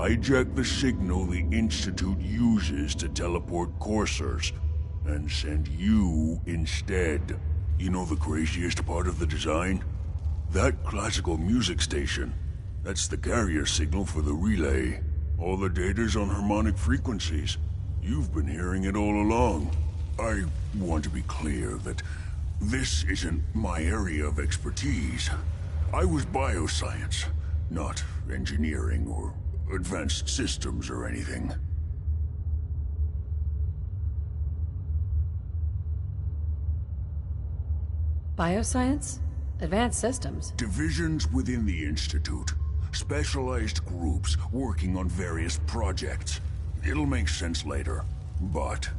hijack the signal the Institute uses to teleport coursers, and send you instead. You know the craziest part of the design? That classical music station. That's the carrier signal for the relay. All the data's on harmonic frequencies. You've been hearing it all along. I want to be clear that this isn't my area of expertise. I was bioscience, not engineering or advanced systems or anything. Bioscience? Advanced systems? Divisions within the Institute. Specialized groups working on various projects. It'll make sense later. But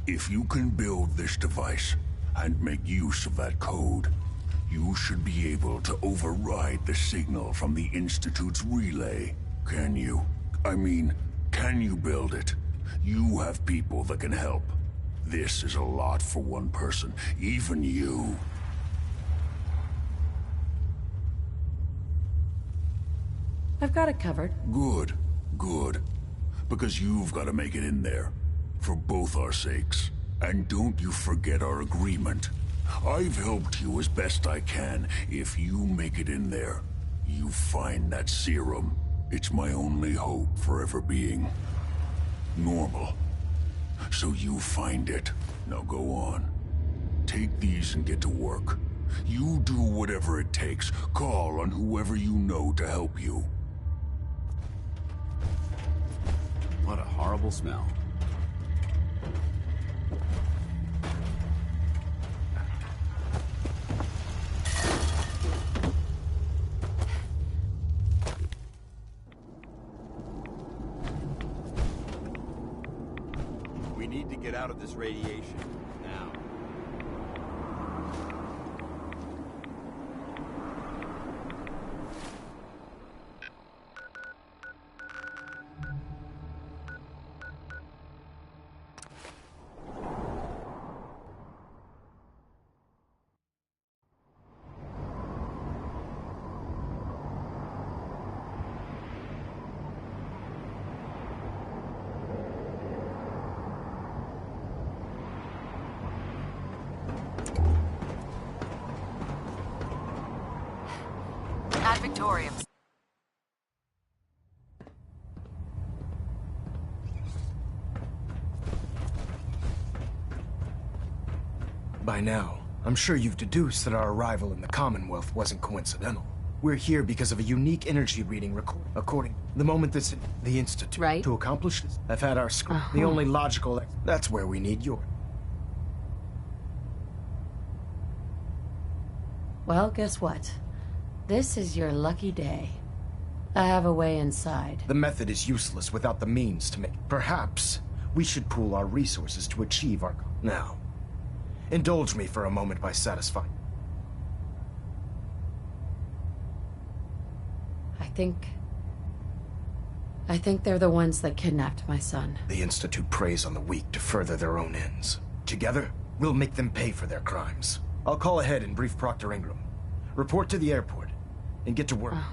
if you can build this device and make use of that code, you should be able to override the signal from the Institute's relay. Can you? I mean, can you build it? You have people that can help. This is a lot for one person, even you. I've got it covered. Good, good. Because you've got to make it in there. For both our sakes. And don't you forget our agreement. I've helped you as best I can. If you make it in there, you find that serum. It's my only hope for ever being normal. So you find it. Now go on. Take these and get to work. You do whatever it takes. Call on whoever you know to help you. What a horrible smell. We need to get out of this radiation now. Ad Victorium. By now, I'm sure you've deduced that our arrival in the Commonwealth wasn't coincidental. We're here because of a unique energy reading according the moment this the Institute. Right. To accomplish this, I've had our script. The only logical that's where we need your. Well, guess what? This is your lucky day. I have a way inside. The method is useless without the means to make. Perhaps we should pool our resources to achieve our goal. Now, indulge me for a moment by satisfying. I think they're the ones that kidnapped my son. The Institute preys on the weak to further their own ends. Together, we'll make them pay for their crimes. I'll call ahead and brief Proctor Ingram. Report to the airport, and get to work. Might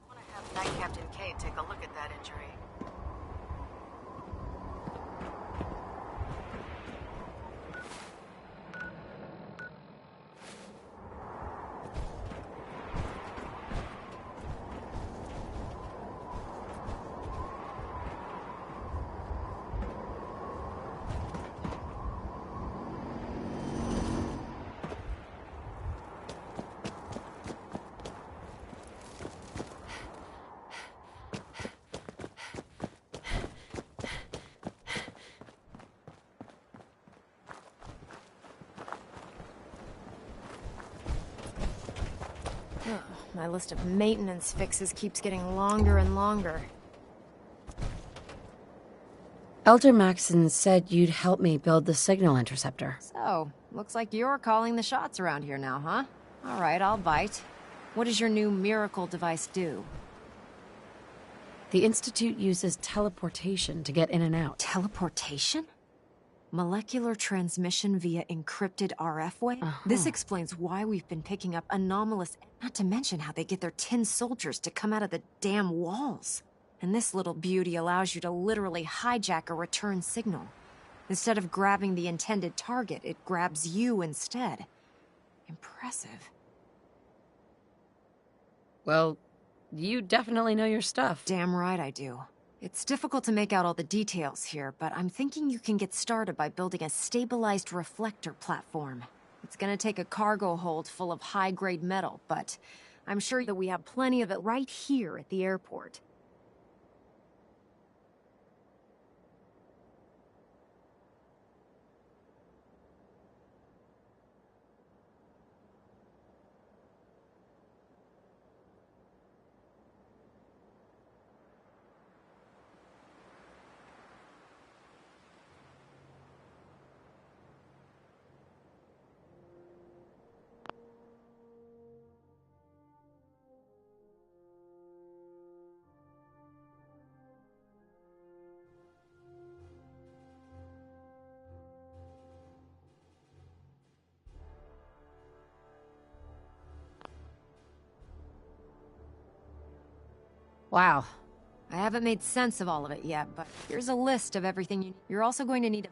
want to have Night Captain K take a look at that injury. My list of maintenance fixes keeps getting longer and longer. Elder Maxson said you'd help me build the signal interceptor. So, looks like you're calling the shots around here now, huh? All right, I'll bite. What does your new miracle device do? The Institute uses teleportation to get in and out. Teleportation? Molecular transmission via encrypted RF wave? This explains why we've been picking up anomalous... Not to mention how they get their tin soldiers to come out of the damn walls. And this little beauty allows you to literally hijack a return signal. Instead of grabbing the intended target, it grabs you instead. Impressive. Well, you definitely know your stuff. Damn right I do. It's difficult to make out all the details here, but I'm thinking you can get started by building a stabilized reflector platform. It's gonna take a cargo hold full of high-grade metal, but I'm sure that we have plenty of it right here at the airport. Wow. I haven't made sense of all of it yet, but here's a list of everything you need. You're also going to need a...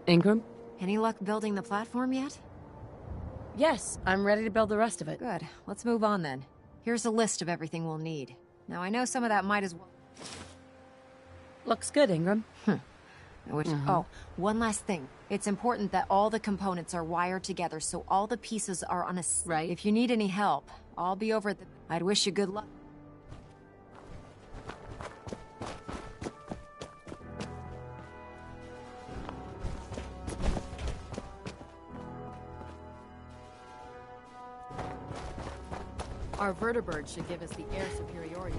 Ingram? Any luck building the platform yet? Yes, I'm ready to build the rest of it. Good. Let's move on then. Here's a list of everything we'll need. Now, I know some of that might as well... Looks good, Ingram. Oh, one last thing. It's important that all the components are wired together so all the pieces are on a... Right. If you need any help, I'll be over at the... I'd wish you good luck. Our vertibird should give us the air superiority.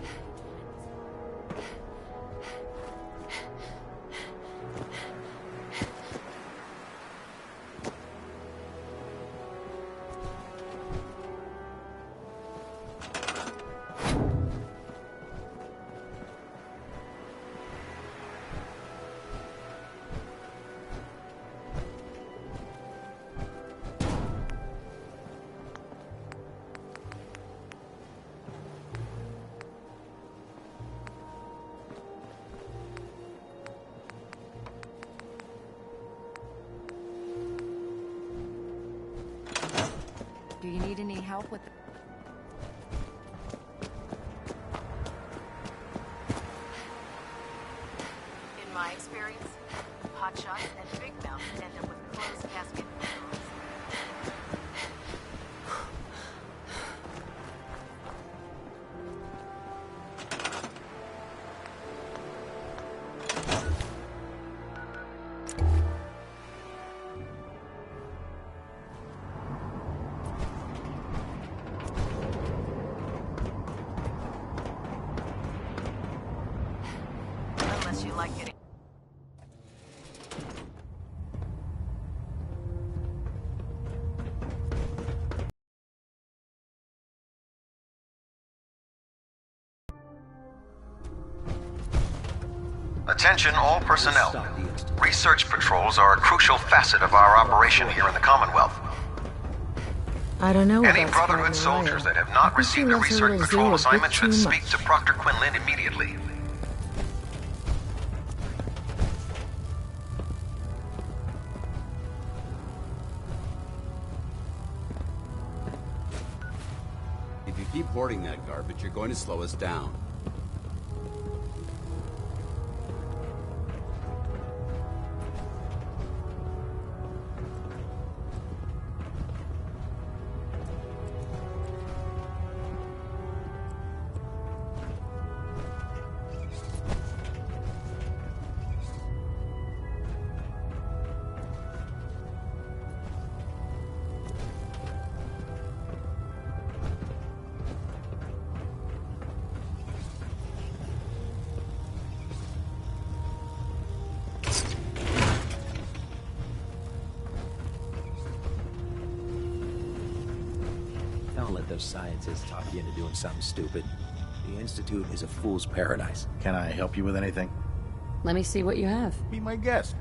Do you need any help with In my experience, hotshots and big mouths end up with closed casket injuries. Unless you like getting... Attention all personnel. Research patrols are a crucial facet of our operation here in the Commonwealth. I don't know Any about Brotherhood Scarlet soldiers Riot. that have not I think received she a lets her research little patrol Zero a assignment bit should too speak much. to Proctor Quinlan immediately. If you keep hoarding that garbage, you're going to slow us down. Don't let those scientists talk you into doing something stupid. The Institute is a fool's paradise. Can I help you with anything? Let me see what you have. Be my guest.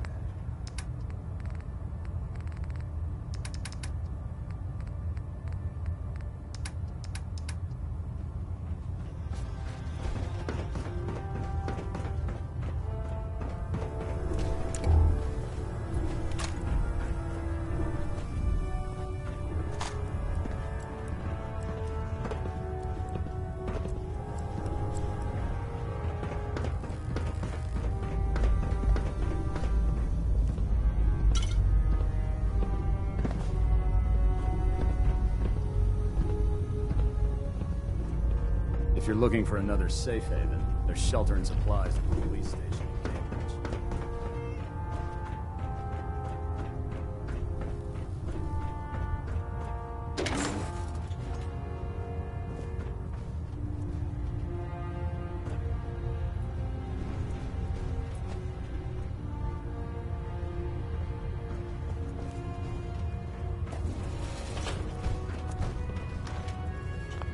If you're looking for another safe haven, there's shelter and supplies at the police station in Cambridge.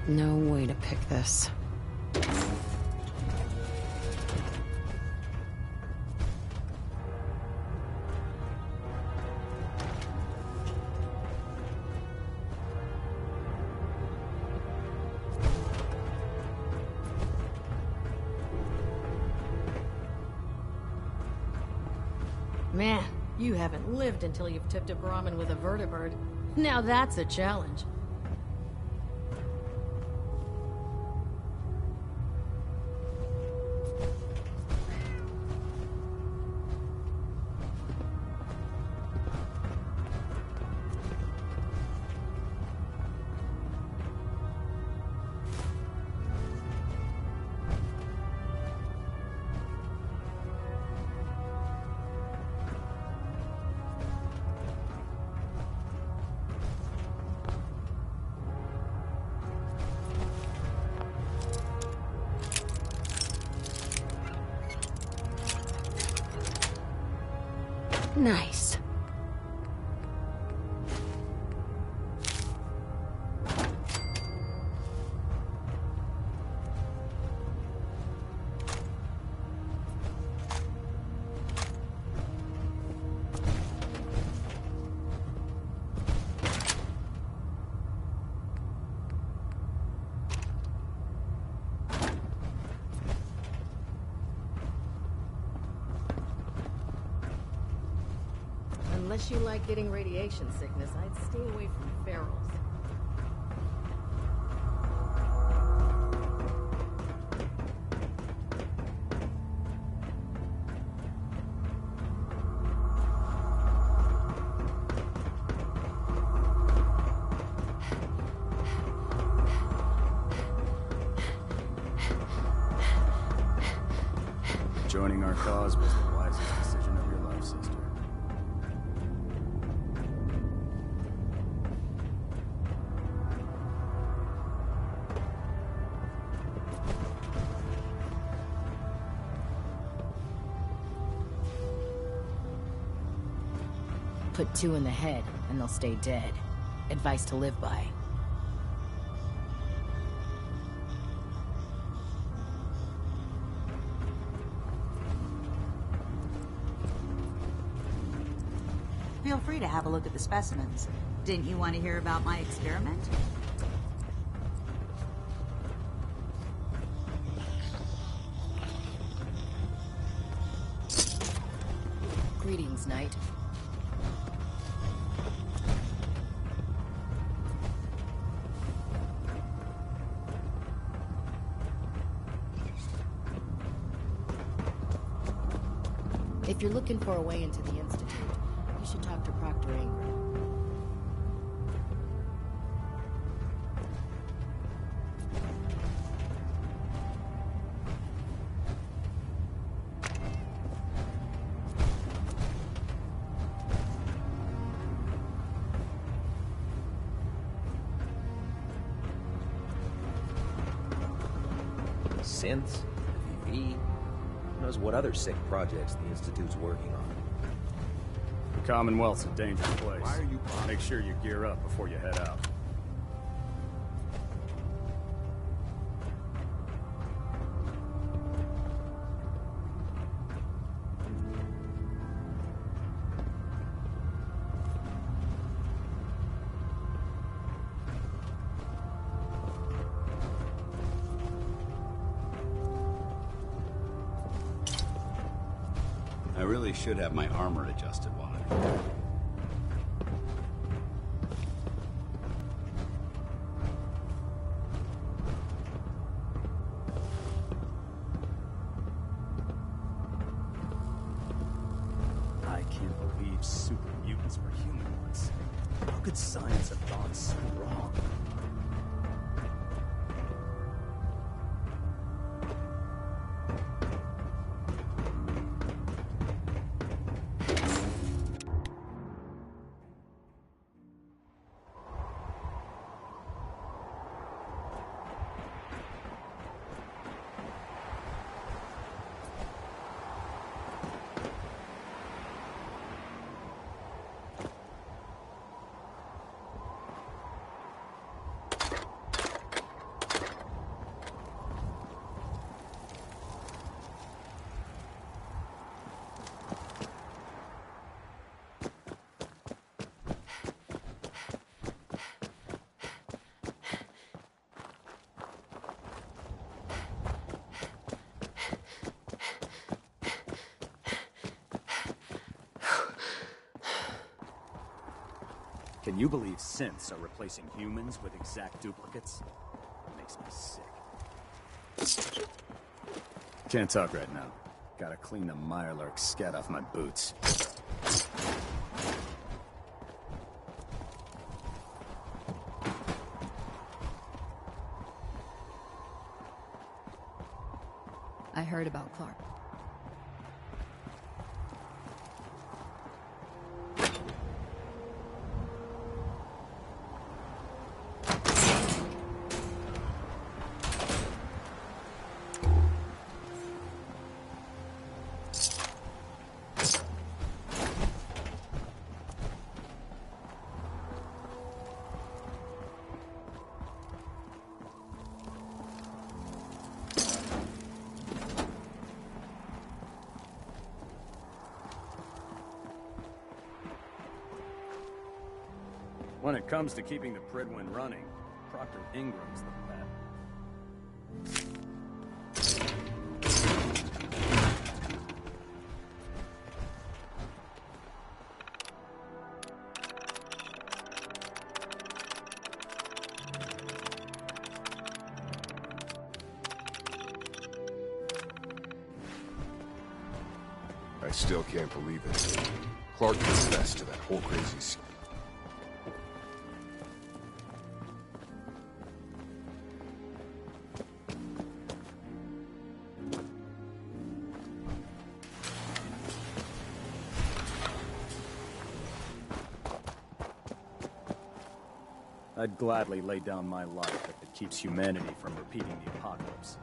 No way to pick this. Man, you haven't lived until you've tipped a Brahmin with a vertibird. Now that's a challenge. Nice. Unless you like getting radiation sickness, I'd stay away from ferals. joining our cause was the wisest decision of your life, sister. Put 2 in the head, and they'll stay dead. Advice to live by. Feel free to have a look at the specimens. Didn't you want to hear about my experiment? Greetings, Knight. If you're looking for a way into the Institute, you should talk to Proctor Ingram. Synths, VV, who knows what other sick projects the Institute's working on. The Commonwealth's a dangerous place. Why are you Make sure you gear up before you head out. I really should have my armor adjusted while I'm here. I can't believe super mutants were human ones. How could science have gone so wrong? Can you believe synths are replacing humans with exact duplicates? It makes me sick. Can't talk right now. Gotta clean the Mirelurk scat off my boots. I heard about Clark. When it comes to keeping the Prydwen running, Proctor Ingram's the bet. I still can't believe it. Clark confessed to that whole crazy scheme. I'd gladly lay down my life if it keeps humanity from repeating the apocalypse.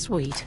Sweet.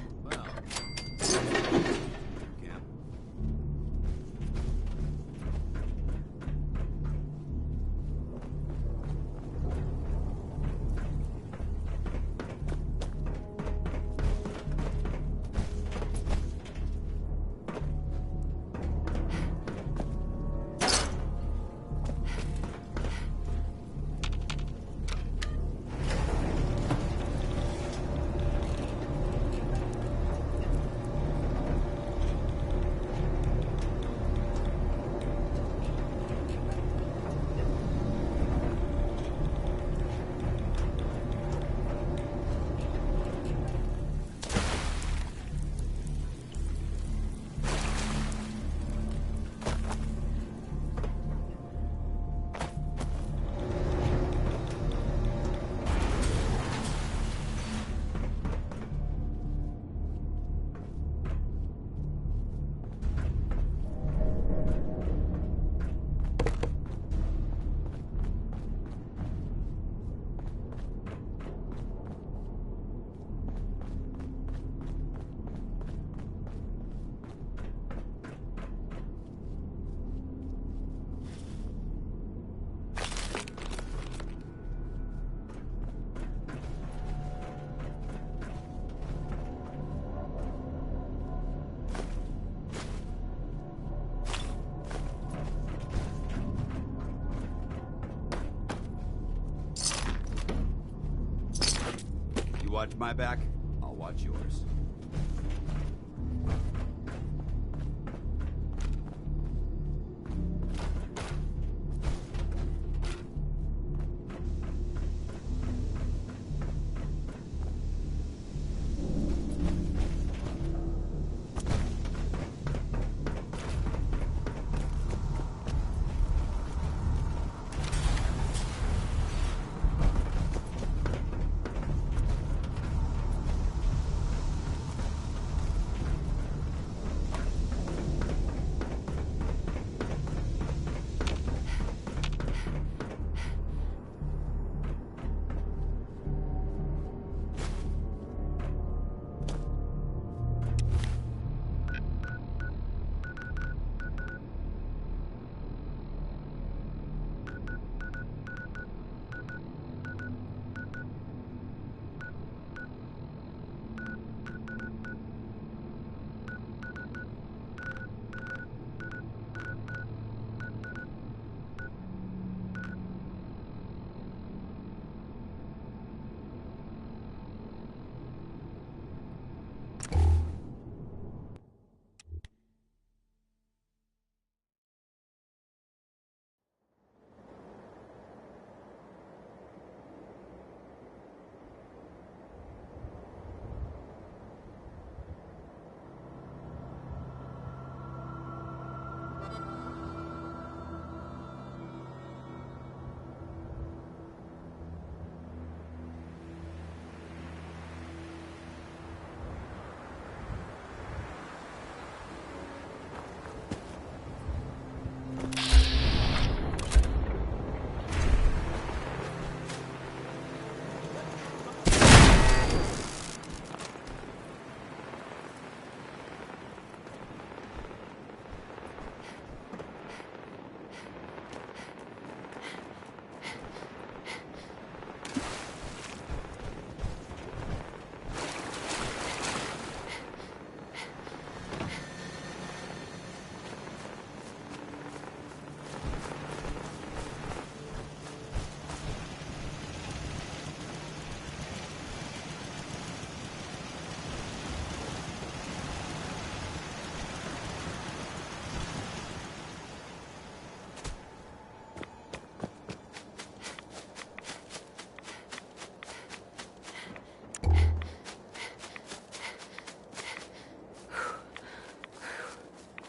watch my back, I'll watch yours.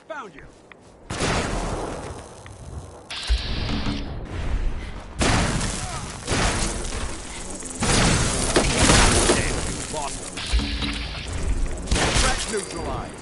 Found you. Damn, you lost him. Threat neutralized.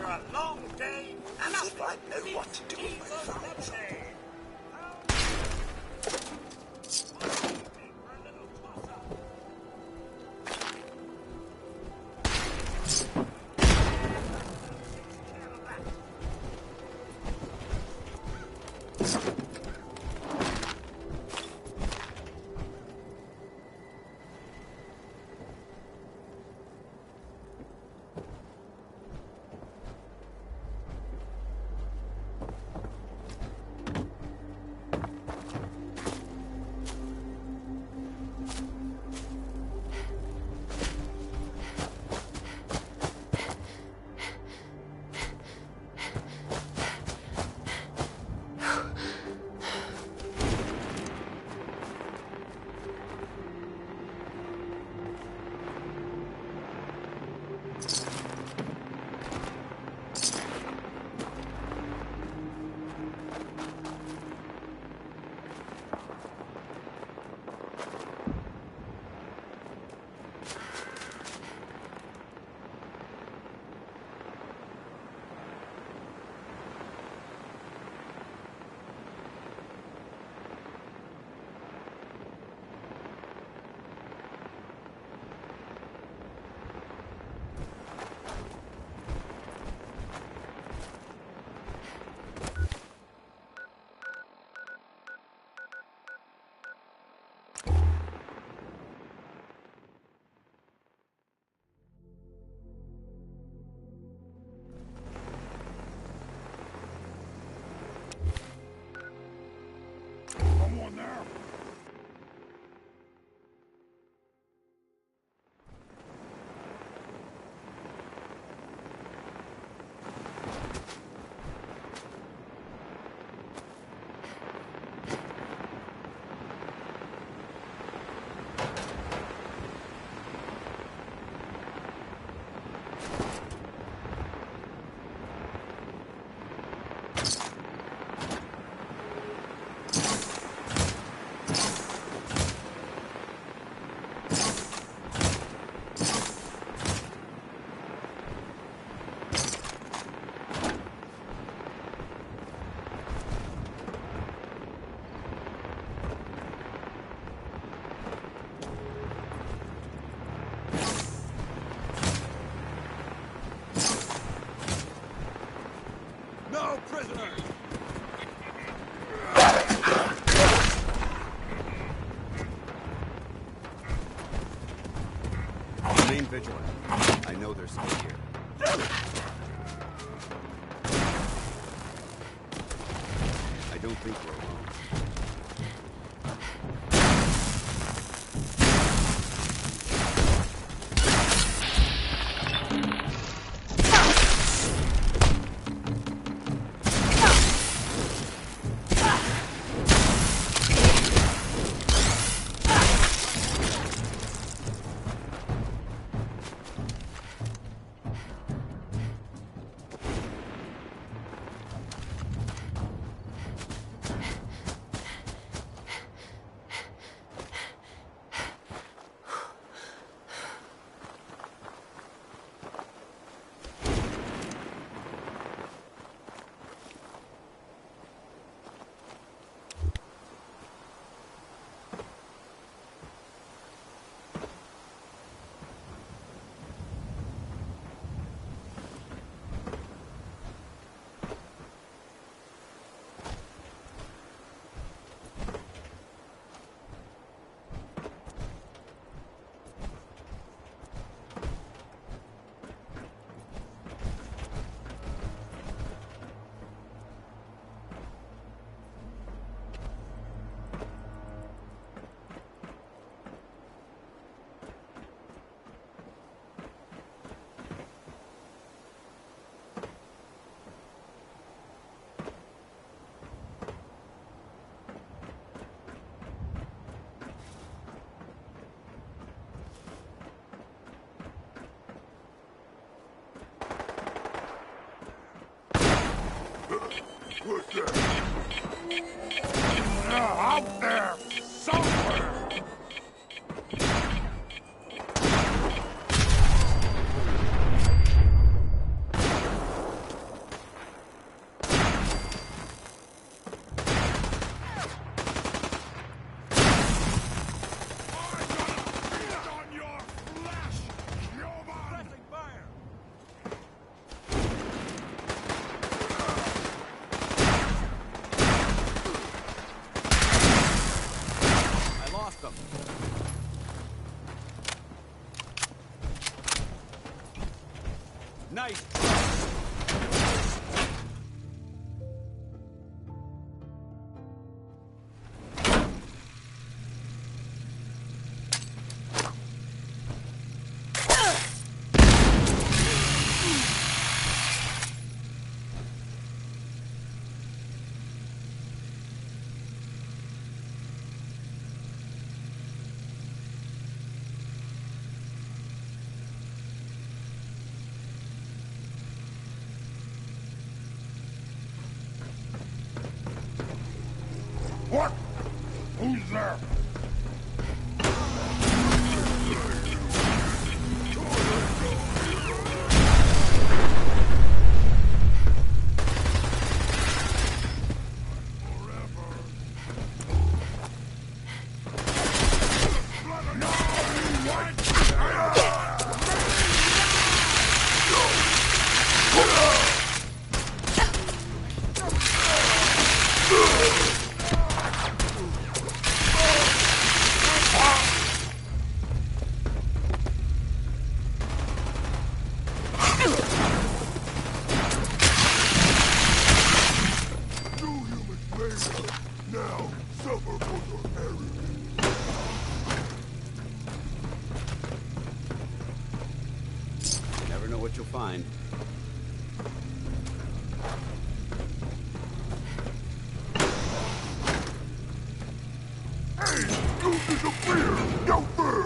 after a long day, and as if I know what to do with my thumbs. Someone there! No prisoners! Remain vigilant. I know there's some here. I don't think we're alone. What's that? They're out there! Somewhere! What? Who's there? Now, suffer for your arrogance. Never know what you'll find. Hey, you disappear! No fear!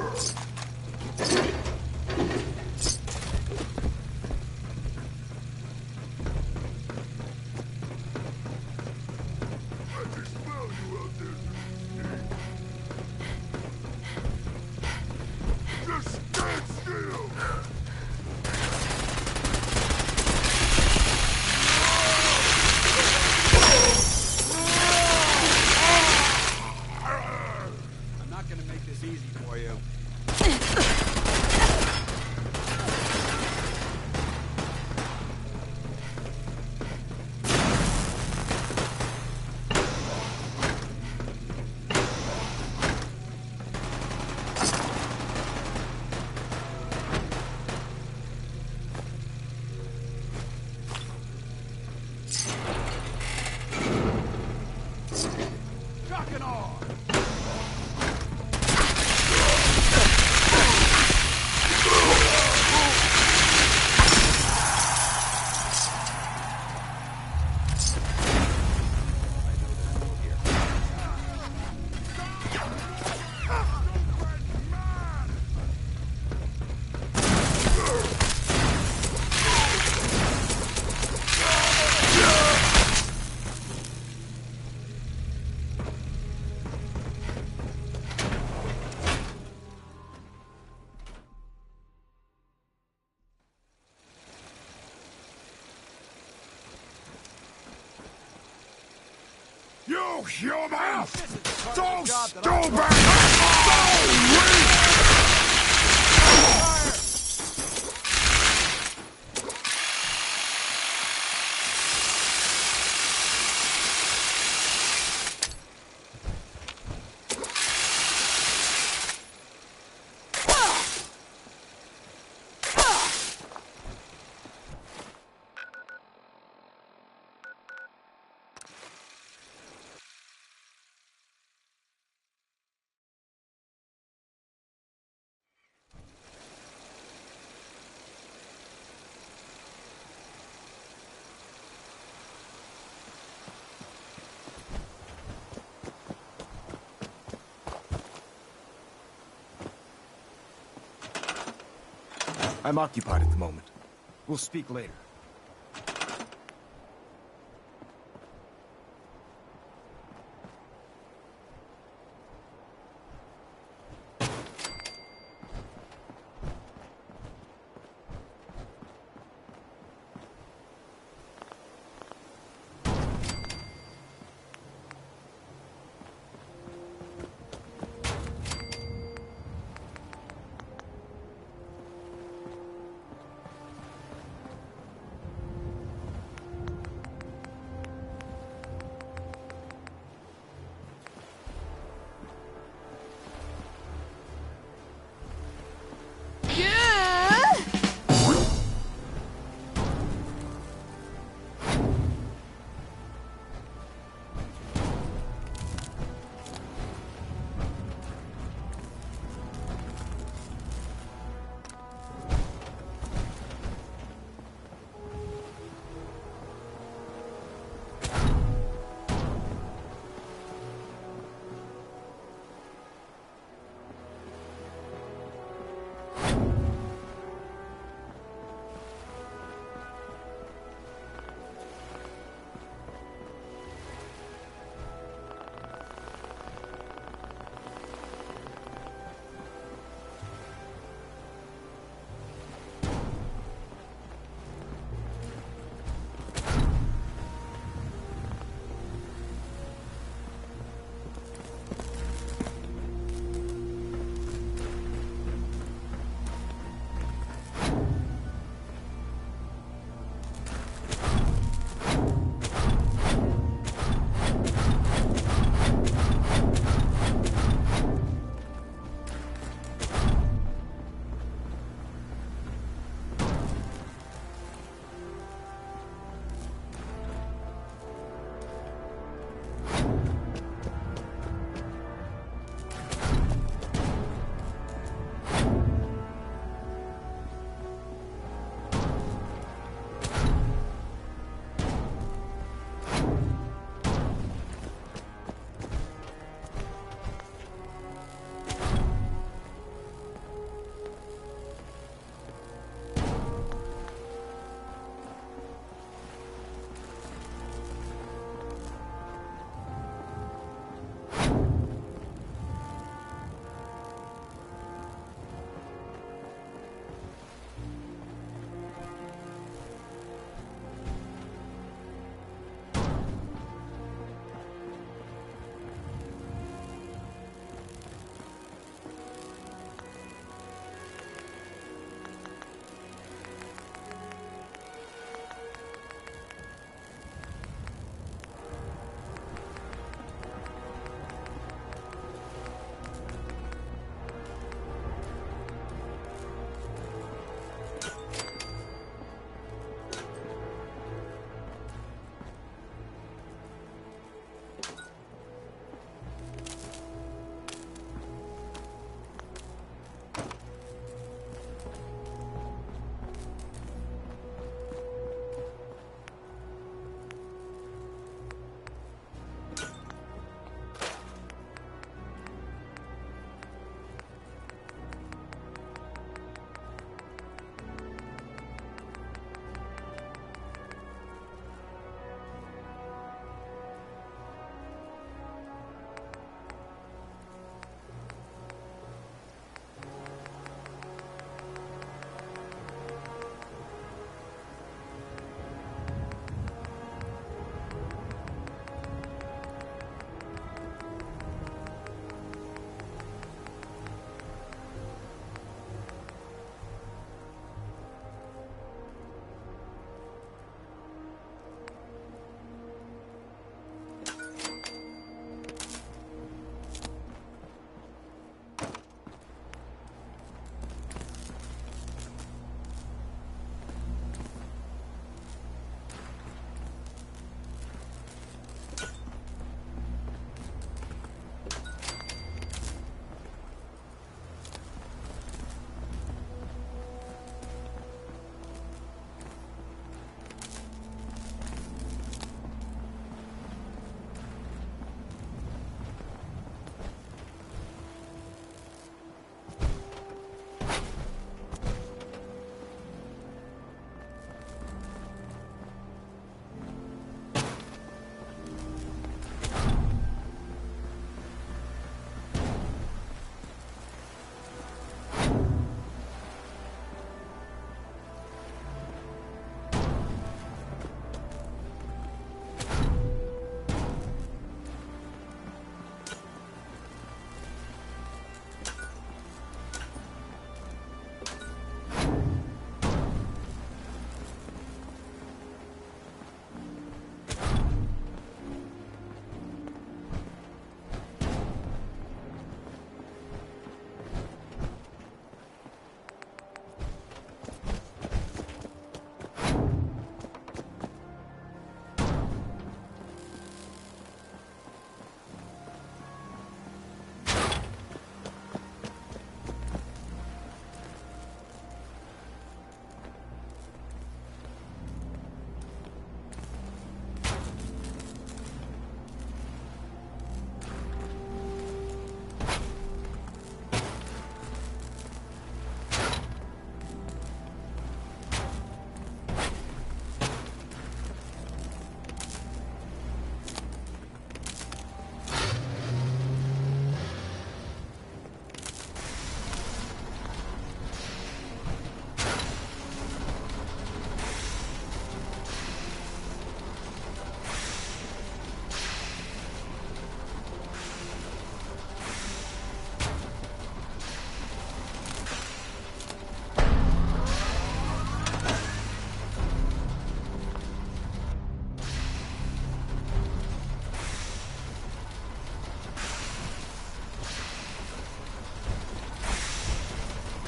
I'm not gonna make this easy for you. Shock and awe! You human! So stupid! So weak! I'm occupied at the moment. We'll speak later.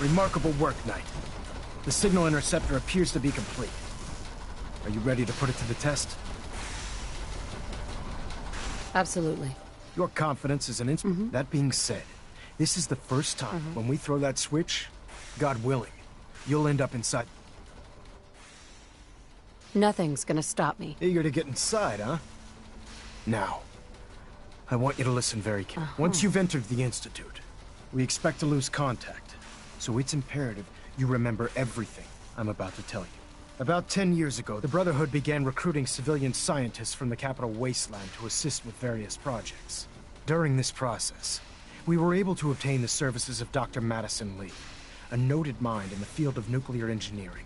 Remarkable work, Knight. The signal interceptor appears to be complete. Are you ready to put it to the test? Absolutely. Your confidence is an instant. That being said, this is the first time when we throw that switch, God willing, you'll end up inside. Nothing's gonna stop me. Eager to get inside, huh? Now, I want you to listen very carefully. Once you've entered the Institute, we expect to lose contact. So it's imperative you remember everything I'm about to tell you. About 10 years ago, the Brotherhood began recruiting civilian scientists from the capital wasteland to assist with various projects. During this process, we were able to obtain the services of Dr. Madison Lee, a noted mind in the field of nuclear engineering.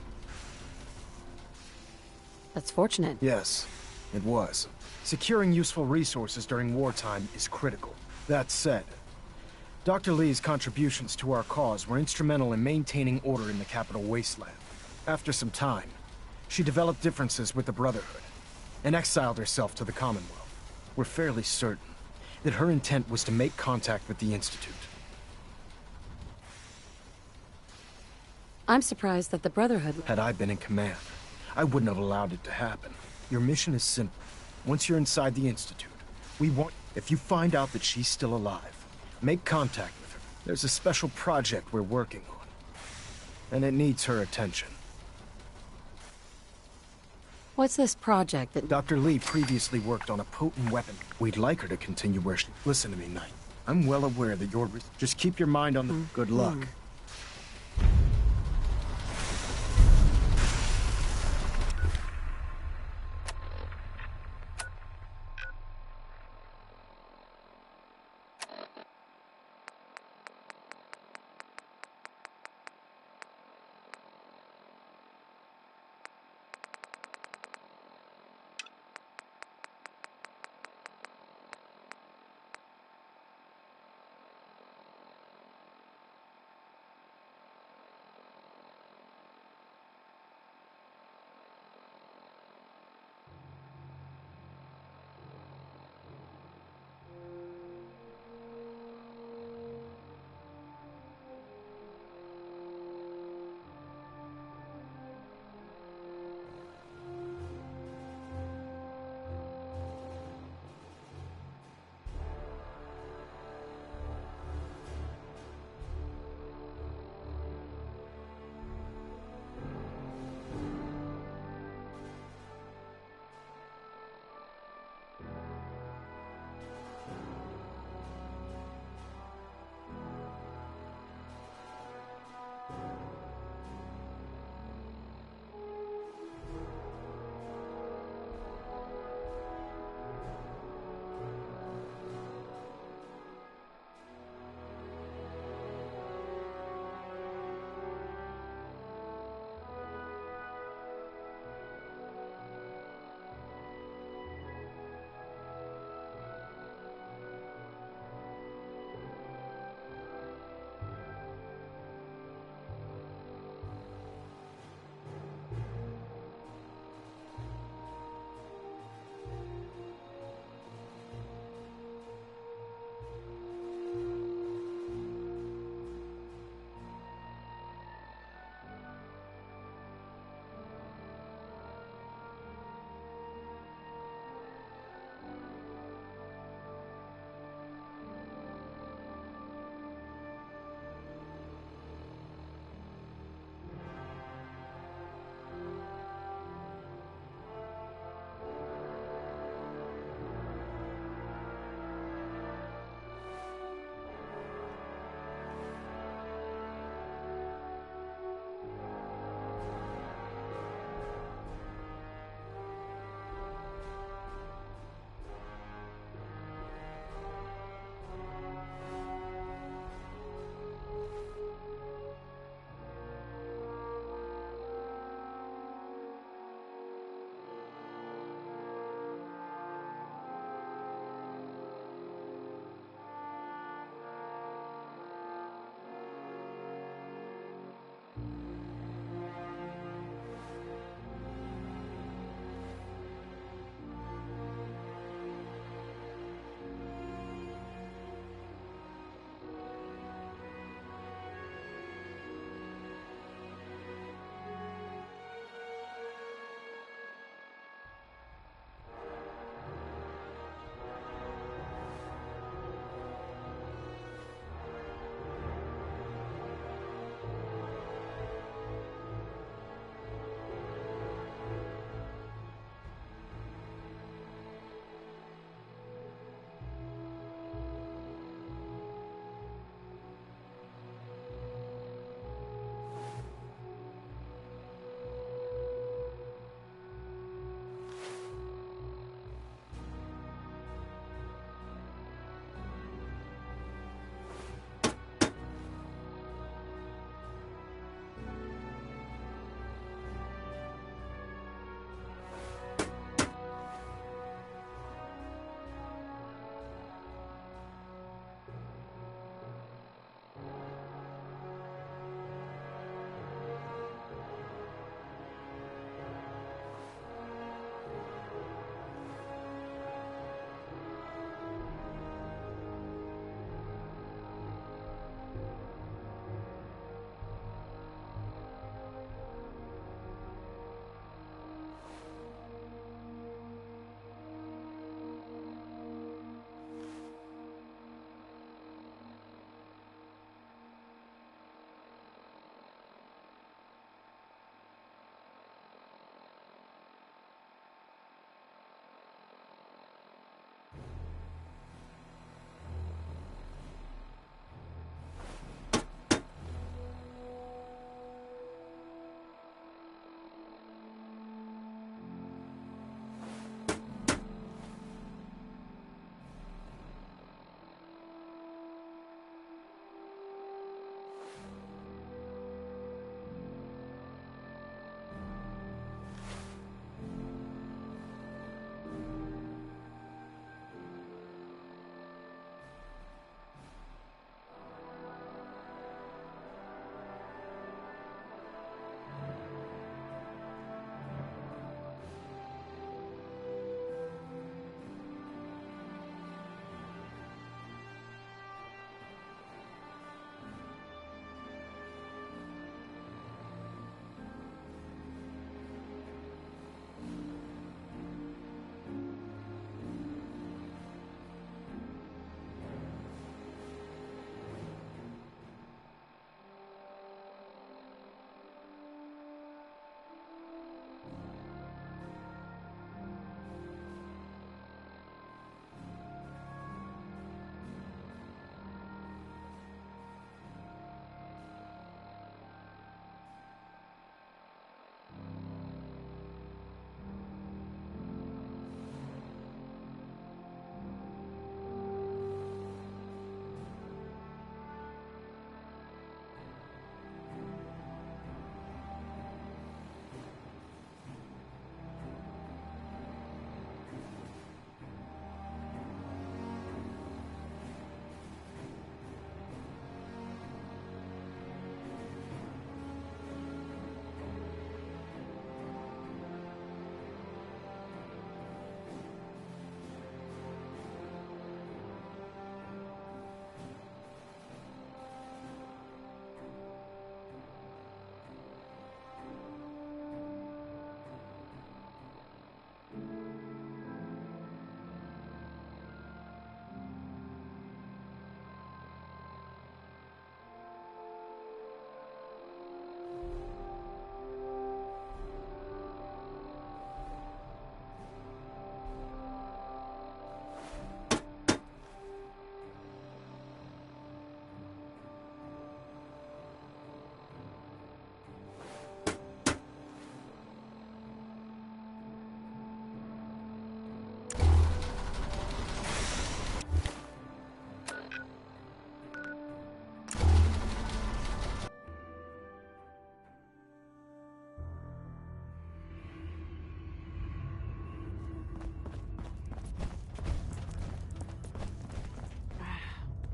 That's fortunate. Yes, it was. Securing useful resources during wartime is critical. That said, Dr. Lee's contributions to our cause were instrumental in maintaining order in the capital wasteland. After some time, she developed differences with the Brotherhood and exiled herself to the Commonwealth. We're fairly certain that her intent was to make contact with the Institute. I'm surprised that the Brotherhood... Had I been in command, I wouldn't have allowed it to happen. Your mission is simple. Once you're inside the Institute, we want... If you find out that she's still alive, make contact with her. There's a special project we're working on, and it needs her attention. What's this project that... Dr. Lee previously worked on a potent weapon. We'd like her to continue where she... Listen to me, Knight. I'm well aware that you're... Just keep your mind on the... Good luck.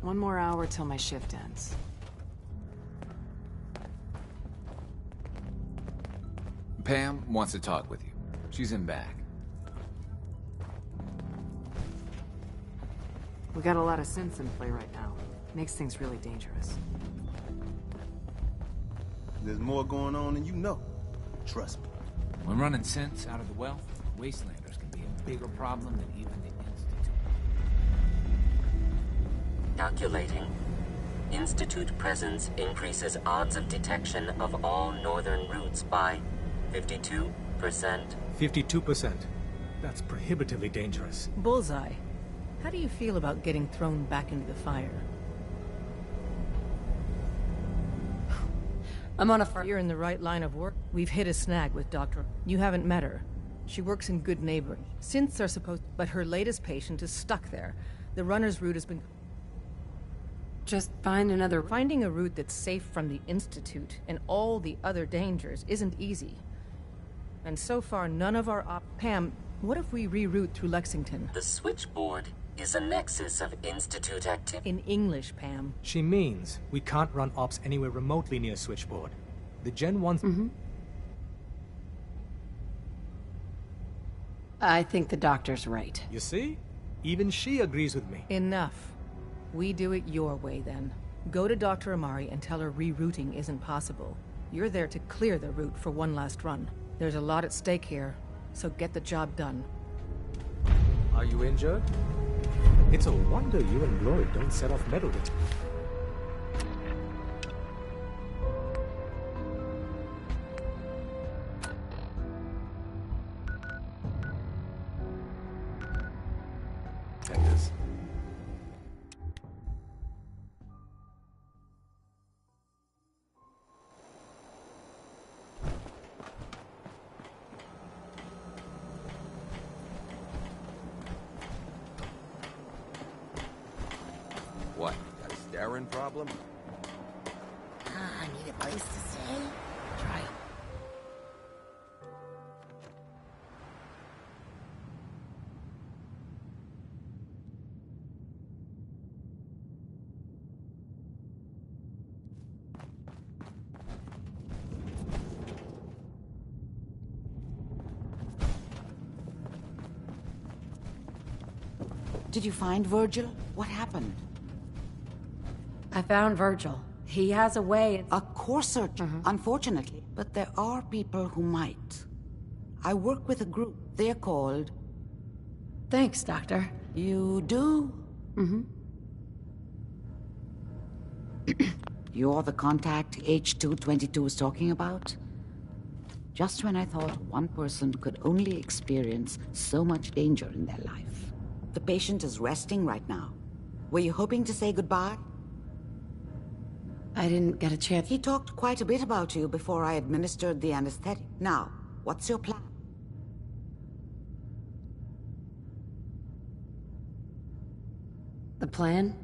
One more hour till my shift ends. Pam wants to talk with you. She's in back. We got a lot of synths in play right now. Makes things really dangerous. There's more going on than you know. Trust me. When running synths out of the well, Wastelanders can be a bigger problem than even the Institute. Calculating. Institute presence increases odds of detection of all northern routes by 52%. 52%. That's prohibitively dangerous. Bullseye. How do you feel about getting thrown back into the fire? I'm on a You're in the right line of work. We've hit a snag with Dr. You haven't met her. She works in good neighboring. Synths are supposed... But her latest patient is stuck there. The runner's route has been... Just find another... Finding a route that's safe from the Institute and all the other dangers isn't easy. And so far, none of our Pam, what if we reroute through Lexington? The switchboard is a nexus of Institute activity. In English, Pam. She means we can't run ops anywhere remotely near Switchboard. The Gen 1's... I think the doctor's right. You see? Even she agrees with me. Enough. We do it your way, then. Go to Dr. Amari and tell her rerouting isn't possible. You're there to clear the route for one last run. There's a lot at stake here, so get the job done. Are you injured? It's a wonder you and Glory don't set off metal detectors. What? Got a staring problem? I need a place to stay. Try. Did you find Virgil? What happened? I found Virgil. He has a way... A core search, unfortunately. But there are people who might. I work with a group. They're called... Thanks, Doctor. You do? You're the contact H222 is talking about? Just when I thought one person could only experience so much danger in their life. The patient is resting right now. Were you hoping to say goodbye? I didn't get a chance. He talked quite a bit about you before I administered the anesthetic. Now, what's your plan? The plan?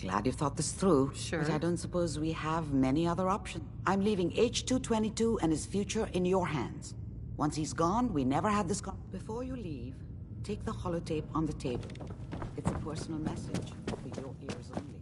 Glad you thought this through. Sure. But I don't suppose we have many other options. I'm leaving H222 and his future in your hands. Once he's gone, we never had this Before you leave, take the holotape on the table. It's a personal message for your ears only.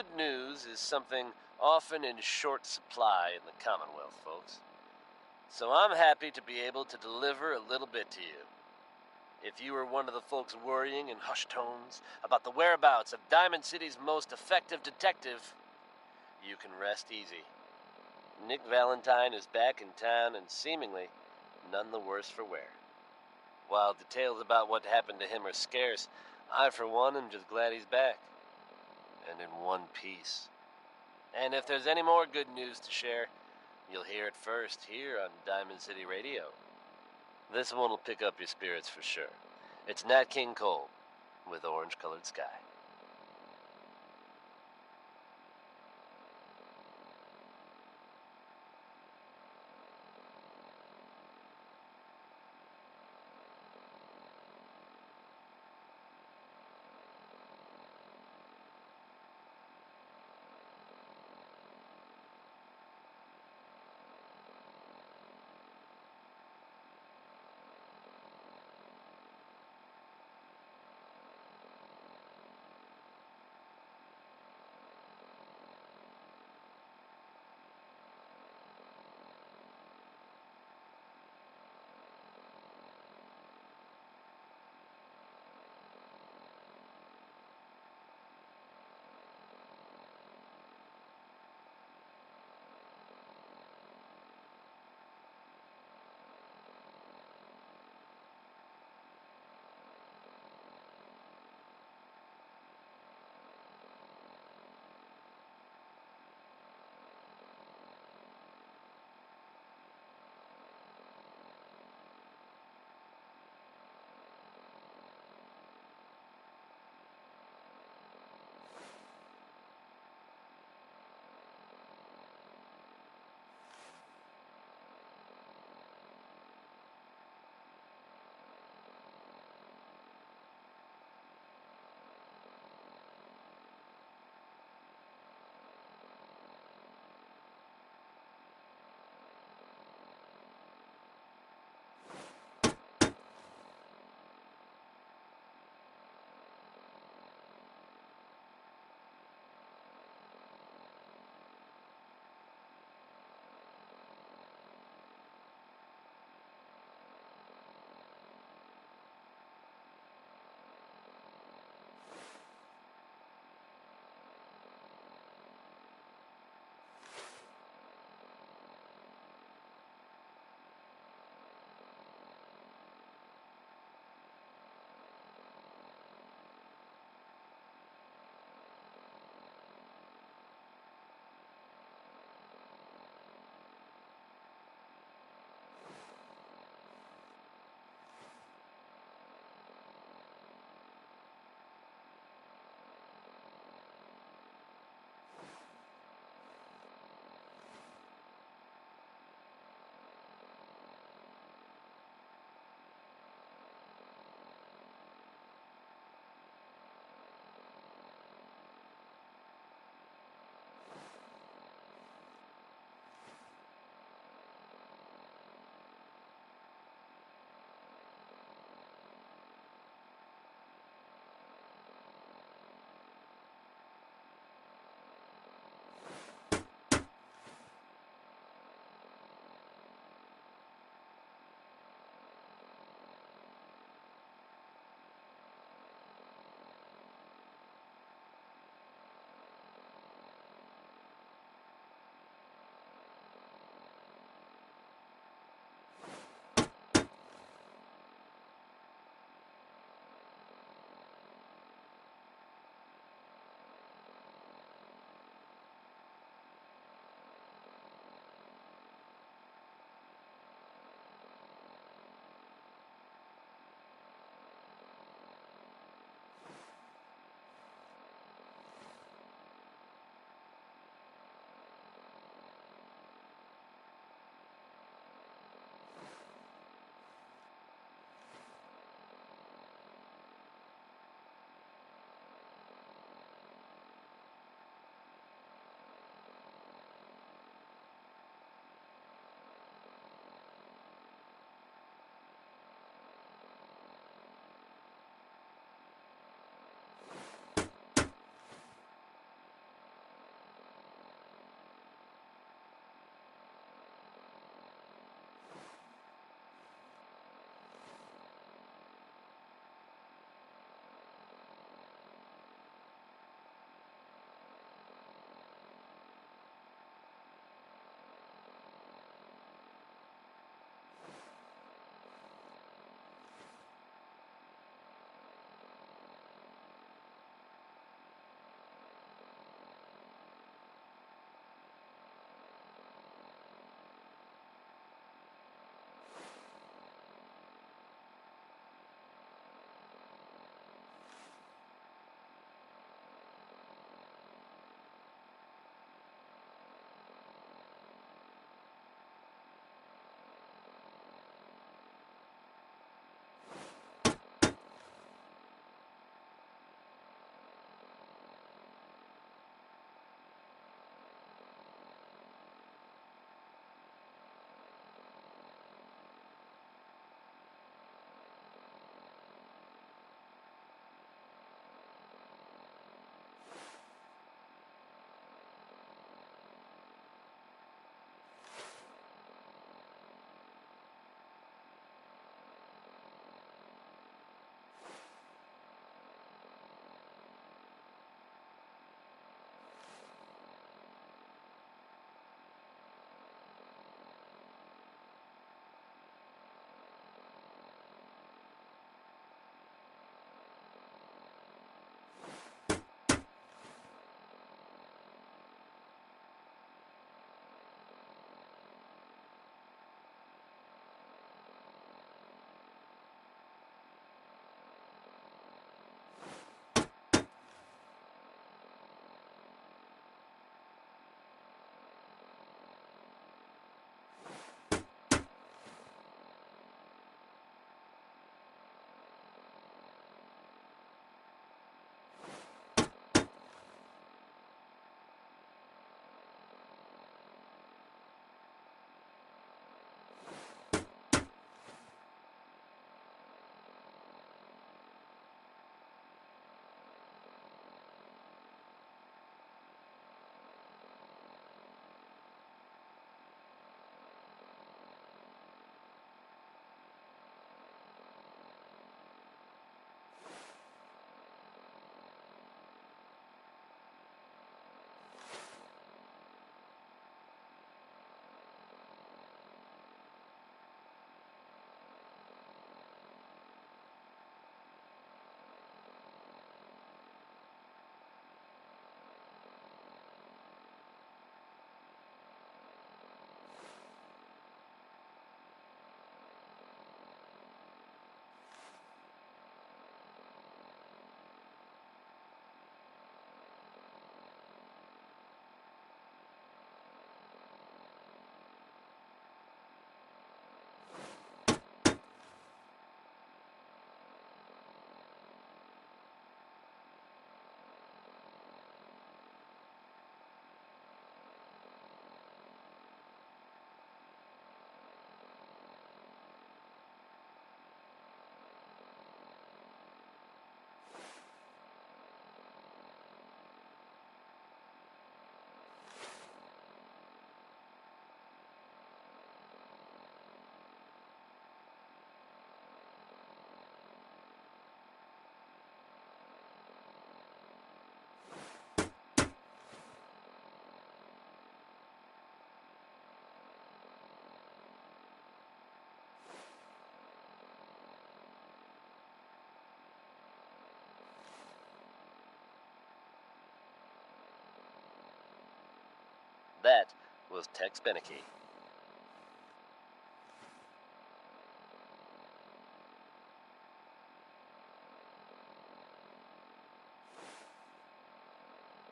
good news is something often in short supply in the Commonwealth, folks. So I'm happy to be able to deliver a little bit to you. If you were one of the folks worrying in hushed tones about the whereabouts of Diamond City's most effective detective, you can rest easy. Nick Valentine is back in town and seemingly none the worse for wear. While details about what happened to him are scarce, I for one am just glad he's back. And in one piece. And if there's any more good news to share, you'll hear it first here on Diamond City Radio. This one will pick up your spirits for sure. It's Nat King Cole with Orange Colored Sky. That was Tex Beneke.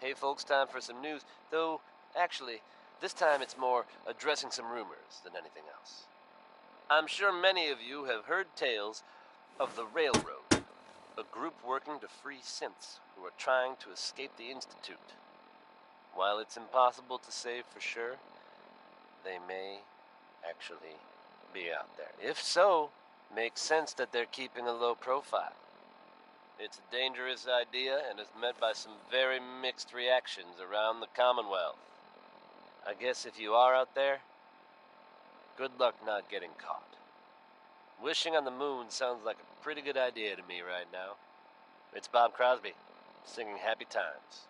Hey folks, time for some news. Though, actually, this time it's more addressing some rumors than anything else. I'm sure many of you have heard tales of the Railroad, a group working to free synths who are trying to escape the Institute. While it's impossible to say for sure, they may actually be out there. If so, makes sense that they're keeping a low profile. It's a dangerous idea and is met by some very mixed reactions around the Commonwealth. I guess if you are out there, good luck not getting caught. Wishing on the moon sounds like a pretty good idea to me right now. It's Bob Crosby, singing Happy Times.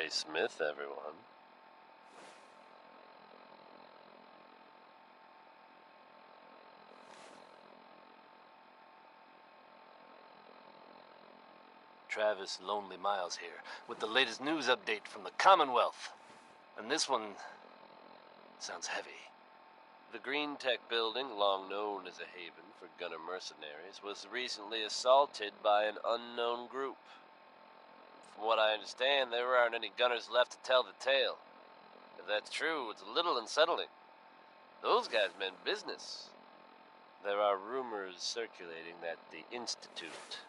Ray Smith, everyone. Travis Lonely Miles here, with the latest news update from the Commonwealth. And this one sounds heavy. The Green Tech building, long known as a haven for gunner mercenaries, was recently assaulted by an unknown group. From what I understand, there aren't any gunners left to tell the tale. If that's true, it's a little unsettling. Those guys meant business. There are rumors circulating that the Institute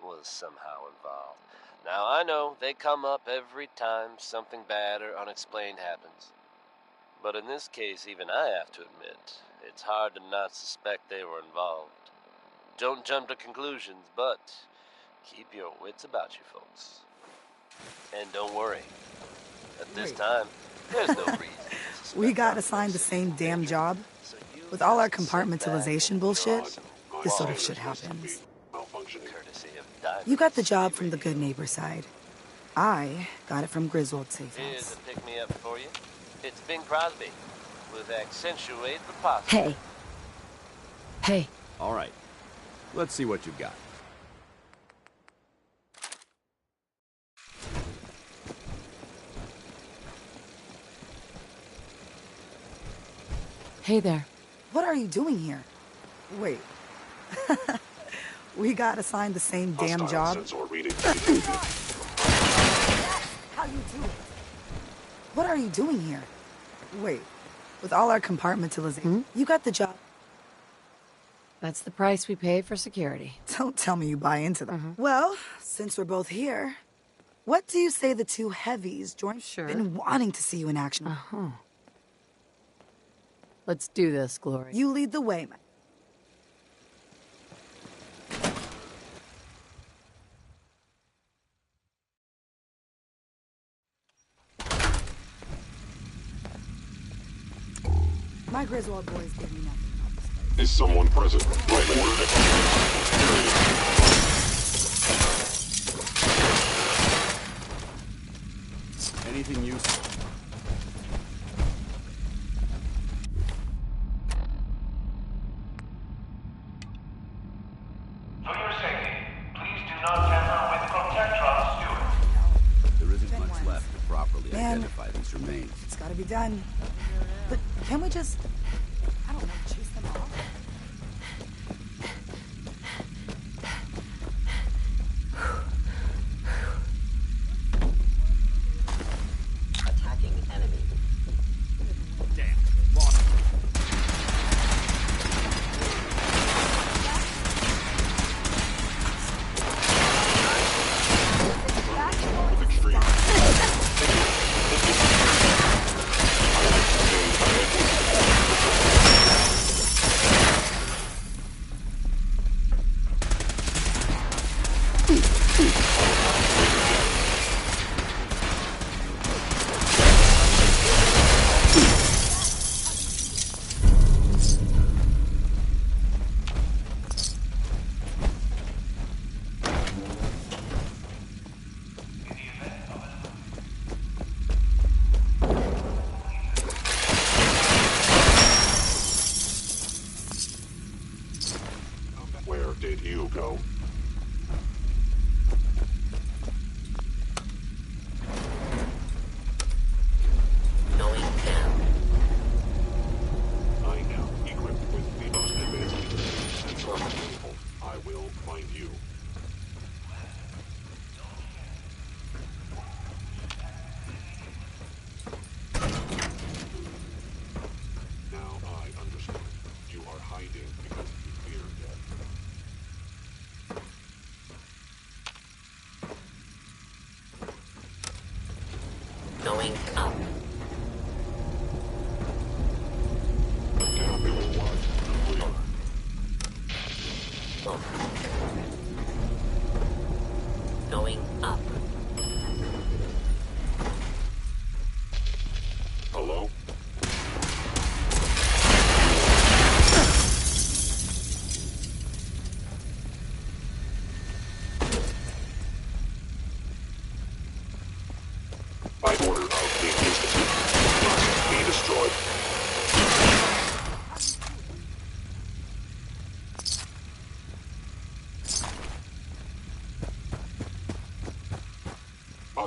was somehow involved. Now, I know they come up every time something bad or unexplained happens. But in this case, even I have to admit, it's hard to not suspect they were involved. Don't jump to conclusions, but keep your wits about you, folks. And don't worry. At this time, there's no reason. We got assigned the same damn job? With all our compartmentalization bullshit, this sort of shit happens. You got the job from the good neighbor side. I got it from Griswold Safe Here's House. a pick-me-up for you. It's Bing Crosby, with Accentuate the Positive. Hey. Hey. All right. Let's see what you've got. Hey there. What are you doing here? Wait. We got assigned the same damn job? How you do it? What are you doing here? Wait. With all our compartmentalization, you got the job. That's the price we pay for security. Don't tell me you buy into that. Well, since we're both here, what do you say the two heavies join? Sure. Been wanting to see you in action. Let's do this, Glory. You lead the way, man. My Griswold boys gave me nothing about this place. Is someone present? Right order. Anything useful? For your safety, please do not tamper with Protectron Stewart. There isn't much left to properly Man. identify these remains. It's gotta be done. But can we just, I don't know, chase them off? Attacking enemy. Damn. Lost. With extreme. Where did you go? Knowing camp. I am equipped with the most advanced sensor available. I will find you. Now I understand. You are hiding because you fear death. Going up. Now we will watch clear. Going up. Hello?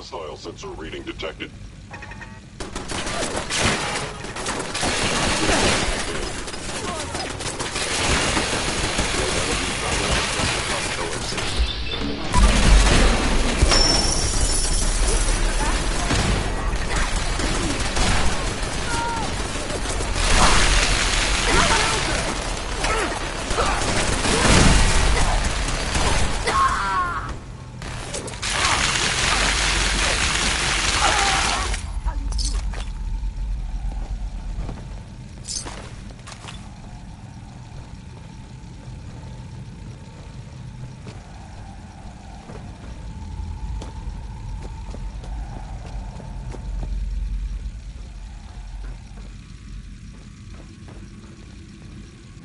Hostile sensor reading detected.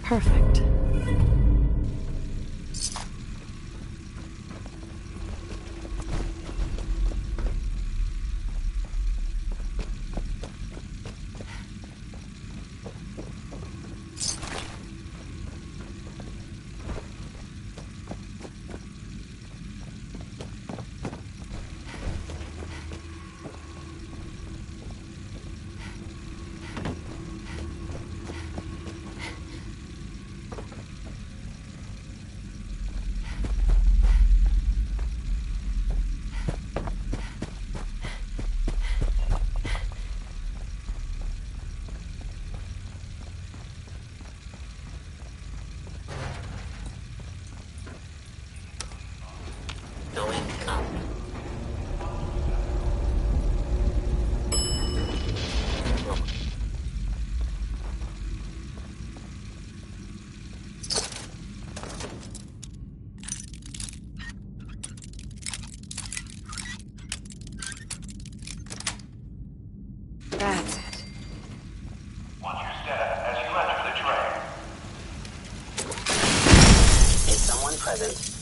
Perfect. Going up. That's it. Watch your step as you enter the train. Is someone present?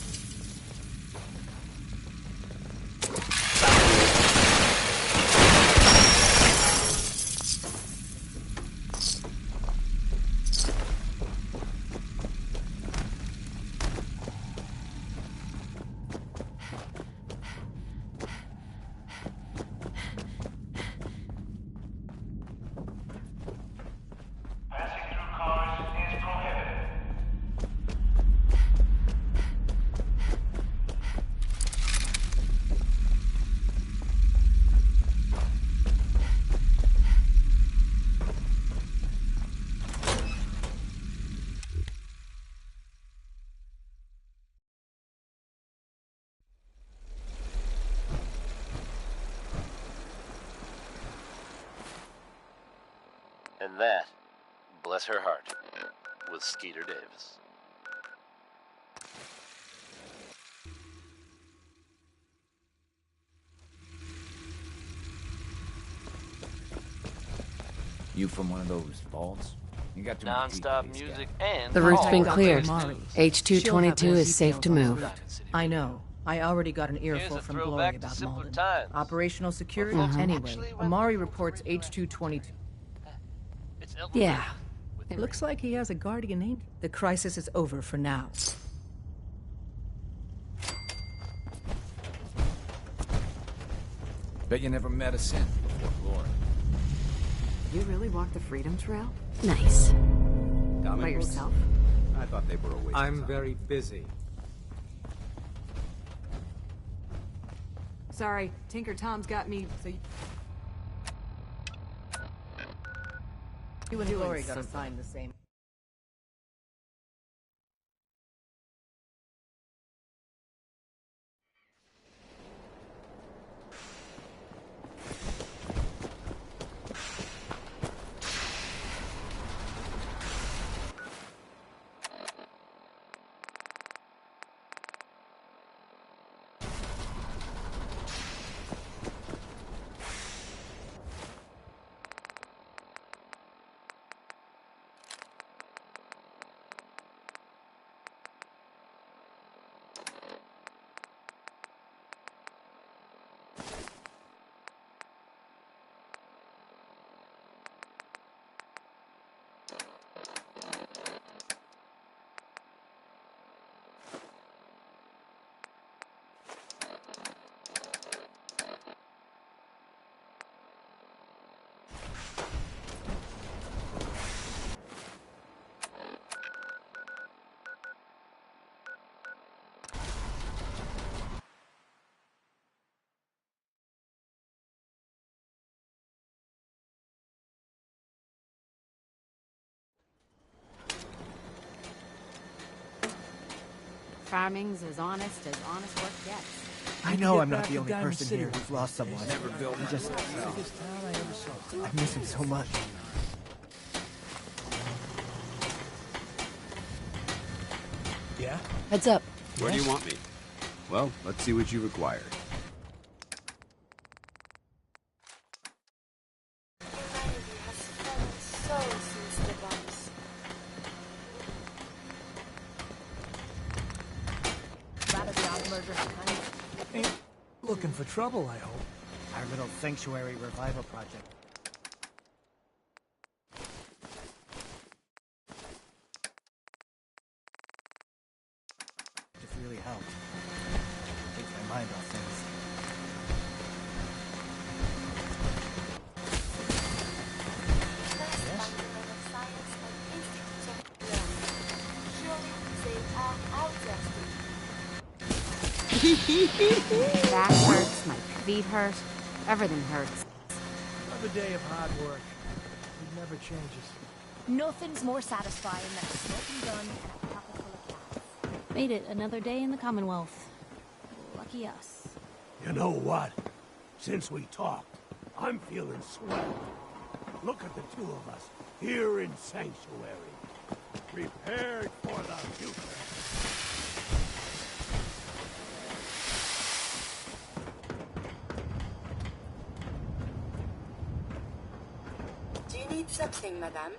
Passing through cars is prohibited. And that, bless her heart, was Skeeter Davis. You from one of those vaults? You got too many Non-stop GPS music guys. and The route's Contact been Dr. cleared. Amari. H222 She'll have more is safe to details on move. the route. I know. I already got an earful Here's a from throwback Glory to about simpler Malden. times. Operational security? Folks Anyway, actually went Amari through reports the radio H222. It's Elton Yeah. It looks like he has a guardian angel. The crisis is over for now. Bet you never met a Sin before Glory. You really walked the Freedom Trail? Nice. Comic By books? yourself? I thought they were a waste of I'm time. very busy. Sorry, Tinker Tom's got me, so You and Doing Glory got something. assigned the same. farming's as honest work gets. I know I'm not the only person here who's lost someone. I miss him so much. Yeah? Heads up. Where do you want me? Well, let's see what you require. Ain't looking for trouble, I hope. Our little sanctuary revival project. Just really helped. Takes my mind off things. Back hurts, my feet hurt, everything hurts. Another day of hard work. It never changes. Nothing's more satisfying than a smoking gun and a pocket full of cats. Made it another day in the Commonwealth. Lucky us. You know what? Since we talked, I'm feeling swell. Look at the two of us, here in Sanctuary. Prepared for the future. Do you need something, madame?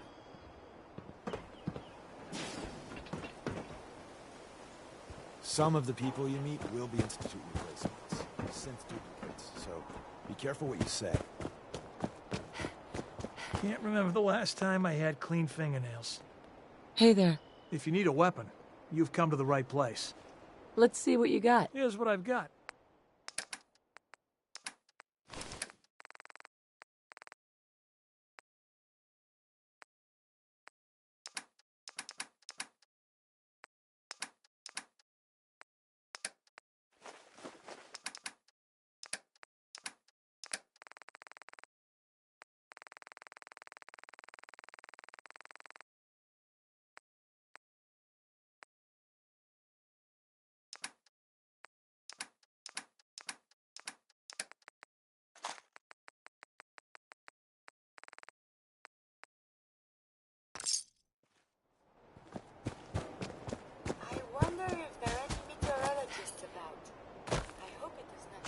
Some of the people you meet will be Institute replacements, synth duplicates, so be careful what you say. Can't remember the last time I had clean fingernails. Hey there. If you need a weapon, you've come to the right place. Let's see what you got. Here's what I've got. I wonder if there are any meteorologists about. I hope it is not.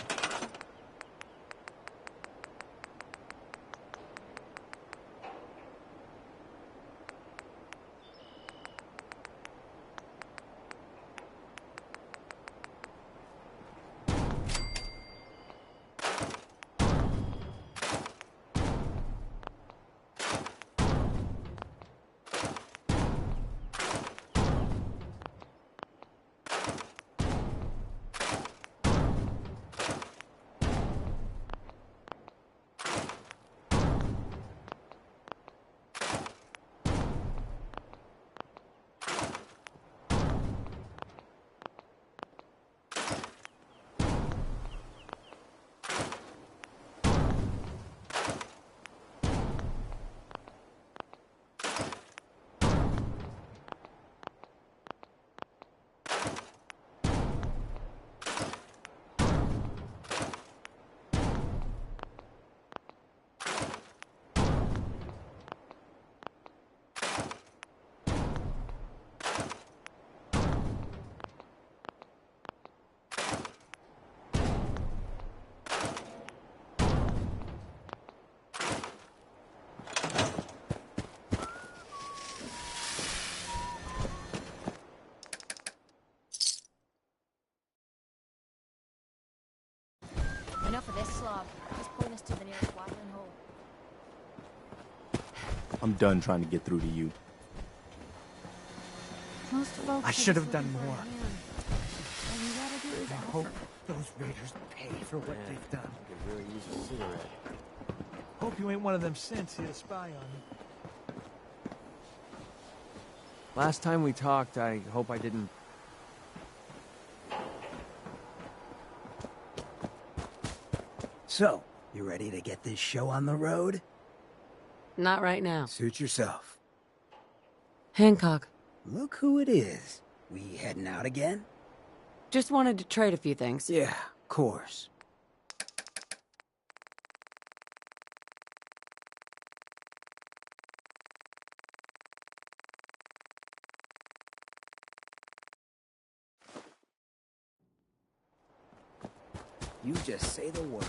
Enough of this slog. Just point us to the nearest watering hole. I'm done trying to get through to you. Most folks I should have done more. All you gotta do is I offer. hope those raiders pay for what they've done. Could really use a cigarette. Hope you ain't one of them synths here to spy on me. Last time we talked, I hope I didn't... So, you ready to get this show on the road? Not right now. Suit yourself. Hancock. Look who it is. We heading out again? Just wanted to trade a few things. Yeah, of course. You just say the word.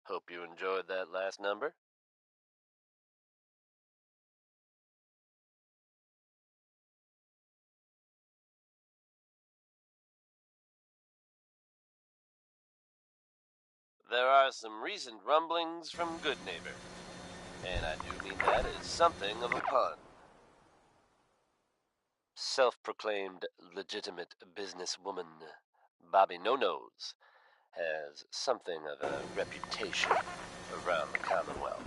Hope you enjoyed that last number. There are some recent rumblings from Goodneighbor, and I do mean that as something of a pun. Self-proclaimed legitimate businesswoman Bobby No-Nose has something of a reputation around the Commonwealth.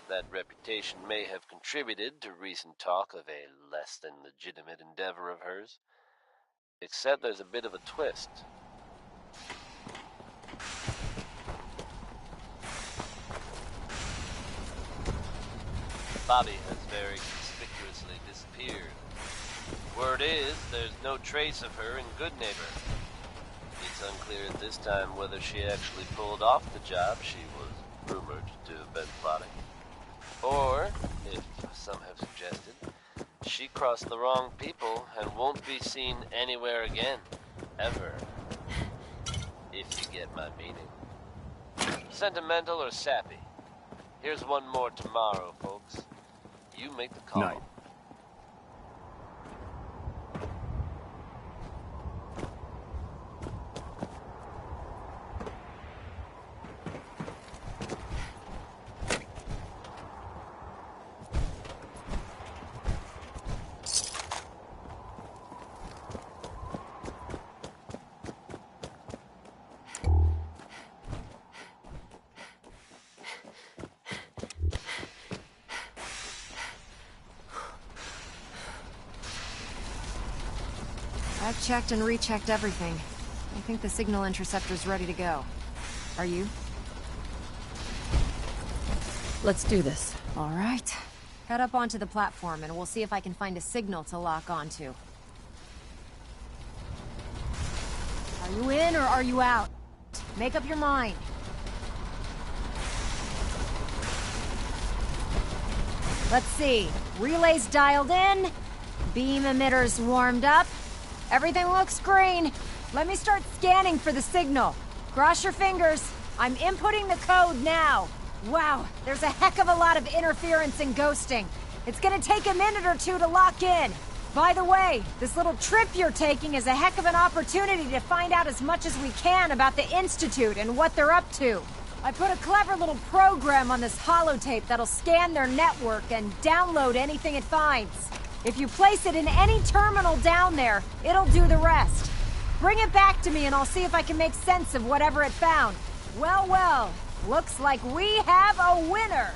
That reputation may have contributed to recent talk of a less than legitimate endeavor of hers, except there's a bit of a twist. Bobby has very conspicuously disappeared. Word is, there's no trace of her in Goodneighbor. It's unclear at this time whether she actually pulled off the job she was rumored to have been plotting. Or, if some have suggested, she crossed the wrong people and won't be seen anywhere again. Ever. If you get my meaning. Sentimental or sappy? Here's one more tomorrow, folks. You make the call. Night. I've checked and rechecked everything. I think the signal interceptor's ready to go. Are you? Let's do this. All right. Head up onto the platform and we'll see if I can find a signal to lock onto. Are you in or are you out? Make up your mind. Let's see. Relays dialed in. Beam emitters warmed up. Everything looks green. Let me start scanning for the signal. Cross your fingers. I'm inputting the code now. Wow, there's a heck of a lot of interference and ghosting. It's gonna take a minute or two to lock in. By the way, this little trip you're taking is a heck of an opportunity to find out as much as we can about the Institute and what they're up to. I put a clever little program on this holotape that'll scan their network and download anything it finds. If you place it in any terminal down there, it'll do the rest. Bring it back to me and I'll see if I can make sense of whatever it found. Well, well, looks like we have a winner.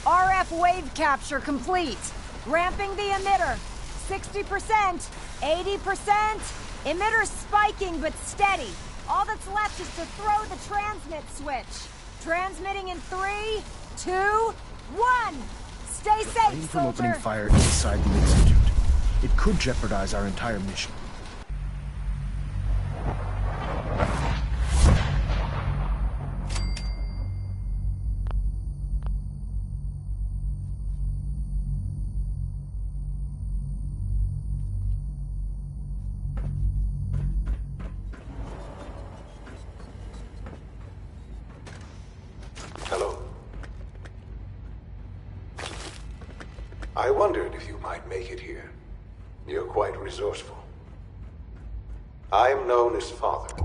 RF wave capture complete. Ramping the emitter. 60%, 80%. Emitter spiking but steady. All that's left is to throw the transmit switch. Transmitting in 3, 2, 1. Stay safe, Refrain from opening soldier. fire inside the Institute. It could jeopardize our entire mission. I wondered if you might make it here. You're quite resourceful. I am known as Father.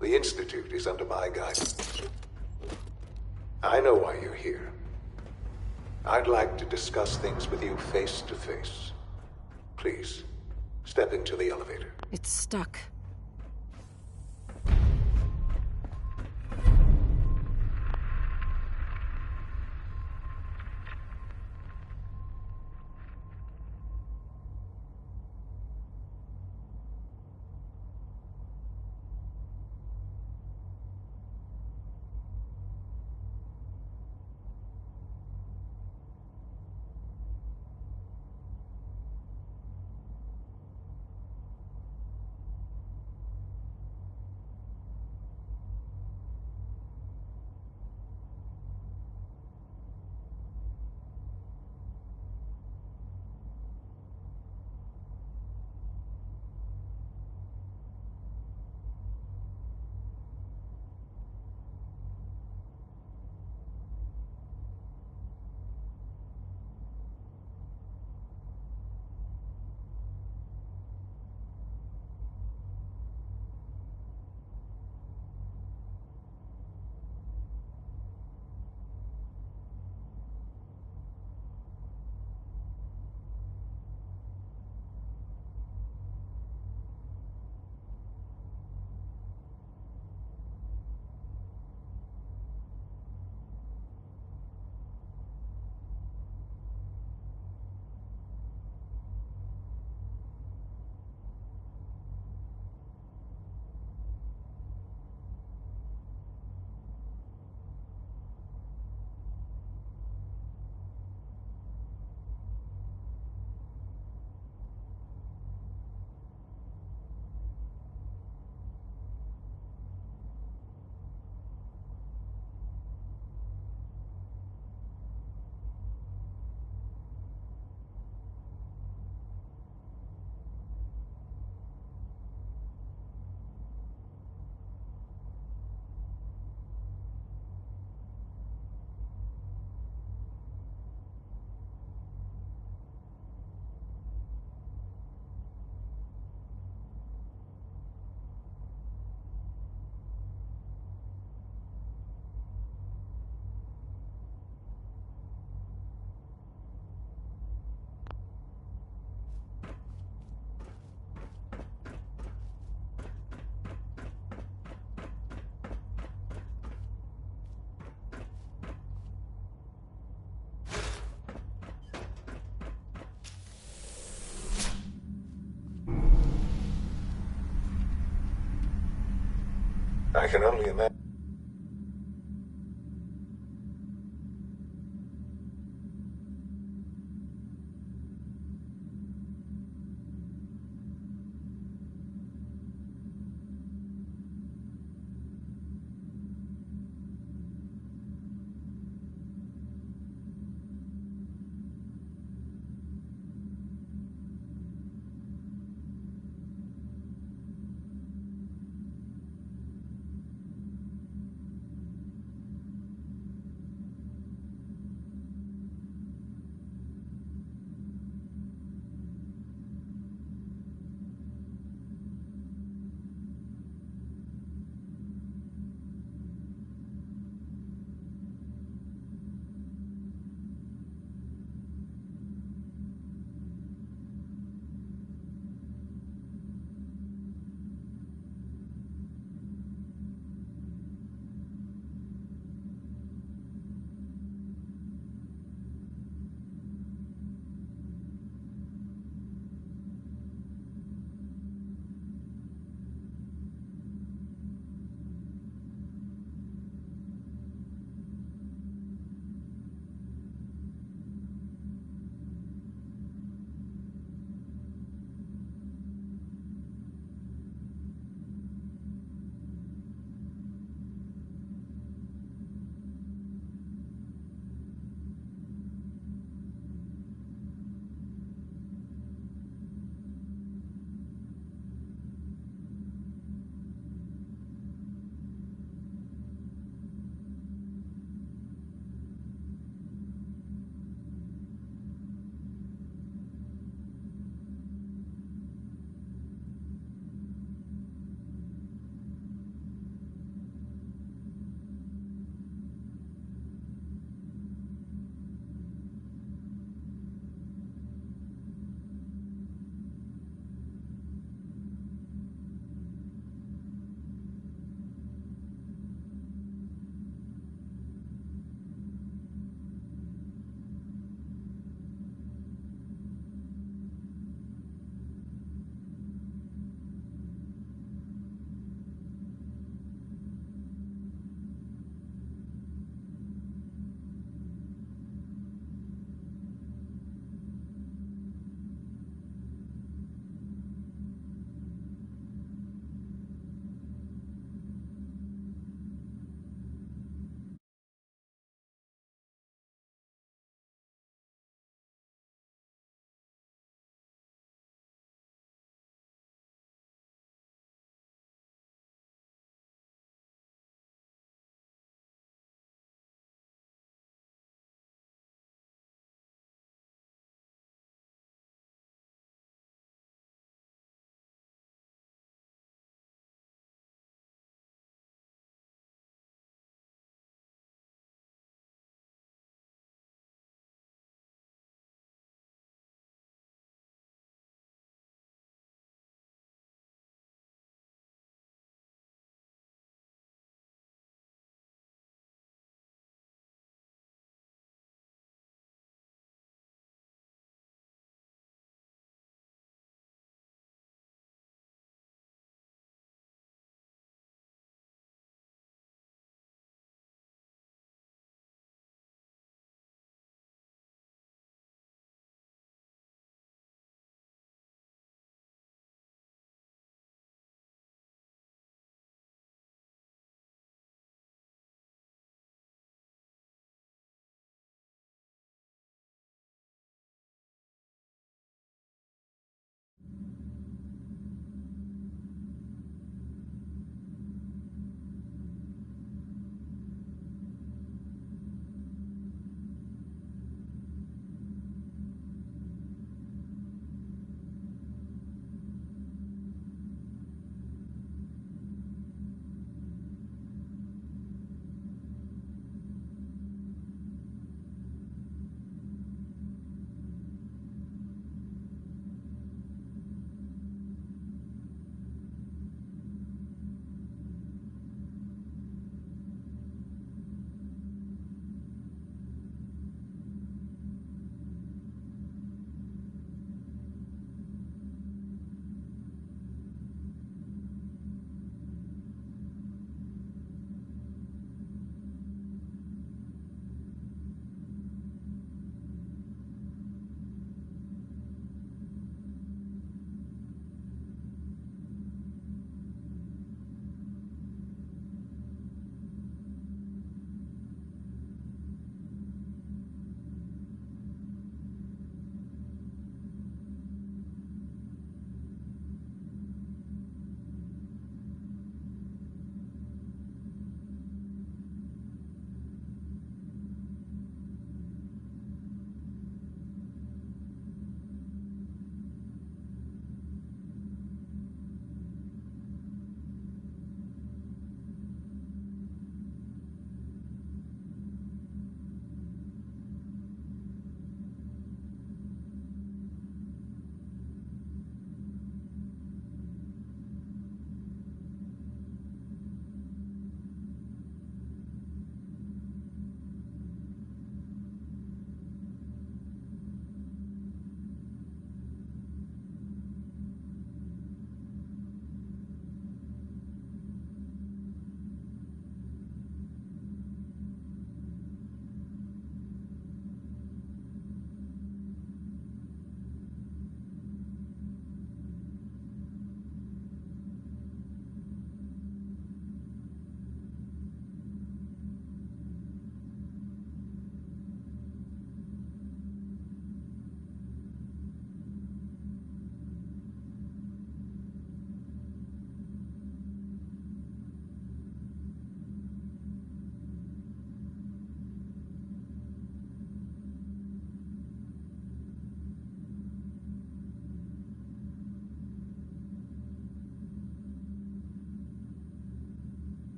The Institute is under my guidance. I know why you're here. I'd like to discuss things with you face to face. Please, step into the elevator. It's stuck. I can only imagine.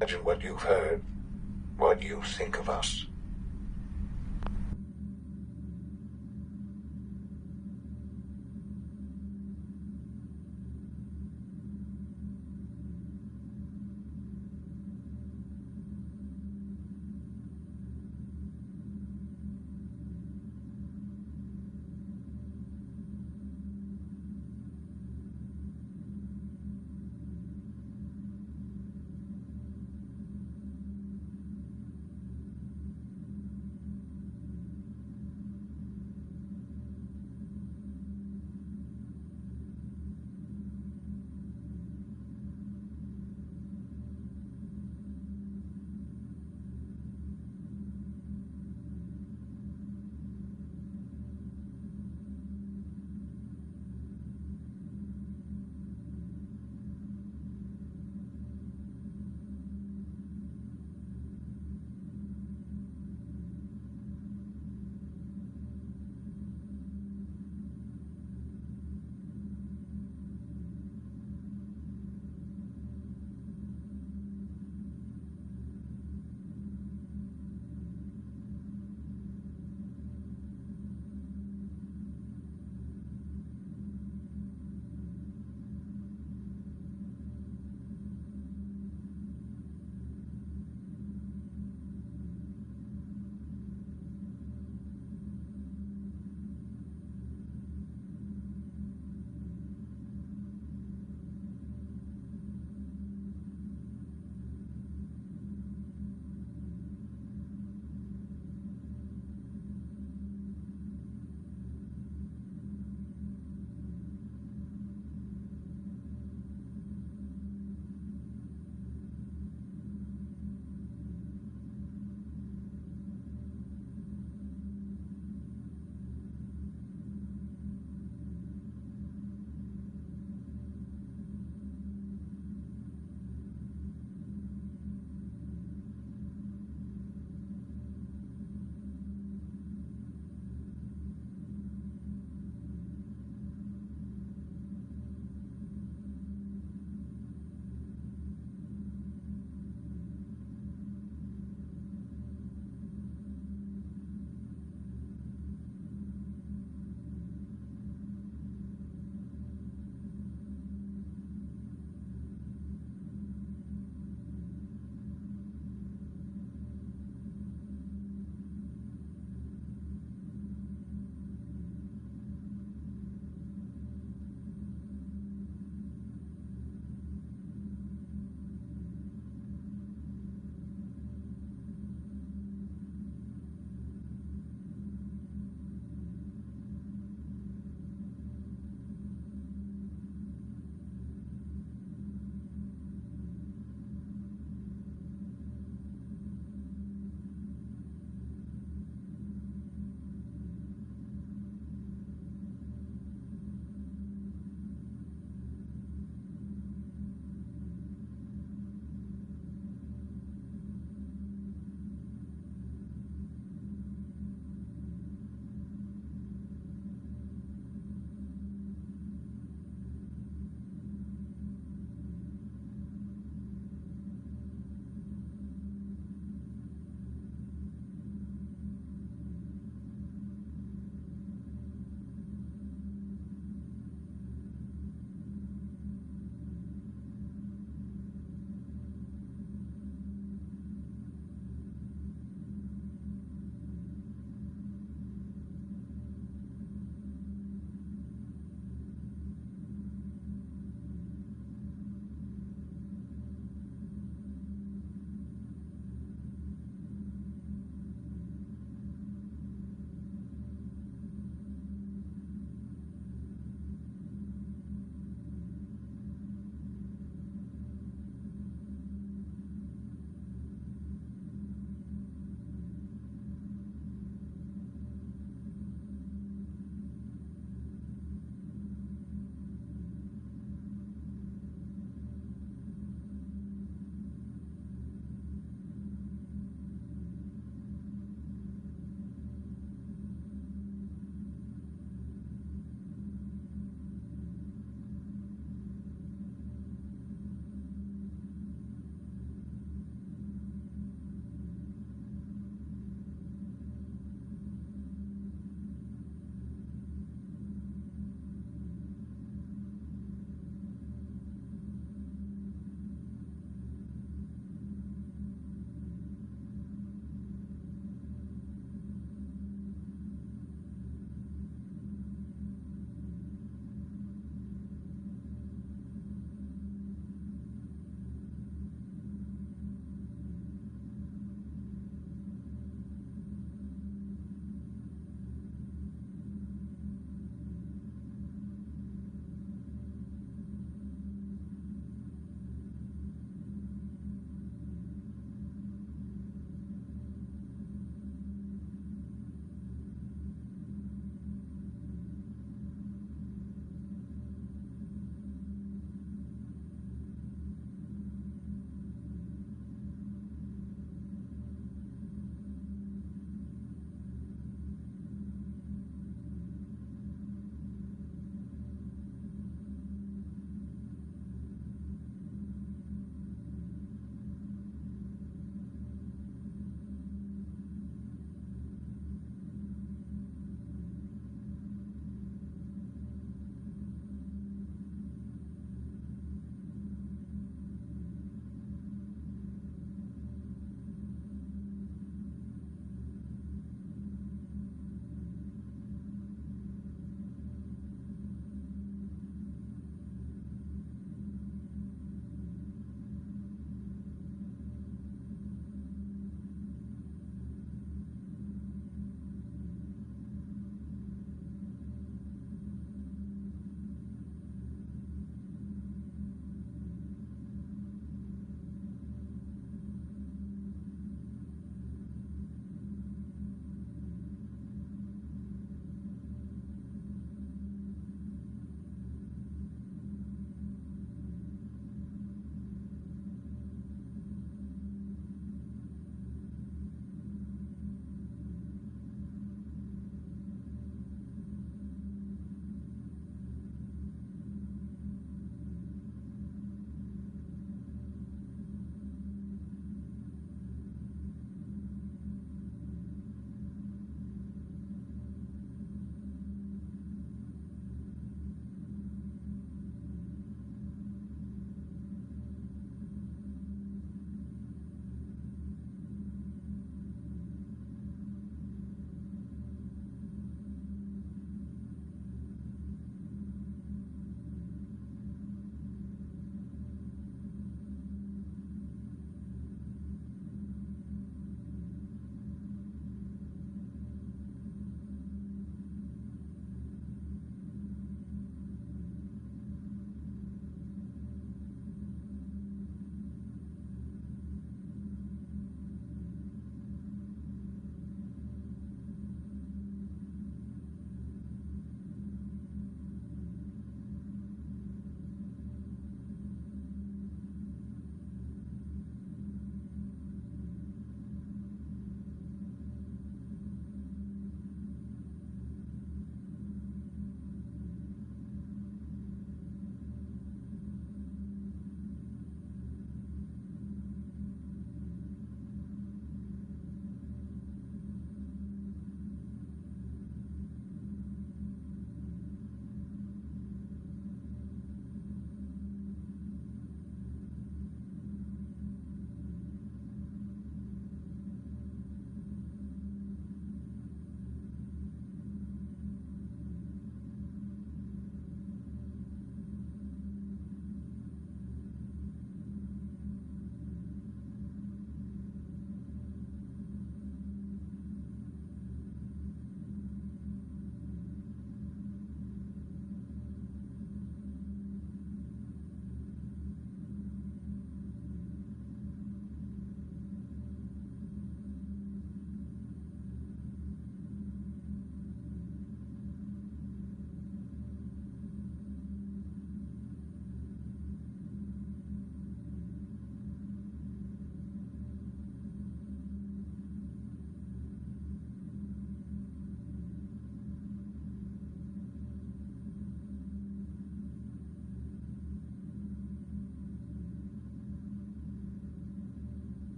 Imagine what you've heard, what you think of us.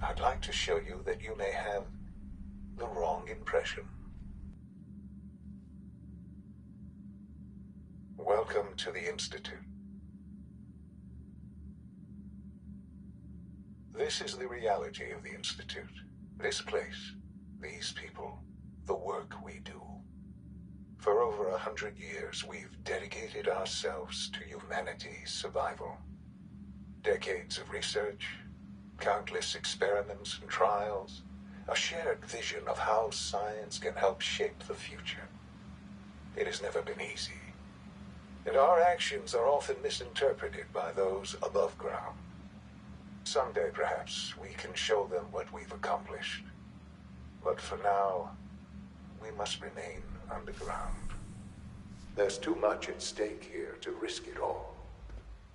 I'd like to show you that you may have the wrong impression. Welcome to the Institute. This is the reality of the Institute. This place, these people, the work we do. For over 100 years, we've dedicated ourselves to humanity's survival. Decades of research, countless experiments and trials, a shared vision of how science can help shape the future. It has never been easy, and our actions are often misinterpreted by those above ground. Someday, perhaps, we can show them what we've accomplished. But for now, we must remain underground. There's too much at stake here to risk it all.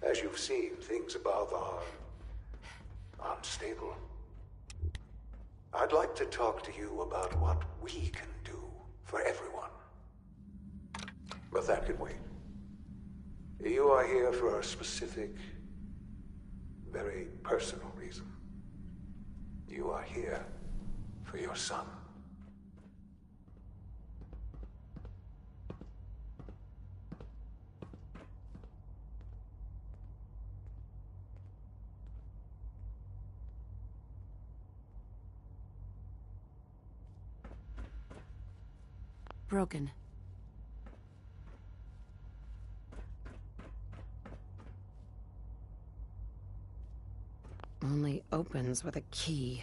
As you've seen, things above are unstable. I'd like to talk to you about what we can do for everyone. But that can wait. You are here for a specific, very personal reason. You are here for your son. Broken. Only opens with a key.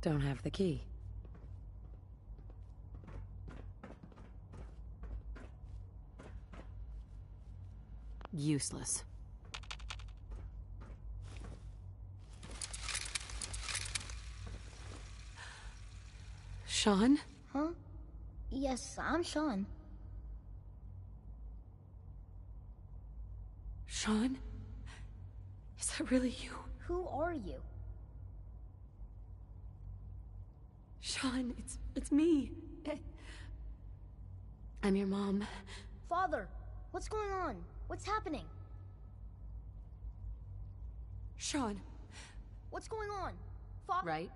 Don't have the key. Useless. Sean? Huh? Yes, I'm Sean. Sean? Is that really you? Who are you? Sean, it's me. I'm your mom. Father, what's going on? What's happening? Sean. What's going on? Right?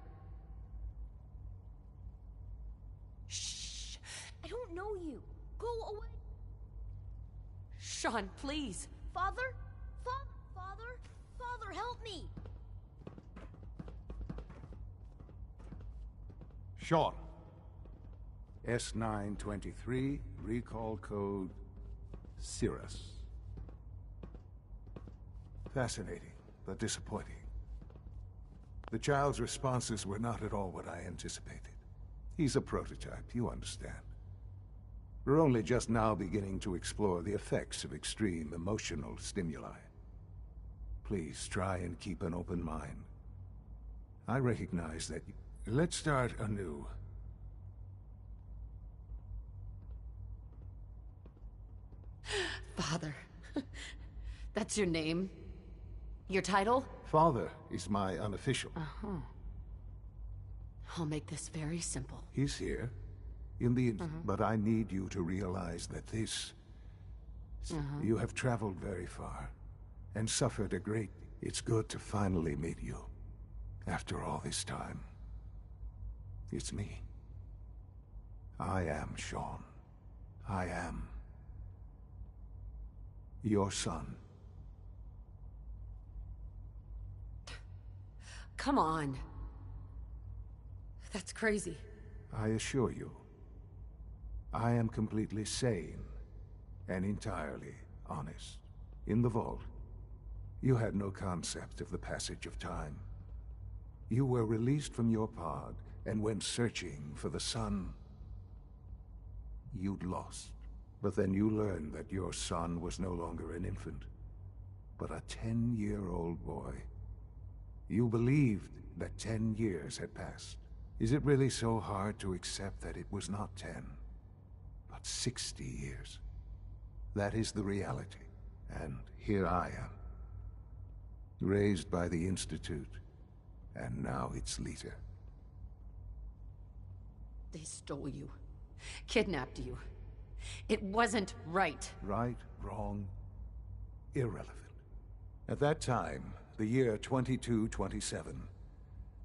Shh. I don't know you. Go away. Sean, please. Father? Father? Father, help me. Sean. S923, recall code Cirrus. Fascinating, but disappointing. The child's responses were not at all what I anticipated. He's a prototype, you understand. We're only just now beginning to explore the effects of extreme emotional stimuli. Please try and keep an open mind. I recognize that Let's start anew. Father. That's your name? Your title? Father is my unofficial. Uh-huh. I'll make this very simple. He's here. But I need you to realize that this... You have traveled very far, and suffered a great... It's good to finally meet you, after all this time. It's me. I am Sean. I am... your son. Come on. That's crazy. I assure you, I am completely sane and entirely honest. In the vault, you had no concept of the passage of time. You were released from your pod and went searching for the sun. You'd lost. But then you learned that your son was no longer an infant, but a 10-year-old boy. You believed that 10 years had passed. Is it really so hard to accept that it was not 10, but 60 years? That is the reality, and here I am. Raised by the Institute, and now its leader. They stole you, kidnapped you, It wasn't right. Right, wrong, irrelevant. At that time, the year 2227,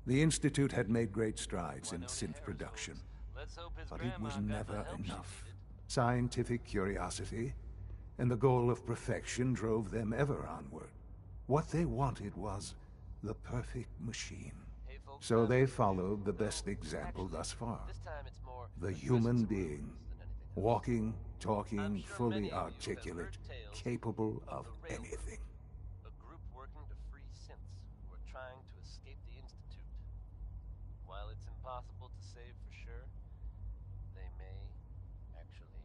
the Institute had made great strides in synth production. But it was never enough. Scientific curiosity and the goal of perfection drove them ever onward. What they wanted was the perfect machine. So they followed the best example thus far. The human being. Walking, talking, fully articulate, capable of anything. A group working to free synths who are trying to escape the Institute. While it's impossible to say for sure, they may actually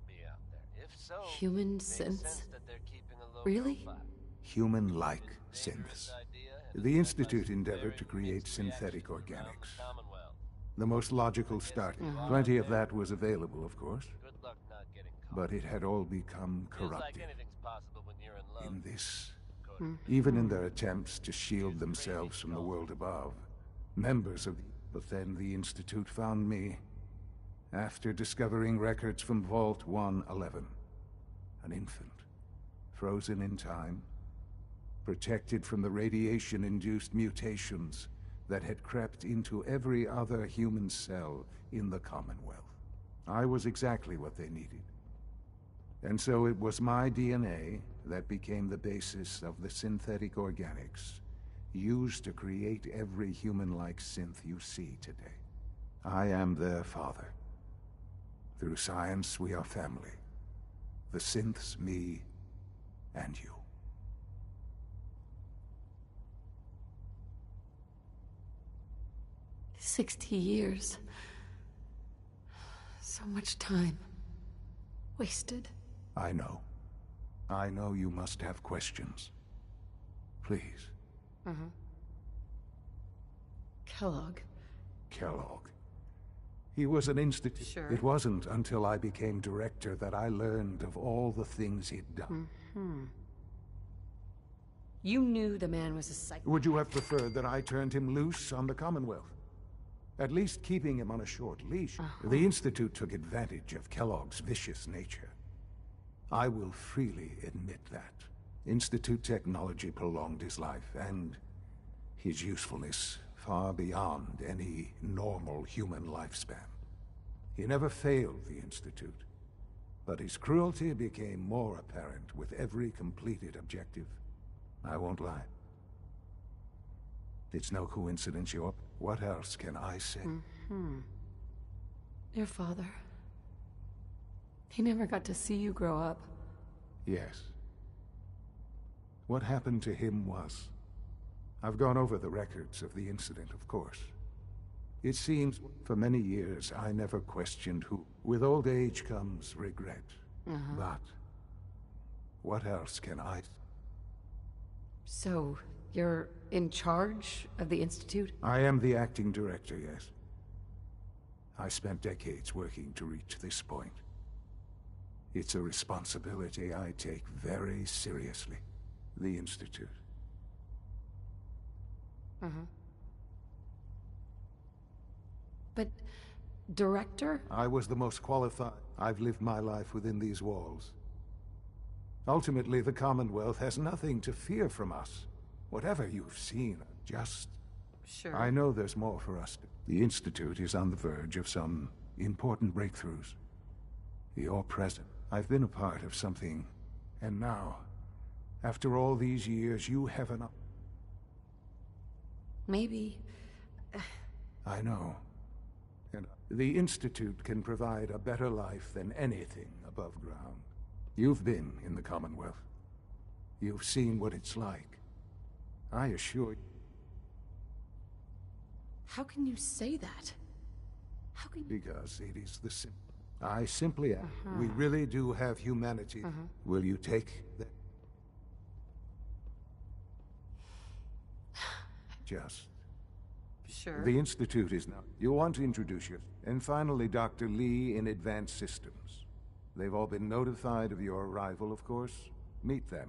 be out there. If so, Human makes synths? sense that they're keeping a low Really? profile. Human-like synths. The Institute endeavored to create synthetic organics. The most logical start. Plenty of that was available, of course. But it had all become corrupted. In this, even in their attempts to shield themselves from the world above, members of the... But then the Institute found me, after discovering records from Vault 111. An infant, frozen in time, protected from the radiation-induced mutations that had crept into every other human cell in the Commonwealth. I was exactly what they needed. And so it was my DNA that became the basis of the synthetic organics used to create every human-like synth you see today. I am their father. Through science, we are family. The synths, me, and you. 60 years. So much time. Wasted. I know. I know you must have questions. Please. Kellogg. Kellogg. He was an institute. Sure. It wasn't until I became director that I learned of all the things he'd done. You knew the man was a psycho. Would you have preferred that I turned him loose on the Commonwealth? At least keeping him on a short leash. The Institute took advantage of Kellogg's vicious nature. I will freely admit that. Institute technology prolonged his life, and his usefulness far beyond any normal human lifespan. He never failed the Institute, but his cruelty became more apparent with every completed objective. I won't lie. It's no coincidence you're... What else can I say? Your father. He never got to see you grow up. Yes. What happened to him was... I've gone over the records of the incident, of course. It seems for many years I never questioned who. With old age comes regret. But what else can I... So, you're in charge of the Institute? I am the acting director, yes. I spent decades working to reach this point. It's a responsibility I take very seriously. The Institute. But... director? I was the most qualified. I've lived my life within these walls. Ultimately, the Commonwealth has nothing to fear from us. Whatever you've seen, just... Sure. I know there's more for us. The Institute is on the verge of some important breakthroughs. You're present. I've been a part of something, and now, after all these years, you have an... Maybe... I know. And the Institute can provide a better life than anything above ground. You've been in the Commonwealth. You've seen what it's like. I assure you... How can you say that? How can you... Because it is the sim... I simply ask. We really do have humanity. Will you take that? Just... Sure. The Institute is now... You want to introduce yourself. And finally, Dr. Lee in Advanced Systems. They've all been notified of your arrival, of course. Meet them.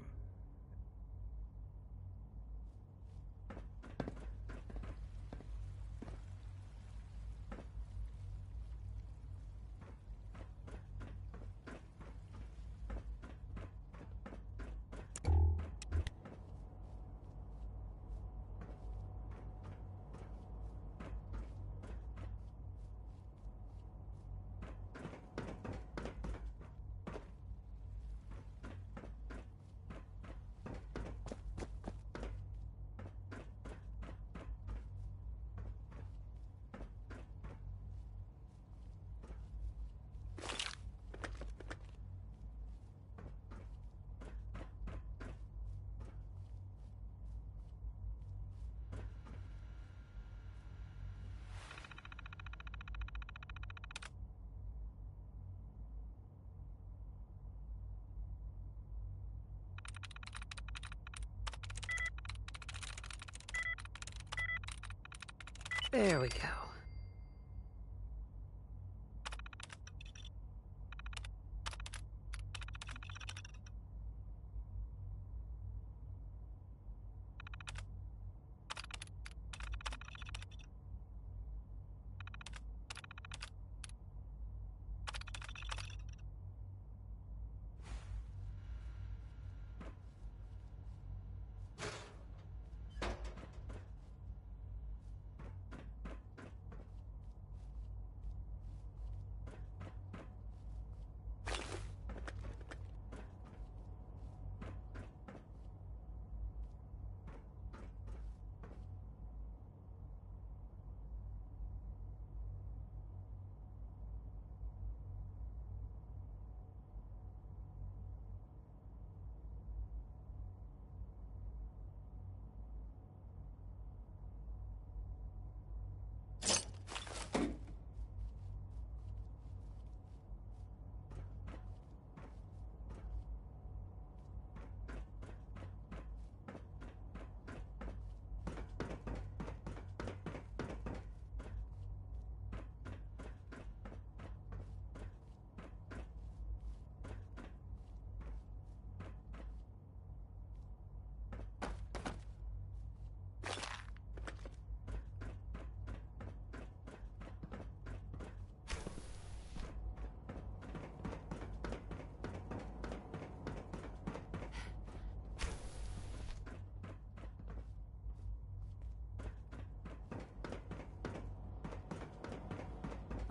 There we go.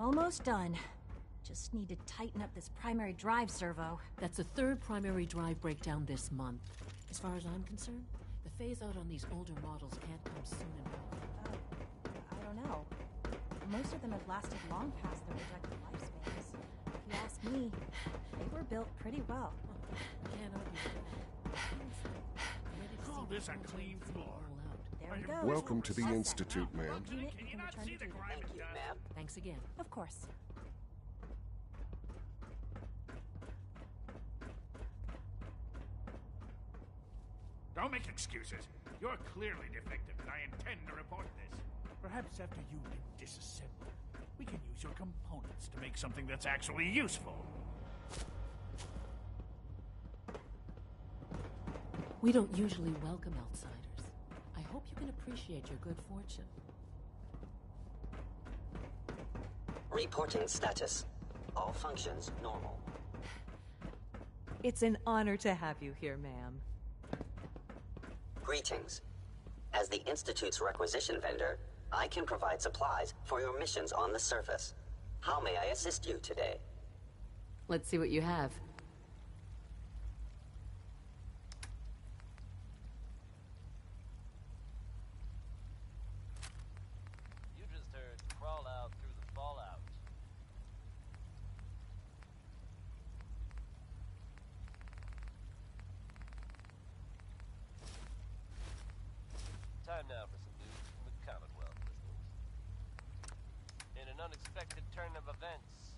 Almost done. Just need to tighten up this primary drive servo. That's the third primary drive breakdown this month. As far as I'm concerned, the phase-out on these older models can't come soon enough. I don't know. Most of them have lasted long past their projected lifespans. If you ask me, they were built pretty well. Can't argue. Call this a clean floor. There we go. Welcome to the Institute, ma'am. Unit, you can return to duty. Thank you, ma'am. Thanks again. Of course. Don't make excuses. You're clearly defective, and I intend to report this. Perhaps after you've been disassembled, we can use your components to make something that's actually useful. We don't usually welcome outsiders. I hope you can appreciate your good fortune. Reporting status. All functions normal. It's an honor to have you here, ma'am. Greetings. As the Institute's requisition vendor, I can provide supplies for your missions on the surface. How may I assist you today? Let's see what you have. You just heard crawl out through the fallout. Time now for some news from the Commonwealth, listeners. In an unexpected turn of events,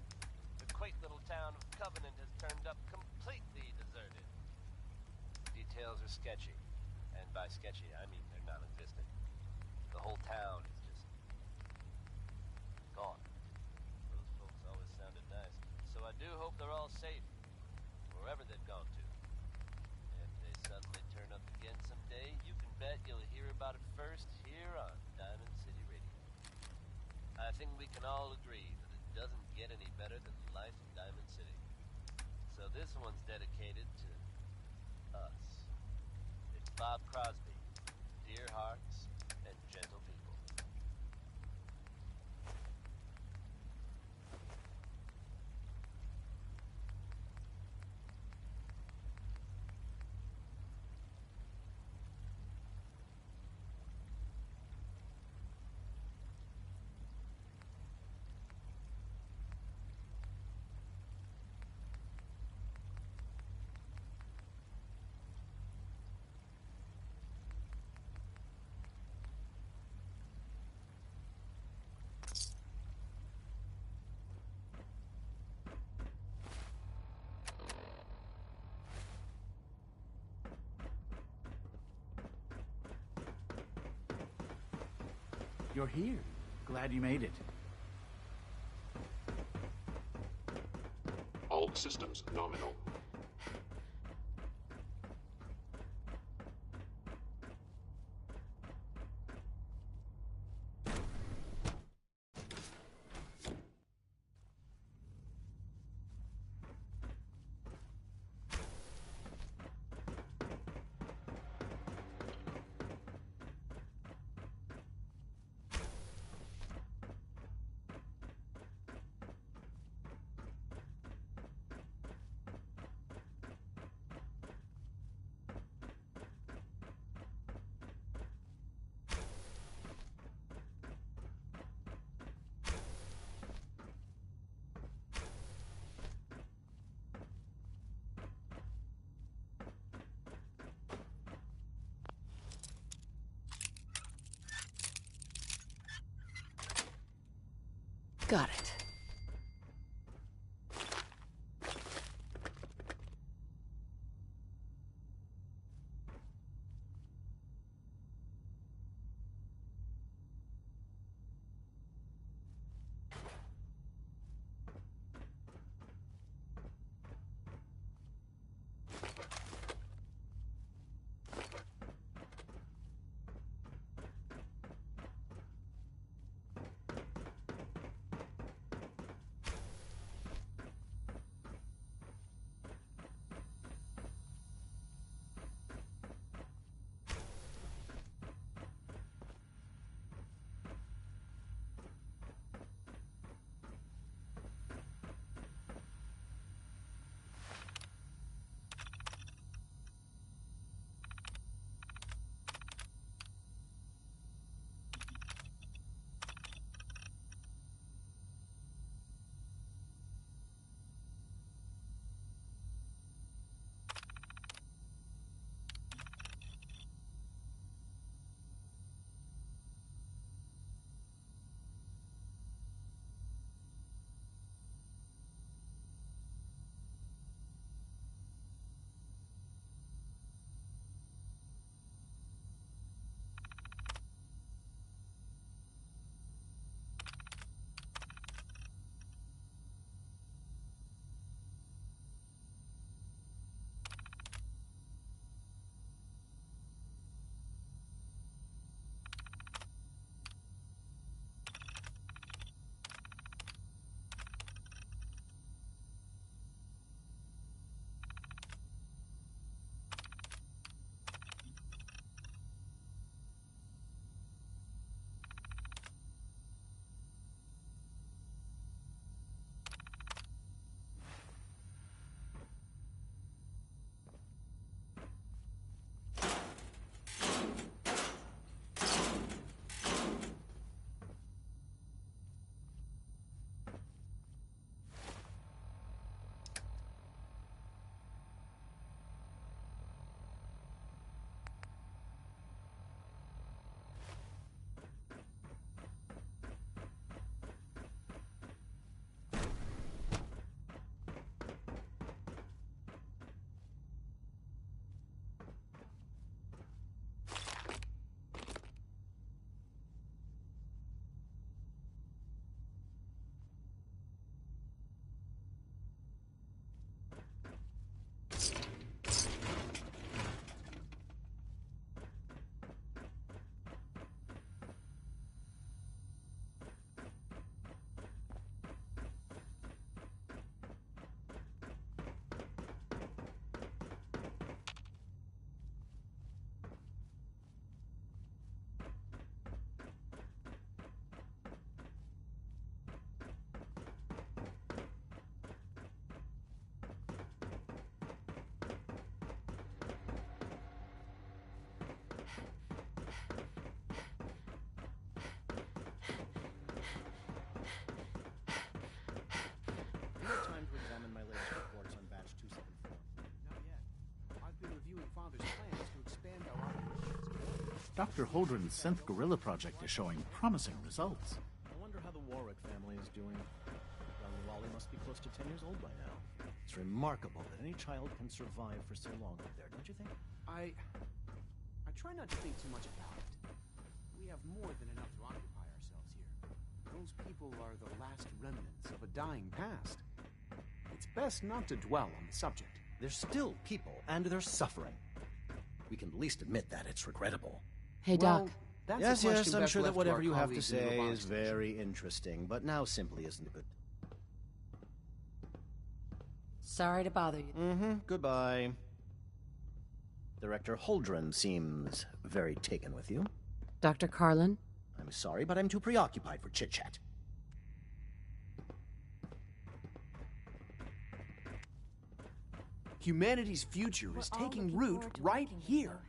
the quaint little town of Covenant has turned up completely deserted. Details are sketchy, and by sketchy I mean they're non-existent. The whole town is just gone. Those folks always sounded nice, so I do hope they're all safe, wherever they've gone to. If they suddenly turn up again someday, you can bet you'll hear about it first here on Diamond City Radio. I think we can all agree that it doesn't get any better than life in Diamond City. So this one's dedicated to us. It's Bob Crosby, dear hearts and gentle people. You're here. Glad you made it. All systems nominal. Got it. Dr. Holdren's synth gorilla project is showing promising results. I wonder how the Warwick family is doing. Young Wally must be close to 10 years old by now. It's remarkable that any child can survive for so long up there, don't you think? I try not to think too much about it. We have more than enough to occupy ourselves here. Those people are the last remnants of a dying past. It's best not to dwell on the subject. They're still people, and they're suffering. We can at least admit that it's regrettable. Hey, Doc. That's Yes, a question yes, I'm best sure that left to whatever our you have to colleagues in the say robotics is very interesting, but now simply isn't good. Sorry to bother you. Mm-hmm. Goodbye. Director Holdren seems very taken with you. Dr. Carlin? I'm sorry, but I'm too preoccupied for chit-chat. Humanity's future is taking root right here.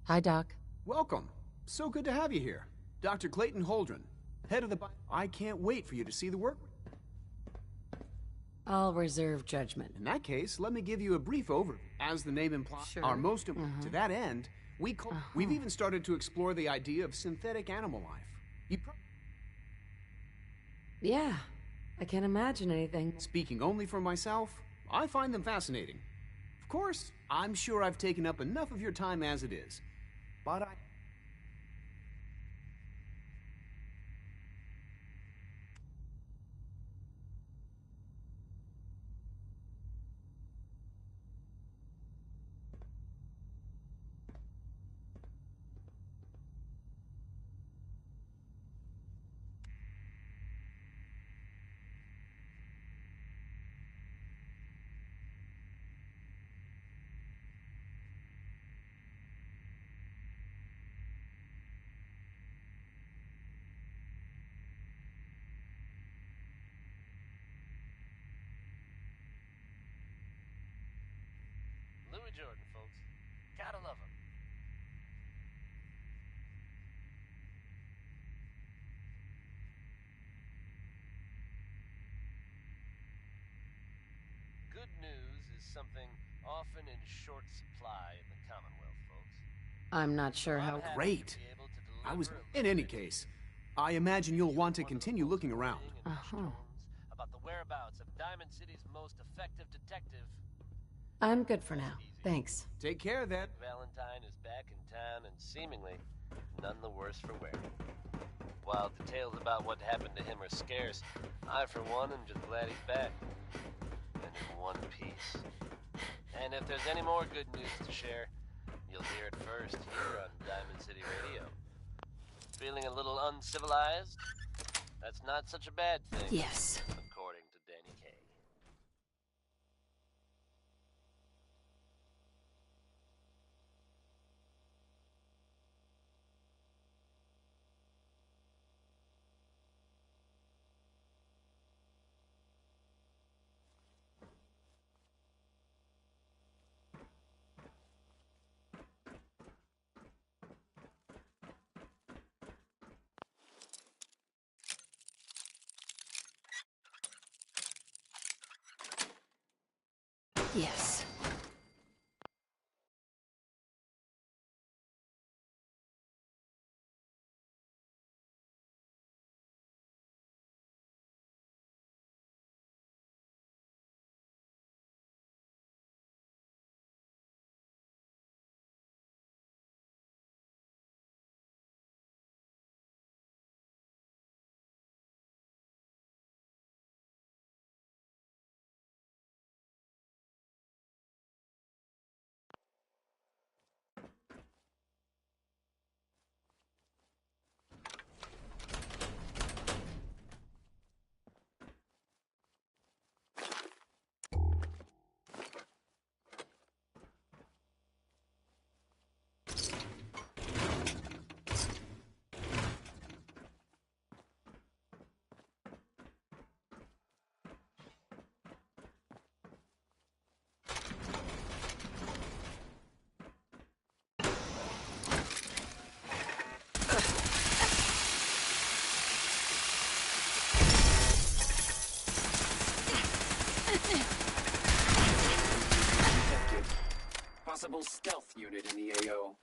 Hi, Doc. Welcome. So good to have you here. Dr. Clayton Holdren, head of the... I can't wait for you to see the work. I'll reserve judgment. In that case, let me give you a brief overview. As the name implies, Sure. our most... To that end, we've even started to explore the idea of synthetic animal life. Yeah, I can't imagine anything. Speaking only for myself, I find them fascinating. Of course, I'm sure I've taken up enough of your time as it is, but I... Louis Jordan, folks. Gotta love him. Good news is something often in short supply in the Commonwealth, folks. I'm not sure how... Great! I was... In any case, I imagine you'll want to continue looking around. About the whereabouts of Diamond City's most effective detective. I'm good for now. Thanks. Take care, then. Valentine is back in town and seemingly none the worse for wear. While details about what happened to him are scarce, I, for one, am just glad he's back. And in one piece. And if there's any more good news to share, you'll hear it first here on Diamond City Radio. Feeling a little uncivilized? That's not such a bad thing. Yes. According to Danny Kaye. Yes. Possible stealth unit in the AO.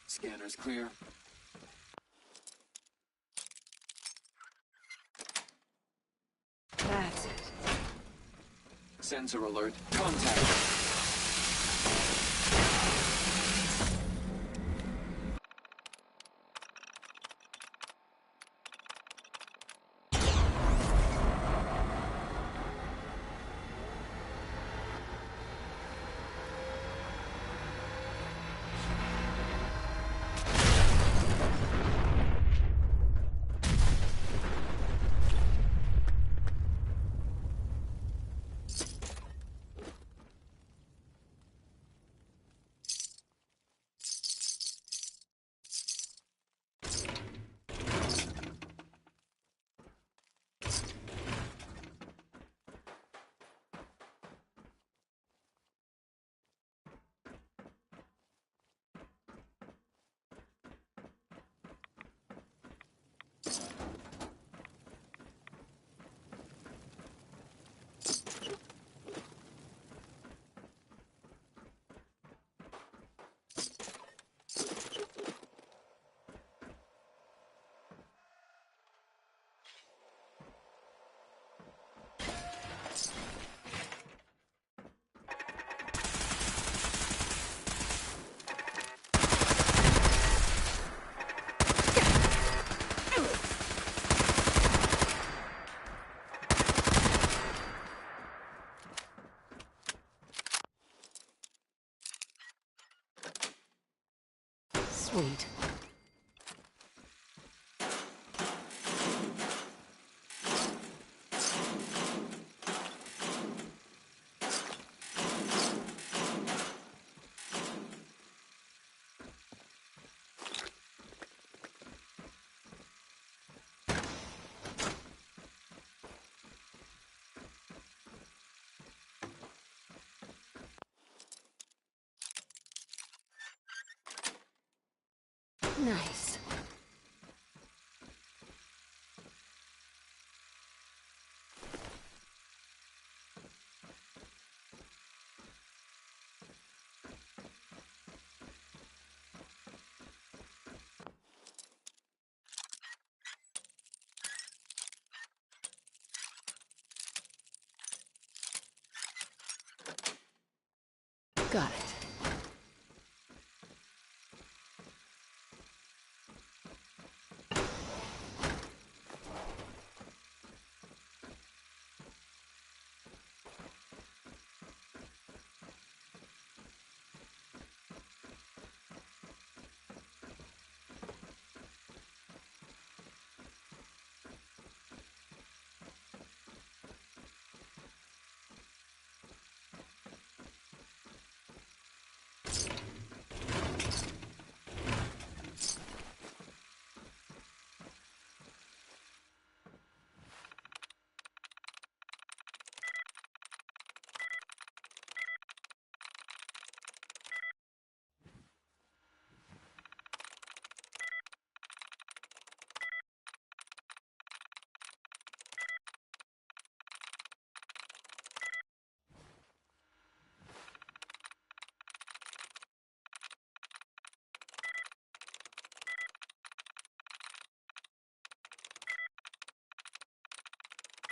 Scanner's clear. That's it. Sensor alert. Contact. Sweet. Nice. Got it.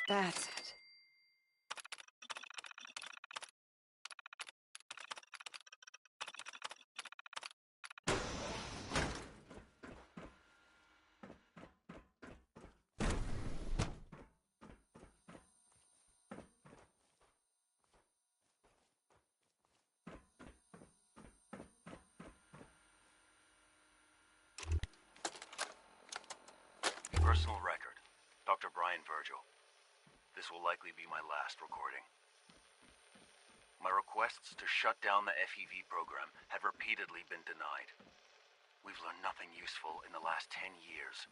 That's it. Personal record. Dr. Brian Virgil. This will likely be my last recording. My requests to shut down the FEV program have repeatedly been denied. We've learned nothing useful in the last 10 years.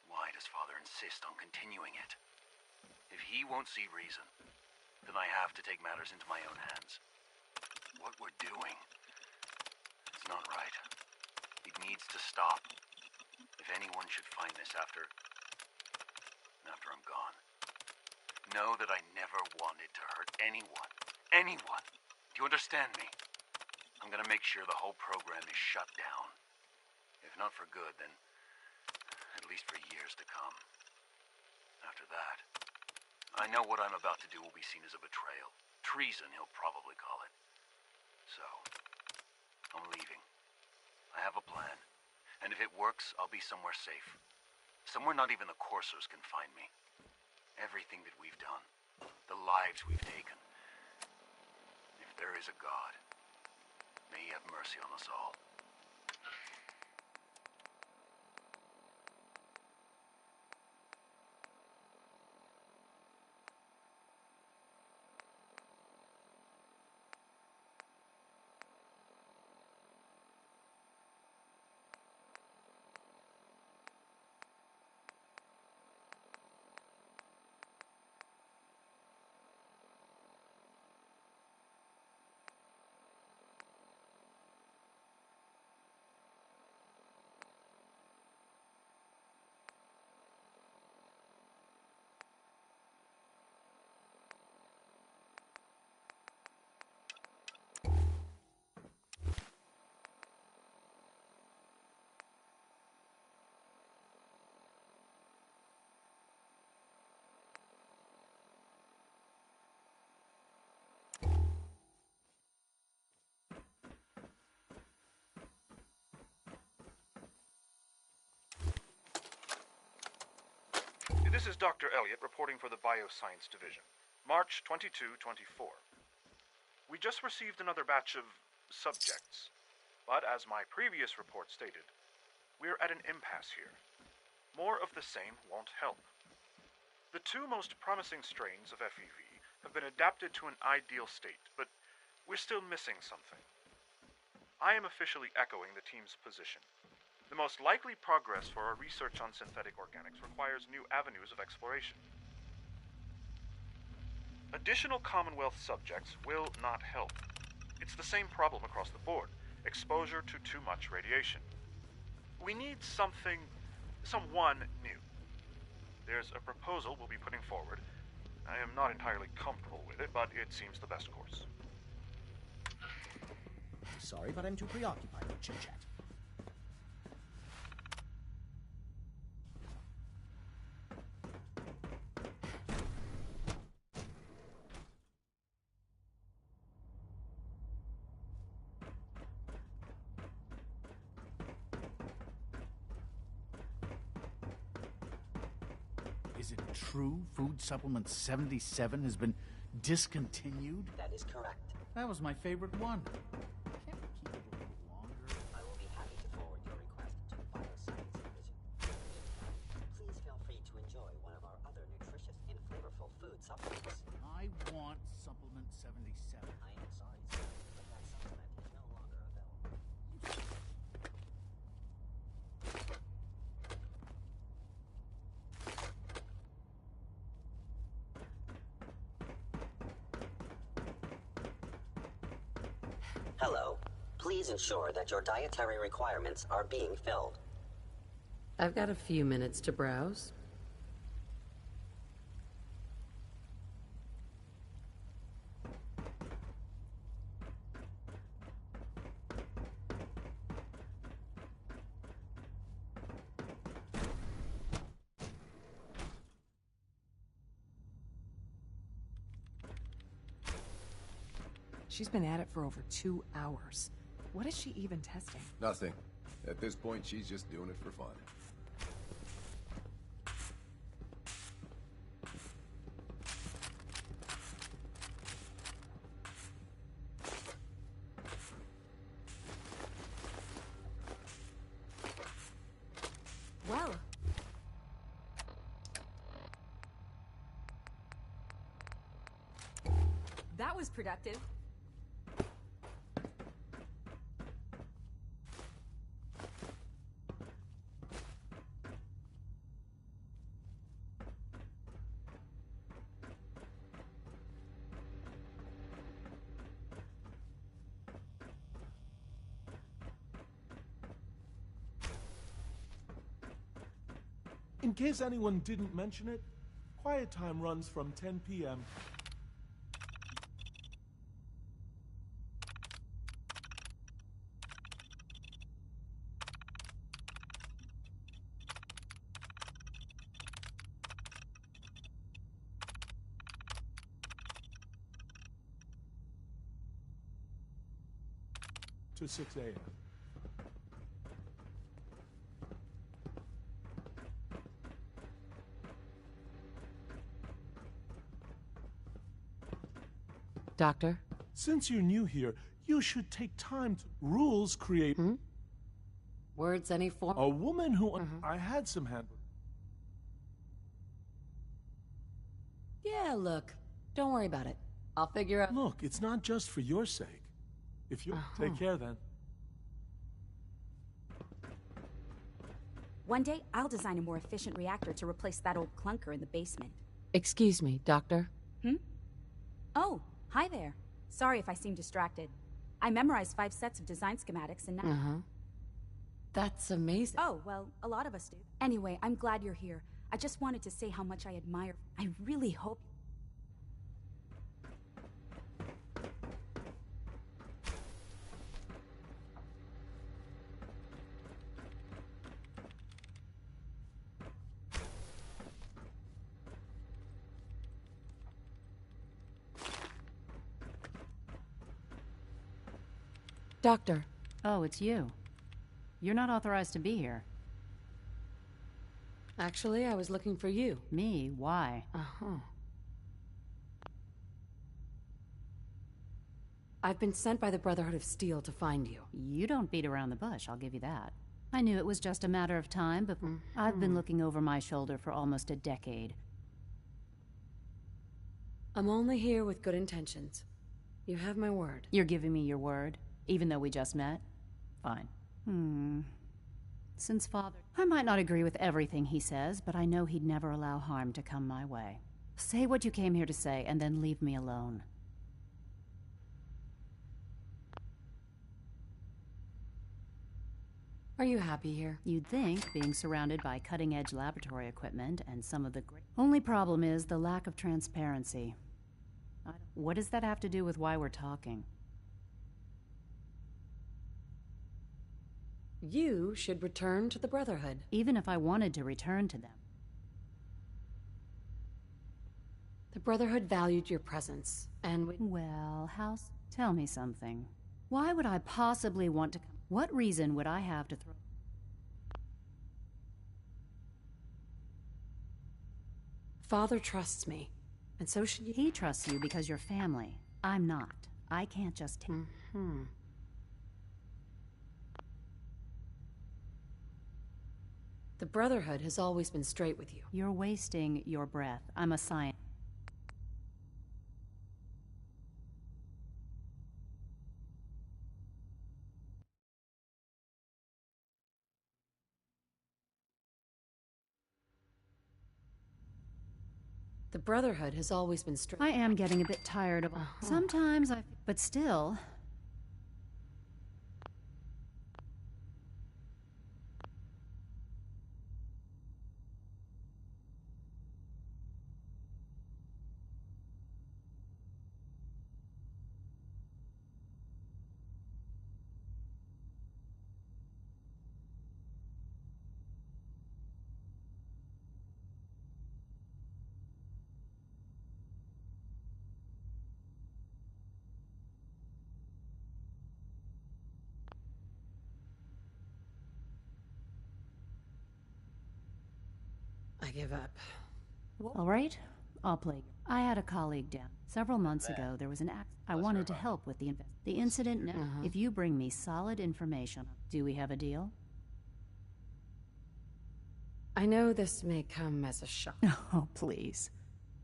Why does Father insist on continuing it? If he won't see reason, then I have to take matters into my own hands. What we're doing, it's not right. It needs to stop. If anyone should find this after I'm gone, know that I never wanted to hurt anyone. Anyone! Do you understand me? I'm gonna make sure the whole program is shut down. If not for good, then at least for years to come. After that, I know what I'm about to do will be seen as a betrayal. Treason, he'll probably call it. So, I'm leaving. I have a plan. And if it works, I'll be somewhere safe. Somewhere not even the Coursers can find me. Everything that we've done, the lives we've taken. If there is a God, may he have mercy on us all. This is Dr. Elliot reporting for the Bioscience Division. March 22-24. We just received another batch of subjects, but as my previous report stated, we're at an impasse here. More of the same won't help. The two most promising strains of FEV have been adapted to an ideal state, but we're still missing something. I am officially echoing the team's position. The most likely progress for our research on synthetic organics requires new avenues of exploration. Additional Commonwealth subjects will not help. It's the same problem across the board: exposure to too much radiation. We need someone new. There's a proposal we'll be putting forward. I am not entirely comfortable with it, but it seems the best course. Sorry, but I'm too preoccupied with chit-chat. Is it true Food Supplement 77 has been discontinued? That is correct. That was my favorite one. I will be happy to forward your request to Bioscience Division. Please feel free to enjoy one of our other nutritious and flavorful food supplements. I want Supplement 77. I am sorry, sir, but that supplement is no longer available. Hello. Please ensure that your dietary requirements are being filled. I've got a few minutes to browse. She's been at it for over 2 hours. What is she even testing? Nothing. At this point, she's just doing it for fun. Well. That was productive. In case anyone didn't mention it, quiet time runs from 10 p.m. to 6 a.m. Doctor? Since you're new here, you should take time to... Rules create... Words any form? A woman who... I had some hand... Yeah, look. Don't worry about it. I'll figure out... Look, it's not just for your sake. If you... Take care, then. One day, I'll design a more efficient reactor to replace that old clunker in the basement. Excuse me, Doctor? Oh, hi there. Sorry if I seem distracted. I memorized 5 sets of design schematics and now... That's amazing. Oh, well, a lot of us do. Anyway, I'm glad you're here. I just wanted to say how much I admire... I really hope... Doctor. Oh, it's you. You're not authorized to be here. Actually, I was looking for you. Me? Why? I've been sent by the Brotherhood of Steel to find you. You don't beat around the bush, I'll give you that. I knew it was just a matter of time, but I've been looking over my shoulder for almost a decade. I'm only here with good intentions. You have my word. You're giving me your word? Even though we just met? Fine. Since Father... I might not agree with everything he says, but I know he'd never allow harm to come my way. Say what you came here to say, and then leave me alone. Are you happy here? You'd think, being surrounded by cutting-edge laboratory equipment and some of the great... Only problem is the lack of transparency. What does that have to do with why we're talking? You should return to the Brotherhood. Even if I wanted to return to them. The Brotherhood valued your presence, and we... Well, tell me something. Why would I possibly want to come? What reason would I have to throw... Father trusts me, and so should you. He trusts you because you're family. I'm not. I can't just take... The Brotherhood has always been straight with you. You're wasting your breath. I'm a scientist. The Brotherhood has always been straight. I am getting a bit tired of... Sometimes I... But still... I give up. All right, I'll play. I had a colleague down. Several months ago, there was an accident. I wanted to help with the incident. If you bring me solid information, do we have a deal? I know this may come as a shock. Oh, please.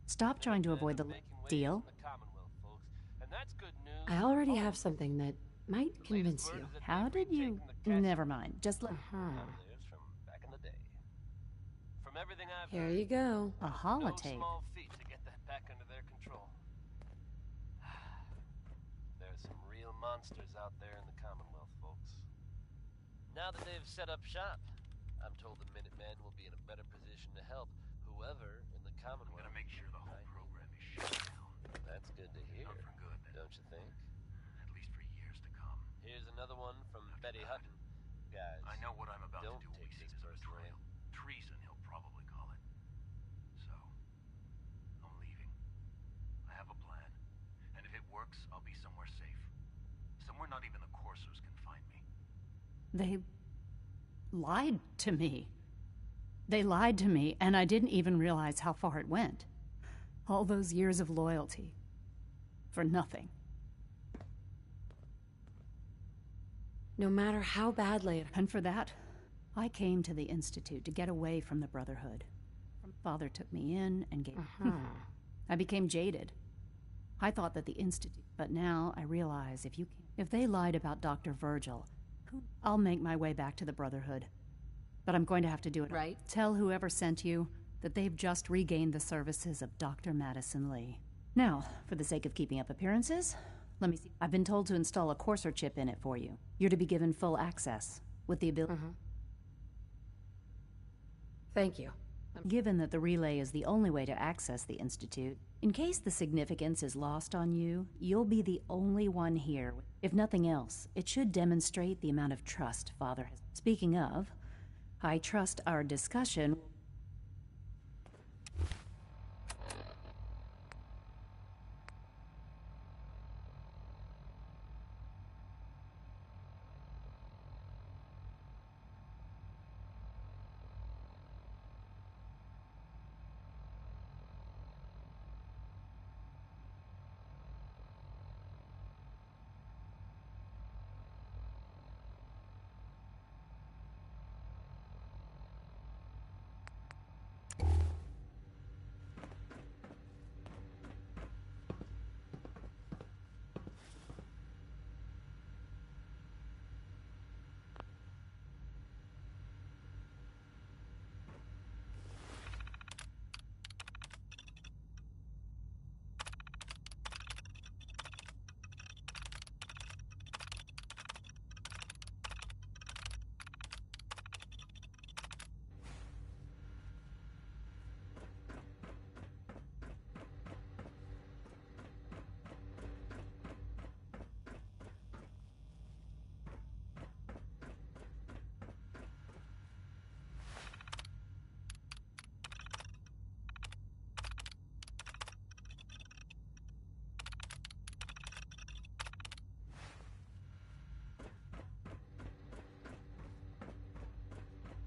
Stop trying to avoid the deal. I already have something that might convince you. How did you... Never mind. Just let... Here you go. A holotape. No small feat to get that back under their control. There's some real monsters out there in the Commonwealth, folks. Now that they've set up shop, I'm told the Minutemen will be in a better position to help whoever in the Commonwealth. I'm gonna make sure the whole program is shut down. That's good to hear. Not for good, then. Don't you think? At least for years to come. Here's another one from Betty Hutton. Guys, I know what I'm about don't to do will be take seen this as a personally. betrayal. Treason, he'll probably call it. So, I'm leaving. I have a plan. And if it works, I'll be somewhere safe. Somewhere not even the Corsairs can find They lied to me. They lied to me, and I didn't even realize how far it went. All those years of loyalty. For nothing. No matter how badly... And for that, I came to the Institute to get away from the Brotherhood. Father took me in and gave... I became jaded. I thought that the Institute... But now I realize if they lied about Dr. Virgil, I'll make my way back to the Brotherhood. But I'm going to have to do it right. Tell whoever sent you that they've just regained the services of Dr. Madison Lee. Now, for the sake of keeping up appearances, let me see. I've been told to install a Courser chip in it for you. You're to be given full access, with the ability... Thank you. Given that the relay is the only way to access the Institute, in case the significance is lost on you, you'll be the only one here. If nothing else, it should demonstrate the amount of trust Father has. Speaking of, I trust our discussion...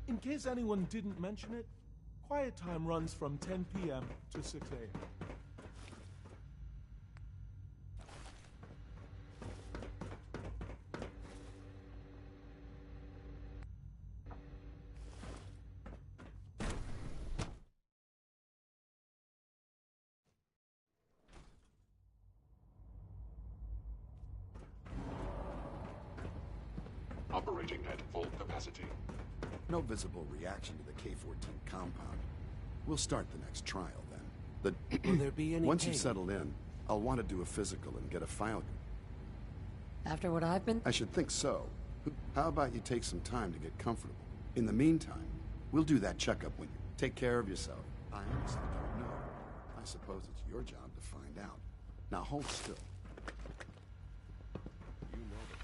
In case anyone didn't mention it, quiet time runs from 10 p.m. to 6 a.m. Operating at full capacity. No visible reaction to the K-14 compound. We'll start the next trial then. Will there be any Once pain? you've settled in, I'll want to do a physical and get a file. After what I've been... I should think so. How about you take some time to get comfortable? In the meantime, we'll do that checkup when you take care of yourself. I honestly don't know. I suppose it's your job to find out. Now hold still. You know that.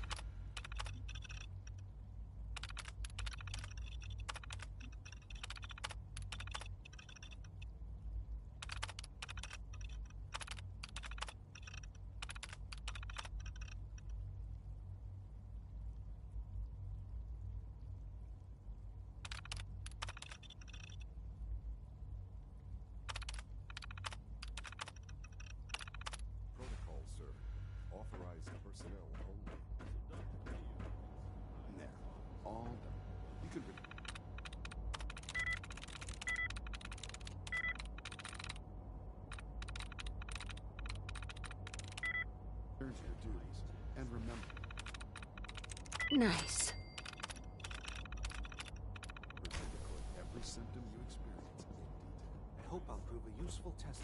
Protocol, sir. Authorized personnel only. There. All done. You can... Here's your duties. And remember... Nice. Record every symptom you experience in detail. I hope I'll prove a useful test.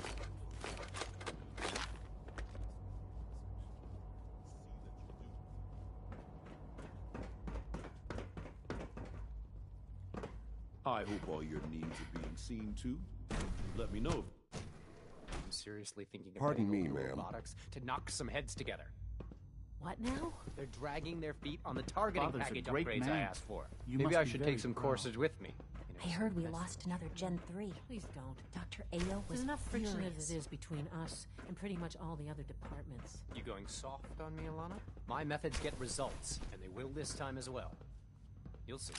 I hope all your needs are being seen to. Let me know. I'm seriously thinking of Pardon getting me, Overlord ma'am. Robotics to knock some heads together. What now? They're dragging their feet on the targeting Father's a package great upgrades I man. asked for. You Maybe must I be should very take some proud. courses with me. I heard we lost another Gen 3. Please don't. Dr. Ayo was There's enough friction furious. as it is between us and pretty much all the other departments. You going soft on me, Alana? My methods get results, and they will this time as well. You'll see.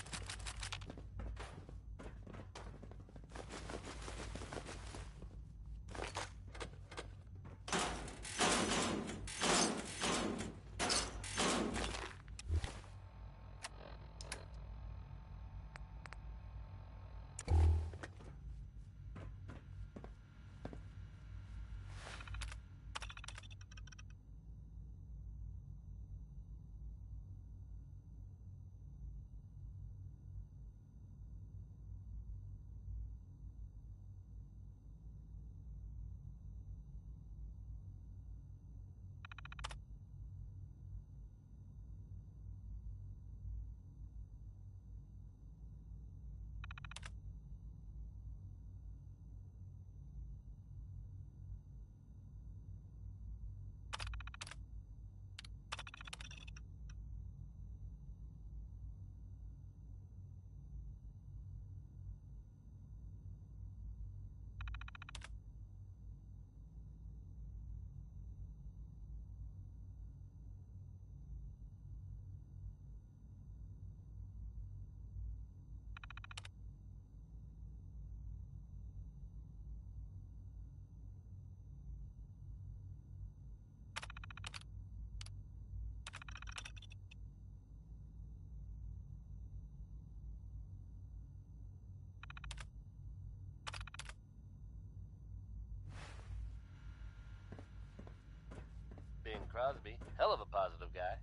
Bing Crosby, hell of a positive guy.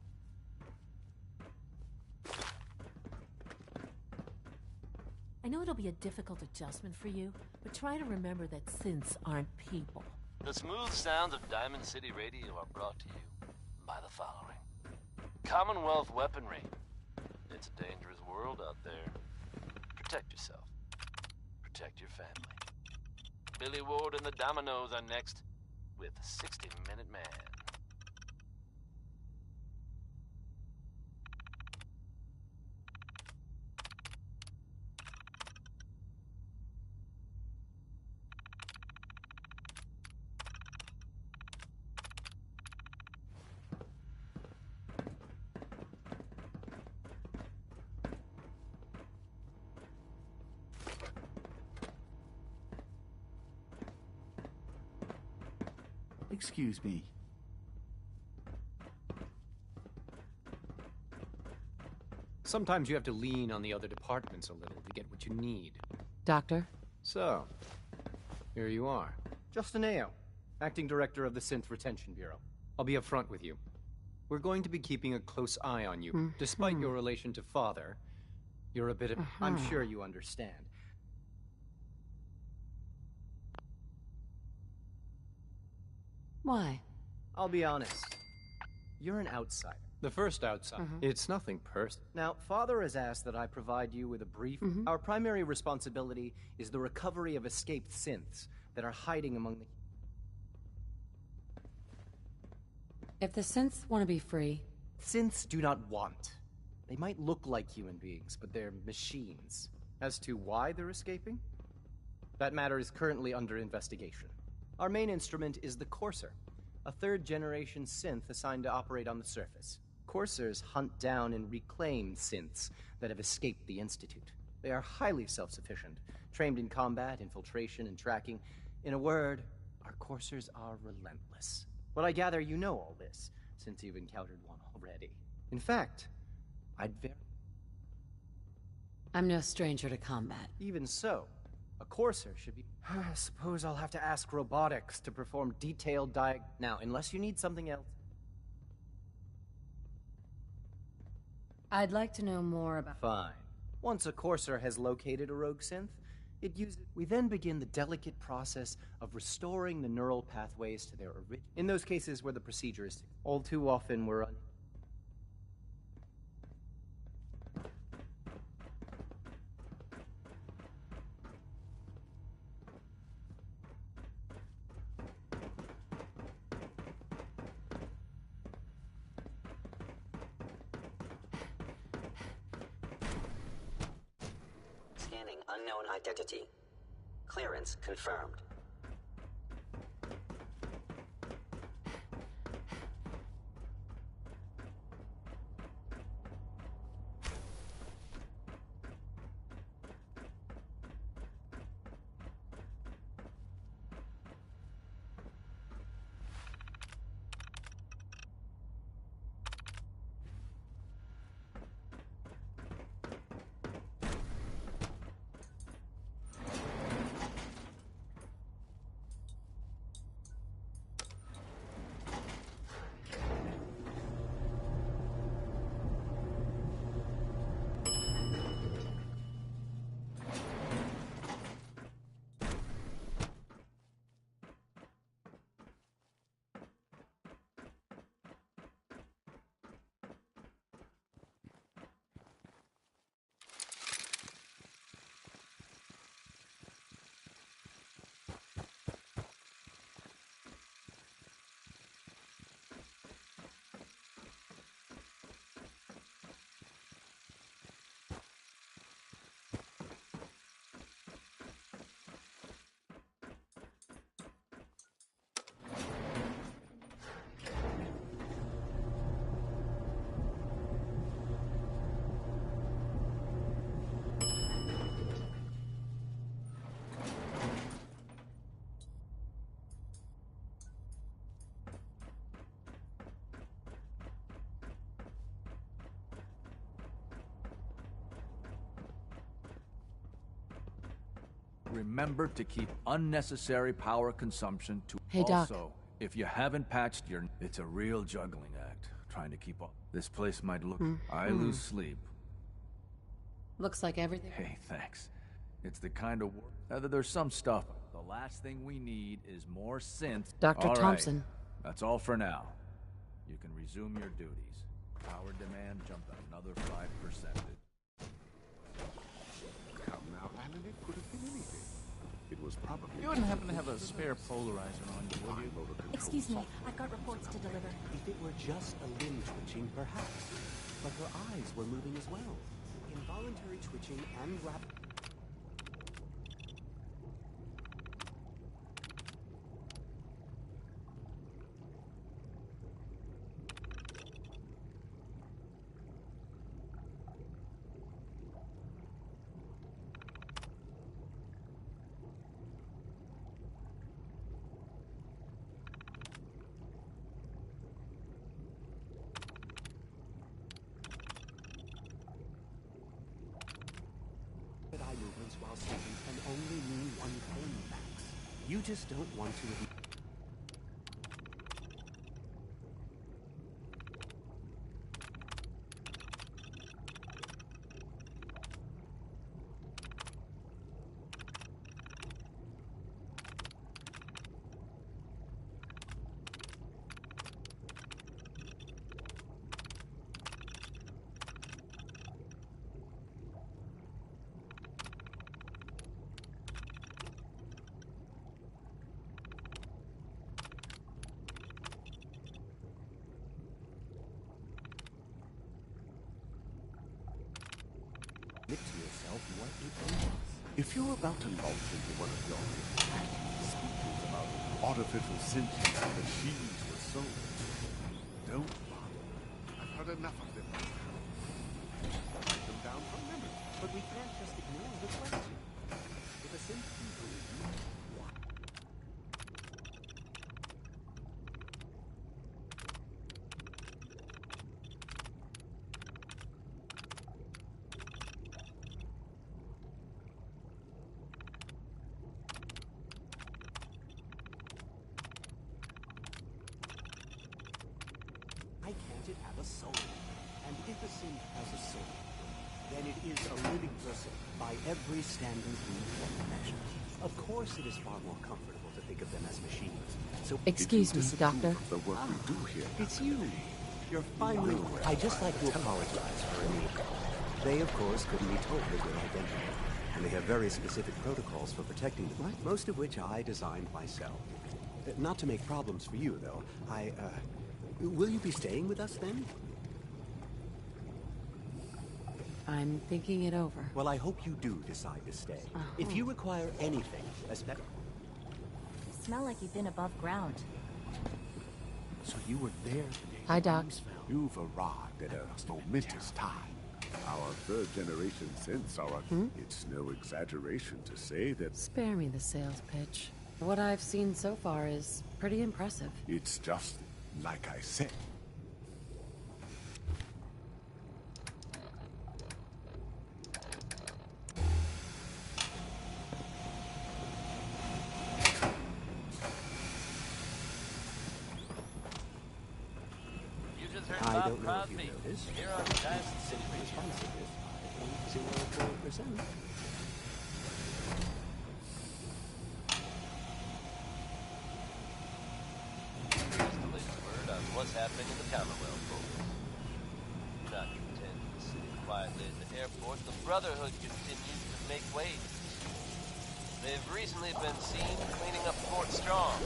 I know it'll be a difficult adjustment for you, but try to remember that synths aren't people. The smooth sounds of Diamond City Radio are brought to you by the following. Commonwealth weaponry. It's a dangerous world out there. Protect yourself. Protect your family. Billy Ward and the Dominoes are next with 60 Minute Man. Excuse me. Sometimes you have to lean on the other departments a little to get what you need. Doctor? So, here you are. Justin Ayo, Acting Director of the Synth Retention Bureau. I'll be upfront with you. We're going to be keeping a close eye on you. Despite your relation to Father, you're a bit of... I'm sure you understand. Why? I'll be honest. You're an outsider. The first outsider. It's nothing personal. Now, Father has asked that I provide you with a brief... Our primary responsibility is the recovery of escaped synths that are hiding among the... If the synths want to be free... Synths do not want. They might look like human beings, but they're machines. As to why they're escaping? That matter is currently under investigation. Our main instrument is the Courser, a third-generation synth assigned to operate on the surface. Coursers hunt down and reclaim synths that have escaped the Institute. They are highly self-sufficient, trained in combat, infiltration, and tracking. In a word, our Coursers are relentless. But I gather you know all this, since you've encountered one already. In fact, I'm no stranger to combat. Even so, a Courser should be... I suppose I'll have to ask robotics to perform detailed Now, unless you need something else... I'd like to know more about... Fine. Once a Courser has located a rogue synth, we then begin the delicate process of restoring the neural pathways to their original... In those cases where the procedure is... All too often we're... Scanning unknown identity. Clearance confirmed. remember to keep unnecessary power consumption to... Hey, Doc. Also, if you haven't patched your... It's a real juggling act, trying to keep up. This place might look... I lose sleep. Looks like everything... Hey, thanks. It's the kind of work... there's some stuff. The last thing we need is more synths. Dr. All right. Thompson. That's all for now. You can resume your duties. Power demand jumped another 5%. Come now, Alan, it could have been anything. It was probably... You wouldn't happen to have a spare polarizer on you, would you? Excuse me, I've got reports to deliver. If it were just a limb twitching, perhaps. But her eyes were moving as well. Involuntary twitching and rapid... eye movements while sleeping can only mean one thing, Max. You just don't want to admit... to yourself what it is. If you're about to launch into one of your speeches about artificial sentience and machines were sold, don't bother. I've heard enough of them. Write them down from memory. But we can't just ignore the question. If a synth can breathe, why? Why can't it have a soul? And if a synth has a soul, then it is a living person by every standard we can measure. Of course, it is far more comfortable to think of them as machines. So, Excuse me, Doctor. The work we do here. It's you. You're finally... I'd just like to apologize for any... They, of course, couldn't be told their good identity. And they have very specific protocols for protecting them, most of which I designed myself. Not to make problems for you, though. Will you be staying with us, then? I'm thinking it over. Well, I hope you do decide to stay. If you require anything, especially... You smell like you've been above ground. So you were there today. Hi, Doc. You've arrived at a momentous time. Our third generation synths are It's no exaggeration to say that... Spare me the sales pitch. What I've seen so far is pretty impressive. It's just like I said. I don't know if you noticed. Here on Giant City responsiveness by 0.04%. Here's the latest word on what's happening in the Commonwealth, folks. Not content to sit quietly at the airport, the Brotherhood continues to make waves. They've recently been seen cleaning up Fort Strong.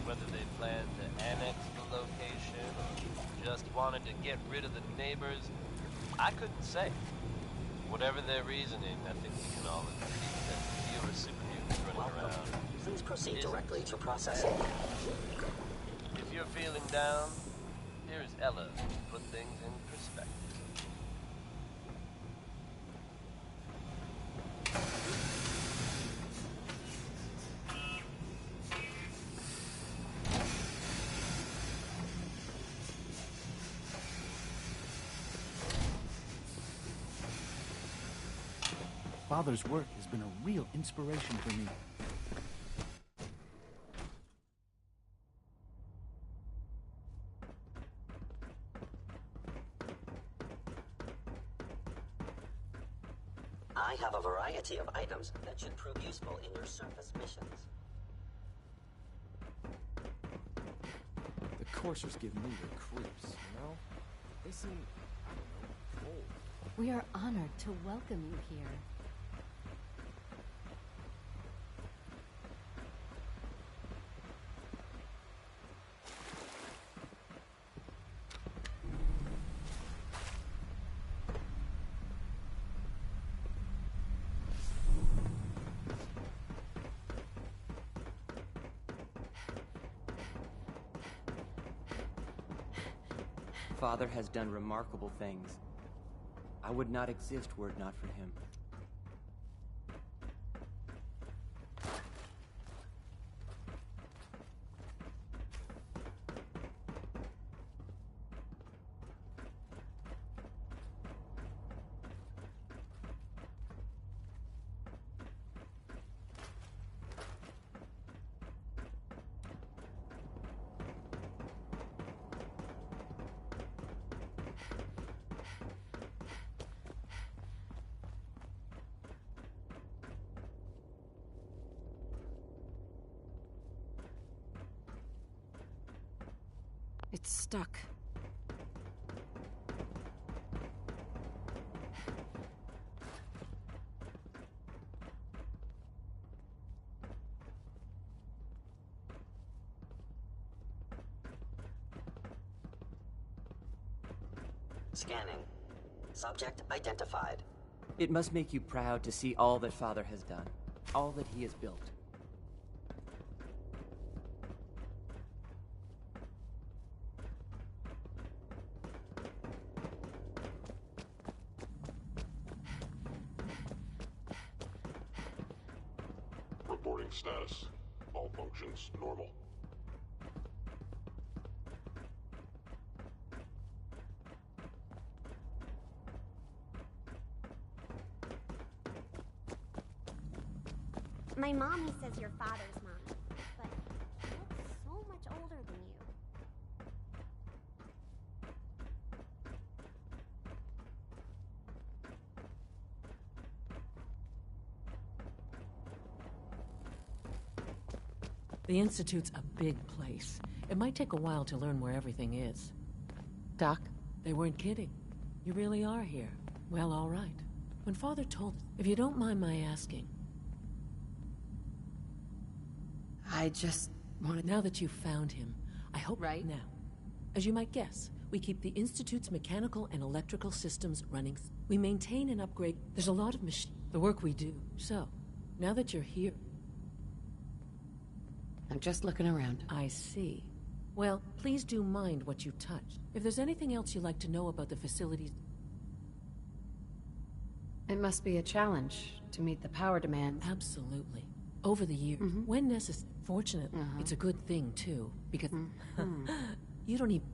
Whether they plan to annex the location or just wanted to get rid of the neighbors, I couldn't say. Whatever their reasoning, I think we can all agree that fewer supermutants running around. Please proceed directly to processing. If you're feeling down, here's Ella to put things in perspective. Father's work has been a real inspiration for me. I have a variety of items that should prove useful in your surface missions. The coursers give me the creeps, you know? They seem, I don't know, cold. We are honored to welcome you here. Father has done remarkable things. I would not exist were it not for him. It's stuck. Scanning. Subject identified. It must make you proud to see all that Father has done, all that he has built. Reporting status. All functions normal. My mommy says you're father's mommy, but she looks so much older than you. The Institute's a big place. It might take a while to learn where everything is. Doc? They weren't kidding. You really are here. Well, all right. When Father told... If you don't mind my asking... I just wanted... Now that you've found him, I hope... Right. Now, as you might guess, we keep the Institute's mechanical and electrical systems running. We maintain and upgrade... There's a lot of the work we do. So, now that you're here... I'm just looking around. I see. Well, please do mind what you touch. If there's anything else you'd like to know about the facilities... It must be a challenge to meet the power demands. Absolutely. Over the years, when necessary. Fortunately, it's a good thing, too, because you don't even...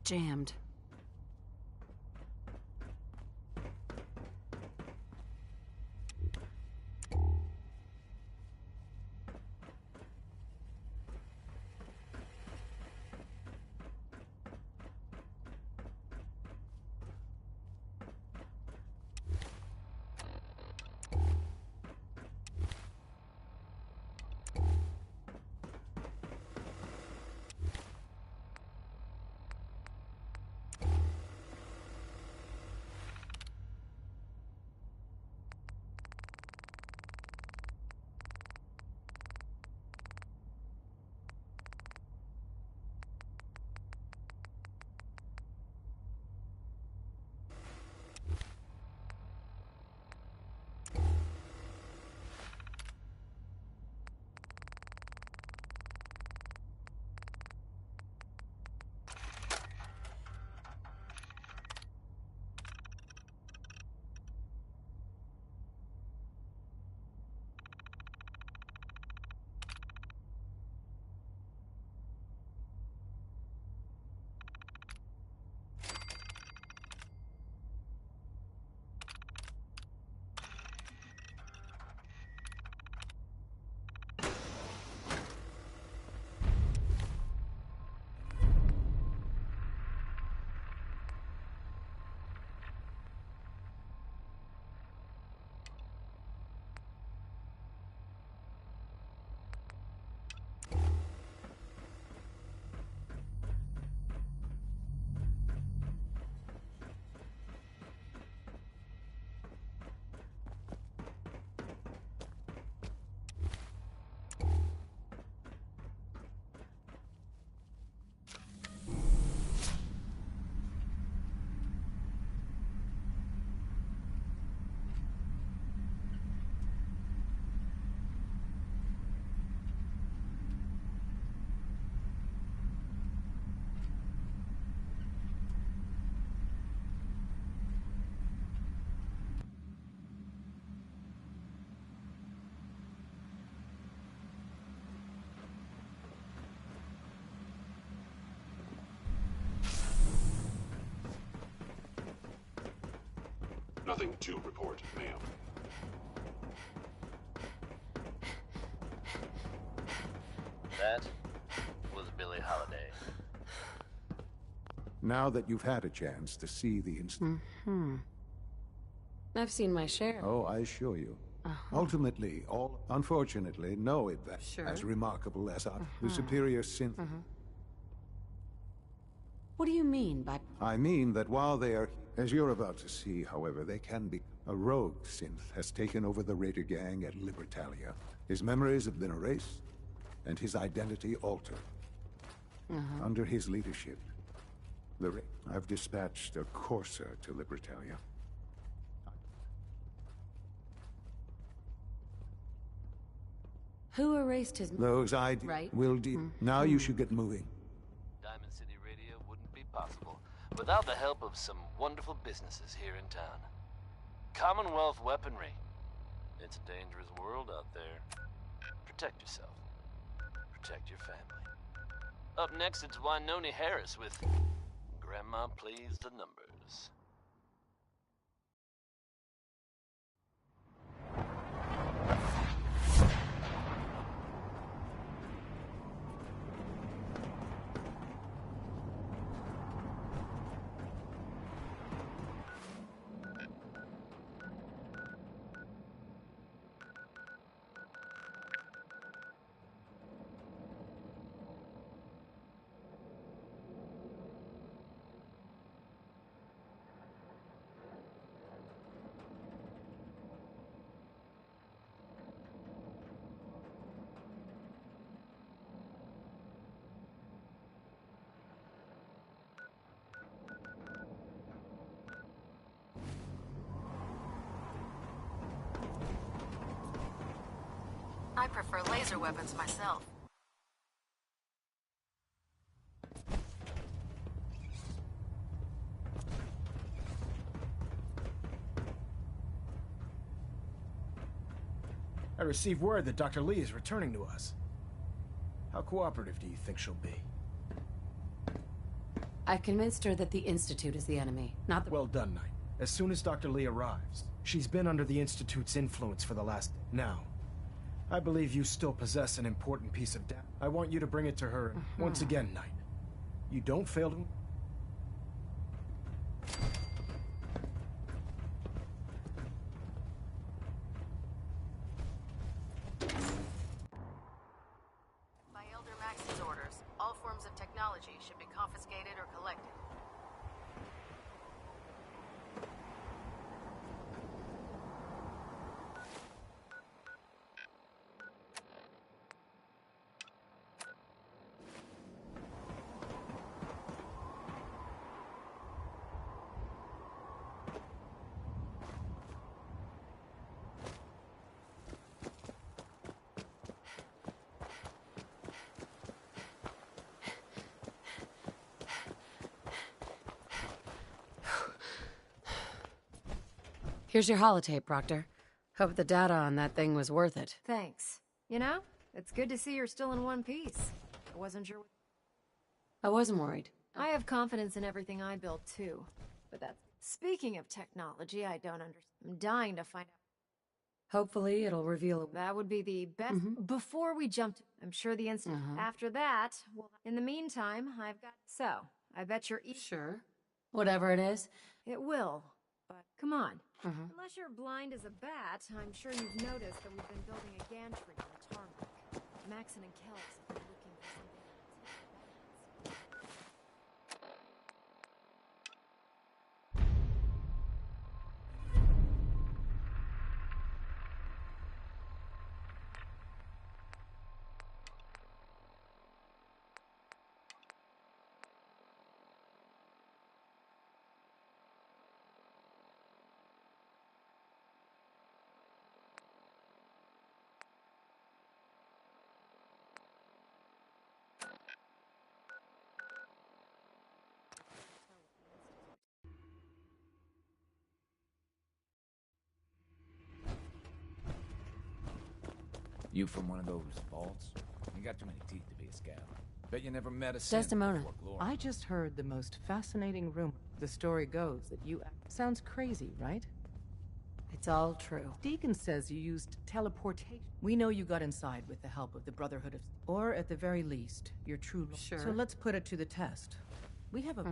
Jammed. Nothing to report, ma'am. That was Billie Holiday. Now that you've had a chance to see the instant... I've seen my share. Oh, I assure you. Ultimately, unfortunately, no event as remarkable as the superior synth... What do you mean by... I mean that while they are... As you're about to see, however, they can be... A rogue synth has taken over the Raider gang at Libertalia. His memories have been erased, and his identity altered. Under his leadership, I've dispatched a courser to Libertalia. Who erased his... Those ideas will deal. Now you should get moving. Diamond City Radio wouldn't be possible without the help of some wonderful businesses here in town. Commonwealth Weaponry. It's a dangerous world out there. Protect yourself. Protect your family. Up next, it's Wynoni Harris with Grandma Plays the Numbers. I prefer laser weapons myself. I received word that Dr. Lee is returning to us. How cooperative do you think she'll be? I convinced her that the Institute is the enemy, not the— Well done, Knight. As soon as Dr. Lee arrives, she's been under the Institute's influence for the last... Now, I believe you still possess an important piece of data. I want you to bring it to her. Once again, Knight, you don't fail to... By Elder Max's orders, all forms of technology should be confiscated or collected. Here's your holotape, Proctor. Hope the data on that thing was worth it. Thanks. You know, it's good to see you're still in one piece. I wasn't sure. I wasn't worried. I have confidence in everything I build, too. But that's... Speaking of technology, I don't understand. I'm dying to find out. Hopefully, it'll reveal... That would be the best... Before we jump to... I'm sure the instant... After that, well... In the meantime, I've got... So, I bet you're... Sure. Whatever it is. It will. But, come on. Unless you're blind as a bat, I'm sure you've noticed that we've been building a gantry on the tarmac. Maxon and Kells have been looking for something. You from one of those vaults? You got too many teeth to be a scout. Bet you never met a Desdemona. before glory. I just heard the most fascinating rumor. The story goes that you... Sounds crazy, right? It's all true. Deacon says you used teleportation. We know you got inside with the help of the Brotherhood of... Or, at the very least, your true... Sure. So let's put it to the test. We have a...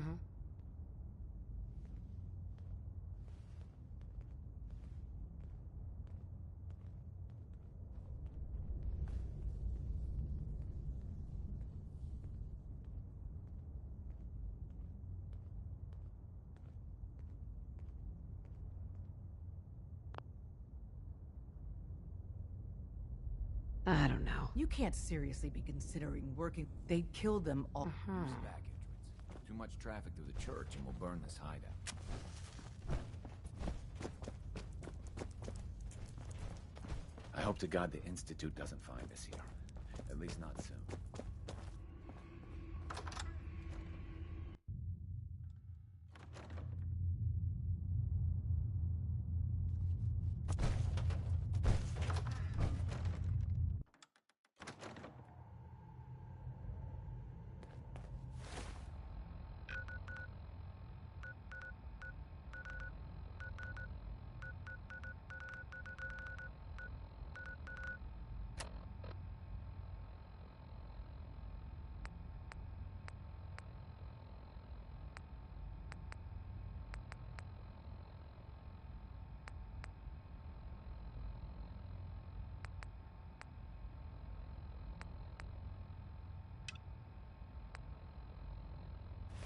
I don't know. You can't seriously be considering working... They killed them all. Use the back entrance. Too much traffic through the church and we'll burn this hideout. I hope to God the Institute doesn't find us here. At least not soon.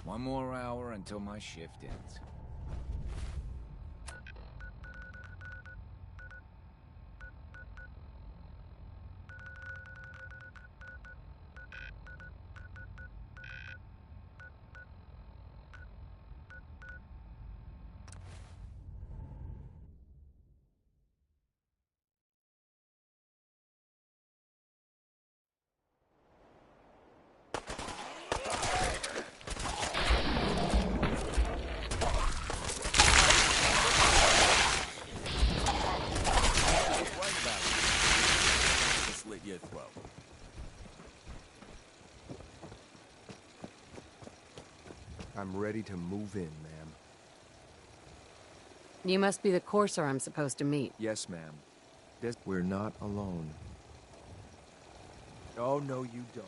One more hour until my shift ends. I'm ready to move in, ma'am. You must be the courser I'm supposed to meet. Yes, ma'am. We're not alone. Oh, no, you don't.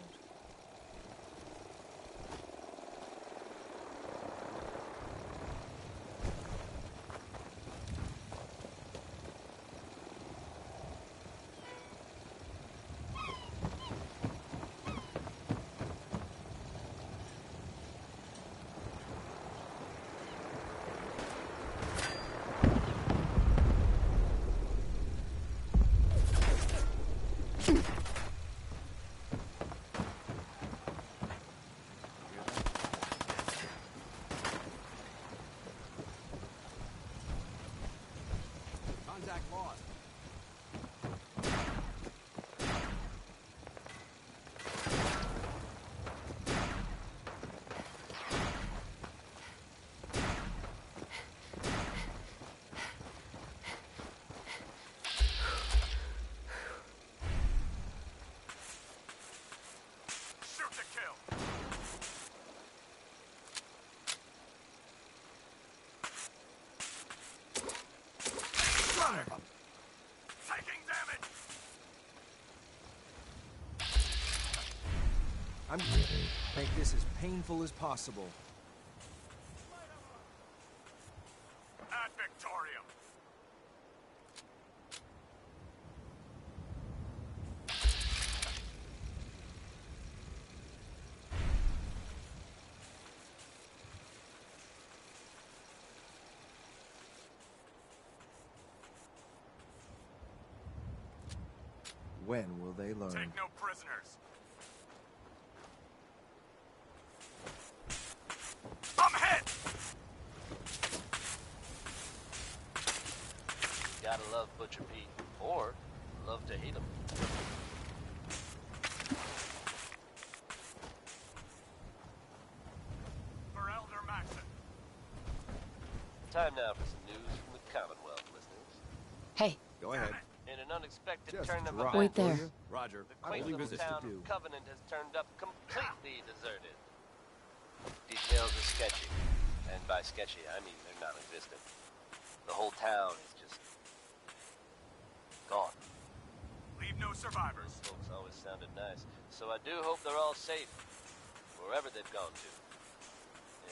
Contact lost. Shoot to kill. Taking damage. I'm gonna make this as painful as possible. Ad Victorium. When will they learn? Take no prisoners. I'm hit. Gotta love Butcher Pete, or love to hate him. For Elder Maxon. Time now for some news from the Commonwealth, listeners. Hey. Go ahead. In an unexpected Just turn of drop. Wait events, there. Roger. the I quaint believe little this to town do. of Covenant has turned up completely deserted. Details are sketchy, and by sketchy I mean they're non-existent. The whole town is just gone. Leave no survivors. Those folks always sounded nice, so I do hope they're all safe, wherever they've gone to.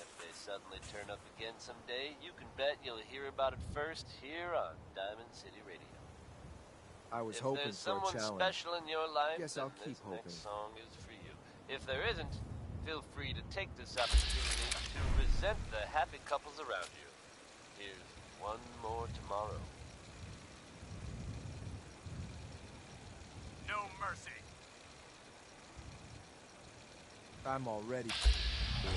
If they suddenly turn up again someday, you can bet you'll hear about it first here on Diamond City Radio. I was If hoping there's for a someone challenge. special in your life, Guess then I'll keep this hoping. next song is for you. If there isn't, feel free to take this opportunity to resent the happy couples around you. Here's One More Tomorrow. No mercy. I'm already bored.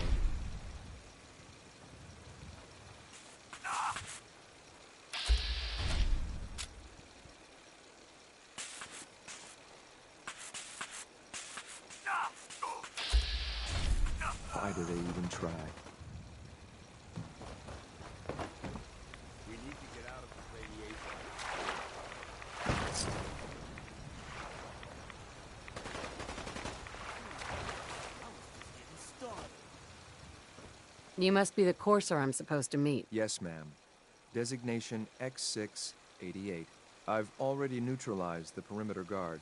Why do they even try? We need to get out of the radiation. You must be the courser I'm supposed to meet. Yes, ma'am. Designation X688. I've already neutralized the perimeter guard.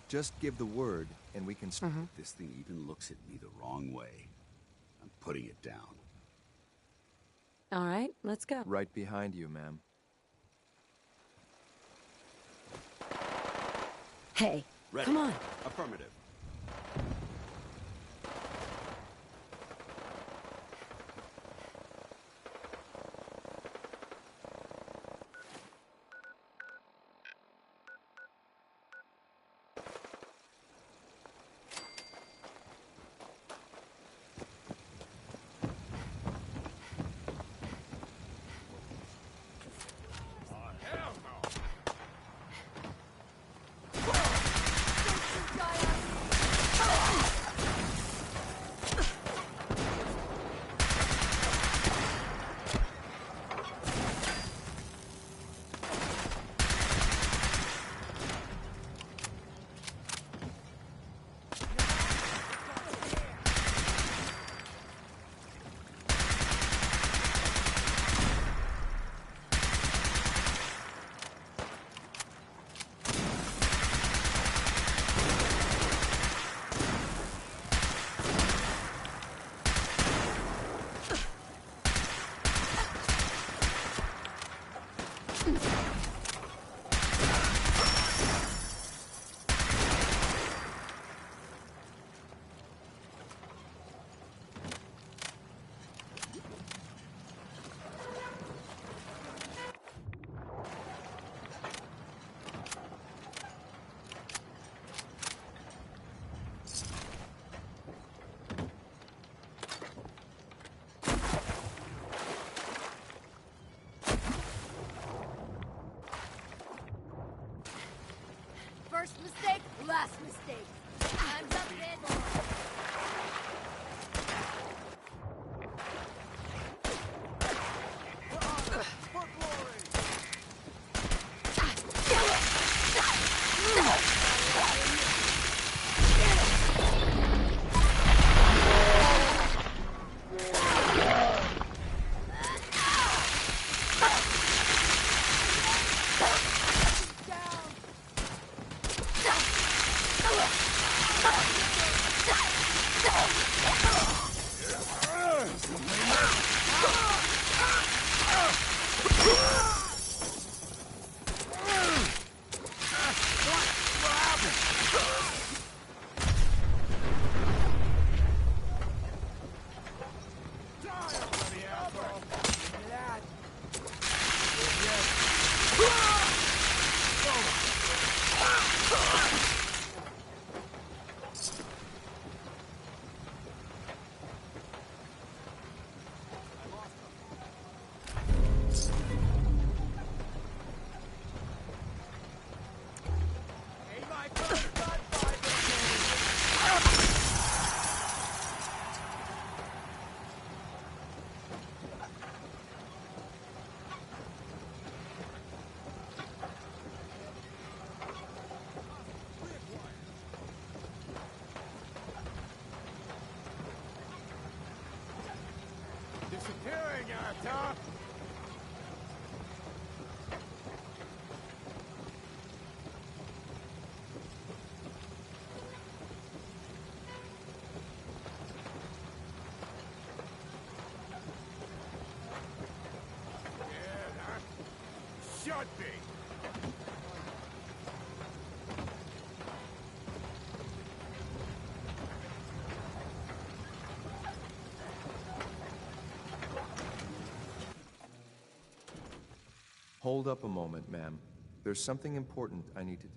Just give the word, and we can... This thing even looks at me the wrong way. I'm putting it down. All right, let's go. Right behind you, ma'am. Hey, Ready. come on. Affirmative. Hell no. sweepstakes. Time's up, bitch. Disappearing, Arthur! Should be. Hold up a moment, ma'am. There's something important I need to do.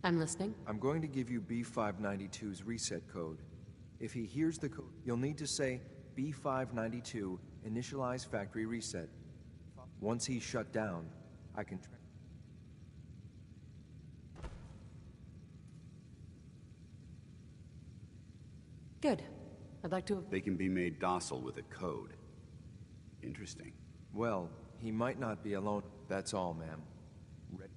I'm listening. I'm going to give you B592's reset code. If he hears the code, you'll need to say B592 initialize factory reset. Once he's shut down, I can track. Good. I'd like to... They can be made docile with a code. Interesting. Well, he might not be alone. That's all, ma'am. Ready?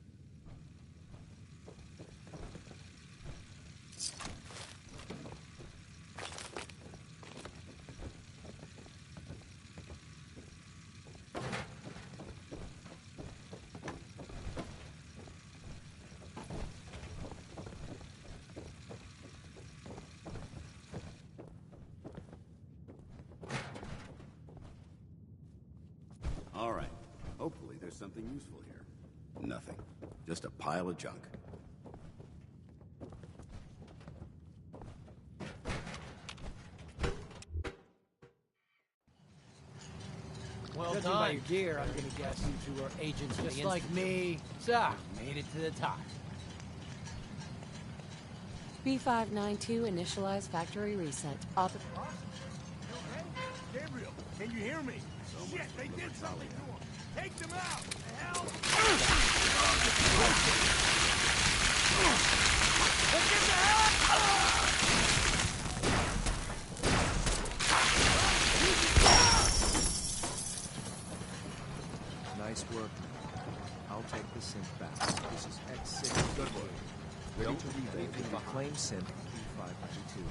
All right. Hopefully there's something useful here. Nothing. Just a pile of junk. Well Judging by your gear, I'm gonna guess you two are agents of the Institute. Just like me. So, made it to the top. B592 initialize factory reset. Gabriel, can you hear me? Shit, they did something to him. Take them out. The hell? Let's get the hell! Nice work. I'll take the synth back. This is X6. Good work. Ready to rebate the reclaim synth B592.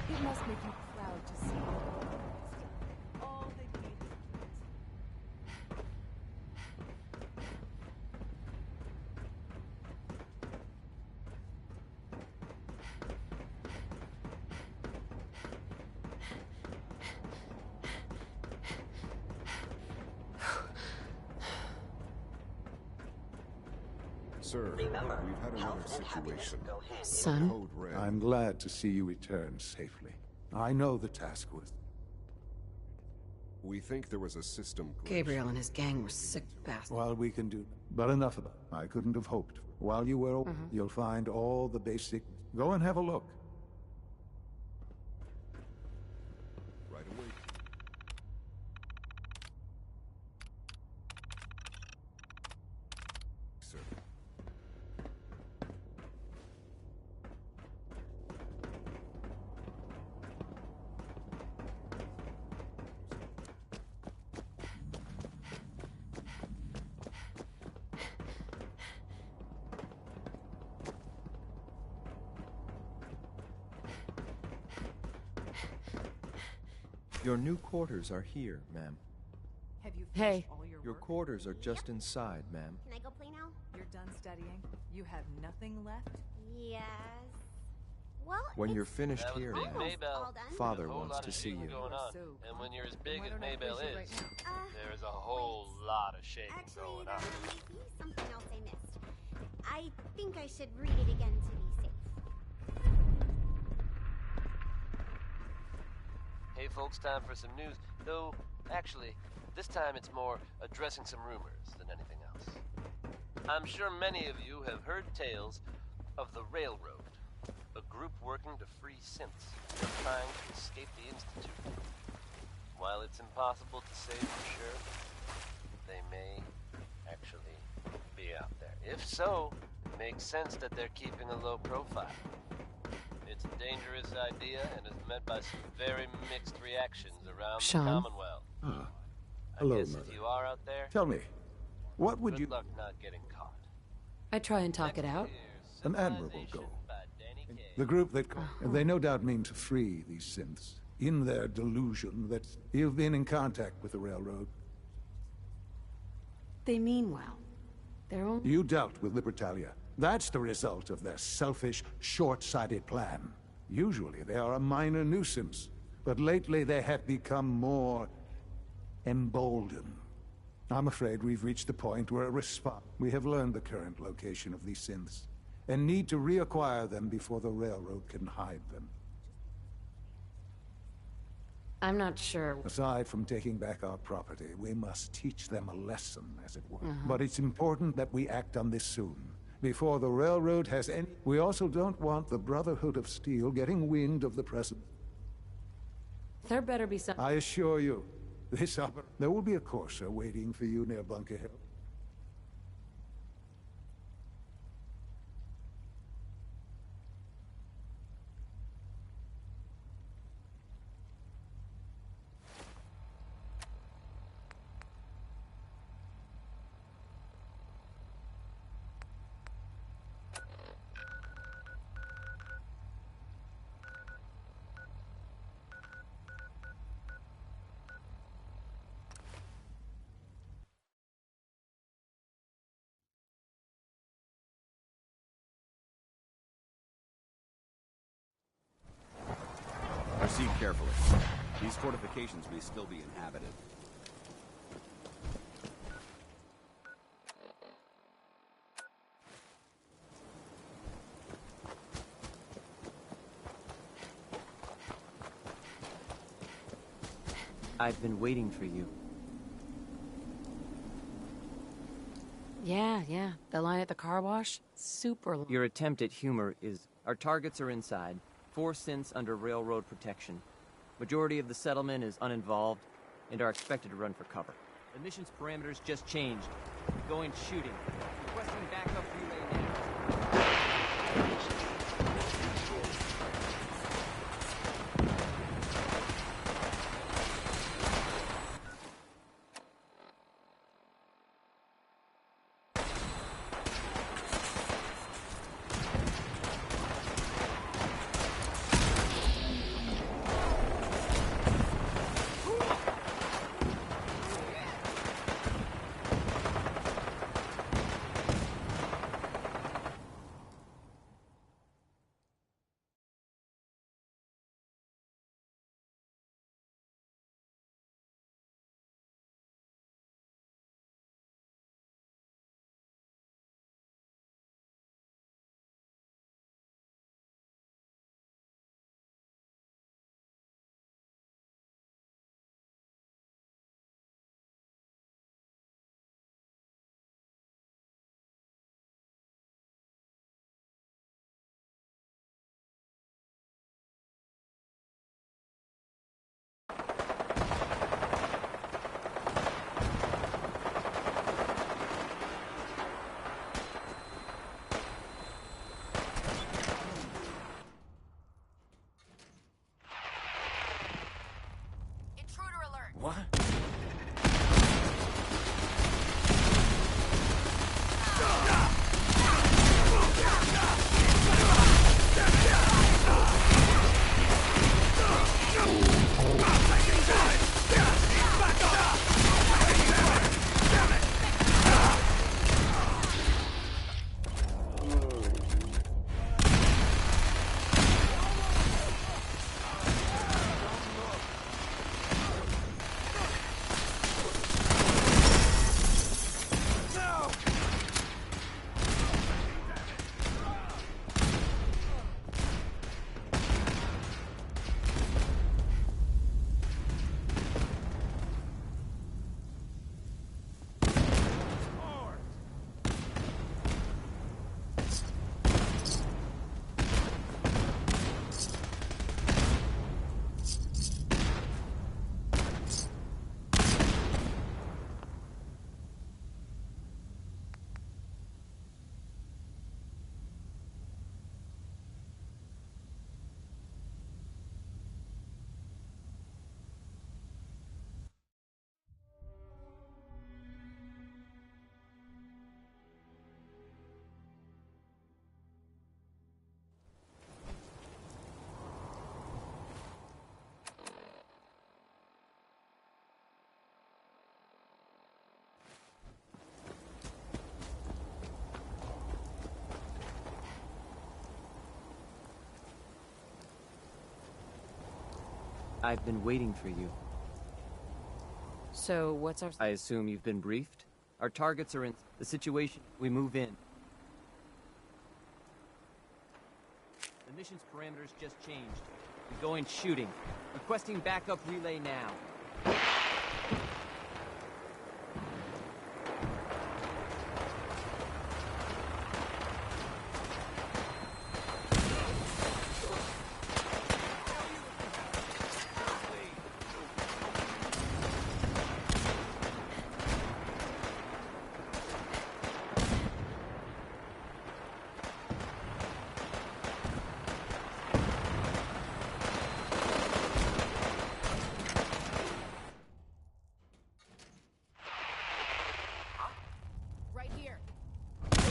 It must make you proud to see all they need. Sir, we've had another situation. Son? Code Red. I'm glad to see you return safely. I know the task was... We think there was a system glitch. Gabriel and his gang were sick bastards. Well, we can do... But enough about it. I couldn't have hoped. While you were... You'll find all the basic... Go and have a look. Right away. Sir. Your new quarters are here, ma'am. Have you Hey. finished all Your quarters are just inside, ma'am. Can I go play now? You're done studying? You have nothing left? Yes. Well, When you're it's finished That was here, Big ma'am, Maybell. Father There's a whole wants lot to of see shaking you. going on. So, And when you're as then big why as don't I Maybell place you is, right there's a whole lot of shaking actually, going there on. might be something else I missed. I think I should read it again to be safe. Hey folks, time for some news. Though, actually, this time it's more addressing some rumors than anything else. I'm sure many of you have heard tales of the Railroad, a group working to free synths who are trying to escape the Institute. While it's impossible to say for sure, they may actually be out there. If so, it makes sense that they're keeping a low profile. It's a dangerous idea and is met by some very mixed reactions around Sean? the Commonwealth. Ah. I Hello, guess Mother. if you are out there, Tell me, what would good you... luck not getting caught. I try and talk it out. An admirable goal. The group that... They no doubt mean to free these synths. In their delusion that you've been in contact with the Railroad. They mean well. They're only... You dealt with Libertalia. That's the result of their selfish, short-sighted plan. Usually they are a minor nuisance, but lately they have become more emboldened. I'm afraid we've reached the point where a response... We have learned the current location of these synths, and need to reacquire them before the Railroad can hide them. I'm not sure. Aside from taking back our property, we must teach them a lesson, as it were. But it's important that we act on this soon, before the Railroad has any... We also don't want the Brotherhood of Steel getting wind of the present. There better be some... I assure you, there will be a courser waiting for you near Bunker Hill. Proceed carefully. These fortifications may still be inhabited. I've been waiting for you. Yeah. The line at the car wash? Super long. Your attempt at humor is... Our targets are inside. 4 synths under railroad protection. Majority of the settlement is uninvolved and are expected to run for cover. The mission's parameters just changed. Going shooting. Requesting backup relay now. What? I've been waiting for you. So, what's our... I assume you've been briefed? Our targets are in the situation. We move in. The mission's parameters just changed. We're going shooting. Requesting backup relay now.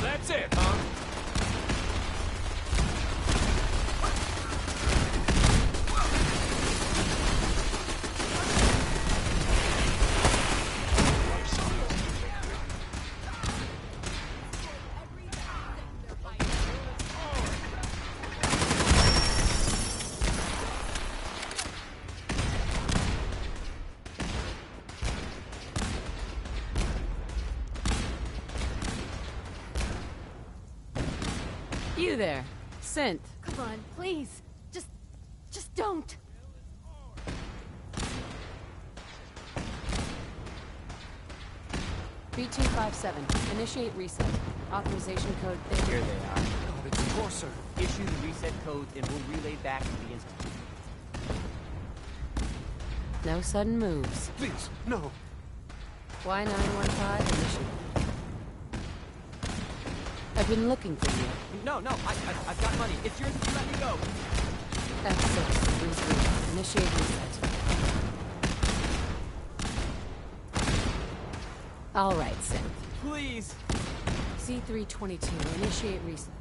That's it, huh? You there, Synth. Come on, please. Just don't. B257, initiate reset. Authorization code... Here they are. God, it's Corsair. Issue the reset codes and we'll relay back to the Institute. No sudden moves. Please, no. Y915, initiate. I've been looking for you. No, I've got money. It's yours if you let me go. F6, resume. Initiate reset. All right, Synth. Please. C322, initiate reset.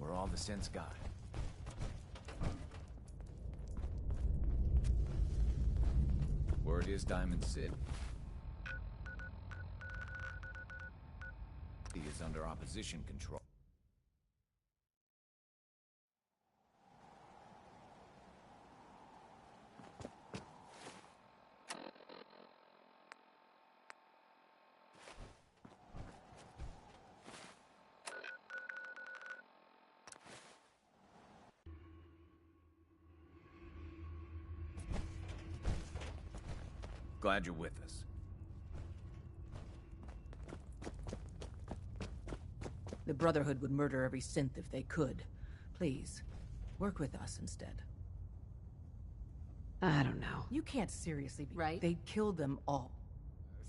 We're all the synths got. Word is Diamond Sid. He is under opposition control. Glad you're with us. The Brotherhood would murder every synth if they could. Please, work with us instead. I don't know. You can't seriously be... Right? They'd kill them all.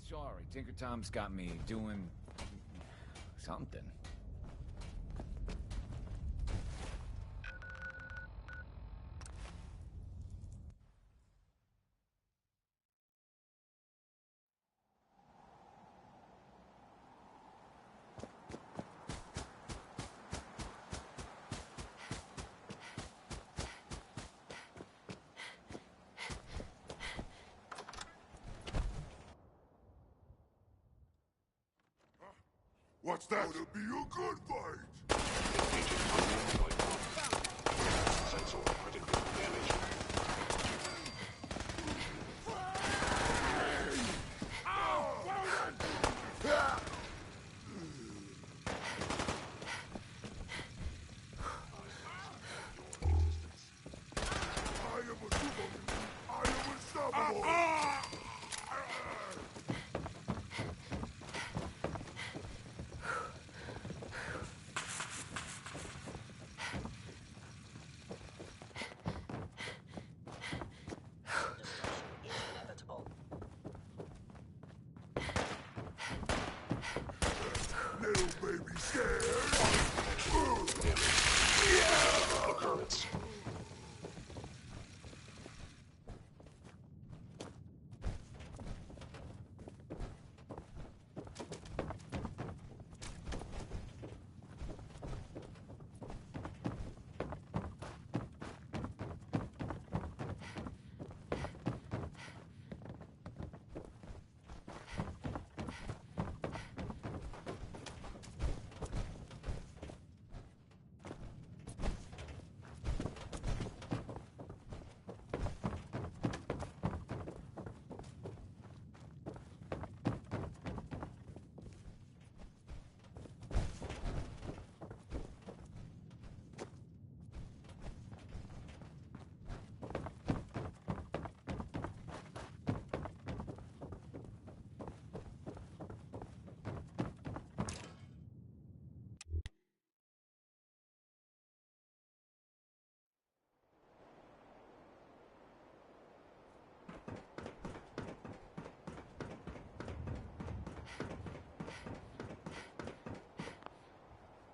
Sorry, Tinker Tom's got me doing... something. What's that? It'll be a good fight. Sensor critical damage. Occurrence.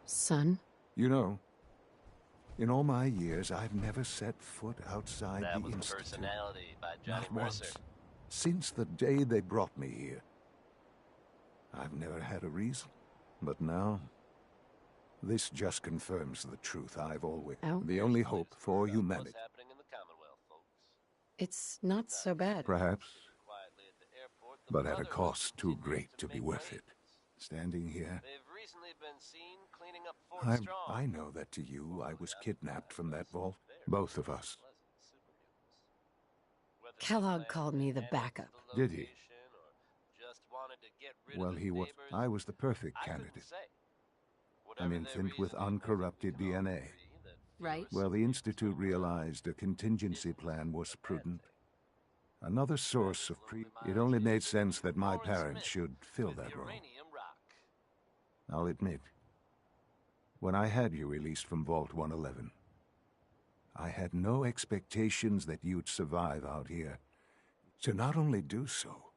Son? You know, in all my years, I've never set foot outside That the was Institute. Personality by Johnny Not Mercer. once. Since the day they brought me here. I've never had a reason. But now, this just confirms the truth I've always... Oh? The only hope for humanity. What's happening in the Commonwealth, folks? It's not so bad. Perhaps, Quietly at the airport, the but at a Brotherhood cost too continues great to make be worth it. waves. Standing here, They've recently been seen cleaning up Fort Strong. I know that to you, I was kidnapped from that vault. Both of us. Kellogg called me the backup. Did he? Just wanted to get rid Well, of he was. neighbors. I was the perfect I couldn't candidate. say. An Whatever their infant with reason, uncorrupted DNA. Right? Well, the Institute realized a contingency plan was prudent. Another source of It only made sense that my parents should fill that role. uranium rock. I'll admit, when I had you released from Vault 111, I had no expectations that you'd survive out here. To not only do so,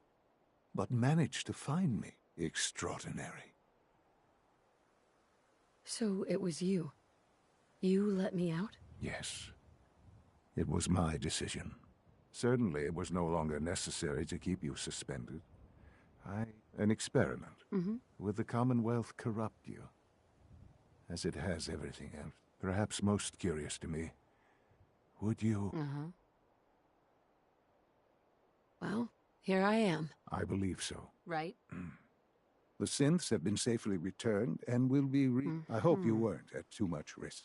but manage to find me extraordinary. So it was you. You let me out? Yes. It was my decision. Certainly it was no longer necessary to keep you suspended. An experiment. Mm-hmm. Would the Commonwealth corrupt you? As it has everything else. perhaps most curious to me. Would you... Well, here I am. I believe so. Right? The synths have been safely returned and will be I hope you weren't at too much risk.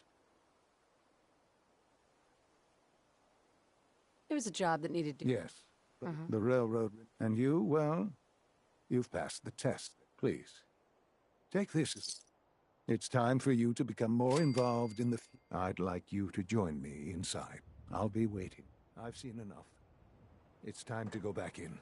It was a job that needed to... Yes. The railroad... And you, well, you've passed the test. Please, take this as... It's time for you to become more involved in the... I'd like you to join me inside. I'll be waiting. I've seen enough. It's time to go back in.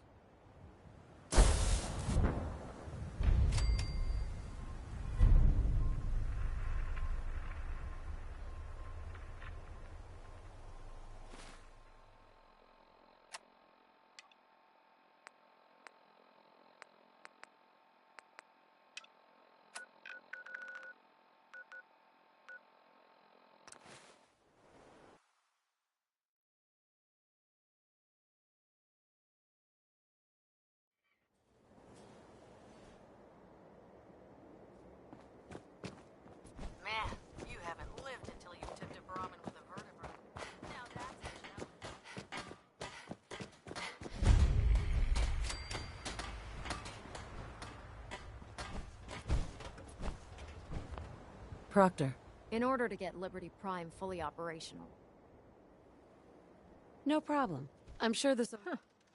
Man, you haven't lived until you tipped a Brahmin with a vertebra. Now that's Proctor. In order to get Liberty Prime fully operational. No problem. I'm sure there's a...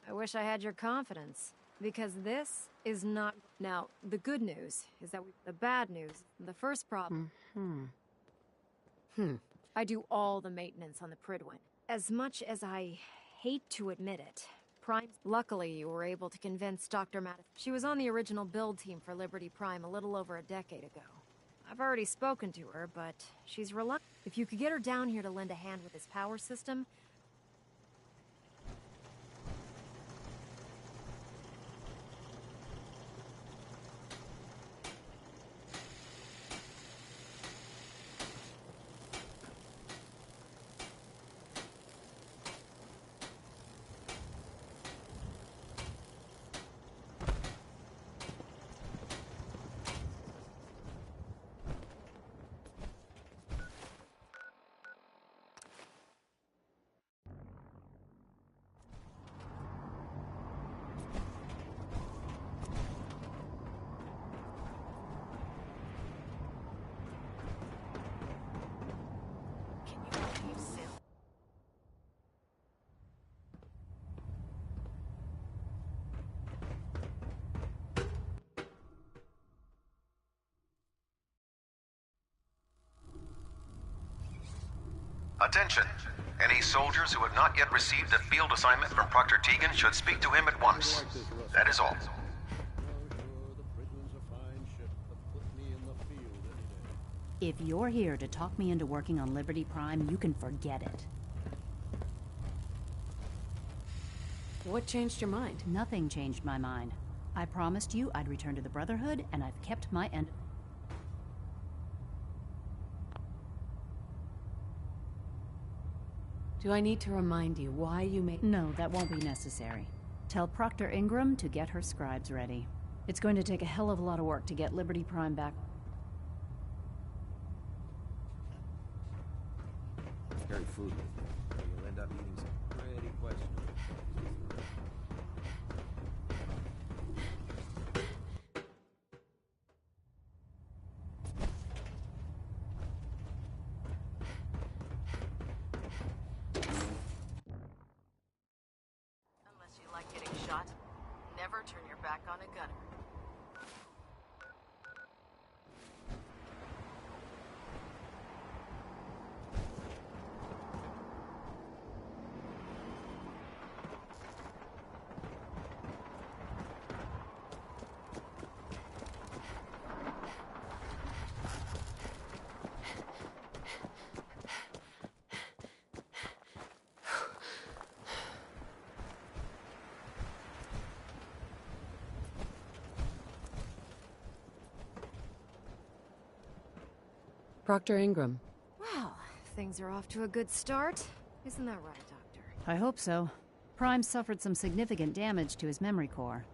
I wish I had your confidence. Because this is not... Now, the good news is that the bad news, the first problem... I do all the maintenance on the Prydwen. As much as I hate to admit it, Prime... Luckily, you were able to convince Dr. Matt... She was on the original build team for Liberty Prime a little over a decade ago. I've already spoken to her, but she's reluctant. If you could get her down here to lend a hand with this power system... Attention! Any soldiers who have not yet received a field assignment from Proctor Tegan should speak to him at once. That is all. If you're here to talk me into working on Liberty Prime, you can forget it. What changed your mind? Nothing changed my mind. I promised you I'd return to the Brotherhood, and I've kept my end. Do I need to remind you why you made... No, that won't be necessary. Tell Proctor Ingram to get her scribes ready. It's going to take a hell of a lot of work to get Liberty Prime back. Carry food with you. You'll end up eating some pretty questionable. Unless you like getting shot, never turn your back on a gunner. Proctor Ingram. Well, things are off to a good start. Isn't that right, Doctor? I hope so. Prime suffered some significant damage to his memory core.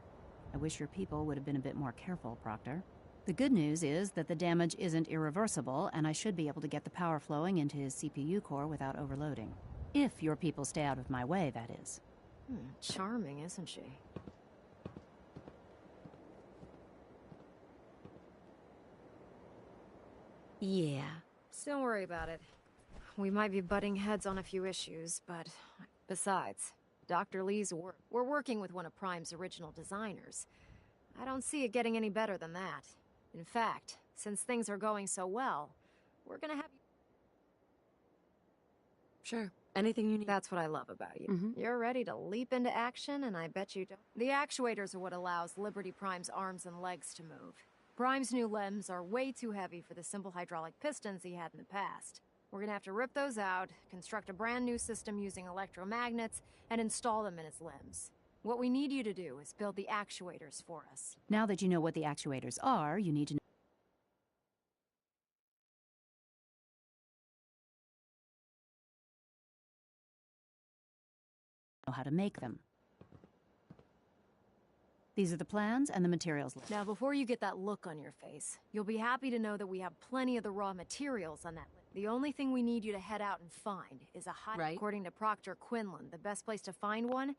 I wish your people would have been a bit more careful, Proctor. The good news is that the damage isn't irreversible, and I should be able to get the power flowing into his CPU core without overloading. If your people stay out of my way, that is. Charming, isn't she? Yeah. Don't worry about it. We might be butting heads on a few issues, but besides, Dr. Lee's work. We're working with one of Prime's original designers. I don't see it getting any better than that. In fact, since things are going so well, we're gonna have you... Sure. Anything you need. That's what I love about you. You're ready to leap into action, and I bet you don't. The actuators are what allows Liberty Prime's arms and legs to move. Prime's new limbs are way too heavy for the simple hydraulic pistons he had in the past. We're gonna have to rip those out, construct a brand new system using electromagnets, and install them in his limbs. What we need you to do is build the actuators for us. Now that you know what the actuators are, you need to know how to make them. These are the plans and the materials list. Now, before you get that look on your face, you'll be happy to know that we have plenty of the raw materials on that list. The only thing we need you to head out and find is a hot... Right. According to Proctor Quinlan, the best place to find one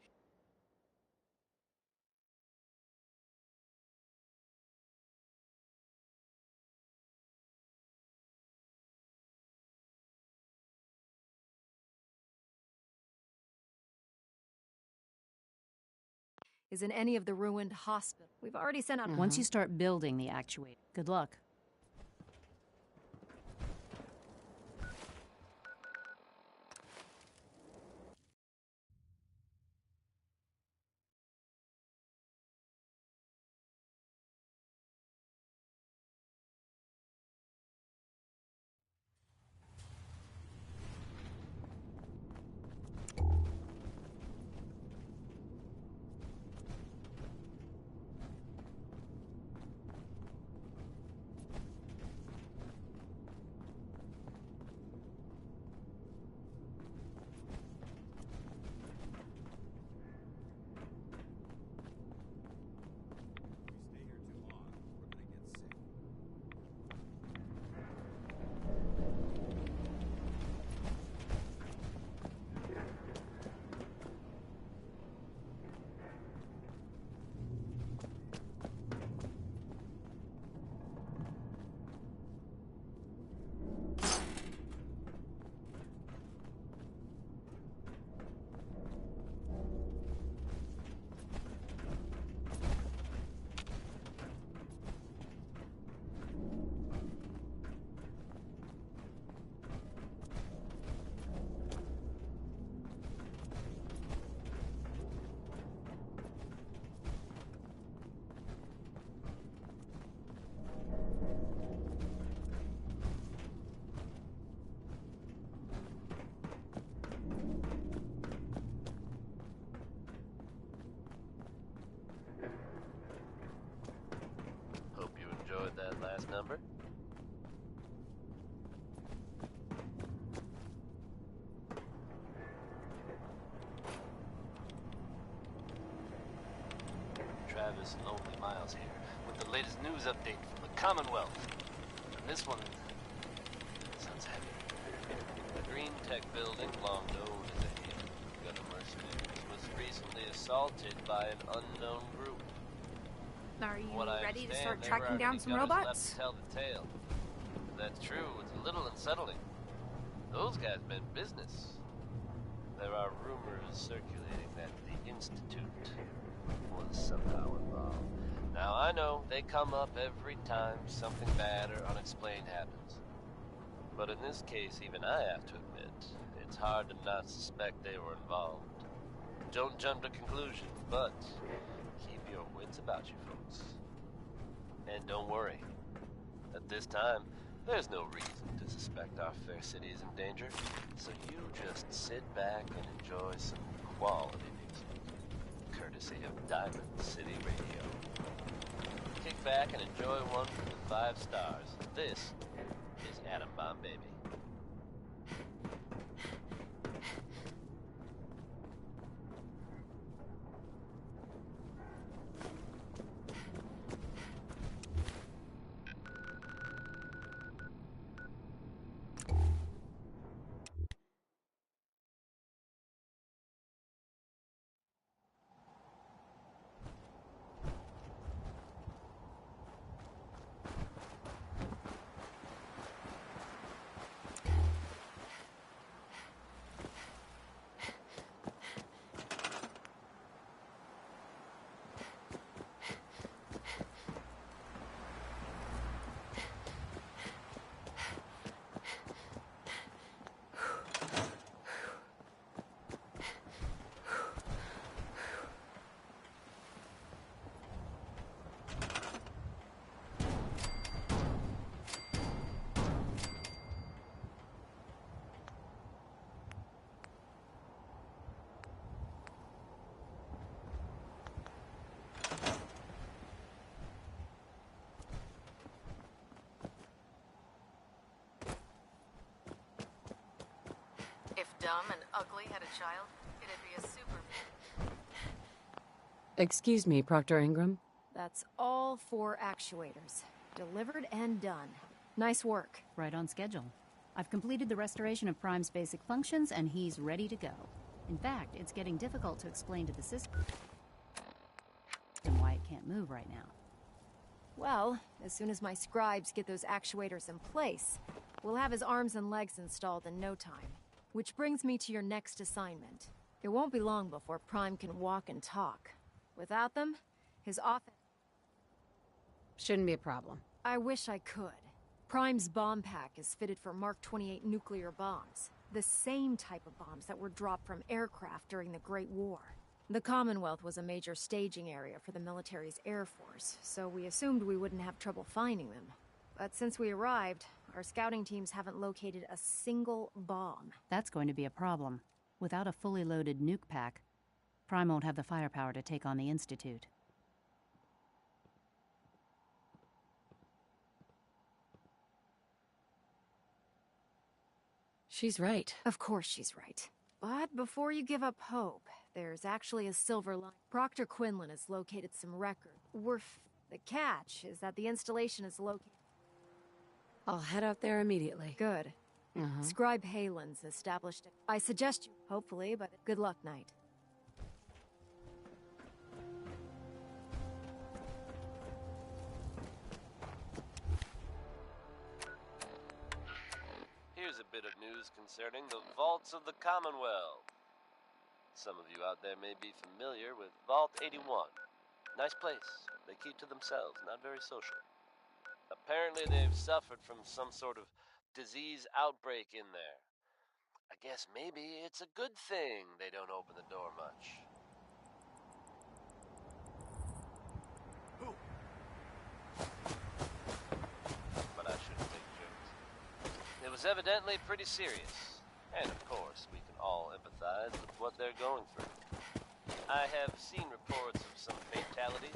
is in any of the ruined hospitals. We've already sent out... Once you start building the actuator, good luck. That last number? Travis and Lonely Miles here with the latest news update from the Commonwealth. And this one sounds heavy. The Green Tech building, long known as a gun mercenaries, was recently assaulted by an unknown group. Are you What I ready to understand, start they tracking were down already some gunners robots? left to tell the tale. If that's true, it's a little unsettling. Those guys meant business. There are rumors circulating that the Institute was somehow involved. Now, I know they come up every time something bad or unexplained happens. But in this case, even I have to admit, it's hard to not suspect they were involved. Don't jump to conclusions, but keep your wits about you, folks. And don't worry. At this time, there's no reason to suspect our fair city is in danger. So you just sit back and enjoy some quality music, courtesy of Diamond City Radio. Kick back and enjoy one from the 5 stars. This is Atom Bomb Baby. dumb and ugly had a child, it'd be a super... Excuse me, Proctor Ingram. That's all 4 actuators. Delivered and done. Nice work. Right on schedule. I've completed the restoration of Prime's basic functions, and he's ready to go. In fact, it's getting difficult to explain to the system why it can't move right now. Well, as soon as my scribes get those actuators in place, we'll have his arms and legs installed in no time. Which brings me to your next assignment. It won't be long before Prime can walk and talk. Without them, his office... Shouldn't be a problem. I wish I could. Prime's bomb pack is fitted for Mark 28 nuclear bombs. The same type of bombs that were dropped from aircraft during the Great War. The Commonwealth was a major staging area for the military's Air Force, so we assumed we wouldn't have trouble finding them. But since we arrived, our scouting teams haven't located a single bomb. That's going to be a problem. Without a fully loaded nuke pack, Prime won't have the firepower to take on the Institute. She's right. Of course she's right. But before you give up hope, there's actually a silver line. Proctor Quinlan has located some record. The catch is that the installation is located... I'll head out there immediately. Good. Scribe Halen's established it. I suggest you, hopefully, but good luck, Knight. Here's a bit of news concerning the Vaults of the Commonwealth. Some of you out there may be familiar with Vault 81. Nice place. They keep to themselves, not very social. Apparently they've suffered from some sort of disease outbreak in there. I guess maybe it's a good thing they don't open the door much. But I shouldn't take jokes. It was evidently pretty serious. And of course, we can all empathize with what they're going through. I have seen reports of some fatalities,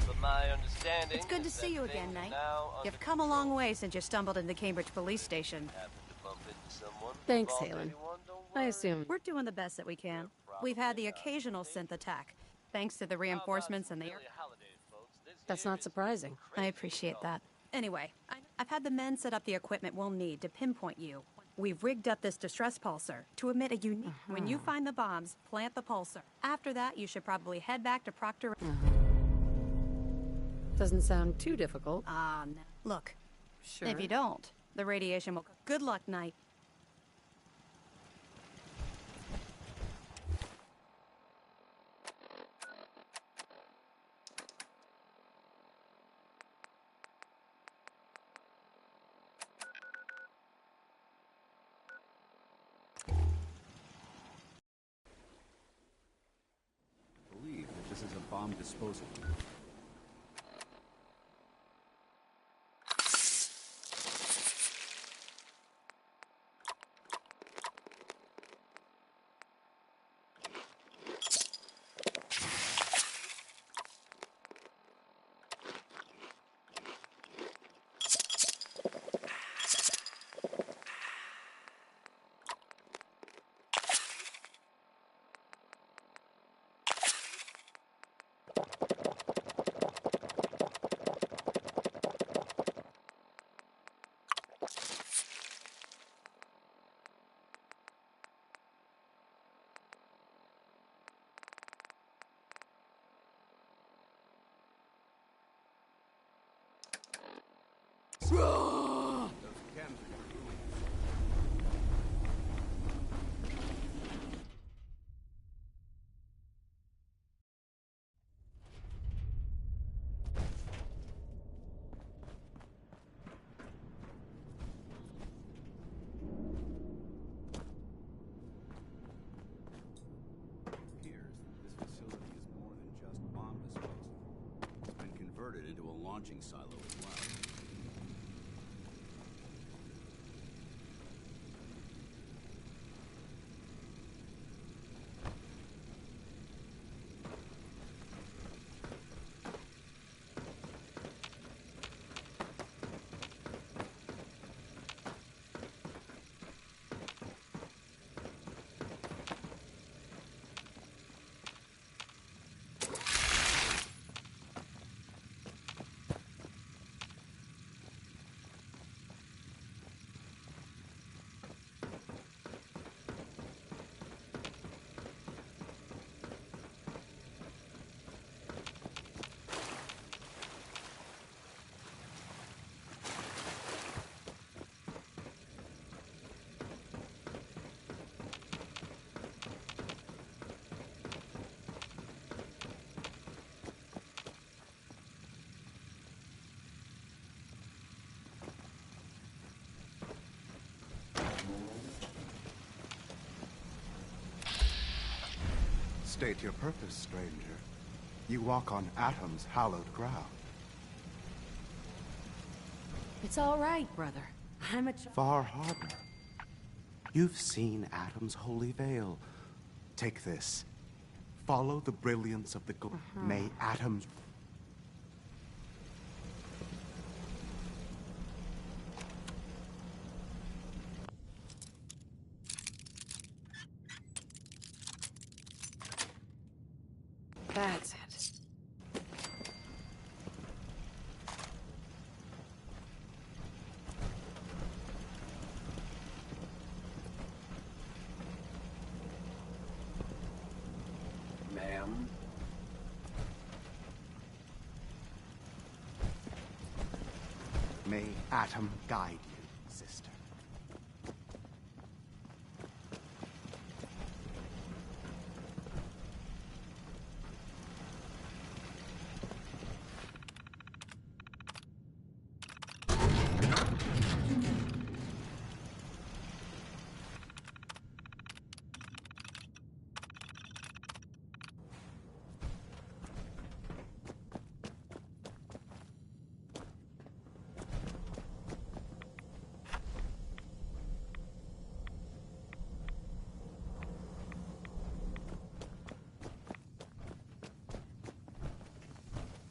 but my understanding It's good to is see that you again, things are Knight. now under You've come a long way since you stumbled into the Cambridge police station. Happen to bump into someone. Thanks, Vault Halen. 81, don't I assume. We're doing the best that we can. We've had the occasional synth attack, thanks to the reinforcements and the air. That's not surprising. I appreciate that. Anyway, I've had the men set up the equipment we'll need to pinpoint you. We've rigged up this distress pulsar to emit a unique... When you find the bombs, plant the pulsar. After that, you should probably head back to Proctor... Doesn't sound too difficult. No. Look, Sure. if you don't, the radiation will... Good luck, Knight. I believe that this is a bomb disposal. Those cans are your ruin. It appears that this facility is more than just bomb disposal. It's been converted into a launching silo as well. State your purpose, stranger. You walk on Atom's hallowed ground. It's all right, brother. I'm a Far Harbor. You've seen Atom's holy veil. Take this. Follow the brilliance of the May Atom... That's it. Ma'am? May Atom guide you, sister.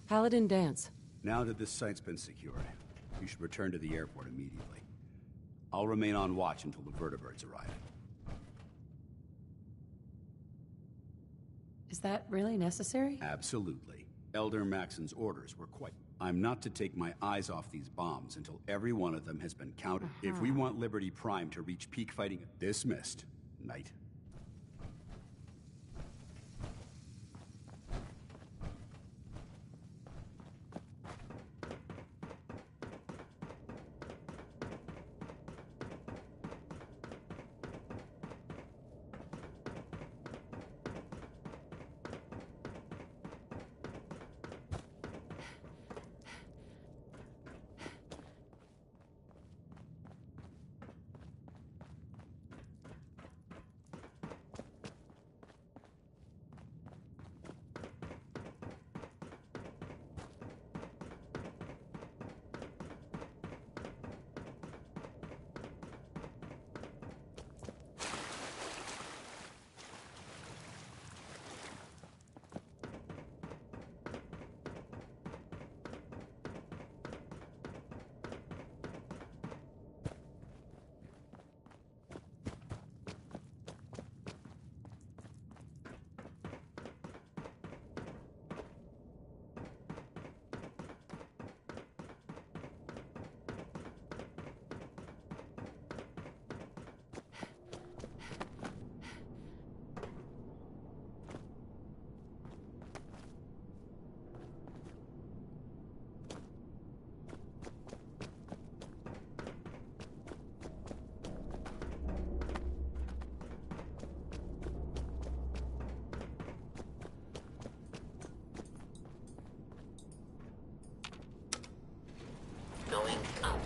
Paladin Dance. Now that this site's been secured, you should return to the airport immediately. I'll remain on watch until the vertibirds arrive. Is that really necessary? Absolutely. Elder Maxon's orders were quite... I'm not to take my eyes off these bombs until every one of them has been counted. If we want Liberty Prime to reach peak fighting... Dismissed. Knight. Going up.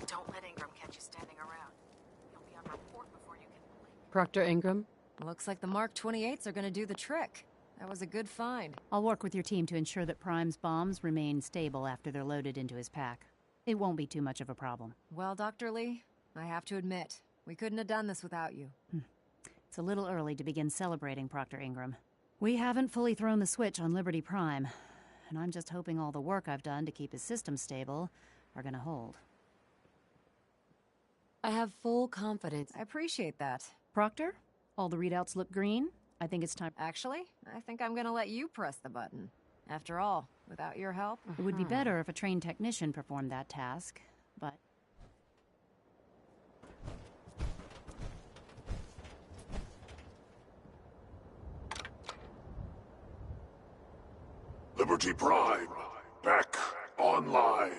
Don't let Ingram catch you standing around. You'll be on report before you can blink. Proctor Ingram? Looks like the Mark 28s are gonna do the trick. That was a good find. I'll work with your team to ensure that Prime's bombs remain stable after they're loaded into his pack. It won't be too much of a problem. Well, Dr. Lee, I have to admit, we couldn't have done this without you. It's a little early to begin celebrating, Proctor Ingram. We haven't fully thrown the switch on Liberty Prime, and I'm just hoping all the work I've done to keep his system stable are gonna hold. I have full confidence. I appreciate that. Proctor, all the readouts look green. I think it's time. Actually, I think I'm gonna let you press the button. After all, without your help... It would be better if a trained technician performed that task, but... Liberty Prime, back online.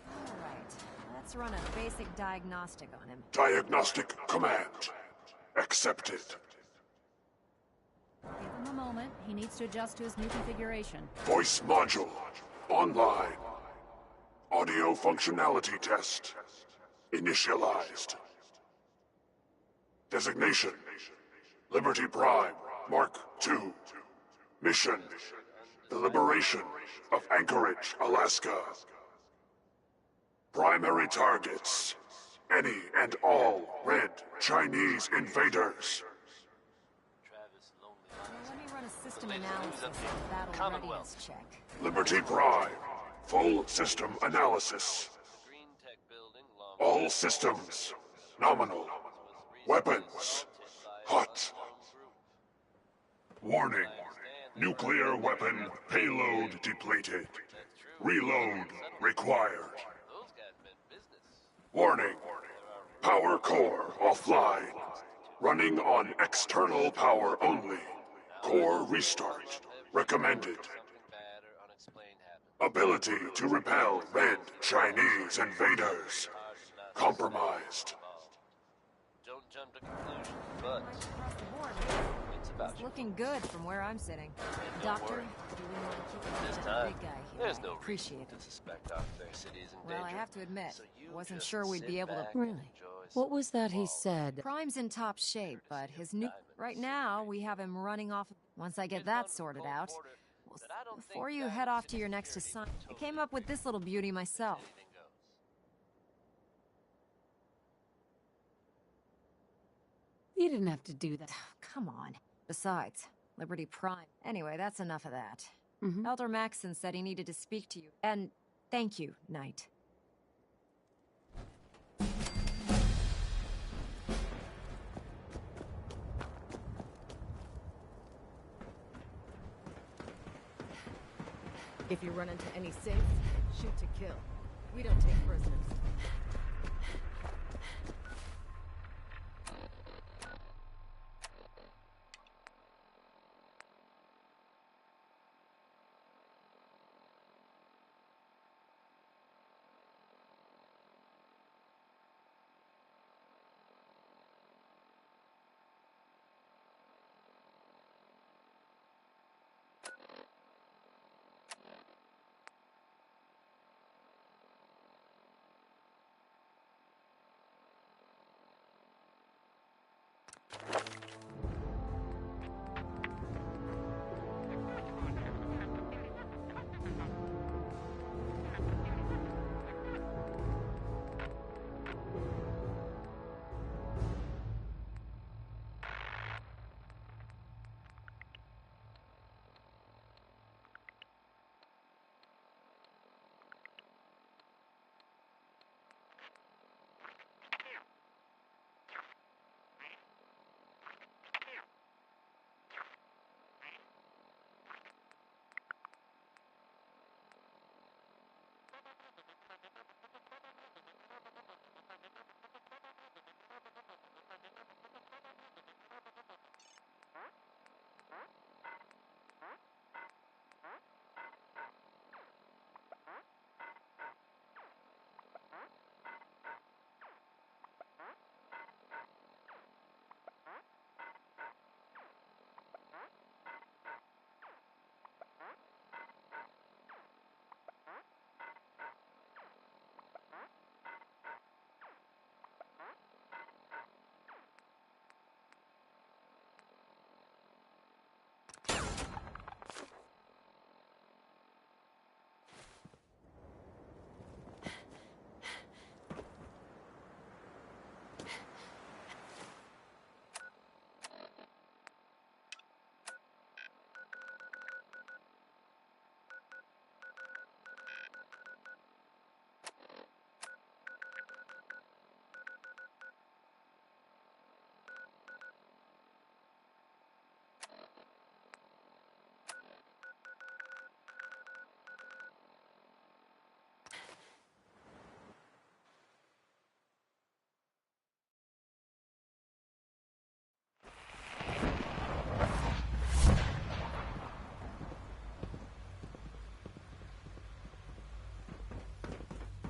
Alright, let's run a basic diagnostic on him. Diagnostic command. Accepted. Give him a moment. He needs to adjust to his new configuration. Voice module. Online. Audio functionality test. Initialized. Designation. Liberty Prime, Mark II. Mission. The liberation of Anchorage, Alaska. Primary targets. Any and all red Chinese invaders. Let me run a system analysis and battle readiness check. Liberty Prime. Full system analysis. All systems. Nominal. Weapons. Hot. Warning. Nuclear weapon payload depleted. Reload required. Warning. Power core offline. Running on external power only. Core restart recommended. Ability to repel red Chinese invaders. Compromised. Don't jump to conclusions, but it's about It's looking good from where I'm sitting. Doctor, do we want to keep an eye this on the time. big guy here? There's no Appreciate reason it. to suspect our fair city is in Well, I danger. have to admit, So you wasn't just sure we'd be sit able to. back and Really? enjoy What was that he said? Prime's in top shape, but his new. Right now, we have him running off. Once I get that sorted out. Well, before you head off to your next assignment, I came up with this little beauty myself. You didn't have to do that. Come on. Besides, Liberty Prime. Anyway, that's enough of that. Mhm. Elder Maxson said he needed to speak to you. And thank you, Knight. If you run into any safes, shoot to kill. We don't take prisoners.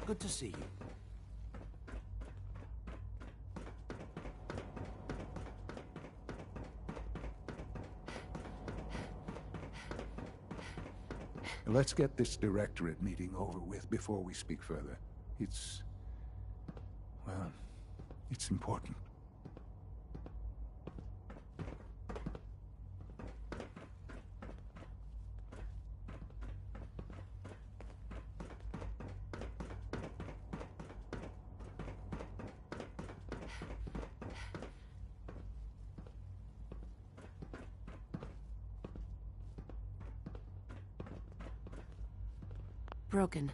Good to see you. Let's get this directorate meeting over with before we speak further. It's... well, it's important. Broken.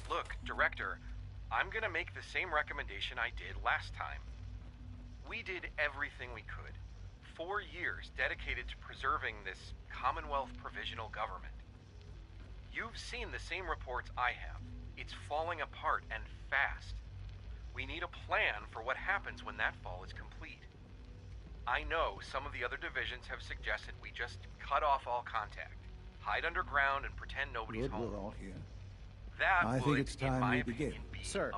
Look, Director, I'm gonna make the same recommendation I did last time. We did everything we could. 4 years dedicated to preserving this Commonwealth provisional government. You've seen the same reports I have. It's falling apart and fast. We need a plan for what happens when that fall is complete. I know some of the other divisions have suggested we just cut off all contact, hide underground and pretend nobody's home. We're all here. That I think it's time we begin. Sir,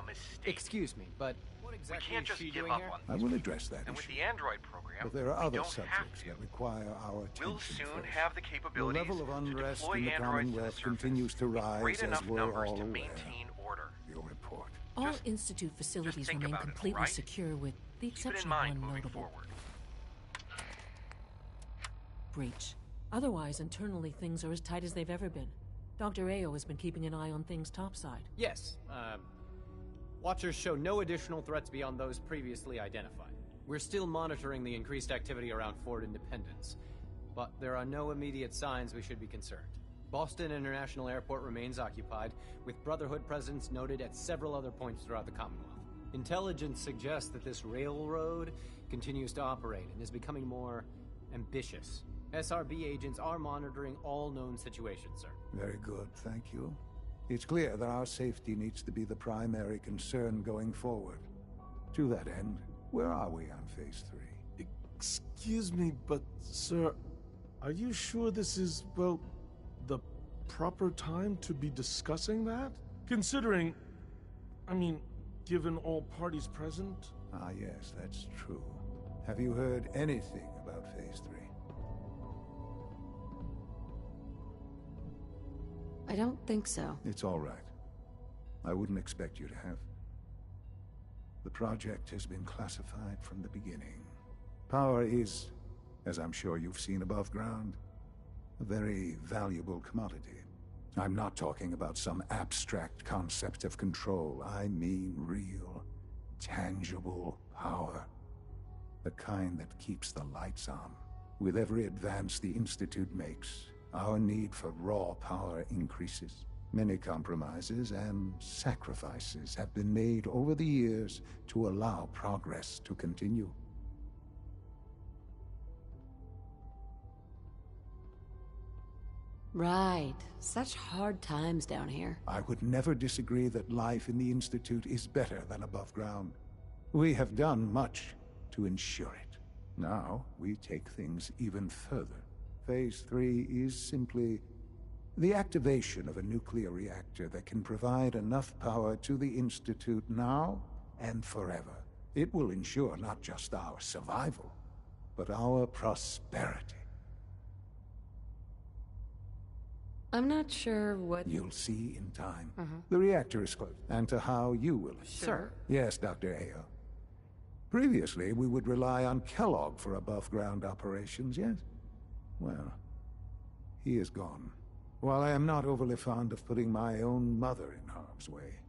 excuse me, but what exactly we can't is just she give doing up here? on I will address that and with issue. the Android program, But there are we other don't subjects that require our attention We'll soon first. have the The capabilities level of unrest to deploy in the androids to the Commonwealth surface continues to in rise great as enough we're numbers all to aware. maintain order. Your report. All Institute facilities think remain about it, completely alright? secure with the Keep it exception in mind of one moving notable forward. breach. Otherwise, internally, things are as tight as they've ever been. Dr. Ao has been keeping an eye on things topside. Yes, Watchers show no additional threats beyond those previously identified. We're still monitoring the increased activity around Fort Independence, but there are no immediate signs we should be concerned. Boston International Airport remains occupied, with Brotherhood presence noted at several other points throughout the Commonwealth. Intelligence suggests that this railroad continues to operate and is becoming more ambitious. SRB agents are monitoring all known situations, sir. Very good, thank you. It's clear that our safety needs to be the primary concern going forward. To that end, where are we on Phase 3? Excuse me, but, sir, are you sure this is, well, the proper time to be discussing that? Considering, I mean, given all parties present? Ah, yes, that's true. Have you heard anything about Phase 3? I don't think so. It's all right. I wouldn't expect you to have. The project has been classified from the beginning. Power is, as I'm sure you've seen above ground, a very valuable commodity. I'm not talking about some abstract concept of control. I mean real, tangible power. The kind that keeps the lights on. With every advance the Institute makes, our need for raw power increases. Many compromises and sacrifices have been made over the years to allow progress to continue. Right. Such hard times down here. I would never disagree that life in the Institute is better than above ground. We have done much to ensure it. Now, we take things even further. Phase 3 is simply the activation of a nuclear reactor that can provide enough power to the Institute now and forever. It will ensure not just our survival, but our prosperity. I'm not sure what... You'll see in time. The reactor is close, and to how you will... Sure. Yes, Dr. Ao. Previously, we would rely on Kellogg for above-ground operations, yes? Well, he is gone. While I am not overly fond of putting my own mother in harm's way,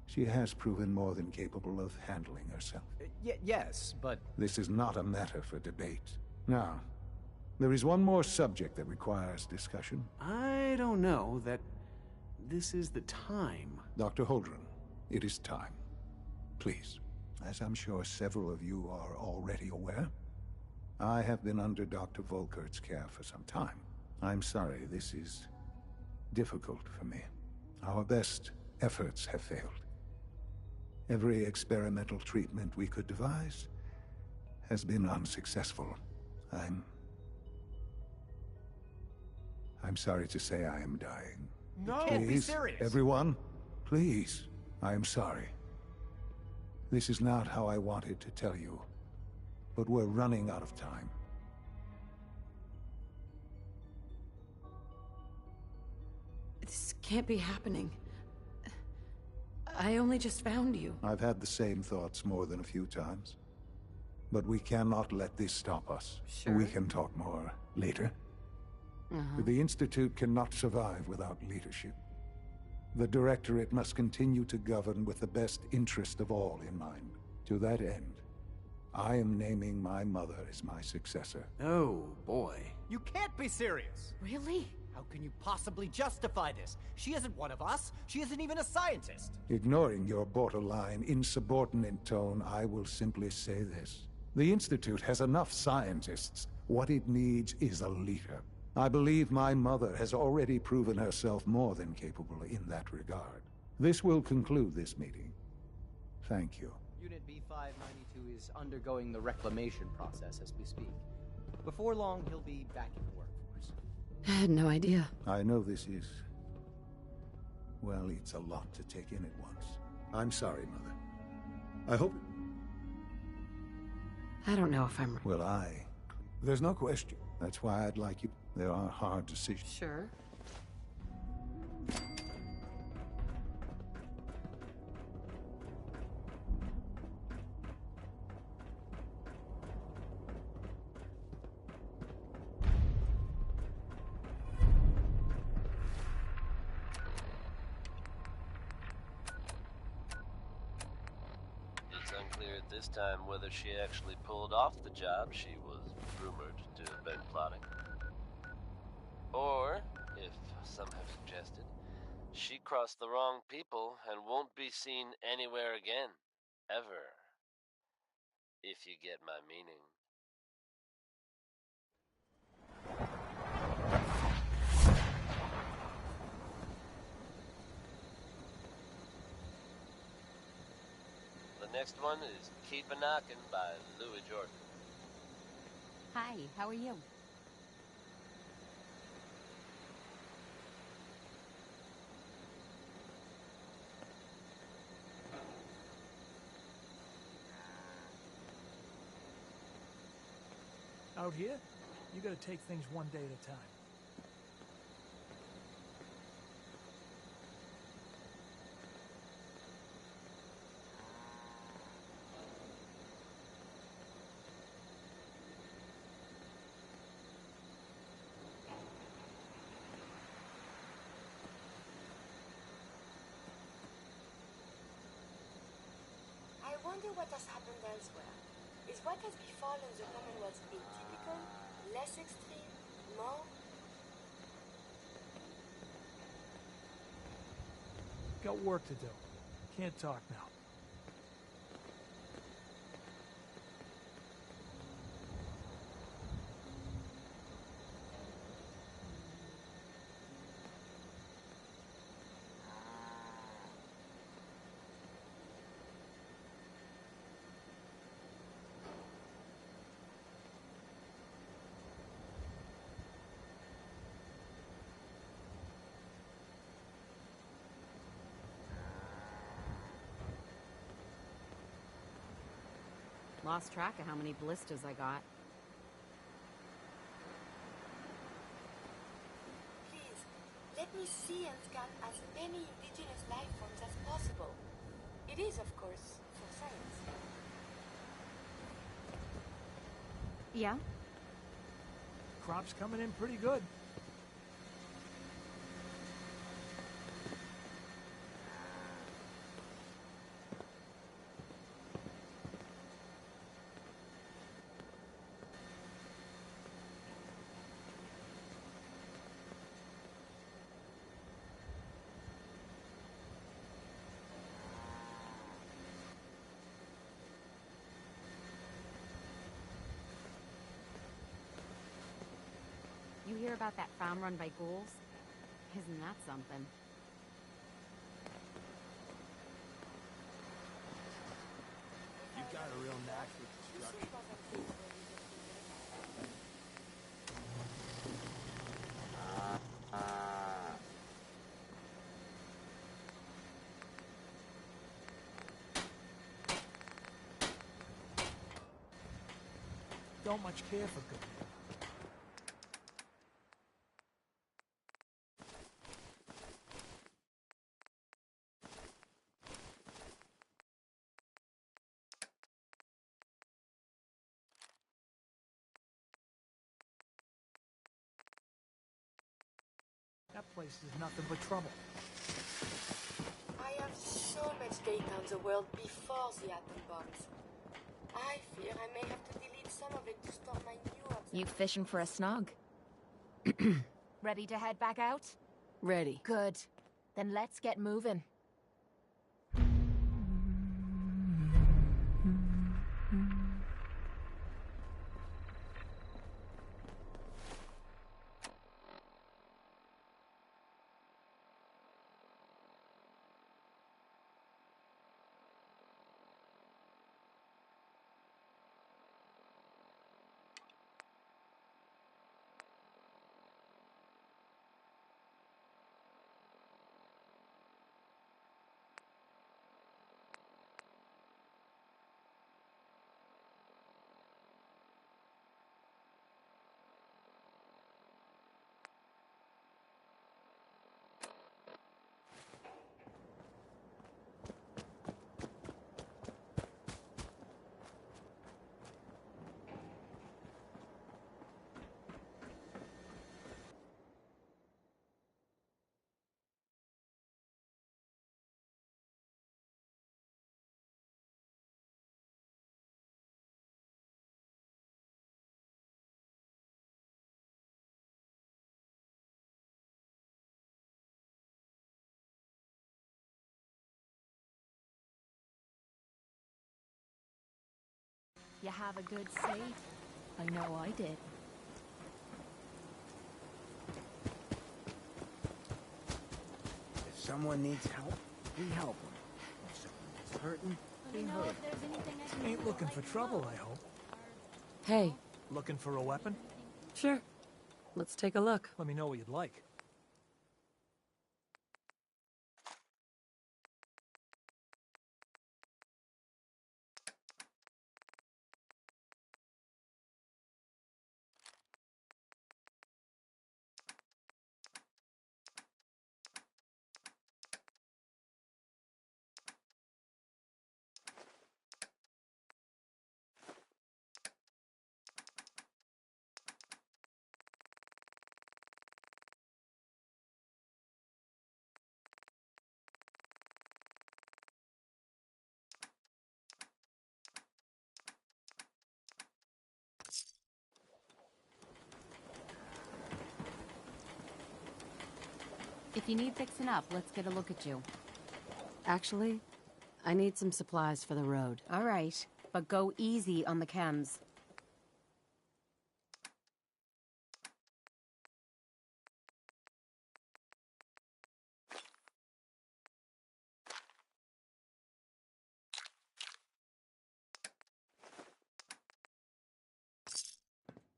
she has proven more than capable of handling herself. Yes, but... This is not a matter for debate. Now, There is one more subject that requires discussion. I don't know that this is the time. Dr. Holdren, it is time. Please. As I'm sure several of you are already aware, I have been under Dr. Volkert's care for some time. I'm sorry, this is difficult for me. Our best efforts have failed. Every experimental treatment we could devise has been unsuccessful. I'm sorry to say I am dying. No, Please, be serious. Everyone, please, I am sorry. This is not how I wanted to tell you, but we're running out of time. This can't be happening. I only just found you. I've had the same thoughts more than a few times. But we cannot let this stop us. Sure. We can talk more later. The Institute cannot survive without leadership. The Directorate must continue to govern with the best interest of all in mind. To that end, I am naming my mother as my successor. Oh, boy. You can't be serious. Really? How can you possibly justify this? She isn't one of us. She isn't even a scientist. Ignoring your borderline, insubordinate tone, I will simply say this. The Institute has enough scientists. What it needs is a leader. I believe my mother has already proven herself more than capable in that regard. This will conclude this meeting. Thank you. Unit B592 is undergoing the reclamation process as we speak. Before long, he'll be back in the workforce. I had no idea. I know this is... well, it's a lot to take in at once. I'm sorry, Mother. I hope... I don't know if I'm... Well, There's no question. That's why I'd like you... There are hard decisions. Sure. It's unclear at this time whether she actually pulled off the job she was rumored to have been plotting. Or, if some have suggested, she crossed the wrong people and won't be seen anywhere again. Ever. If you get my meaning. The next one is Keep a Knockin' by Louis Jordan. Hi, how are you? Out here, you gotta take things one day at a time. I wonder what has happened elsewhere. Is what has befallen the Commonwealth atypical, less extreme, more? Got work to do. Can't talk now. Lost track of how many blisters I got. Please, let me see and scan as many indigenous life forms as possible. It is, of course, for science. Yeah? Crop's coming in pretty good. hear about that farm run by ghouls? Isn't that something? You got a real knack for destruction. Don't much care for good. That place is nothing but trouble. I have so much data on the world before the atom bombs. I fear I may have to delete some of it to stop my new observations. You fishing for a snog? Ready to head back out? Ready. Good. Then let's get moving. You have a good sleep? I know I did. If someone needs help, we help them. If someone is hurting, we hurt them. Ain't looking for trouble, I hope. Hey. Looking for a weapon? Sure. Let's take a look. Let me know what you'd like. If you need fixing up, let's get a look at you. Actually, I need some supplies for the road. All right, but go easy on the chems.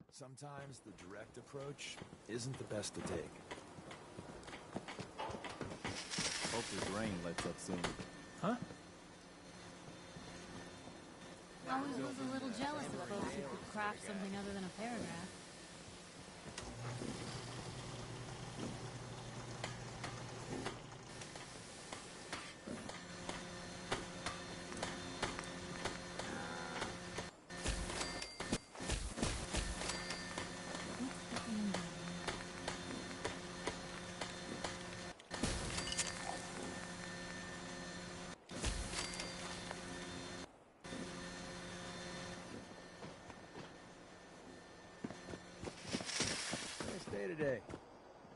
Sometimes the direct approach isn't the best to take. Hope this rain lets up soon. Huh? Always was a little jealous of folks who could craft something other than a paragraph. Nice day today.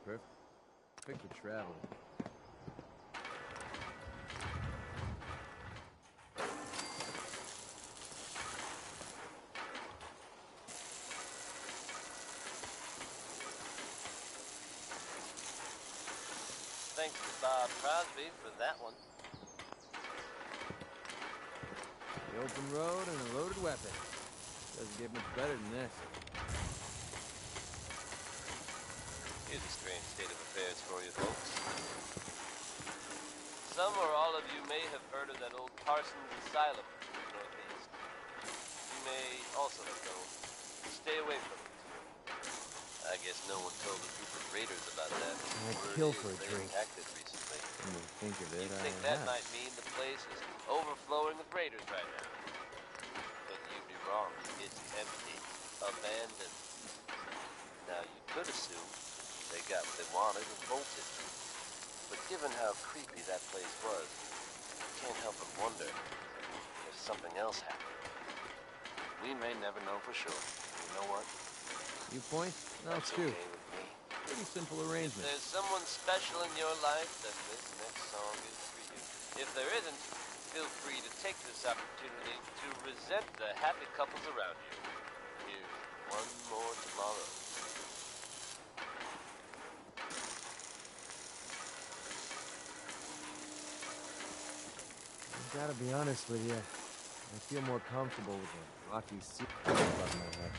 Perfect for travel. thanks to Bob Crosby for that one. The open road and a loaded weapon. Doesn't get much better than this. Here's a strange state of affairs for you folks. Some or all of you may have heard of that old Parsons Asylum in the Northeast. You may also have known. Stay away from it. I guess no one told a group of raiders about that. I'd kill for a They drink. acted recently. When you think of it, You I think that have. might mean the place is overflowing with raiders right now? But you'd be wrong. It's empty. Abandoned. Now, you could assume they got what they wanted and bolted. But given how creepy that place was, you can't help but wonder if something else happened. We may never know for sure. You know what? You point? No, That's shoot. okay with me. Pretty simple arrangement. If there's someone special in your life, then this next song is for you. If there isn't, feel free to take this opportunity to resent the happy couples around you. Here's one more tomorrow. I gotta be honest with you. I feel more comfortable with the rocky sea above my head.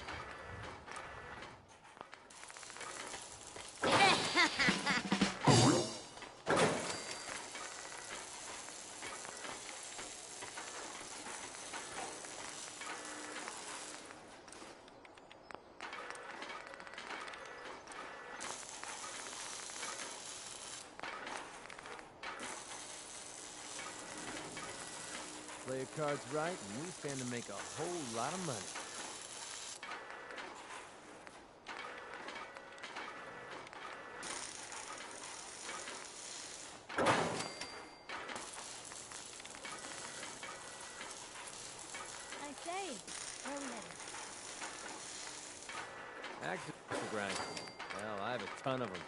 Play your cards right, and we stand to make a whole lot of money. I say, where are we headed? Axe grind. Hell, I have a ton of them.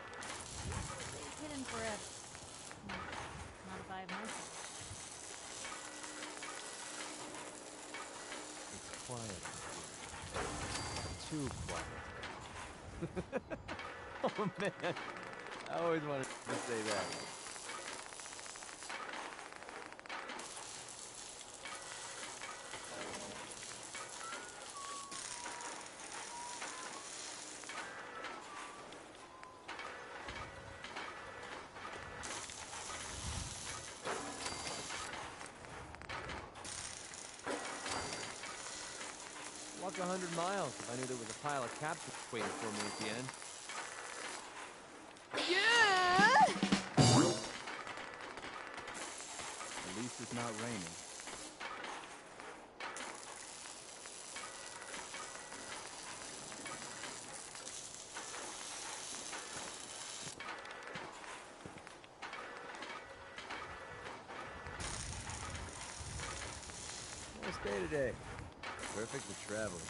It's hidden forever. Not if I have my say. It's quiet. Too quiet. Oh man, I always wanted to say that. Walk 100 miles if I knew there was a pile of capsules waiting for me at the end. At least it's not raining. Nice day today. Perfect for traveling.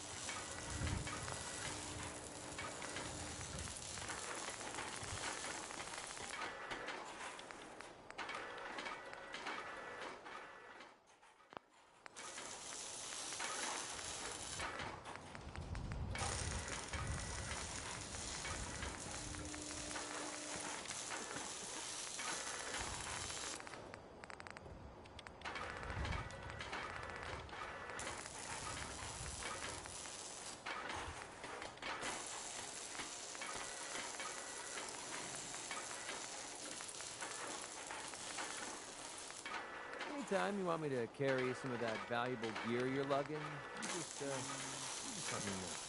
Anytime you want me to carry some of that valuable gear you're lugging, you just let me know.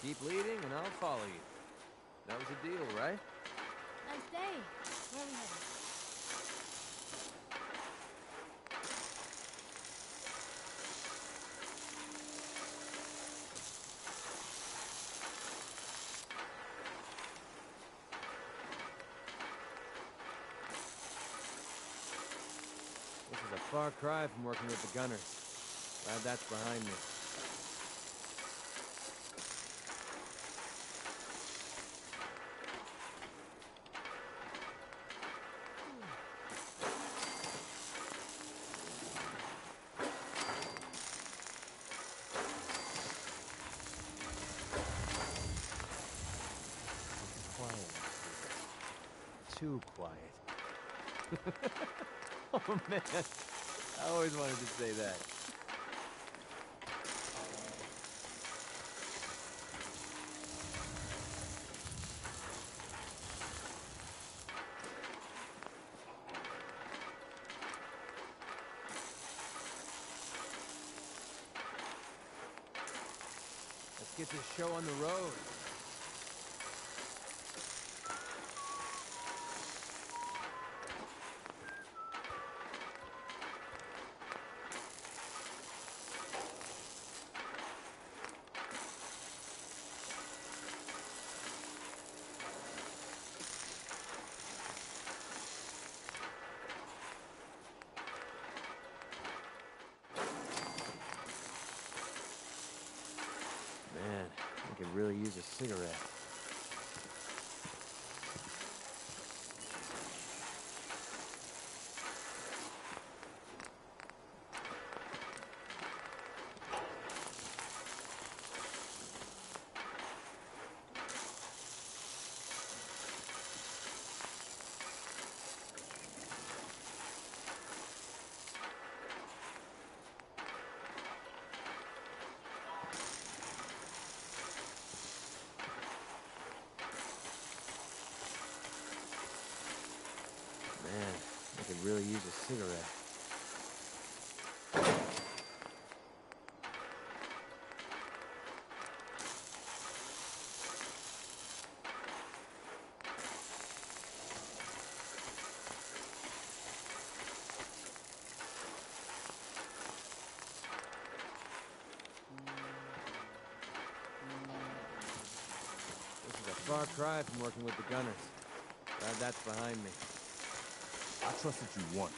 Keep leading and I'll follow you. That was a deal, right? Nice day. Where are we headed? Far cry from working with the gunners. Glad that's behind me. Too quiet. Oh man, I always wanted to say that. Let's get this show on the road. I could really use a cigarette. I could really use a cigarette. This is a far cry from working with the gunners. Glad that's behind me. I trusted you once.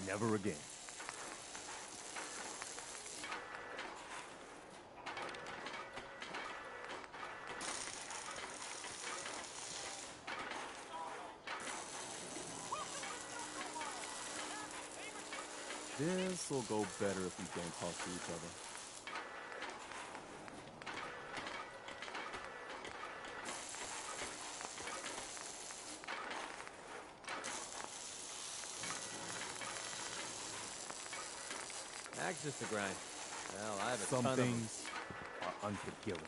Never again. This'll go better if we don't talk to each other. Access to grind. Well, I have a Some ton things are unforgivable.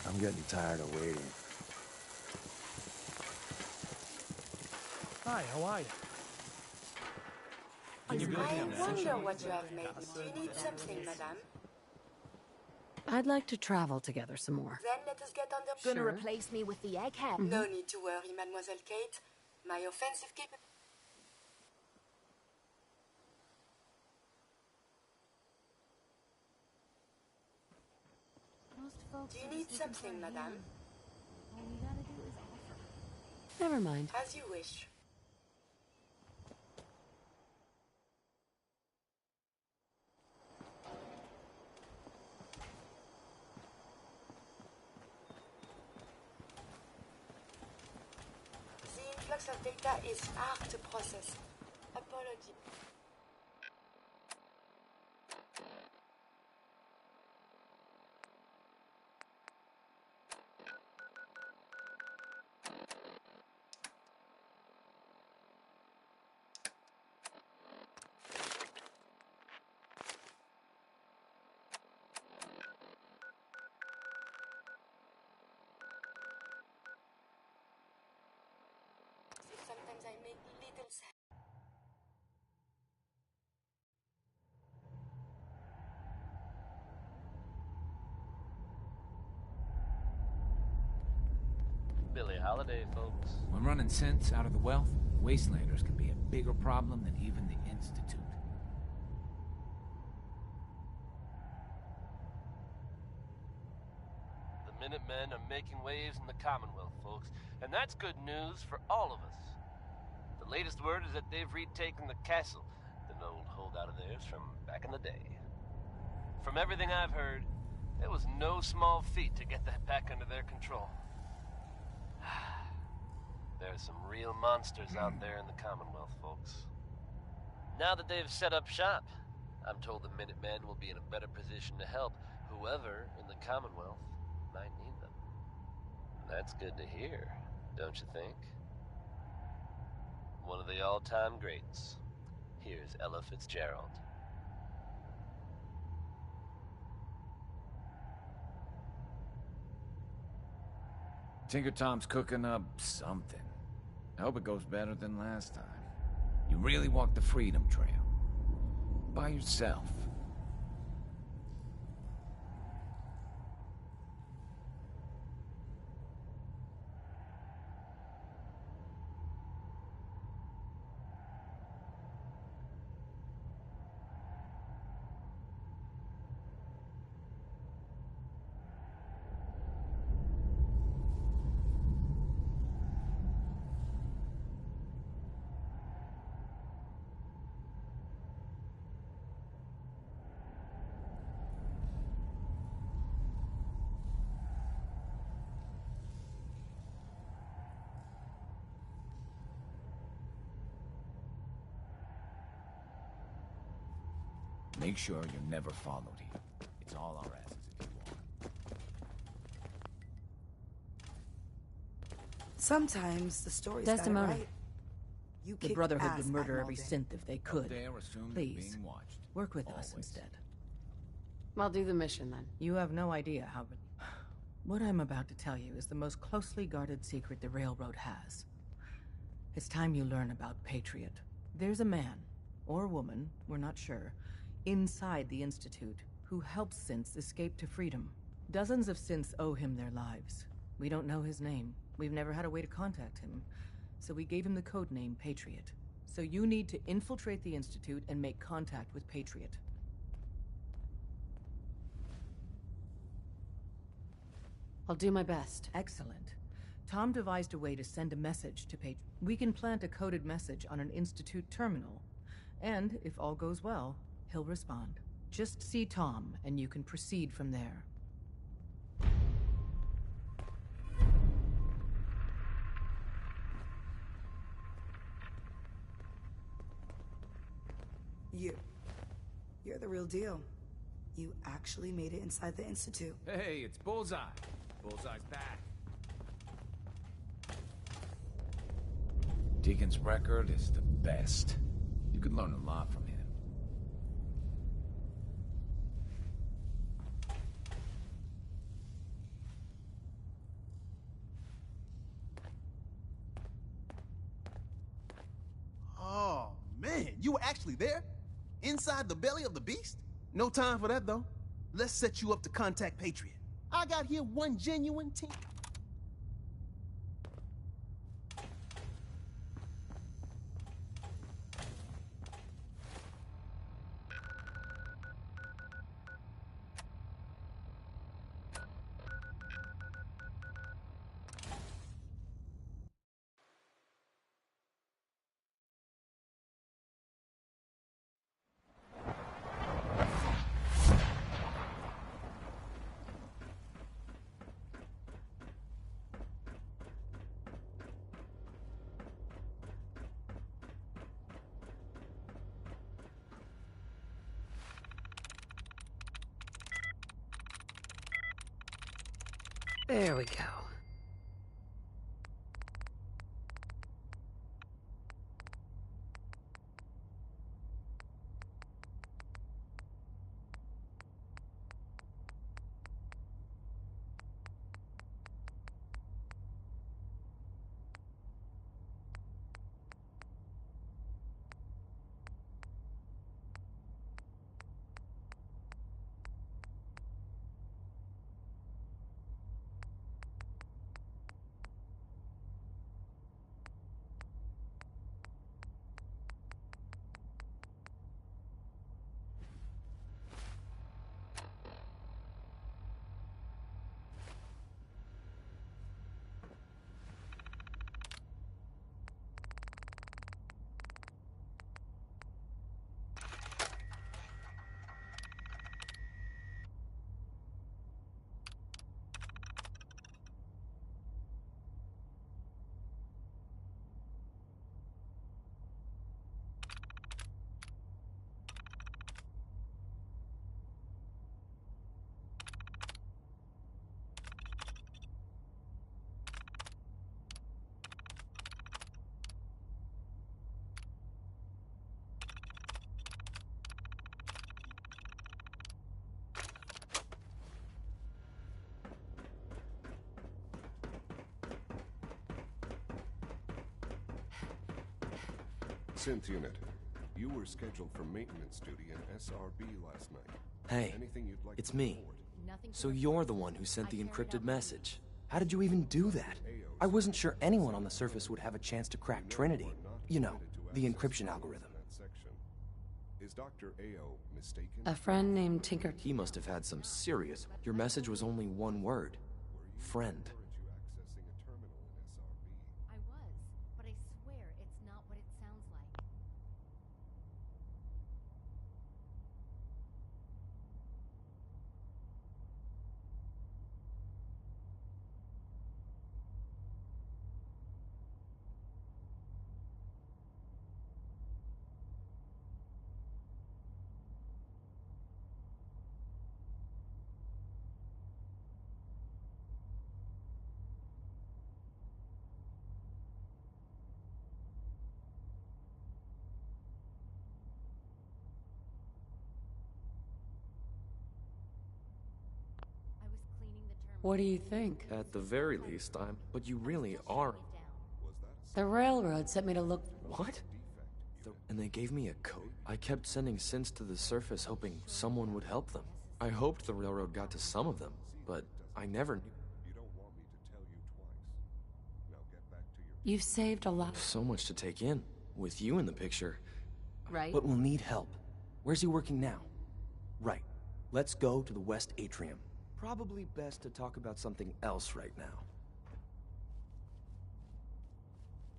I'm getting tired of waiting. Hi, how are you? I wonder what you have made. Do you need something, madame? I'd like to travel together some more. Then let us get under... Gonna replace me with the egghead? No need to worry, Mademoiselle Kate. My offensive capability... Do you need something, madame? All we gotta do is offer. Never mind. As you wish. The influx of data is hard to process. Apology. Sometimes I make little sense. Billie Holiday, folks. When running synths out of the wealth, wastelanders can be a bigger problem than even the Institute. The Minutemen are making waves in the Commonwealth, folks, and that's good news for all of us. The latest word is that they've retaken the castle, an old holdout of theirs from back in the day. From everything I've heard, it was no small feat to get that back under their control. There's some real monsters out there in the Commonwealth, folks. Now that they've set up shop, I'm told the Minutemen will be in a better position to help whoever in the Commonwealth might need them. That's good to hear, don't you think? One of the all-time greats. Here's Ella Fitzgerald. Tinker Tom's cooking up something. I hope it goes better than last time. You really walked the Freedom Trail. By yourself. Make sure you're never followed here. It's all our asses if you want. Sometimes the story's Desdemona. right. You The kick Brotherhood ass, would murder Admiral every Dane. synth if they could. There, assume they're Please, being watched. work with us Always. instead. I'll do the mission then. You have no idea how... What I'm about to tell you is the most closely guarded secret the Railroad has. It's time you learn about Patriot. There's a man, or woman, we're not sure, inside the Institute who helps synths escape to freedom. Dozens of synths owe him their lives. We don't know his name. We've never had a way to contact him. So we gave him the code name Patriot. So you need to infiltrate the Institute and make contact with Patriot. I'll do my best. Excellent. Tom devised a way to send a message to Patriot. We can plant a coded message on an Institute terminal. And, if all goes well, he'll respond. Just see Tom, and you can proceed from there. You're the real deal. You actually made it inside the Institute. Hey, it's Bullseye. Bullseye's back. Deacon's record is the best. You could learn a lot from him. Oh, man, you were actually there? Inside the belly of the beast? No time for that, though. Let's set you up to contact Patriot. I got here one genuine team. There we go. Synth unit. You were scheduled for maintenance duty in SRB last night. Hey, Anything you'd like it's to me. report? So you're the one who sent the encrypted message. How did you even do that? I wasn't sure anyone on the surface would have a chance to crack Trinity. You know, the encryption algorithm. Is Dr. Ao mistaken? A friend named Tinker... He must have had some serious... Your message was only one word. Friend. I was, but I swear it's not what it sounds like. What do you think? At the very least, I'm... But you really are... The railroad sent me to look... What? And they gave me a code? I kept sending synths to the surface hoping someone would help them. I hoped the railroad got to some of them, but I never knew. You've saved a lot. So much to take in, with you in the picture. Right. But we'll need help. Where's he working now? Right. Let's go to the West Atrium. Probably best to talk about something else right now.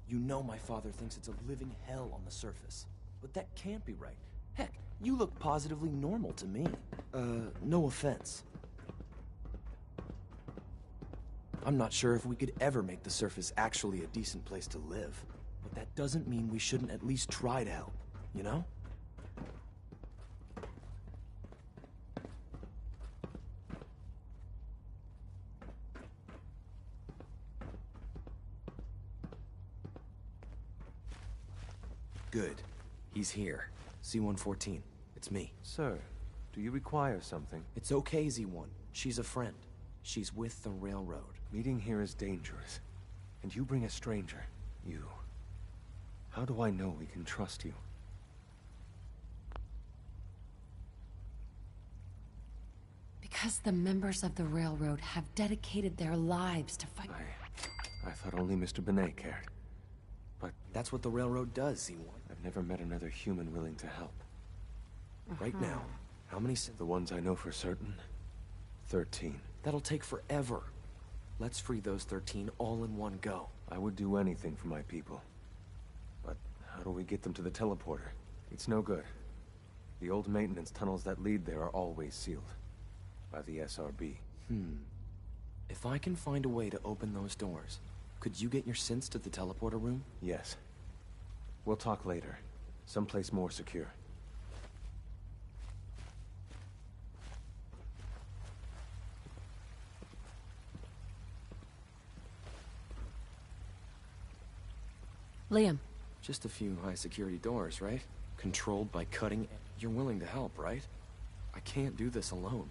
You know my father thinks it's a living hell on the surface. But that can't be right. Heck, you look positively normal to me. No offense. I'm not sure if we could ever make the surface actually a decent place to live. But that doesn't mean we shouldn't at least try to help, you know? Good. He's here. C-114. It's me. Sir, do you require something? It's okay, Z-1. She's a friend. She's with the railroad. Meeting here is dangerous. And you bring a stranger. You. How do I know we can trust you? Because the members of the railroad have dedicated their lives to fight... I thought only Mr. Benet cared. But... That's what the railroad does, Z-1. I've never met another human willing to help. Right now, how many... The ones I know for certain? 13. That'll take forever. Let's free those 13 all in one go. I would do anything for my people. But how do we get them to the teleporter? It's no good. The old maintenance tunnels that lead there are always sealed. By the SRB. If I can find a way to open those doors, could you get your synths to the teleporter room? Yes. We'll talk later. Someplace more secure. Liam. Just a few high-security doors, right? Controlled by cutting... You're willing to help, right? I can't do this alone.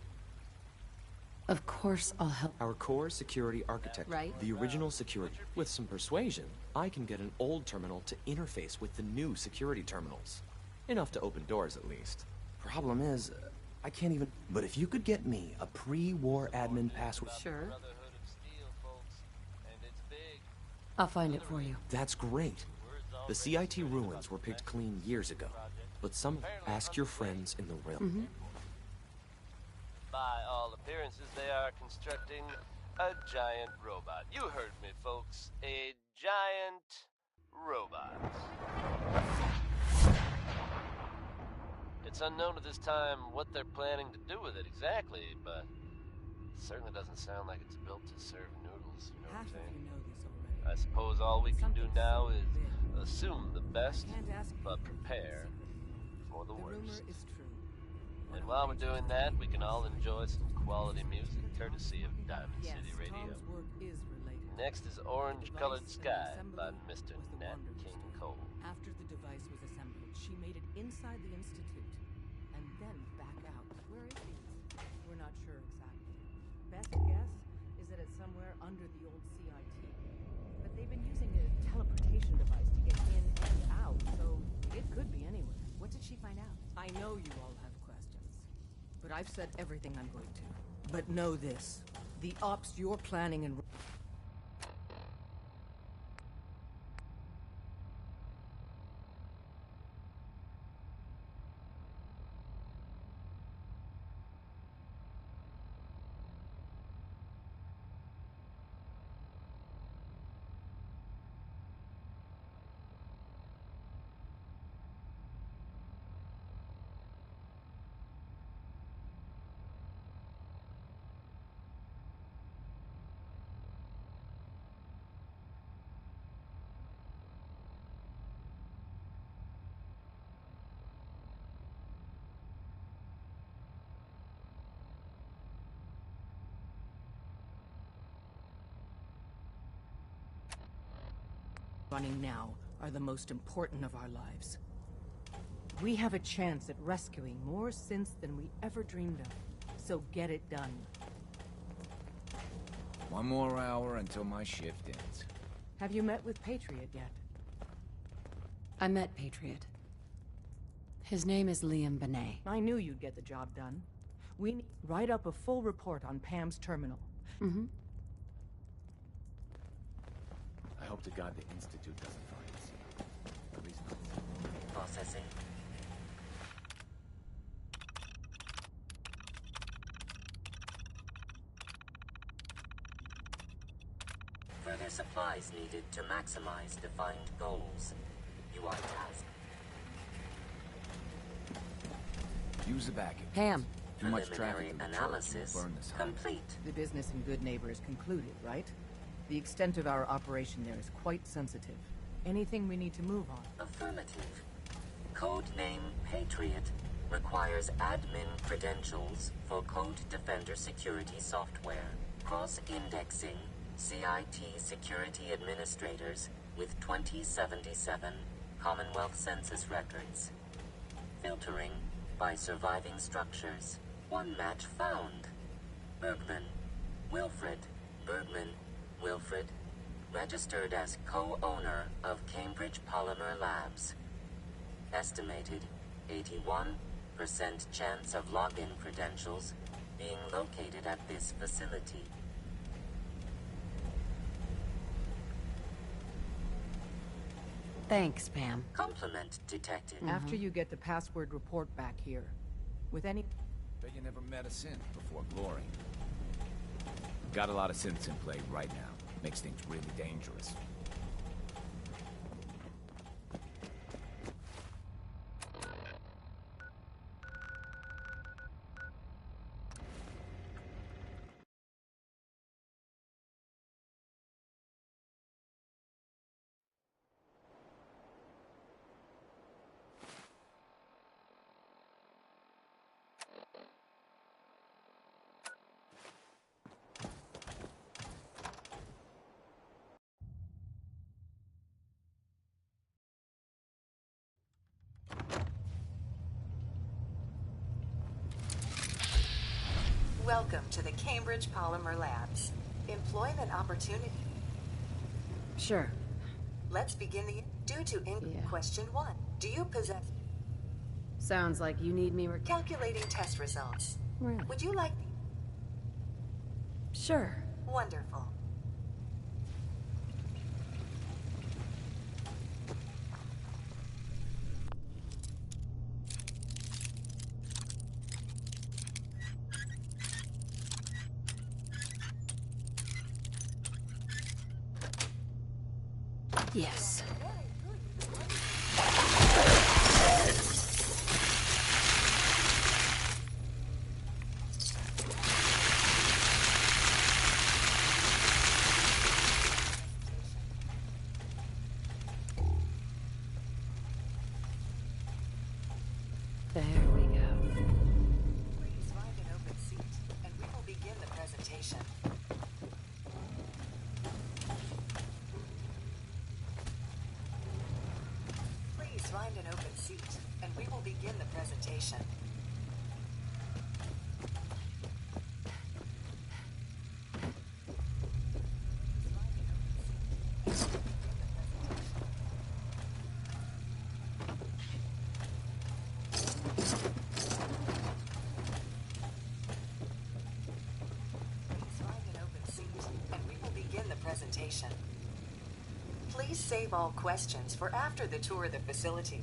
Of course I'll help. Our core security architect, Right. the original security. With some persuasion, I can get an old terminal to interface with the new security terminals. Enough to open doors, at least. Problem is, I can't even... But if you could get me a pre-war admin password... Sure. I'll find it for you. That's great. The CIT ruins were picked clean years ago. But some... Ask your friends in the rail... By all appearances, they are constructing a giant robot. You heard me, folks. A giant robot. It's unknown at this time what they're planning to do with it exactly, but it certainly doesn't sound like it's built to serve noodles, you know what I'm saying? I suppose all we can do now is assume the best, but prepare for the worst. And while we're doing that, we can all enjoy some quality music courtesy of Diamond City Radio. Next is Orange Colored Sky by Mr. Nat King Cole. After the device was assembled, she made it inside the Institute, and then back out. Where is she? We're not sure exactly. Best guess is that it's somewhere under the old CIT. But they've been using a teleportation device to get in and out, so It could be anywhere. What did she find out? I know you all have questions. But I've said everything I'm going to. But know this. The ops you're planning and... running now are the most important of our lives. We have a chance at rescuing more synths than we ever dreamed of. So get it done. One more hour until my shift ends. Have you met with Patriot yet? I met Patriot. His name is Liam Benet. I knew you'd get the job done. We need to write up a full report on Pam's terminal. Mm-hmm. I hope to God the Institute doesn't find us. At least not. Processing. Further supplies needed to maximize defined goals. UI task. Use the back. Pam. Too much traffic. Analysis Burn this house. complete. The business in Good Neighbor is concluded, right? The extent of our operation there is quite sensitive. Anything we need to move on? Affirmative. Codename Patriot requires admin credentials for Code Defender security software. Cross-indexing CIT security administrators with 2077 Commonwealth Census records. Filtering by surviving structures. One match found. Bergman. Wilfred. Bergman. Wilfred, registered as co-owner of Cambridge Polymer Labs. Estimated 81% chance of login credentials being located at this facility. Thanks, Pam. Compliment detected. After you get the password report back here, with any... Bet you never met a synth before Glory. Got a lot of synths in play right now. Makes things really dangerous. Welcome to the Cambridge Polymer Labs. Employment opportunity. Sure. Let's begin the... Due to question 1, do you possess... Sounds like you need me... Calculating test results. Really? Would you like... Sure. Wonderful. Yes. There we go. Please find an open seat, and we will begin the presentation. Please find an open seat, and we will begin the presentation. presentation. Please save all questions for after the tour of the facility.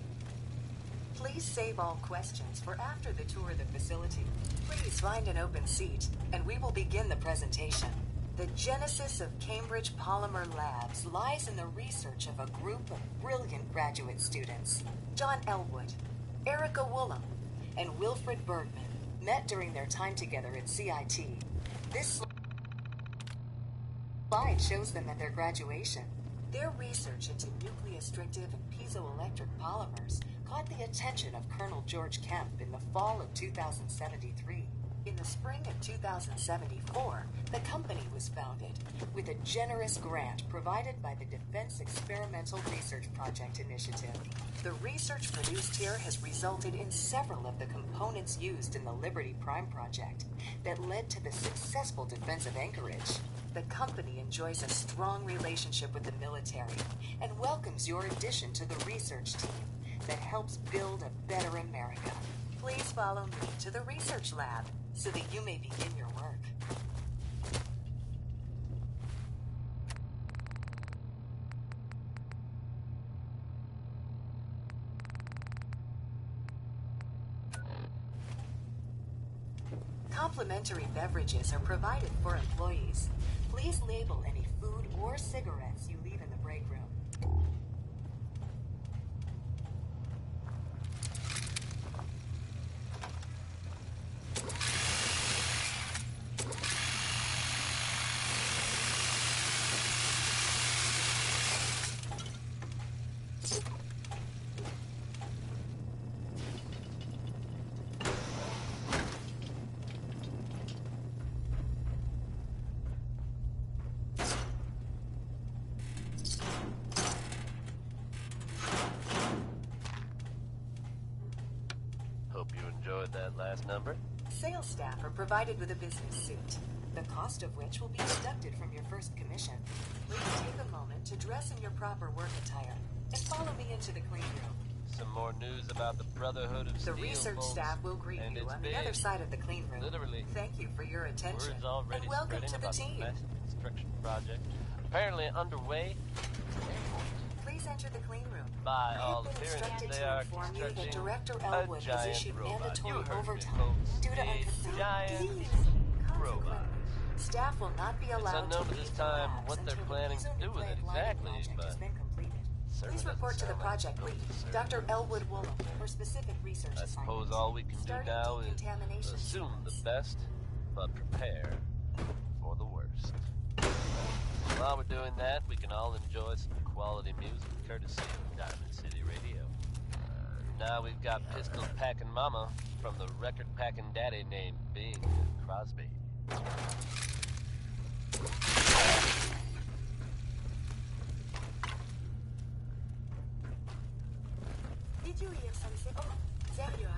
Please save all questions for after the tour of the facility. Please find an open seat, and we will begin the presentation. The genesis of Cambridge Polymer Labs lies in the research of a group of brilliant graduate students. John Elwood, Erica Woolham, and Wilfred Bergman met during their time together at CIT. This slide shows them at their graduation. Their research into nucleostrictive and piezoelectric polymers caught the attention of Colonel George Kemp in the fall of 2073. In the spring of 2074, the company was founded with a generous grant provided by the Defense Experimental Research Project Initiative. The research produced here has resulted in several of the components used in the Liberty Prime project that led to the successful defense of Anchorage. The company enjoys a strong relationship with the military and welcomes your addition to the research team that helps build a better America. Please follow me to the research lab so that you may begin your work. Complimentary beverages are provided for employees. Please label any food or cigarettes you leave in the break room. That last number? Sales staff are provided with a business suit, the cost of which will be deducted from your first commission. Please take a moment to dress in your proper work attire and follow me into the clean room. Some more news about the Brotherhood of Steel, The research folks. staff will greet And you it's on the big. other side of the clean room. Literally. Thank you for your attention, Word's already and welcome spreading to the about team. the massive construction project apparently underway. Please enter the clean room. By I all have been appearance, instructed they to are inform you that constructing Director a Elwood has giant issued robot. mandatory You heard me, overtime folks. due to A unforeseen giant robot. Staff will not be It's allowed unknown to at this leave the time labs what they're until planning the to do with it Piso exactly, project but has been completed. certainly Please report to the doesn't sound project like lead, no concern. Dr. Elwood Woolham, for specific research I suppose assignments. all we can do Starting now is decontamination assume the sequence. best, but prepare for the worst. While we're doing that, we can all enjoy some quality music courtesy of Diamond City Radio. Now we've got Pistol Packin' Mama from the record packing daddy named Bing Crosby. Did you hear something? Oh, there you are.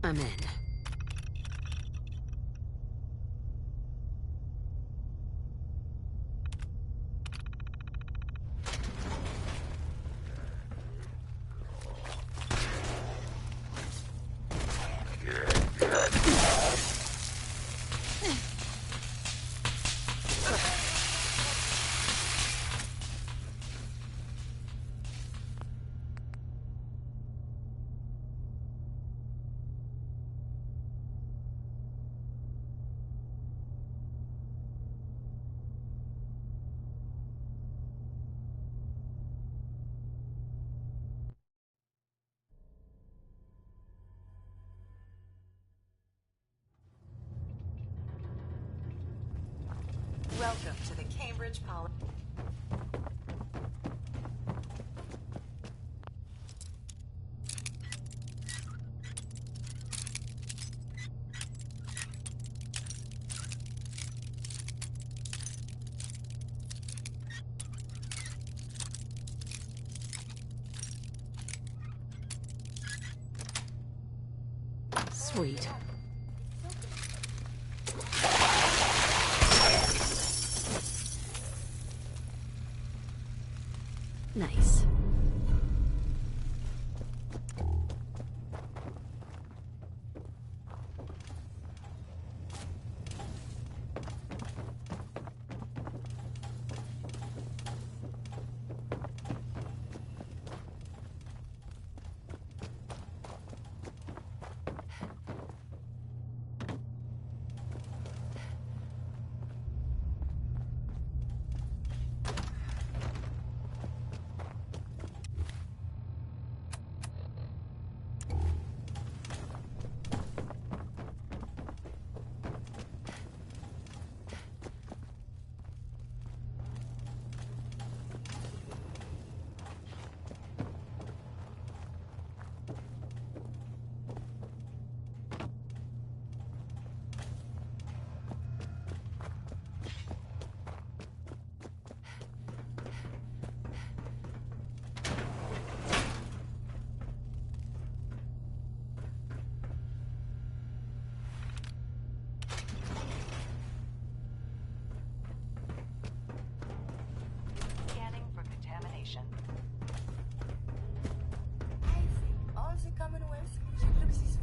I'm in. Welcome to the Cambridge Poly... Sweet. Nice.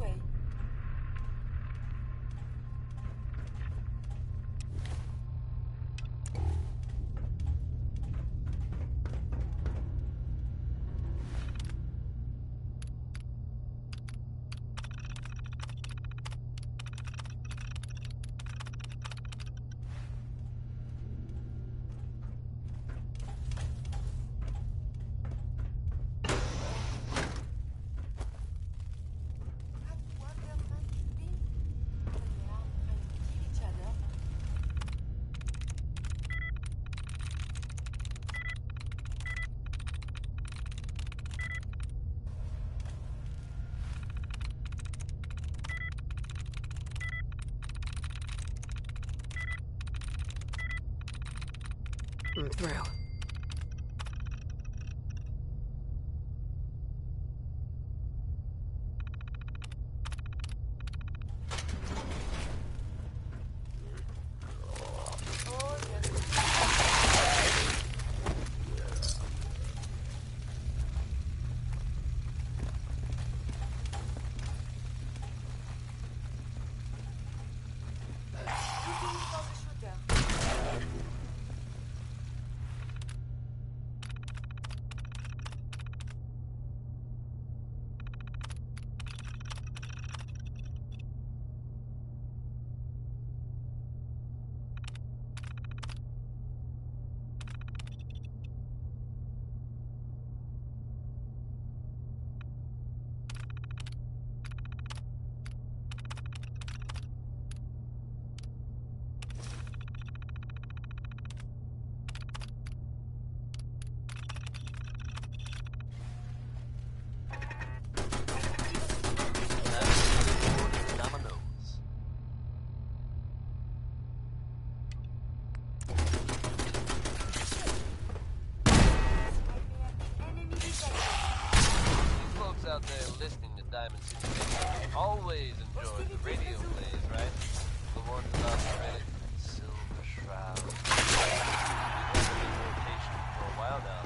way. I'm through. Out there listening to Diamond City Radio always enjoy the radio plays, right? The ones about the Reddit, Silver Shroud. We've been in rotation for a while now,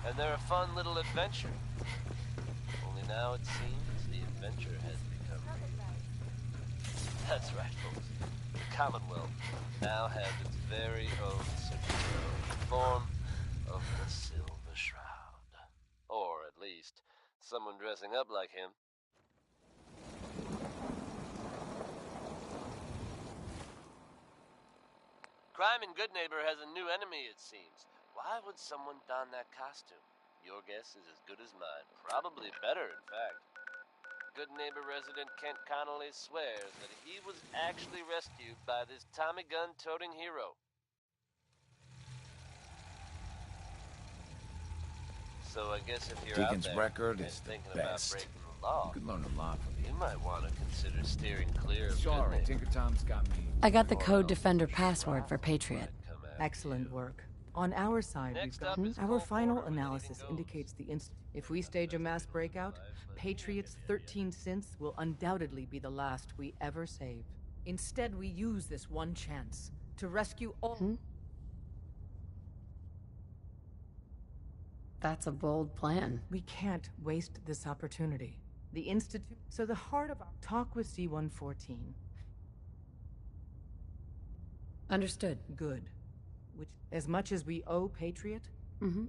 and they're a fun little adventure. Only now it seems the adventure has become real. That's right, folks. The Commonwealth now has its very own superhero in the form of the Silver Shroud. Or at least someone dressing up like him. Crime in Goodneighbor has a new enemy, it seems. Why would someone don that costume? Your guess is as good as mine. Probably better, in fact. Goodneighbor resident Kent Connolly swears that he was actually rescued by this Tommy gun-toting hero. So I guess if you're Deacon's out there record and is the thinking about best. breaking the law, You could learn a lot from you might want to consider steering clear of Sorry, Goodneighbor. Tinker Tom's got me. I got the Code Defender password for Patriot. Excellent work. On our side, we've got our final analysis indicates the if we stage a mass breakout, Patriot's 13 synths will undoubtedly be the last we ever save. Instead, we use this one chance to rescue all. That's a bold plan. We can't waste this opportunity. The Institute. So the heart of our talk with C-114. Understood. Good. Which, as much as we owe Patriot,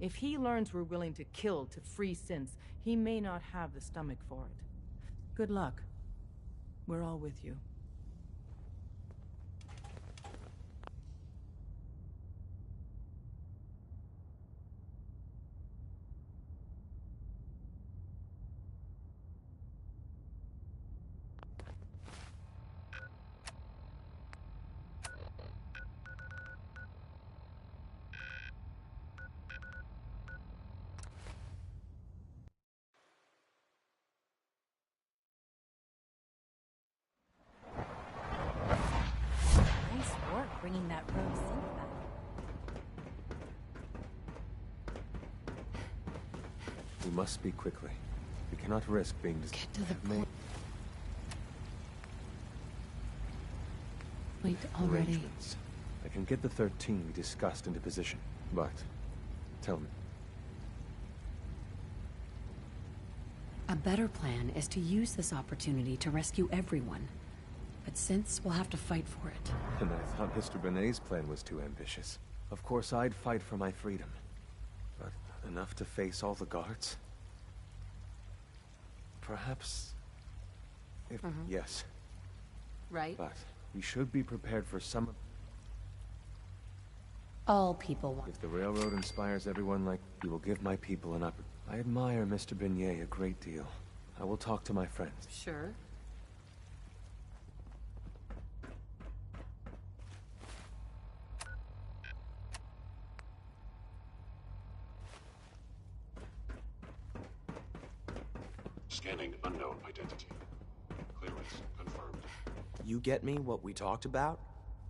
if he learns we're willing to kill to free synths, he may not have the stomach for it. Good luck. We're all with you. Bringing that rogue synth back. We must speak quickly. We cannot risk being Get to the point. Wait, already. Arrangements. I can get the 13 we discussed into position, but tell me. A better plan is to use this opportunity to rescue everyone. But since we'll have to fight for it. And I thought Mr. Benet's plan was too ambitious. Of course, I'd fight for my freedom. But enough to face all the guards? Perhaps... if... Yes. Right? But we should be prepared for some... All people want. If the railroad inspires everyone like... we will give my people an opportunity. I admire Mr. Benet a great deal. I will talk to my friends. Sure. Scanning unknown identity. Clearance confirmed. You get me what we talked about,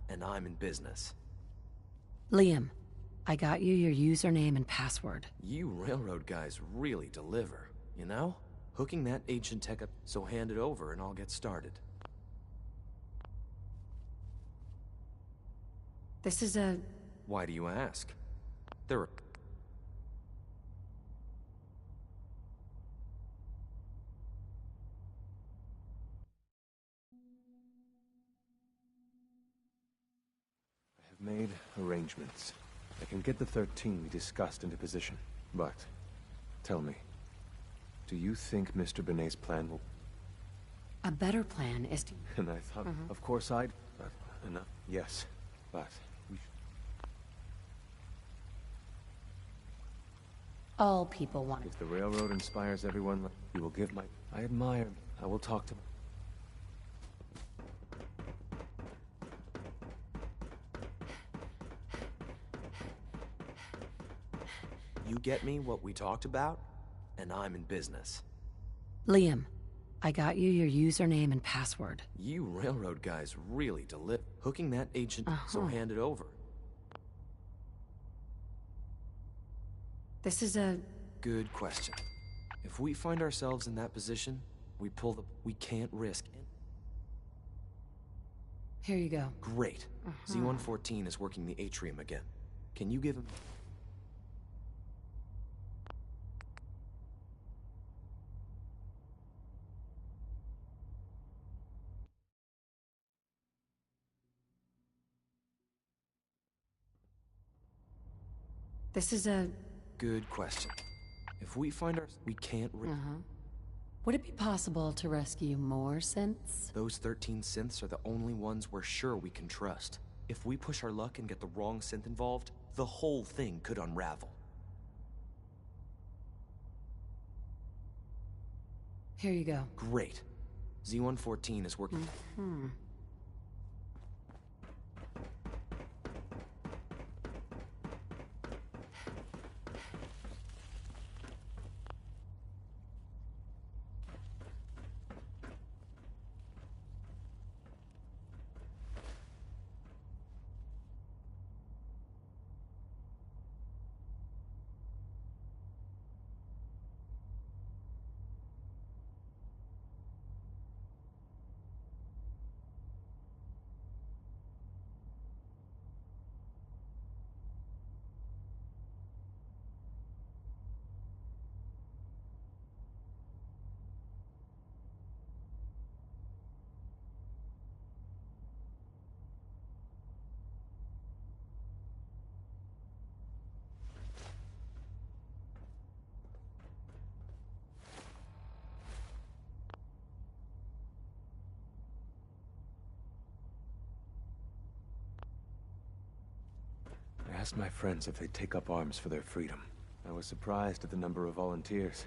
and I'm in business. Liam, I got you your username and password. You railroad guys really deliver, you know? Hooking that ancient tech up, so hand it over and I'll get started. This is a... Why do you ask? There are... I have made arrangements. I can get the 13 we discussed into position. But, tell me, do you think Mr. Benet's plan will... A better plan is to... And I thought, of course I'd... But, enough. Yes, but... we All people want it. If the railroad inspires everyone, we will give my... I admire... I will talk to... You get me what we talked about, and I'm in business. Liam, I got you your username and password. You railroad guys really deliver. Hooking that ancient, so hand it over. This is a... Good question. If we find ourselves in that position, we pull the... We can't risk it. Here you go. Great. Z-114 is working the atrium again. Can you give him... This is a... Good question. If we find ourselves... We can't risk... Would it be possible to rescue more synths? Those 13 synths are the only ones we're sure we can trust. If we push our luck and get the wrong synth involved, the whole thing could unravel. Here you go. Great. Z-114 is working... I asked my friends if they'd take up arms for their freedom. I was surprised at the number of volunteers.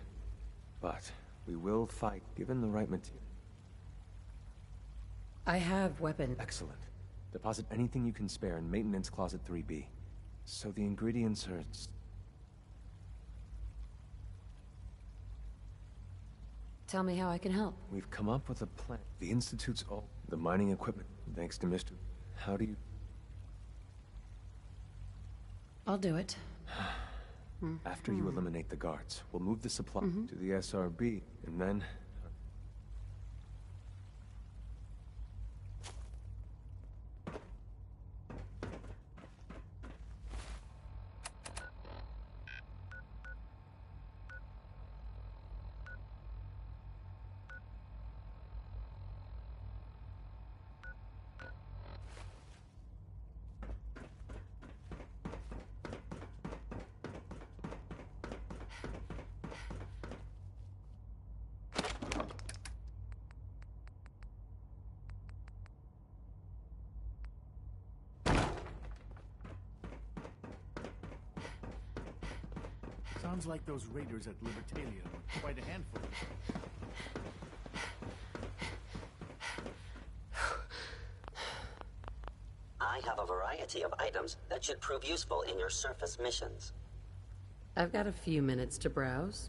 But we will fight, given the right material. I have weapons. Excellent. Deposit anything you can spare in Maintenance Closet 3B. So the ingredients are... Tell me how I can help. We've come up with a plan. The Institute's all... The mining equipment, thanks to Mr... How do you... I'll do it. After you eliminate the guards, we'll move the supply to the SRB, and then... Sounds like those raiders at Libertalia were quite a handful. I have a variety of items that should prove useful in your surface missions. I've got a few minutes to browse.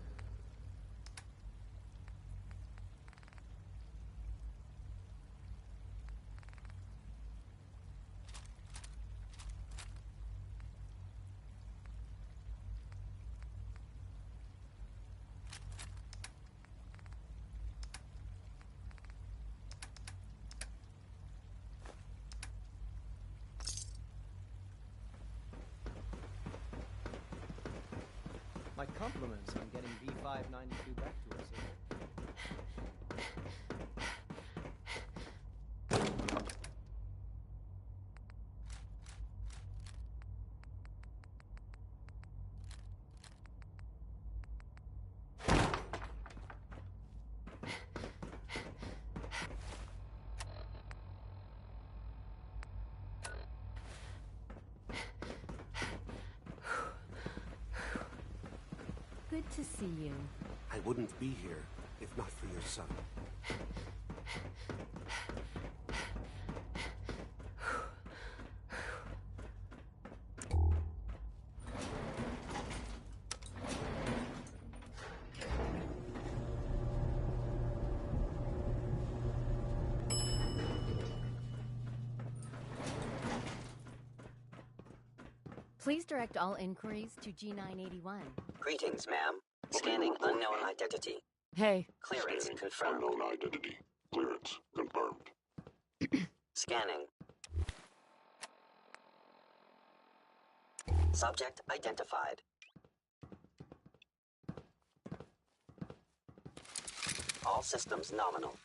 My compliments on getting V592 back to us. Good to see you. I wouldn't be here if not for your son. Please direct all inquiries to G981. Greetings, ma'am. Scanning unknown identity. Hey. Clearance confirmed. Unknown identity. Clearance confirmed. Scanning. Subject identified. All systems nominal.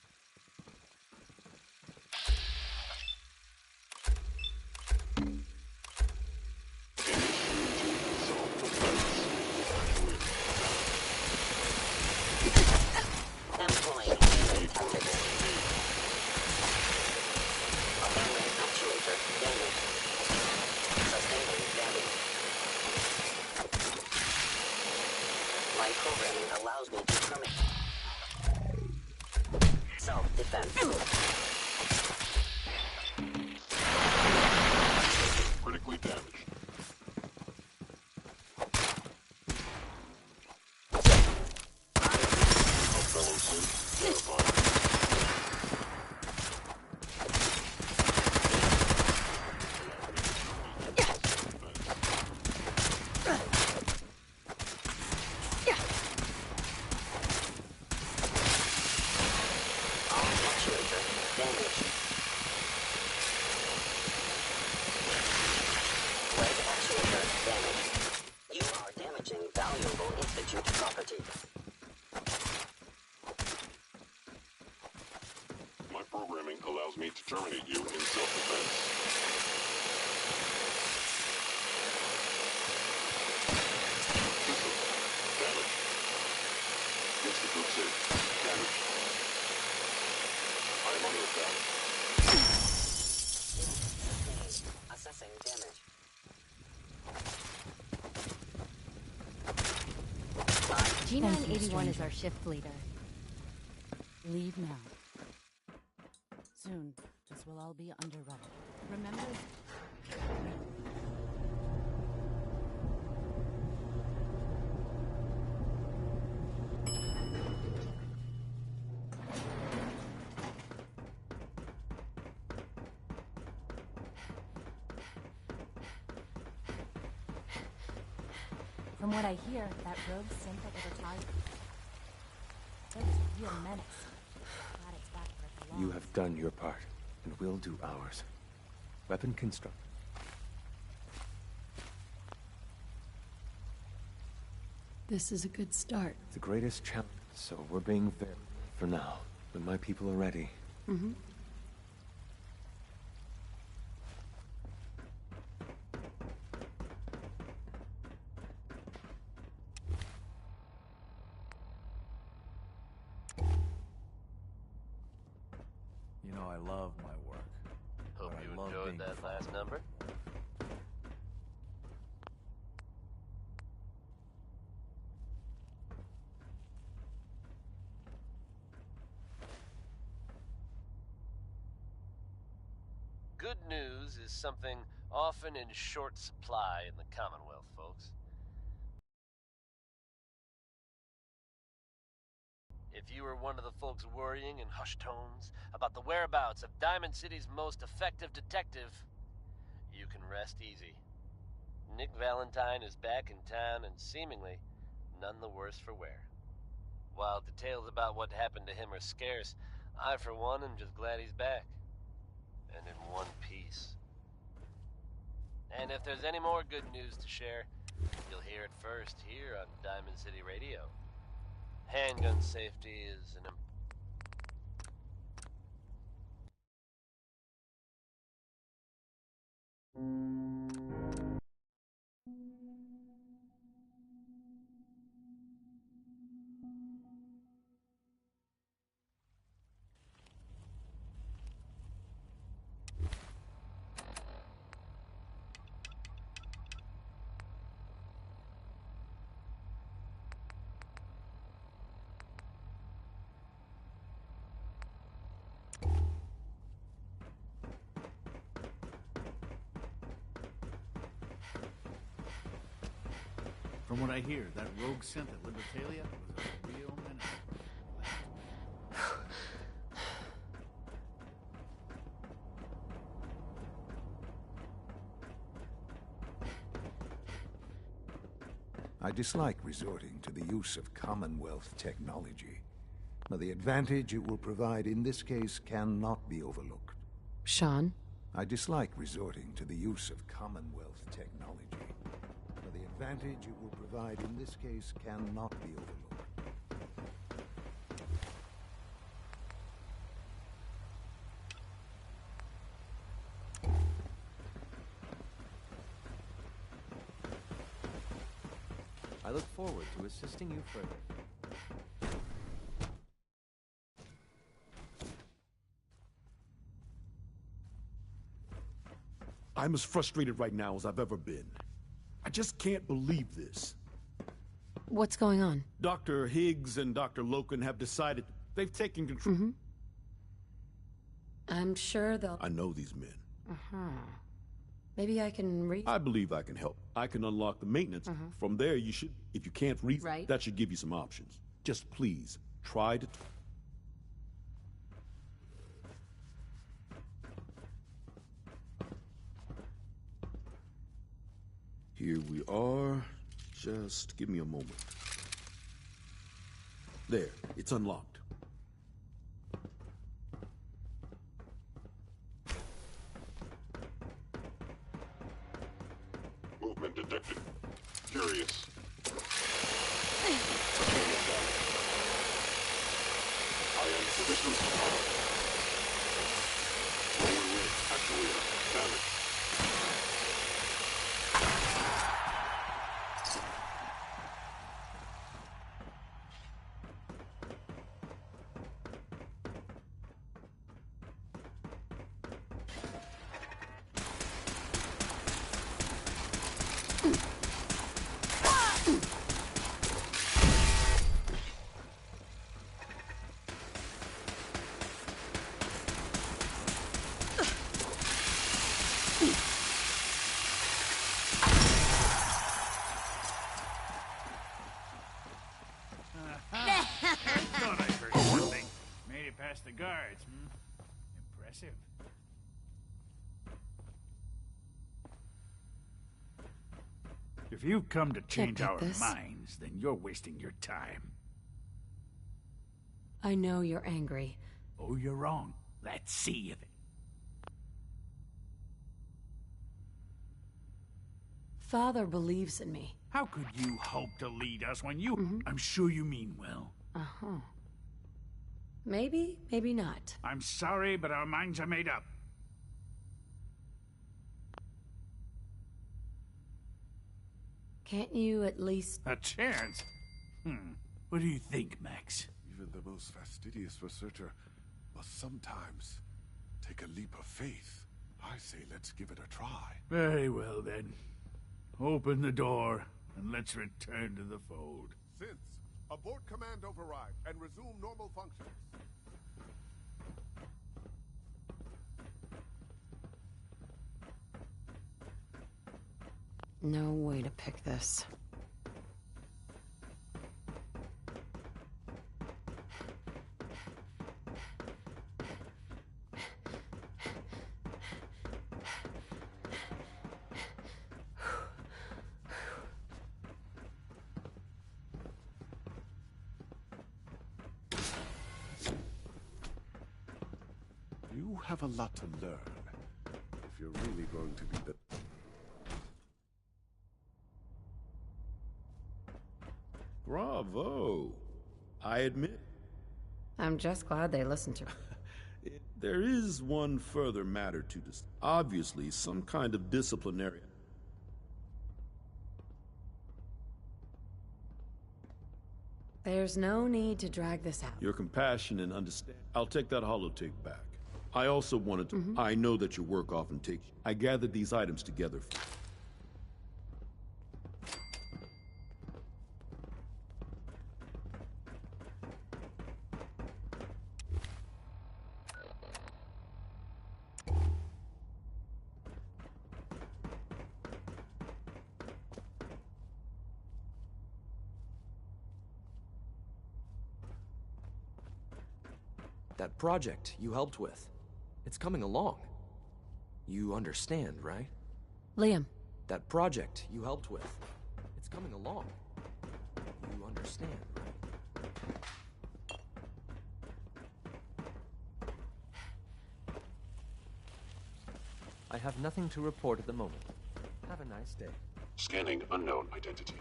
Employing tactics. Applying actuator damage. Sustaining damage. My programming allows me to terminate self-defense. Critically damaged. Fellow synth verified. Actuator damage. Leg actuator damage. You are damaging valuable Institute property. My programming allows me to terminate you in self-defense. System damage. Institute safe damage. I am under attack. Assessing damage. G981 is our shift leader. Leave now. Soon, this will all be under rubble. Remember? From what I hear, that rogue synth at Libertalia, it was a real menace. Glad it's back where it belongs. You have done your part, and we'll do ours. Weapon construct. This is a good start. The greatest challenge, so we're being fair for now. When my people are ready. Mm-hmm. You know, I love my work. Hope but you I love enjoyed being that last number. good news is something often in short supply in the Commonwealth, folks. If you were one of the folks worrying in hushed tones about the whereabouts of Diamond City's most effective detective, you can rest easy. Nick Valentine is back in town and seemingly none the worse for wear. While details about what happened to him are scarce, I, for one, am just glad he's back. And in one piece. And if there's any more good news to share, you'll hear it first here on Diamond City Radio. Handgun safety is an From what I hear, that rogue synth at Libertalia was a real menace. I dislike resorting to the use of Commonwealth technology, but the advantage it will provide in this case cannot be overlooked. Sean? I dislike resorting to the use of Commonwealth technology, but the advantage it will provide in this case cannot be overlooked. I look forward to assisting you further. I'm as frustrated right now as I've ever been. I just can't believe this. What's going on? Dr. Higgs and Dr. Loken have decided they've taken control. Mm-hmm. I'm sure they'll... I know these men. Uh-huh. Maybe I can read... I believe I can help. I can unlock the maintenance. From there, you should... If you can't read, that should give you some options. Just please, try to... Here we are. Just give me a moment. There, it's unlocked. Movement detected. Curious. I am sufficient. Rolling rig, actuator, damage. Thought I heard something. Made it past the guards, Impressive. If you've come to change our minds, then you're wasting your time. I know you're angry. Oh, you're wrong. Let's see if it... Father believes in me. How could you hope to lead us when you... I'm sure you mean well. Uh-huh. Maybe, maybe not. I'm sorry, but our minds are made up. Can't you at least... A chance? What do you think, Max? Even the most fastidious researcher must sometimes take a leap of faith. I say let's give it a try. Very well, then. Open the door, and let's return to the fold. Synths, abort command override and resume normal functions. No way to pick this. You have a lot to learn, if you're really going to be the... Bravo! I admit. I'm just glad they listened to me. There is one further matter to discuss. Obviously, some kind of disciplinary... There's no need to drag this out. Your compassion and understanding. I'll take that holotape back. I also wanted to... I know that your work often takes... I gathered these items together for... That project you helped with, it's coming along. You understand, right? Liam. That project you helped with, it's coming along. You understand, right? I have nothing to report at the moment. Have a nice day. Scanning unknown identity.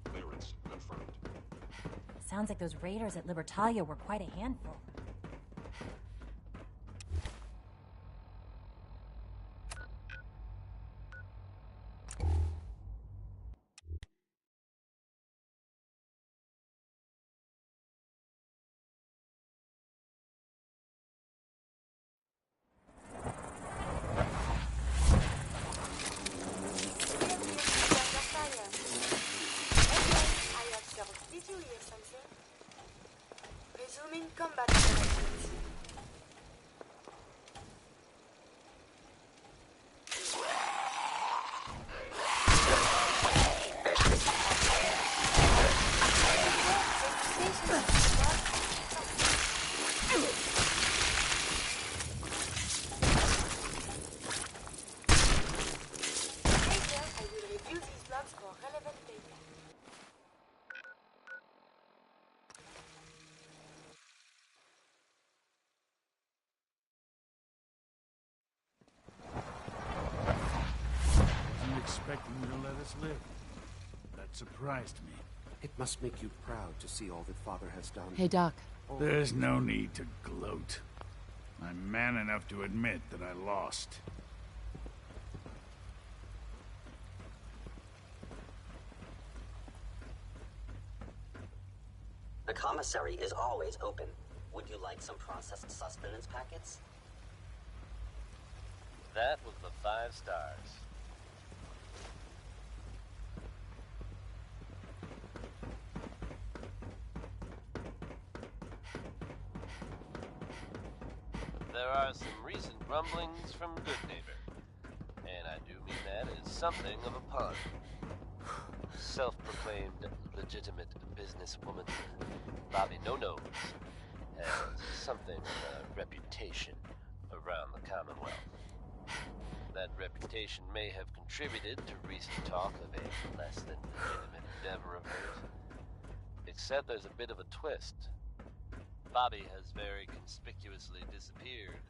Clearance confirmed. Sounds like those raiders at Libertalia were quite a handful. Resuming combat operations. Later, I will review these logs for relevant data. Wasn't expecting you to let us live. That surprised me. It must make you proud to see all that Father has done. Hey, Doc. There's no need to gloat. I'm man enough to admit that I lost. The commissary is always open. Would you like some processed sustenance packets? That was the 5 stars. There are some recent rumblings from Goodneighbor, and I do mean that as something of a pun. Self-proclaimed legitimate businesswoman, Bobby No-Nose, has something of a reputation around the Commonwealth. That reputation may have contributed to recent talk of a less than legitimate endeavor of hers. Except there's a bit of a twist. Bobby has very conspicuously disappeared.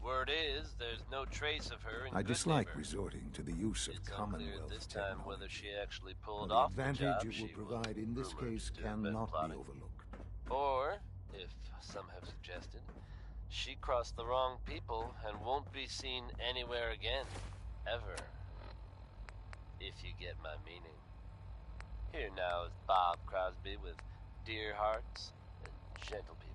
Word is, there's no trace of her in I dislike Goodneighbor. resorting to the use of Commonwealth This time, technology. whether she actually pulled The off the advantage job it she will provide in this rumored case to have been cannot be plotting. overlooked. Or, if some have suggested, she crossed the wrong people and won't be seen anywhere again, ever. If you get my meaning. Here now is Bob Crosby with dear hearts and gentle people.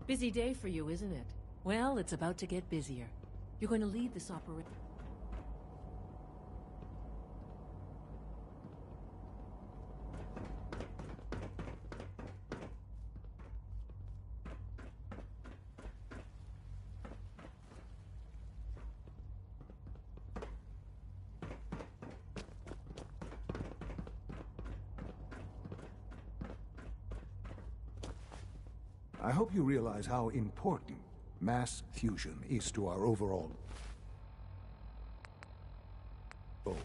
Busy day for you, isn't it? Well, it's about to get busier. You're going to lead this operation. I hope you realize how important mass fusion is to our overall goal.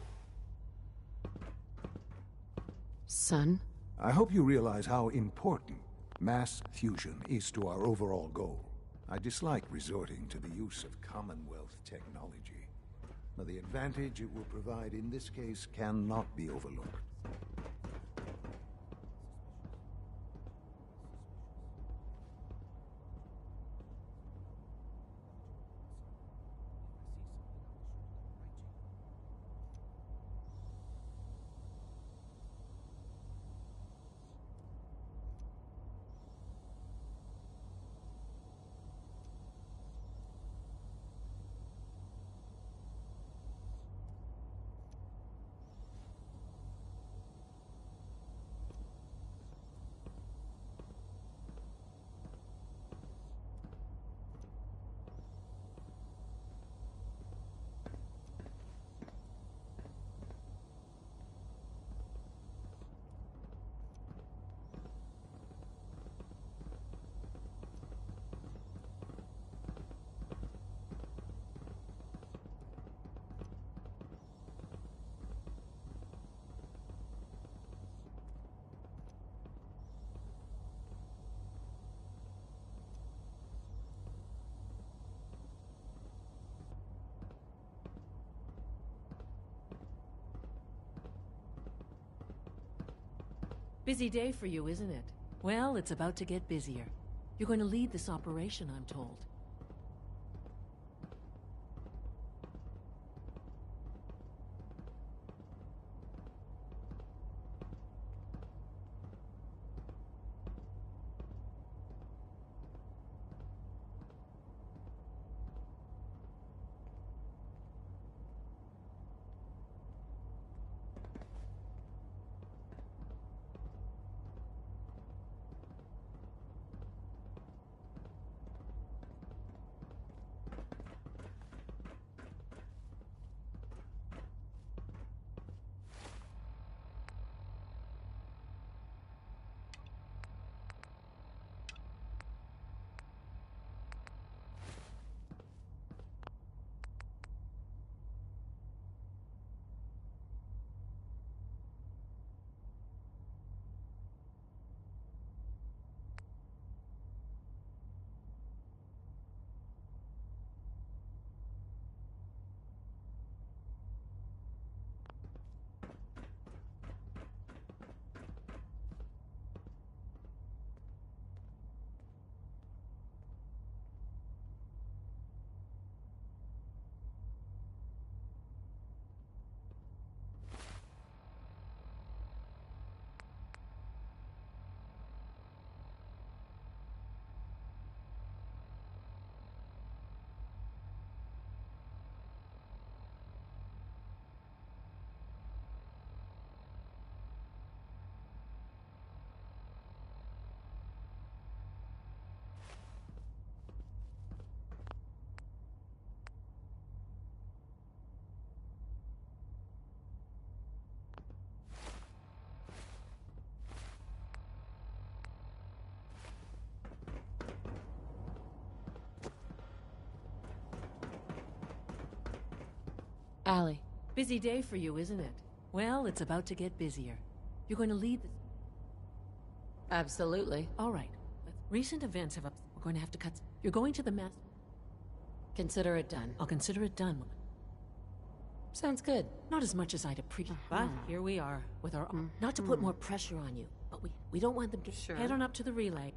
Son? I hope you realize how important mass fusion is to our overall goal. I dislike resorting to the use of Commonwealth technology, but the advantage it will provide in this case cannot be overlooked. Busy day for you, isn't it? Well, it's about to get busier. You're going to lead this operation, I'm told. Allie. Busy day for you, isn't it? Well, it's about to get busier. You're going to lead the... Absolutely. All right. Recent events have... We're going to have to cut... You're going to the mass... Consider it done. I'll consider it done. Sounds good. Not as much as I'd appreciate. But here we are, with our... Not to put more pressure on you, but we don't want them to... Head on up to the relay.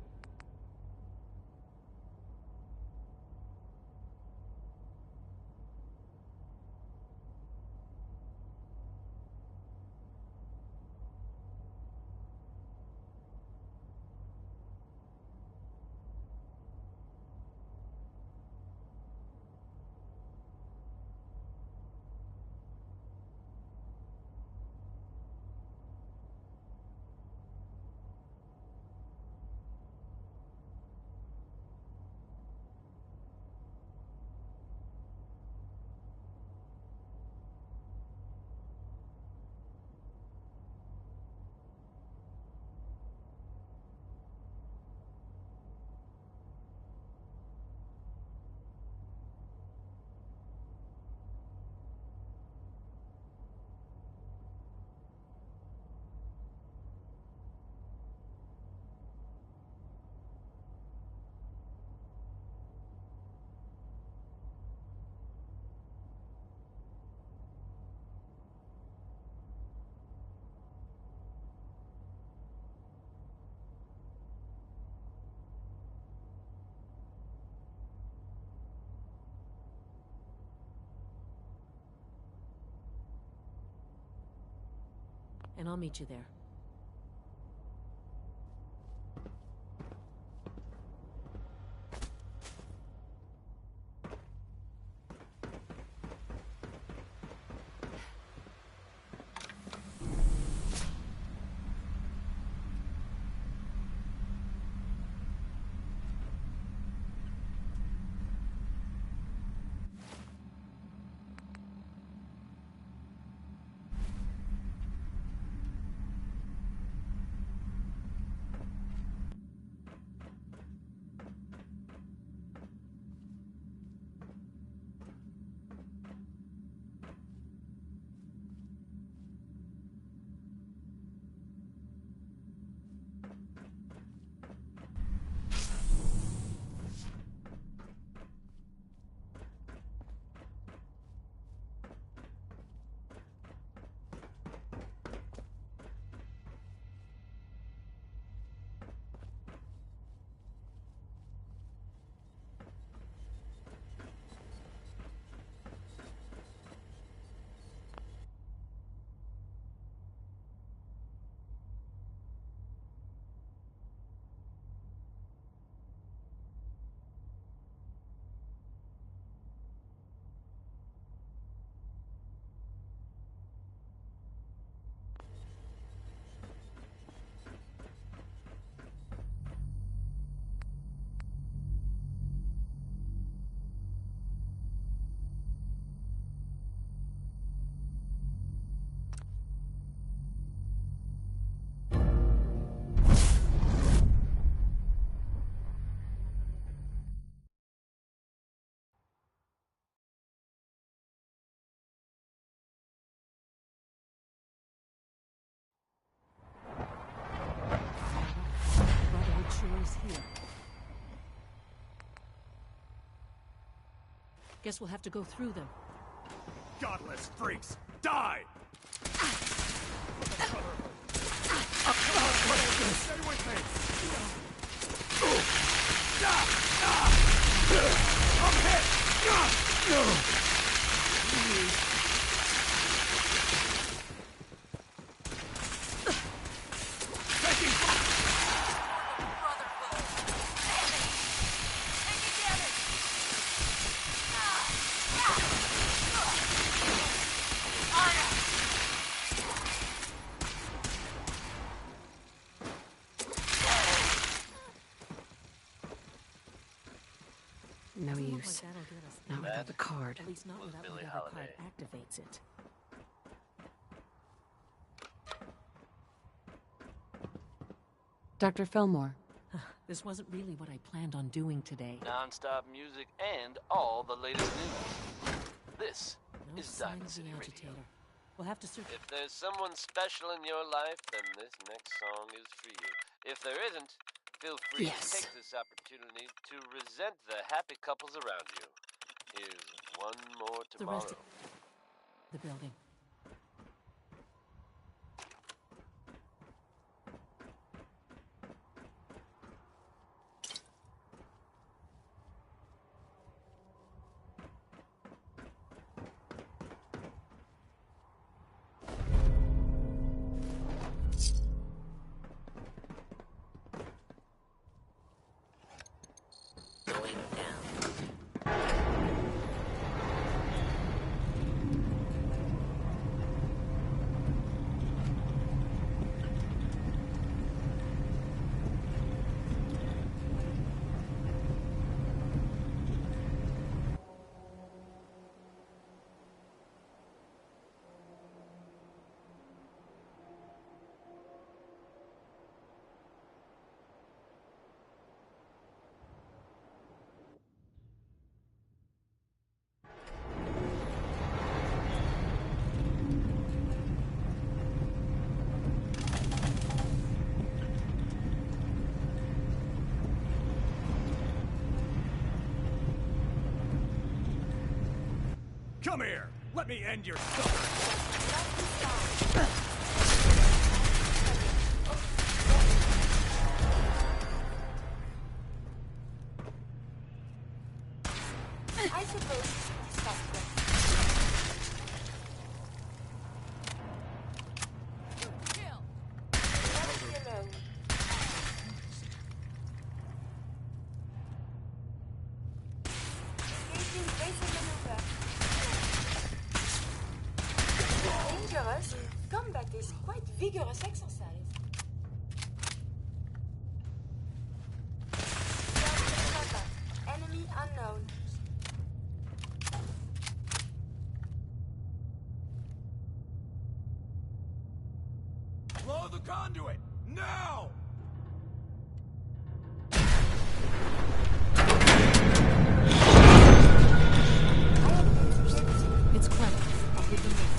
and I'll meet you there. Here. Guess we'll have to go through them. Godless freaks! Die! Stay with me! I'm hit! No use. Not without the card. At least not without whatever card activates it. Dr. Fillmore. This wasn't really what I planned on doing today. Non-stop music and all the latest news. This No is sign Diamond of the City Radio. agitator. We'll have to search. If there's someone special in your life, then this next song is for you. If there isn't, feel free to take this opportunity to resent the happy couples around you. Here's one more The tomorrow. rest of the building. Going down. Come here! Let me end your suffering! I suppose you should discuss them. Vigorous exercise. Enemy unknown. Blow the conduit! Now! It's clever. I'll give them the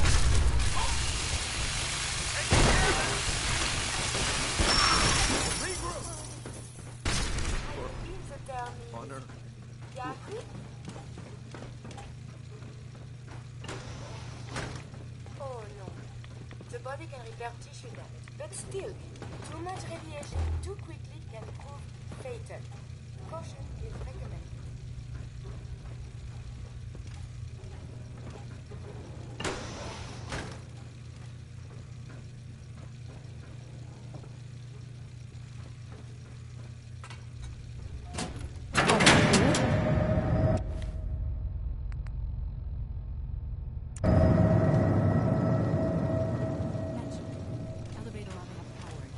Honor. Yahoo? Oh no. The body can repair tissue damage, but still, too much radiation too quickly can prove fatal. Caution is recommended. elevator on half powered.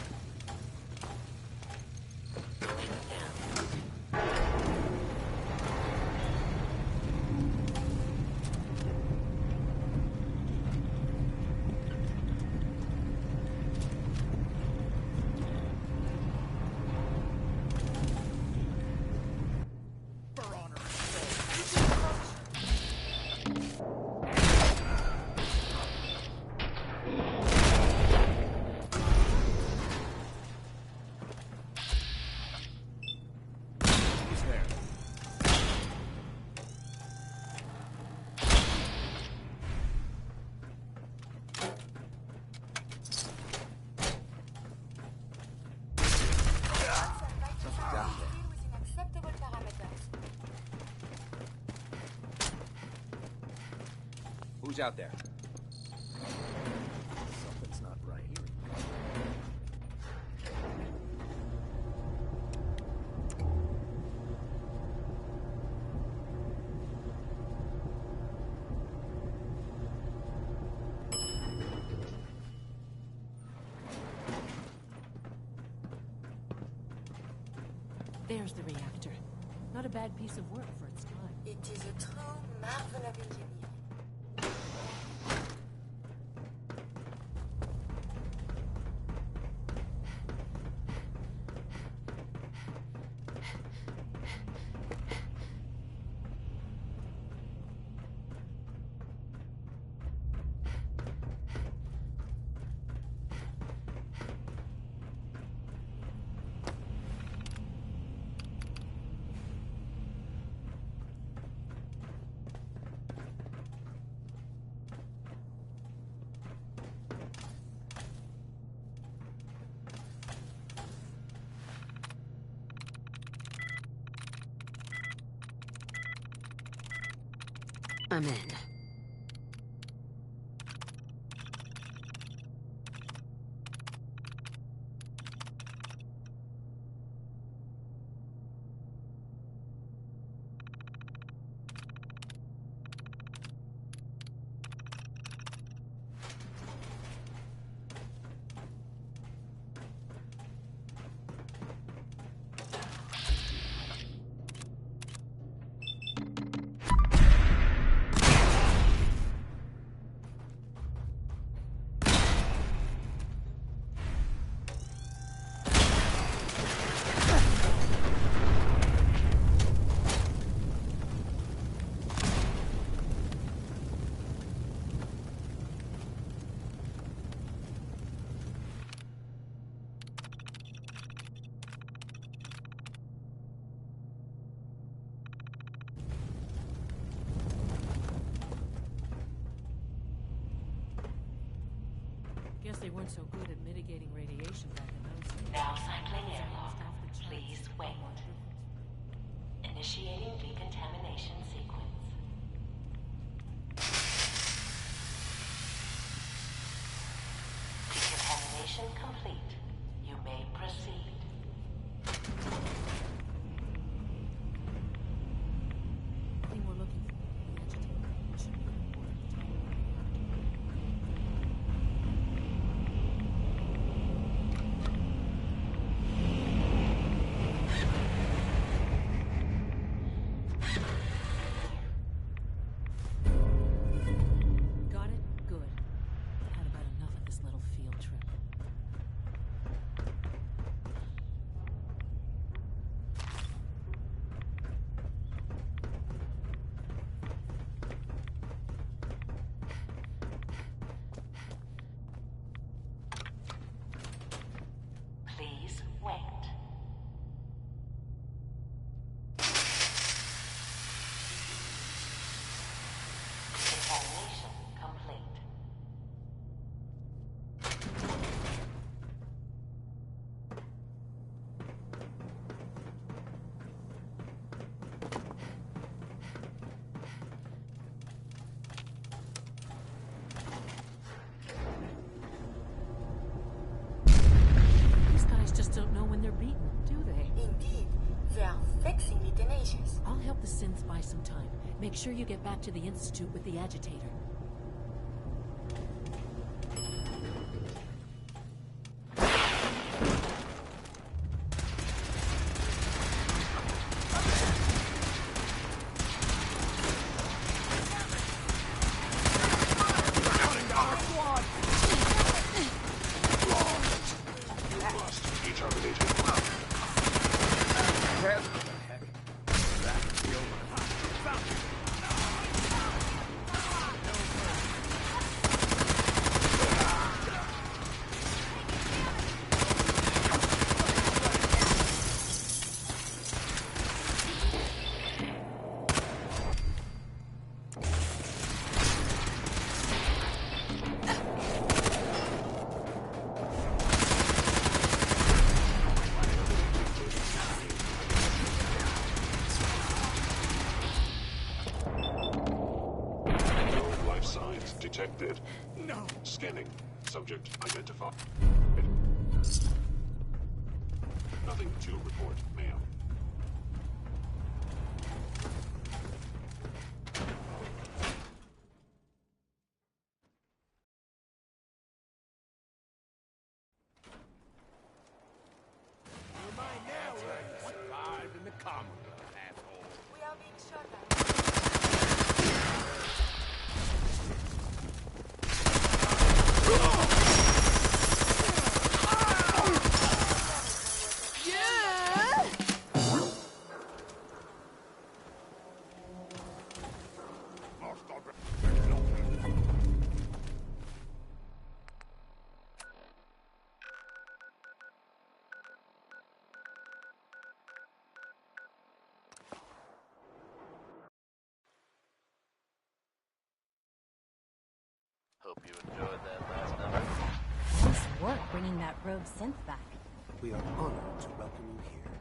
Who's out there? Something's not right. There's the reactor. Not a bad piece of work for its time. It is a true marvel of engineering. I'm in. Guess they weren't so good at mitigating radiation back in those days. Now cycling airlock. Please wait. Initiating decontamination sequence. Decontamination complete. You may proceed. The thing we're looking for, the agitated condition. Indeed. They are vexingly tenacious. I'll help the synths buy some time. Make sure you get back to the Institute with the agitator. Detected. No. Scanning. Subject identified. Nothing to report, ma'am. You're mine now, survived in the Commonwealth, asshole. We are being shot at. Hope you enjoyed that last number. Nice work bringing that rogue synth back. We are honored to welcome you here.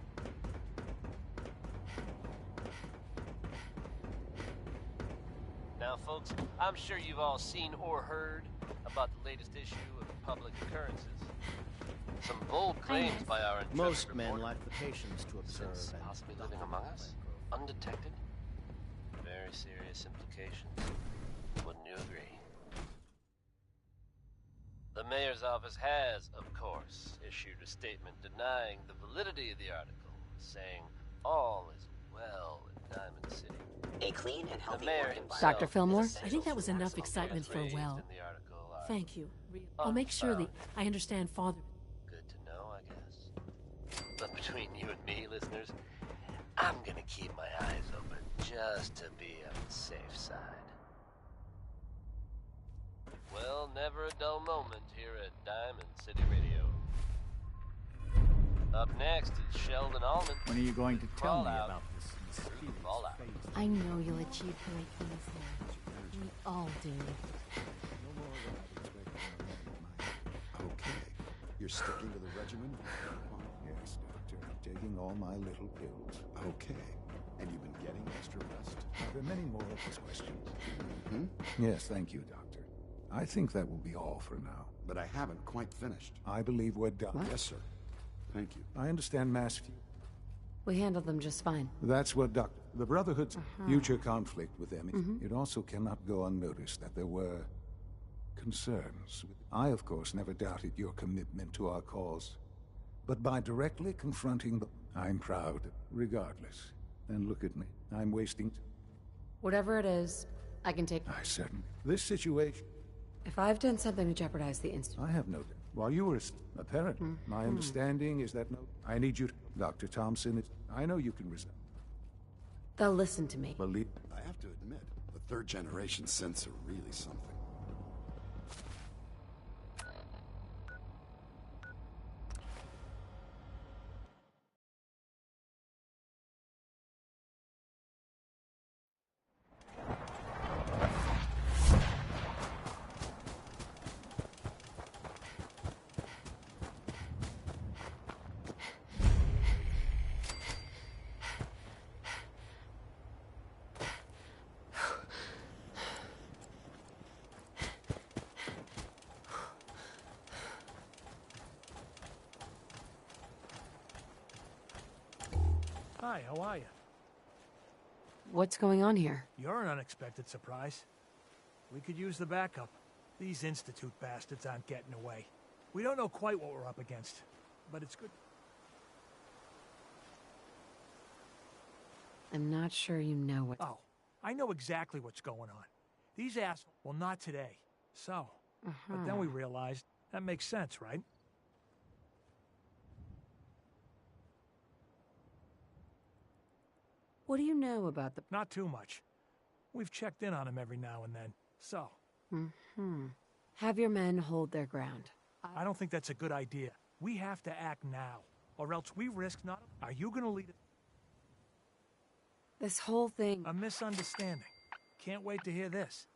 Now, folks, I'm sure you've all seen or heard about the latest issue of Public Occurrences. Some bold claims by our intrepid Most men reporter. lack the patience to observe Since and possibly living among us, undetected. Very serious implications. Wouldn't you agree? The mayor's office has, of course, issued a statement denying the validity of the article, saying all is well in Diamond City. A clean and healthy work environment. Dr. Fillmore? I think that was enough excitement for a while. Thank you. I'll make sure that I understand Father. Good to know, I guess. But between you and me, listeners, I'm gonna keep my eyes open just to be on the safe side. Well, never a dull moment here at Diamond City Radio. Up next is Sheldon Allman. When are you going to tell me about this mysterious Fallout. I know you'll achieve great things here. We all do. Okay. You're sticking to the regimen? Yes, Doctor. Taking all my little pills. Okay. And you've been getting extra rest? Are there many more of these questions? Mm-hmm. Yes, thank you, Doctor. I think that will be all for now. But I haven't quite finished. I believe we're done. Yes, sir. Thank you. I understand mass few. We handled them just fine. That's what the Brotherhood's future conflict with them. It also cannot go unnoticed that there were concerns. I, of course, never doubted your commitment to our cause. But by directly confronting them, I'm proud, regardless. And look at me. I'm wasting... Whatever it is, I can take... I certainly... This situation... If I've done something to jeopardize the Institute... I have no doubt. While you were a parent, my understanding is that I need you to... Dr. Thompson, I know you can resolve. They'll listen to me. Believe... I have to admit, the third-generation synths are really something. Hi, how are you? What's going on here? You're an unexpected surprise. We could use the backup. These Institute bastards aren't getting away. We don't know quite what we're up against, but it's good. I'm not sure you know what... Oh, I know exactly what's going on. These assholes... Well, not today. So, but then we realized that makes sense, right? What do you know about the... Not too much. We've checked in on them every now and then, so... Have your men hold their ground. I don't think that's a good idea. We have to act now, or else we risk not... Are you gonna lead it? This whole thing... A misunderstanding. Can't wait to hear this.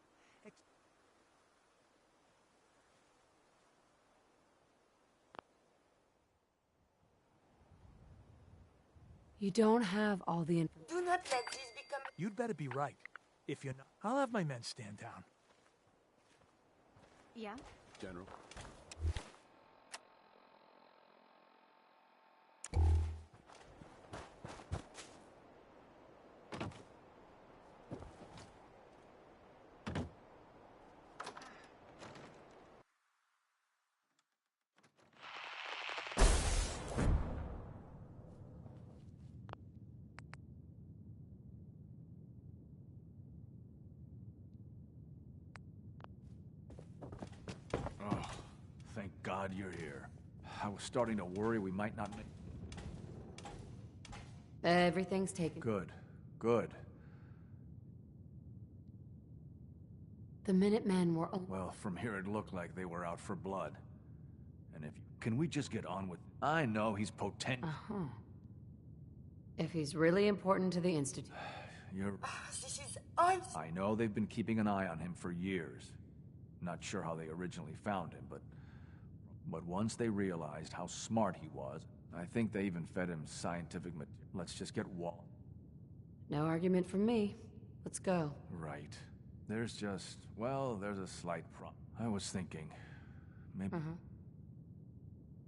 You don't have all the information. Do not let this become... You'd better be right. If you're not, I'll have my men stand down. Yeah? General. Thank God you're here. I was starting to worry we might not make... Everything's taken. Good. Good. The Minutemen were... Well, from here it looked like they were out for blood. And if... Can we just get on with... I know he's potent... If he's really important to the Institute... You're... This is all... I know they've been keeping an eye on him for years. Not sure how they originally found him, but once they realized how smart he was, I think they even fed him scientific material. Let's just get Wall. No argument from me. Let's go. Right. There's just... Well, there's a slight problem. I was thinking... Maybe...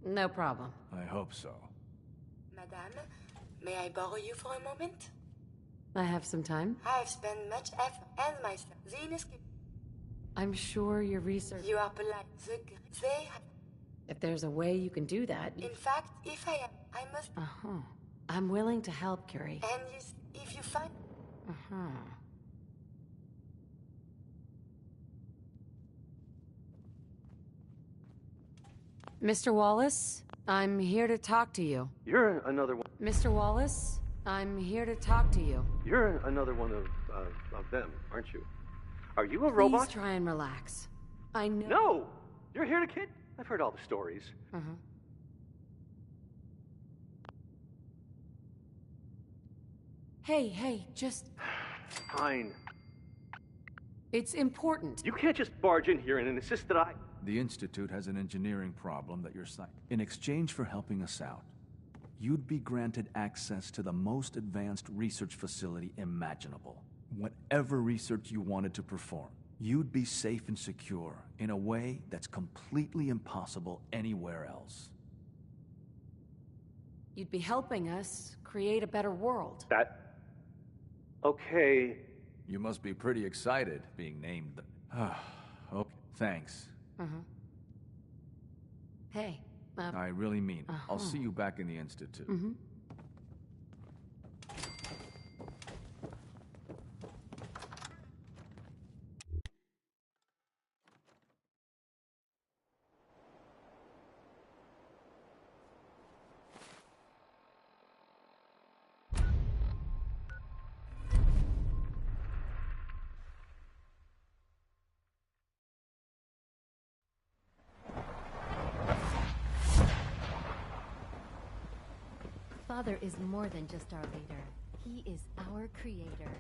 No problem. I hope so. Madame, may I borrow you for a moment? I have some time. I have spent much effort and myself. I'm sure your research... You are polite. They... If there's a way you can do that... In fact, if I am, I must... I'm willing to help, Curie. And if you find... Mr. Wallace, I'm here to talk to you. You're another one. Mr. Wallace, I'm here to talk to you. You're another one of them, aren't you? Are you a robot? Please try and relax. I know... No! You're here to kid... I've heard all the stories. Hey, just... Fine. It's important. You can't just barge in here and insist that I... The Institute has an engineering problem that you're in exchange for helping us out, you'd be granted access to the most advanced research facility imaginable. Whatever research you wanted to perform, you'd be safe and secure in a way that's completely impossible anywhere else. You'd be helping us create a better world. Okay. You must be pretty excited being named the... Okay, thanks. Hey, I really mean it. I'll see you back in the Institute. Father is more than just our leader. He is our creator.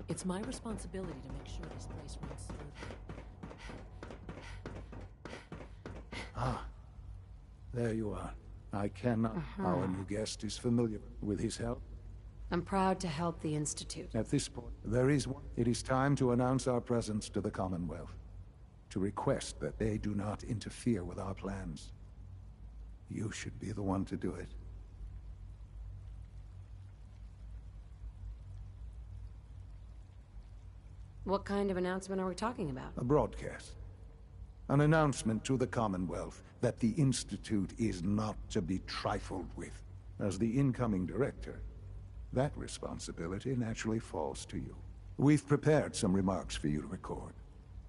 It's my responsibility to make sure this place runs smoothly. There you are. I cannot. Our new guest is familiar with his help. I'm proud to help the Institute. At this point, there is one. It is time to announce our presence to the Commonwealth. To request that they do not interfere with our plans. You should be the one to do it. What kind of announcement are we talking about? A broadcast. An announcement to the Commonwealth that the Institute is not to be trifled with. As the incoming director, that responsibility naturally falls to you. We've prepared some remarks for you to record.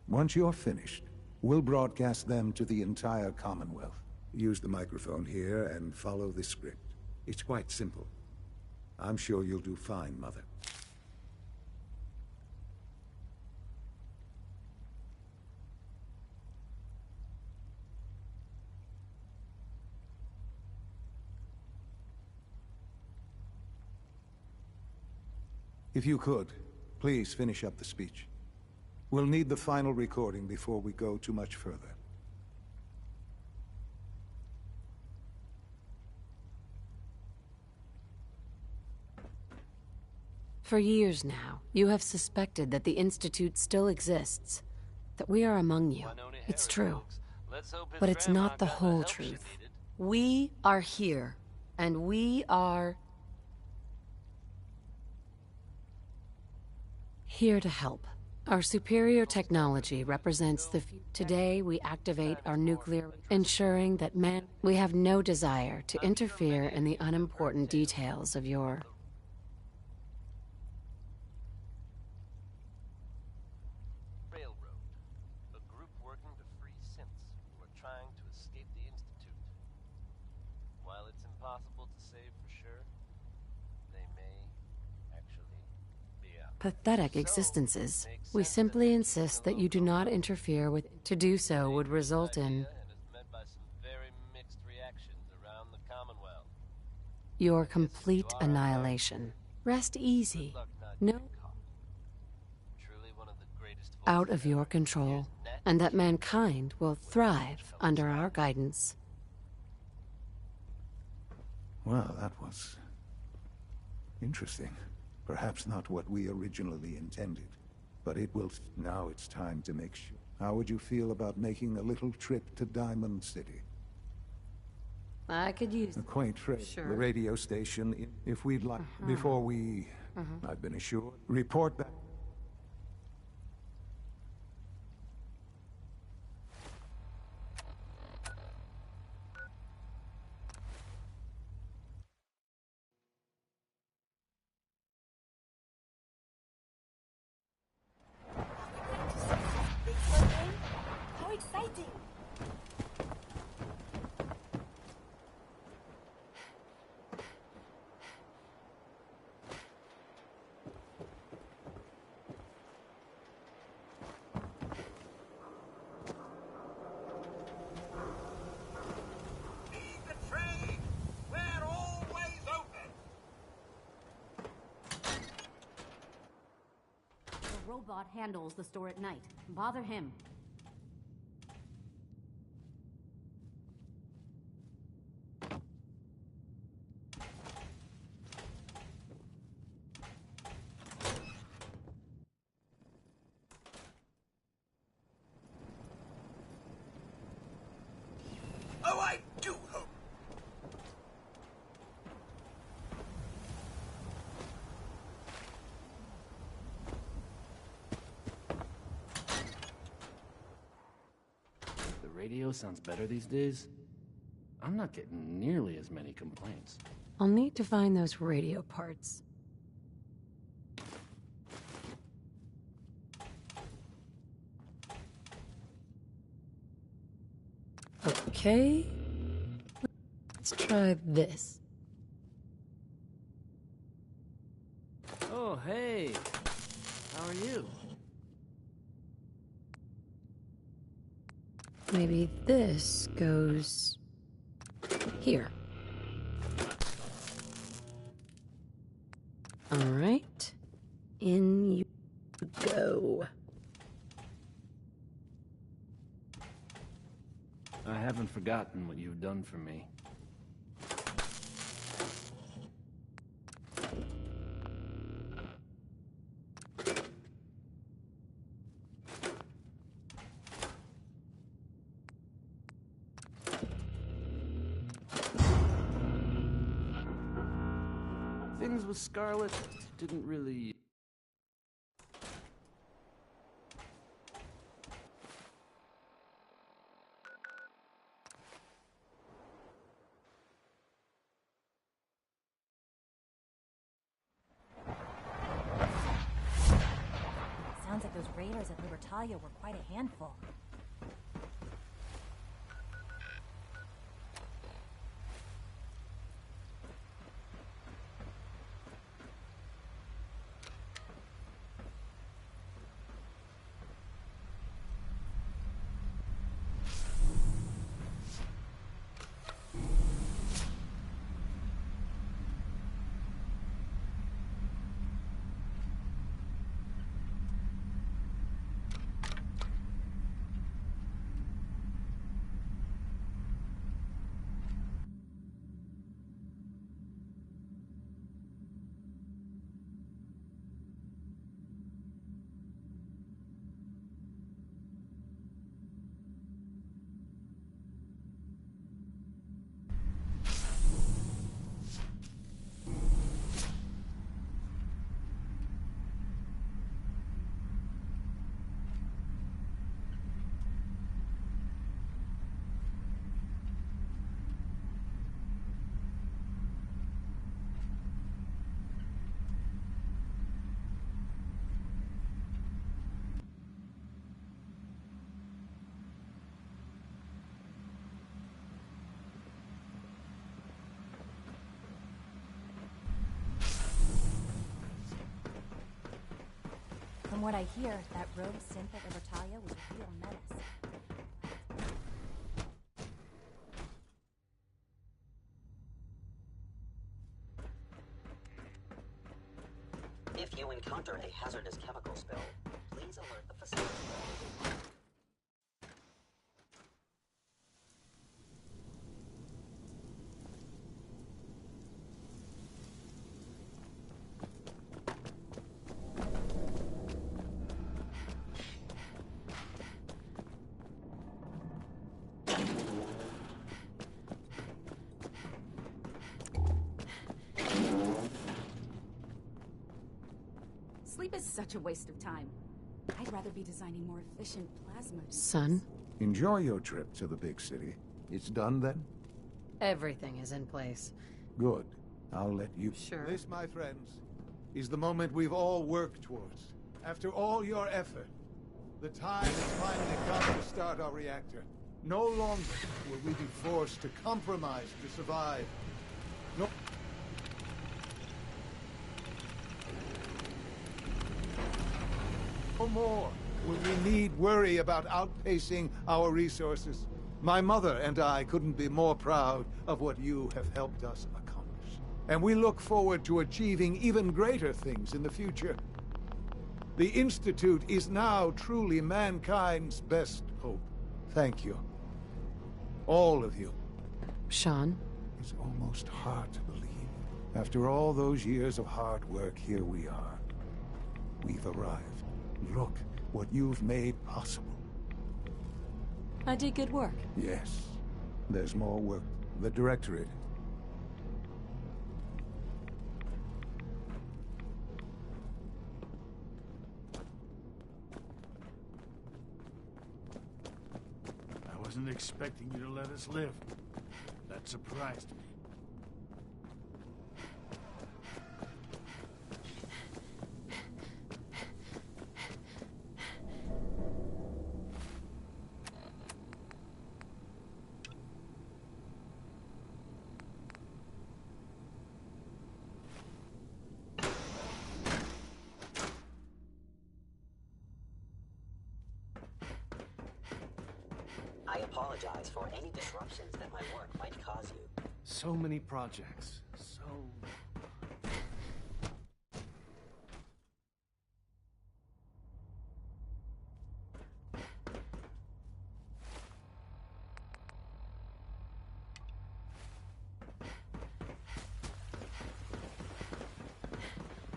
Once you're finished, we'll broadcast them to the entire Commonwealth. Use the microphone here and follow the script. It's quite simple. I'm sure you'll do fine, Mother. If you could, please finish up the speech. We'll need the final recording before we go too much further. For years now, you have suspected that the Institute still exists, that we are among you. It's true, but it's not the whole truth. We are here, and we are here to help. Our superior technology represents the Today we activate our nuclear, ensuring that we have no desire to interfere in the unimportant details of your Railroad, a group working to free synths who are trying to escape the Institute. While it's impossible to say for sure, they may actually be out. pathetic existences. We simply insist that you do not interfere with. To do so would result in your complete annihilation. Rest easy. No. Out of your control, and that mankind will thrive under our guidance. Well, that was interesting. Perhaps not what we originally intended, but it will. Now it's time to make sure. How would you feel about making a little trip to Diamond City? I could use a quaint trip. Sure. The radio station, if we'd like. Before we, I've been assured. Report back. How exciting! The robot handles the store at night. Bother him. Oh, I do hope. The radio sounds better these days. I'm not getting nearly as many complaints. I'll need to find those radio parts. Okay. Let's try this. Oh, hey. How are you? Maybe this goes here. All right. In you go. I haven't forgotten what you've done for me. Things with Scarlet didn't really... boys at Libertalia were quite a handful. From what I hear, that rogue synth at Libertalia was a real menace. If you encounter a hazardous chemical spill, please alert the facility. Sleep is such a waste of time. I'd rather be designing more efficient plasma. Son? Enjoy your trip to the big city. It's done then? Everything is in place. Good. I'll let you... Sure. This, my friends, is the moment we've all worked towards. After all your effort, the time has finally come to start our reactor. No longer will we be forced to compromise to survive. No... No more will we need worry about outpacing our resources. My mother and I couldn't be more proud of what you have helped us accomplish. And we look forward to achieving even greater things in the future. The Institute is now truly mankind's best hope. Thank you. All of you. Sean? It's almost hard to believe. After all those years of hard work, here we are. We've arrived. Look what you've made possible. I did good work. Yes. There's more work. The Directorate. I wasn't expecting you to let us live. That surprised me. I apologize for any disruptions that my work might cause you. So many projects. So...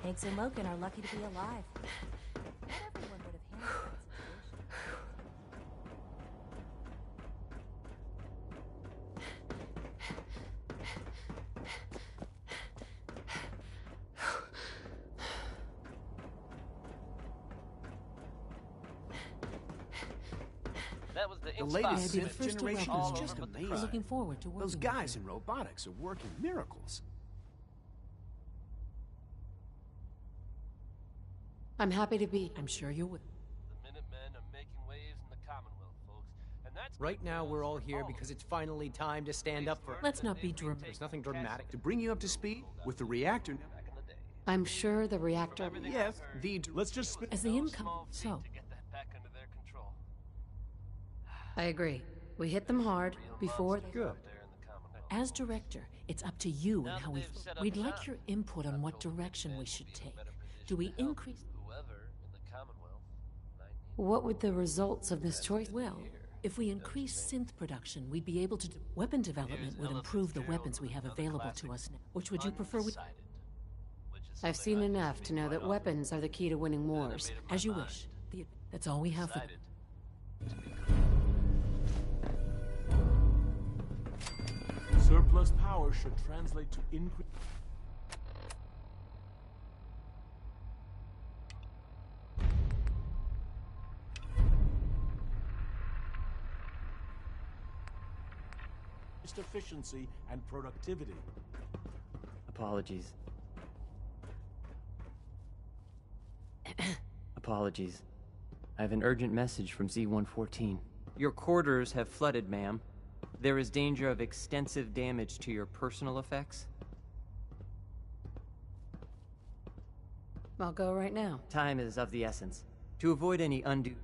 Higgs and Logan are lucky to be alive. Not everyone would have handled that situation. That was The latest Maybe the Sith first generation eruption is is just over. amazing. I'm looking forward to working Those with guys you. in robotics are working miracles. I'm happy to be. I'm sure you will. The minute Right now, we're all here because it's finally time to stand up for... Let's not be dramatic. There's nothing dramatic. To bring you up to speed with the reactor... I'm sure the reactor... Yes, let's just... As the income... So... I agree. We hit them hard before... Good. As director, it's up to you and how we'd like your input on what direction we should take. Do we increase... What would the results of this choice... Well, if we increase synth production, we'd be able to... Weapon development would improve the weapons we have available to us now. Which would you prefer we... I've seen enough to know that weapons are the key to winning wars. As you wish. That's all we have for... Surplus power should translate to increase... efficiency and productivity. Apologies. Apologies. I have an urgent message from Z-114. Your quarters have flooded, ma'am. There is danger of extensive damage to your personal effects. I'll go right now. Time is of the essence. To avoid any undue...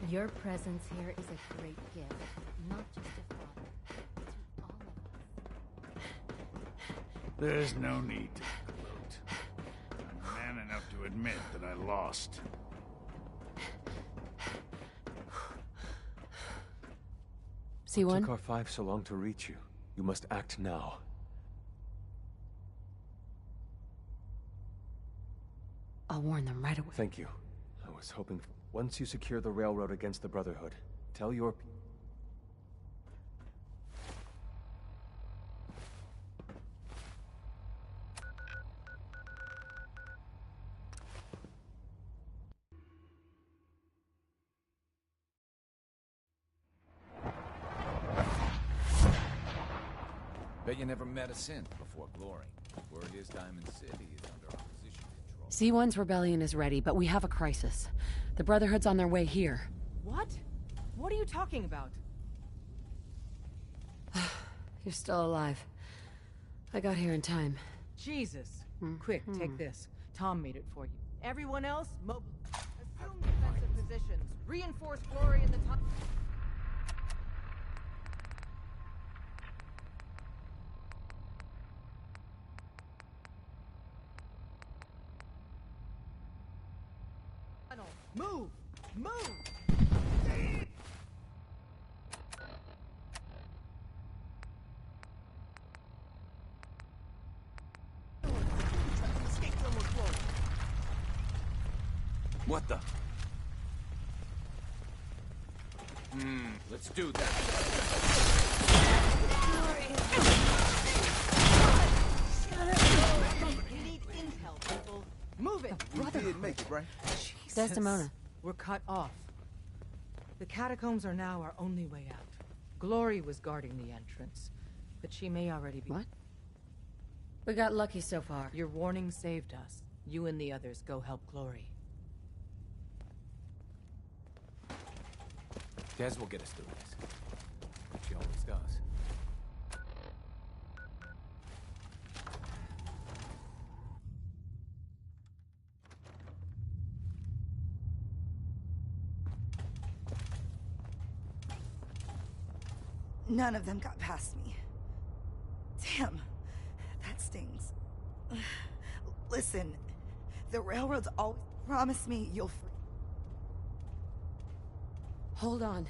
Your presence here is a great gift, not just to Father, to all of us. There's no need to gloat. I'm man enough to admit that I lost. C1? It took R5 so long to reach you. You must act now. I'll warn them right away. Thank you. I was hoping... Once you secure the railroad against the Brotherhood, tell your... Bet you never met a synth before Glory. Word is Diamond City is under opposition control. C1's rebellion is ready, but we have a crisis. The Brotherhood's on their way here. What? What are you talking about? You're still alive. I got here in time. Jesus. Quick, take this. Tom made it for you. Everyone else, mobile. Assume defensive positions. Reinforce Glory in the top. Move! Move! What the? Let's do that. You need intel, people. Move it! You did make it, right? Desdemona. We're cut off. The catacombs are now our only way out. Glory was guarding the entrance, but she may already be... What? We got lucky so far. Your warning saved us. You and the others go help Glory. Des will get us through this. She always does. None of them got past me. Damn, that stings. Listen, the railroads always promise me you'll free. Hold on.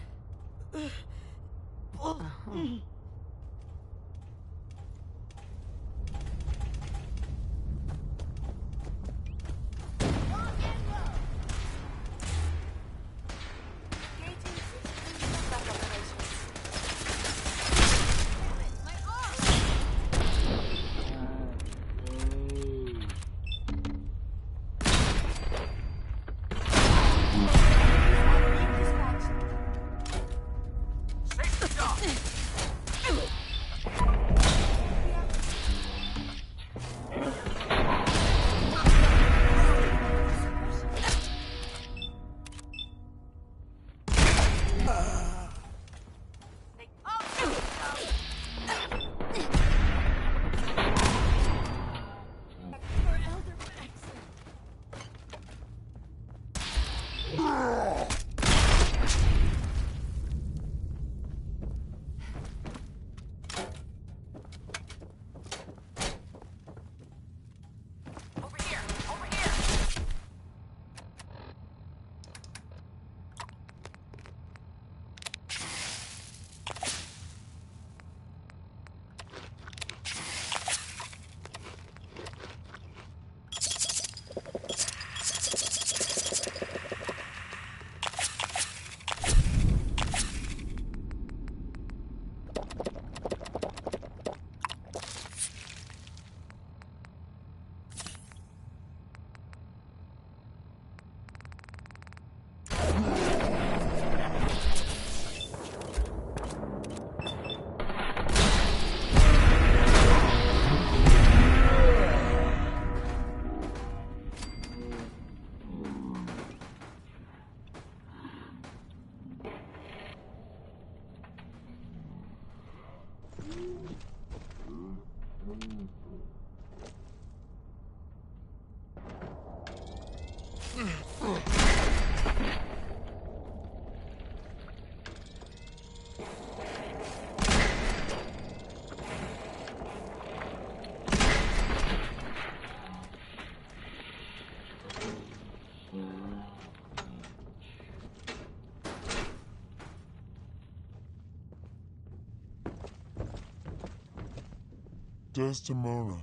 Desdemona.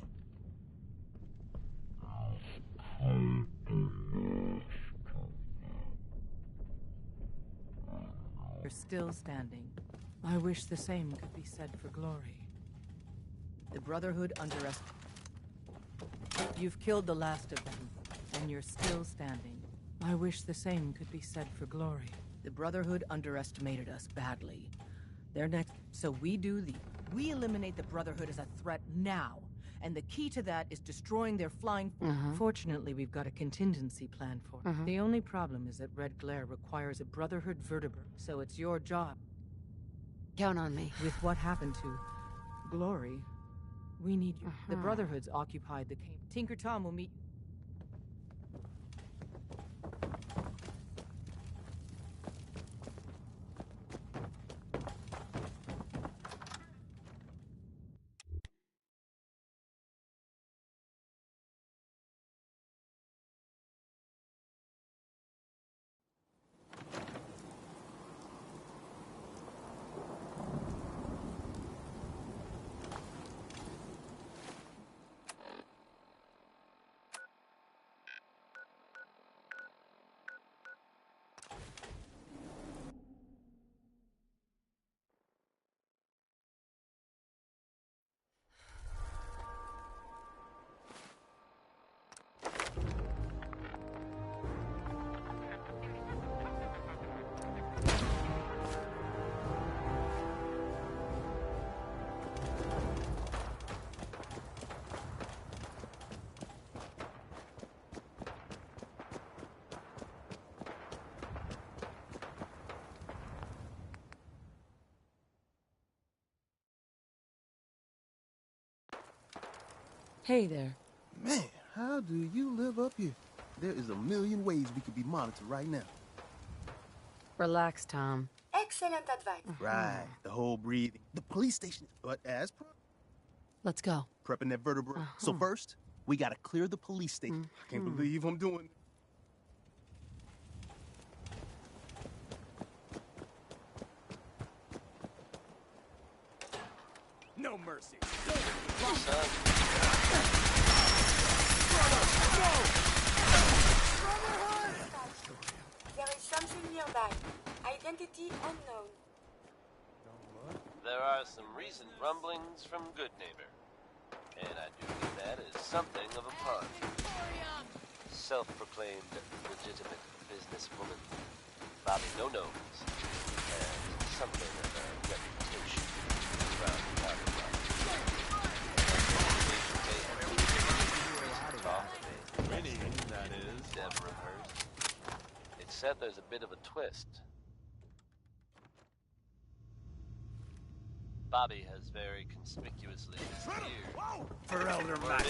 You're still standing. I wish the same could be said for Glory. The Brotherhood underestimated. You've killed the last of them, and you're still standing. I wish the same could be said for Glory. The Brotherhood underestimated us badly. They're next, so we eliminate the Brotherhood as a threat now. And the key to that is destroying their flying... Fortunately, we've got a contingency plan for it. The only problem is that Red Glare requires a Brotherhood vertebrate, so it's your job. Count on me. With what happened to Glory, we need you. The Brotherhood's occupied the cave. Tinker Tom will meet... Hey there. Man, how do you live up here? There is a million ways we could be monitored right now. Relax, Tom. Excellent advice. Right, the whole breathing. The police station, but as Let's go. prepping that vertebra. So first, we gotta clear the police station. I can't believe I'm doing. No mercy. There is something nearby. Identity unknown. There are some recent rumblings from Good Neighbor, and I do think that is something of a pun. Self-proclaimed legitimate businesswoman, Bobby No-Nos, and something of a reputation around the county. Winning, that is. Never rehearsed. Except there's a bit of a twist. Bobby has very conspicuously disappeared. For Elder Max.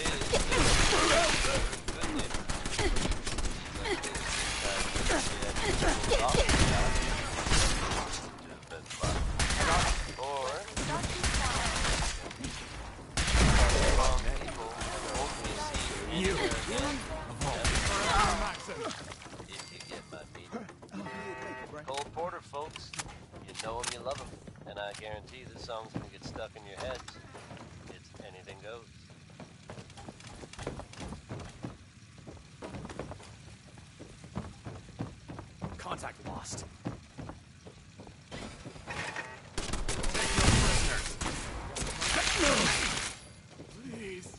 If you get my meaning. Cole Porter, folks. You know him, you love him. And I guarantee this song's gonna get stuck in your heads. It's anything goes. Contact lost. Please.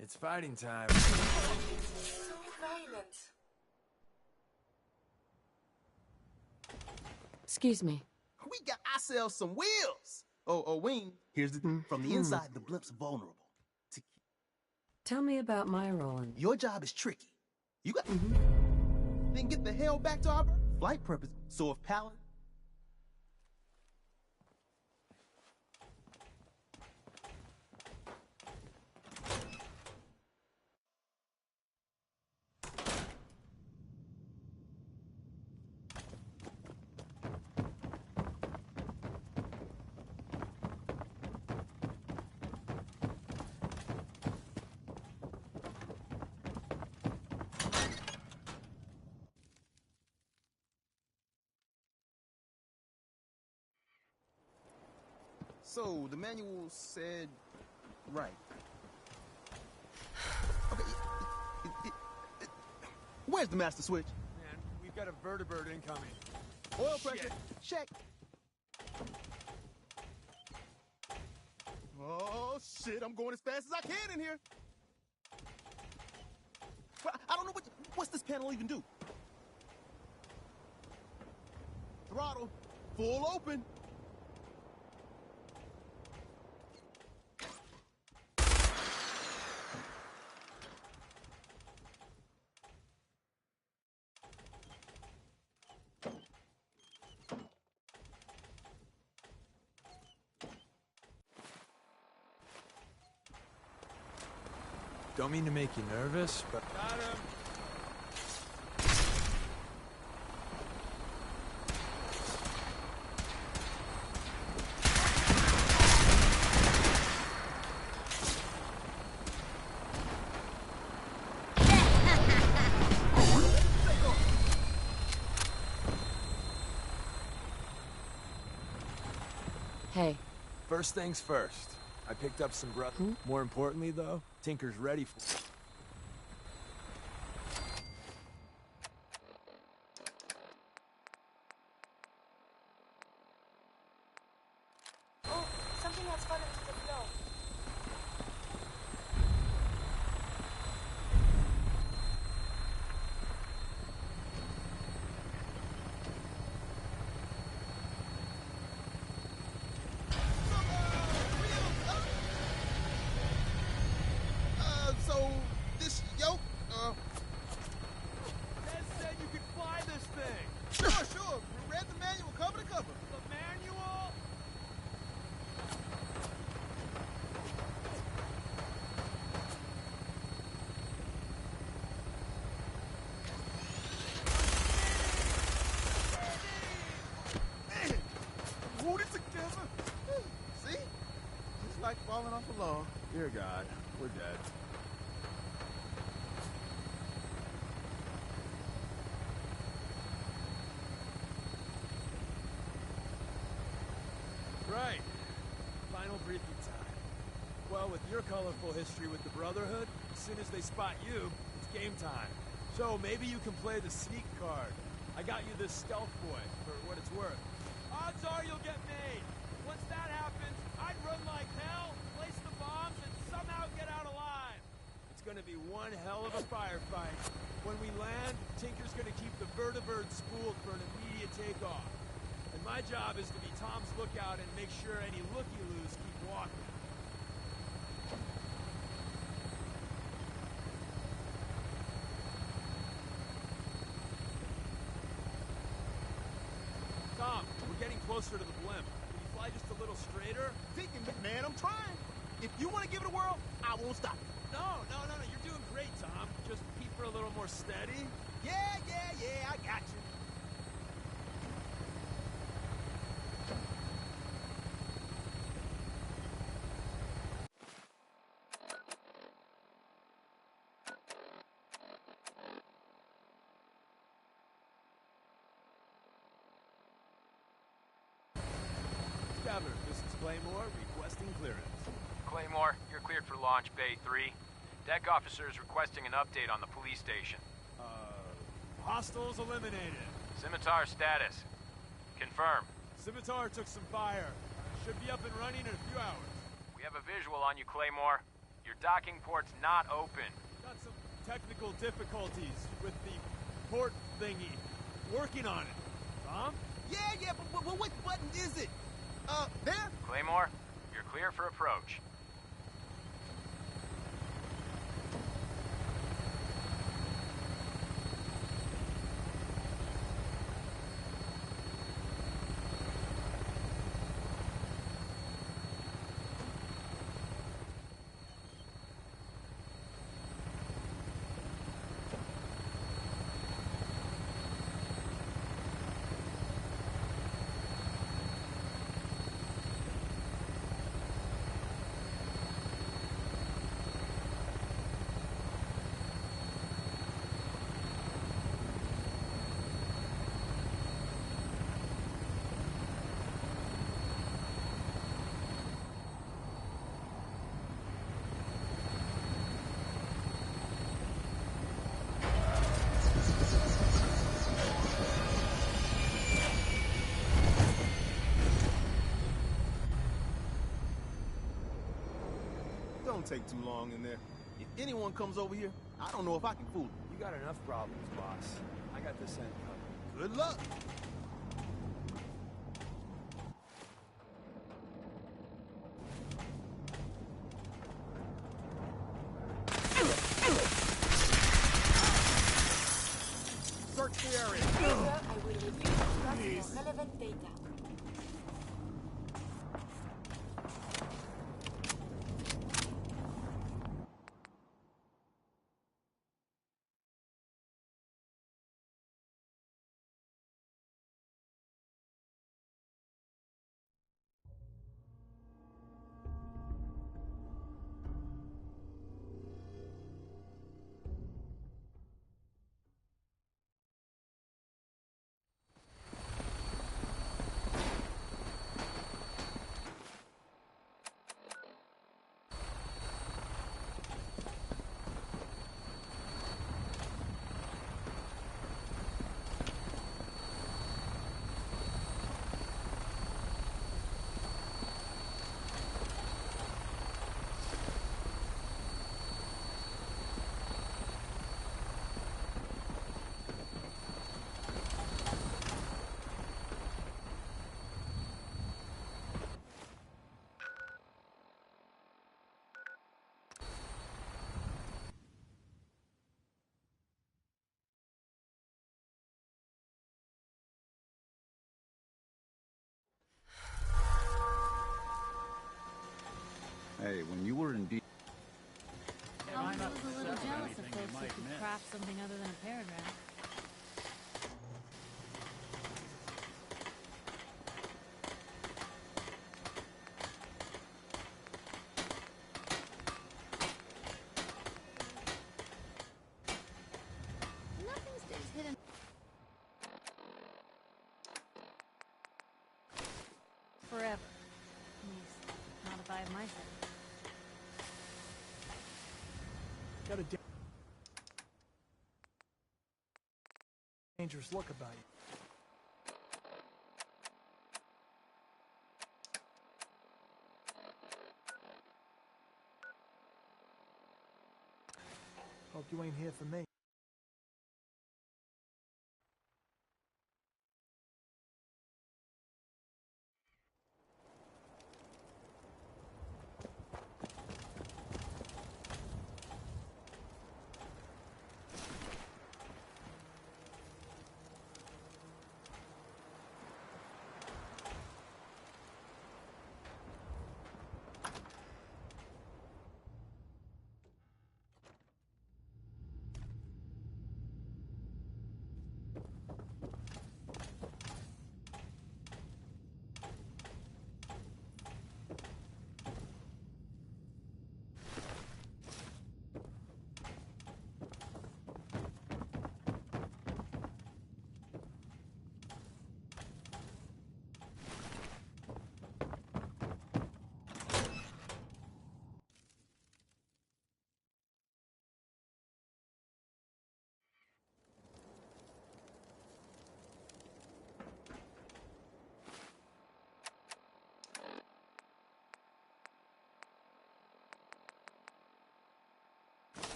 It's fighting time. So violent. Excuse me. We got ourselves some wheels. Oh, wing. Here's the from the inside, the blimp's vulnerable. Tell me about my role in... Your job is tricky. You got... Then get the hell back to our flight purpose. So if Palin... So, the manual said... Right. Okay. Where's the master switch? Man, we've got a vertibird incoming. Oil pressure. Check. Oh, shit. I'm going as fast as I can in here. I don't know what's this panel even do? Throttle. Full open. Don't mean to make you nervous, but... Got him! Hey. First things first. I picked up some brother. More importantly, though, Tinker's ready for... Oh, something has fallen to the floor. So, this yoke, Dad said you could fly this thing! Sure. We read the manual cover to cover. The manual? Hold it together. See? Just like falling off a log. Dear God, we're dead. Right. Final briefing time. Well, with your colorful history with the Brotherhood, as soon as they spot you, it's game time. So maybe you can play the sneak card. I got you this stealth boy, for what it's worth. Odds are you'll get made. Once that happens, I'd run like hell, place the bombs, and somehow get out alive. It's gonna be one hell of a firefight. When we land, Tinker's gonna keep the vertibird spooled for an immediate takeoff. And my job is to be Tom's lookout and make sure any looky-loos keep walking. Tom, we're getting closer to the blimp. Can you fly just a little straighter? Thinking, man, I'm trying. If you want to give it a whirl, I won't stop you. No, you're doing great, Tom. Just keep her a little more steady. Yeah, I got you. Scavenger, this is Claymore, requesting clearance. Claymore, you're cleared for launch Bay 3. Deck officer is requesting an update on the police station. Hostiles eliminated. Scimitar status. Confirm. Scimitar took some fire. Should be up and running in a few hours. We have a visual on you, Claymore. Your docking port's not open. Got some technical difficulties with the port thingy. Working on it. Tom? Yeah, but which button is it? There? Claymore, you're clear for approach. Don't take too long in there. If anyone comes over here, I don't know if I can fool them. You got enough problems, boss. I got this end covered. Good luck. Search the area. Later, I will review and transfer relevant data. Hey, when you were in D... I was a little jealous of folks who could craft something other than a paragraph. Nothing stays hidden. Forever. At least, not if I have my say. Got a dangerous look about you. Hope you ain't here for me.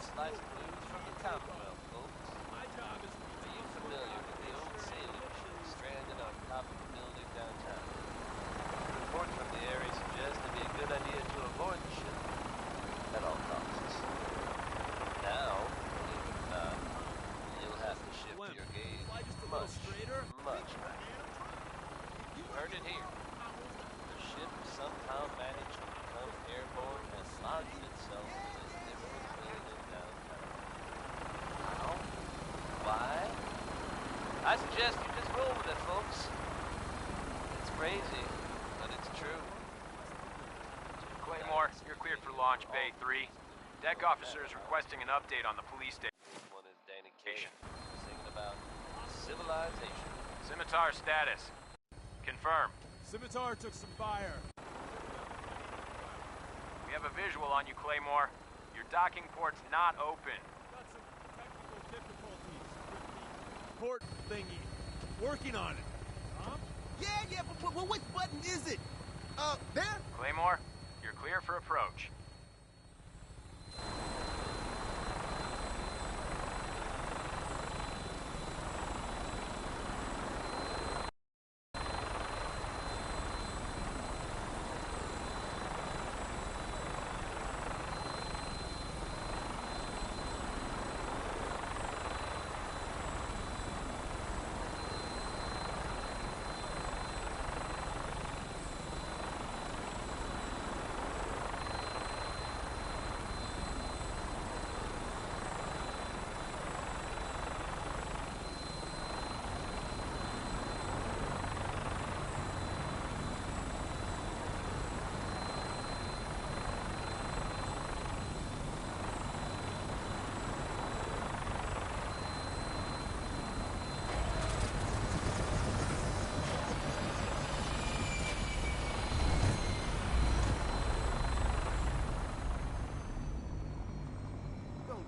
slice of blues from the Commonwealth, folks. My job is to Are you familiar with the old sailing ship stranded on top of a building downtown? Reports from the area suggest it'd be a good idea to avoid the ship at all costs. Now, believe it or not, you'll have to shift your gaze much back. You heard it here. The ship somehow managed to become airborne and lodged itself in this different building downtown. How? Why? I suggest you just roll with it, folks. It's crazy, but it's true. Claymore, you're cleared for launch Bay 3. Deck officers requesting an update on the police station. This one is Danny Kaye, singing about civilization. Scimitar status. Confirm. Scimitar took some fire. We have a visual on you, Claymore. Your docking port's not open. Got some technical difficulties with the port thingy. Working on it. Huh? Yeah, but which button is it? There? Claymore, you're clear for approach.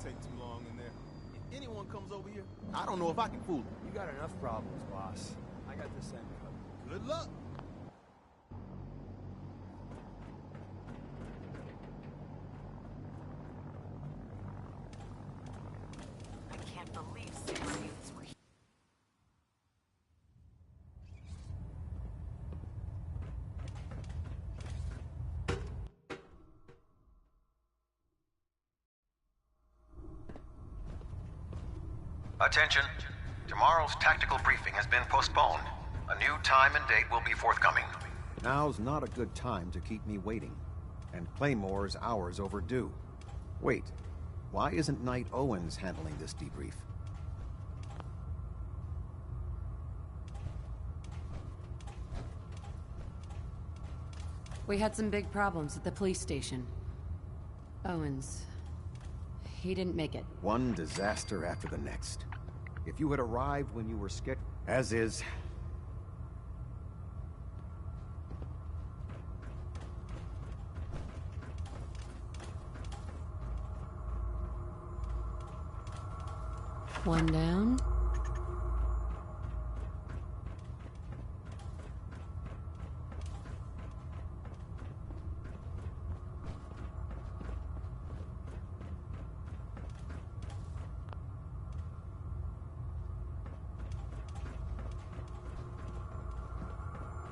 Take too long in there. If anyone comes over here, I don't know if I can fool them. You got enough problems, boss. I got this end covered. Good luck. I can't believe 6 youths were here. Attention. Tomorrow's tactical briefing has been postponed. A new time and date will be forthcoming. Now's not a good time to keep me waiting. And Claymore's hours overdue. Wait, why isn't Knight Owens handling this debrief? We had some big problems at the police station. Owens... he didn't make it. One disaster after the next. If you had arrived when you were scheduled, as is... One down.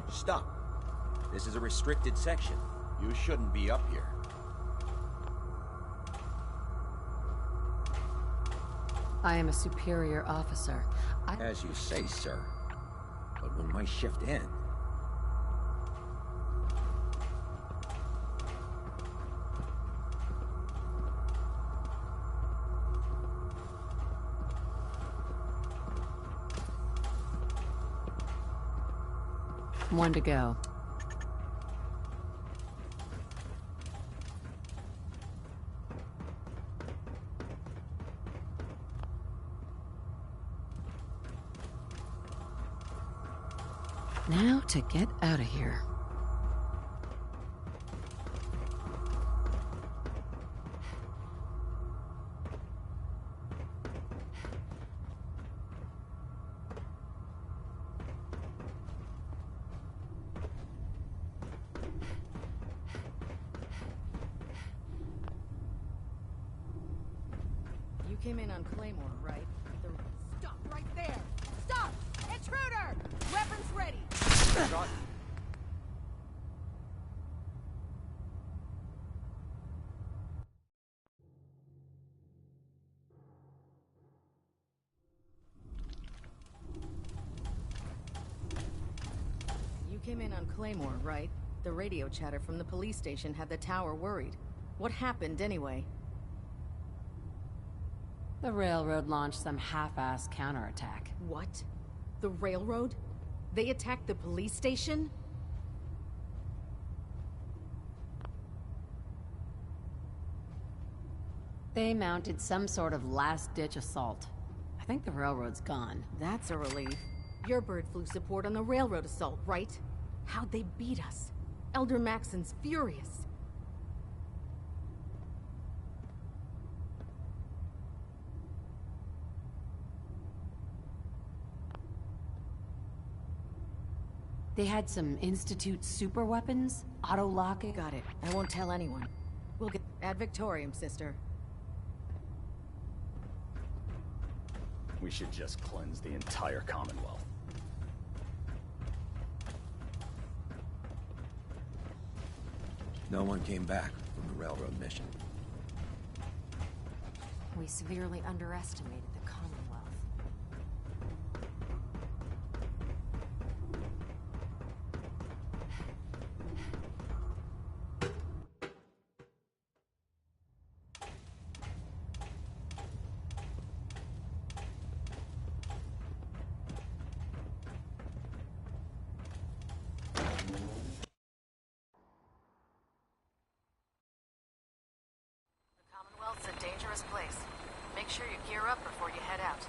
Stop. This is a restricted section. You shouldn't be up here. I am a superior officer. As you say, sir. But when my shift ends... One to go. Now to get out of here. came in on Claymore, right? Stop right there! Stop! Intruder! Weapons ready! Shot. You came in on Claymore, right? The radio chatter from the police station had the tower worried. What happened anyway? The railroad launched some half-assed counterattack. What? The railroad? They attacked the police station? They mounted some sort of last-ditch assault. I think the railroad's gone. That's a relief. Your bird flew support on the railroad assault, right? How'd they beat us? Elder Maxon's furious. They had some Institute super weapons? Auto-locking? Got it. I won't tell anyone. We'll get ad Victorium, sister. We should just cleanse the entire Commonwealth. No one came back from the railroad mission. We severely underestimated the Commonwealth. Commonwealth's a dangerous place. Make sure you gear up before you head out.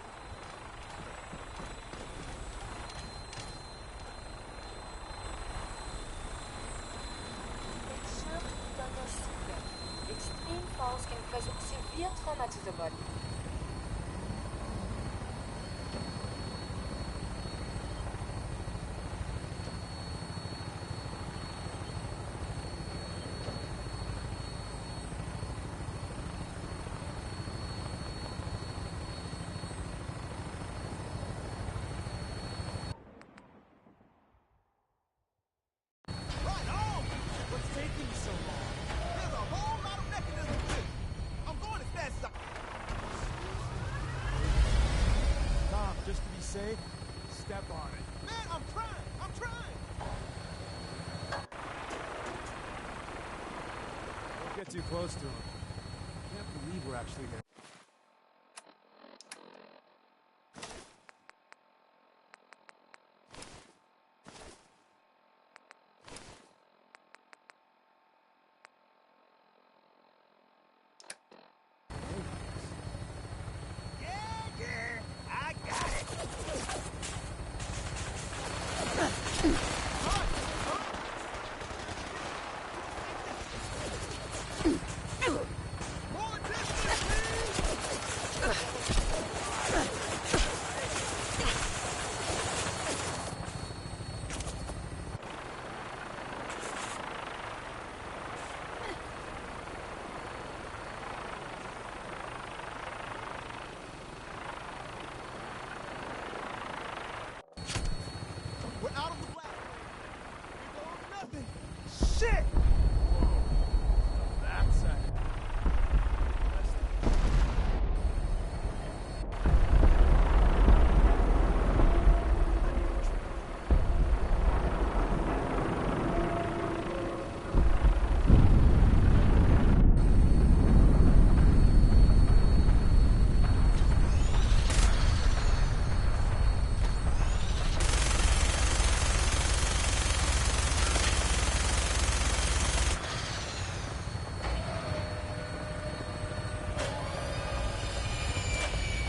Dans nos cycles, extreme force can cause severe trauma to the body. Safe, step on it. Man, I'm trying! Don't get too close to him. I can't believe we're actually there. We're out of the black. We're going nothing. Shit! Whoa. That's a...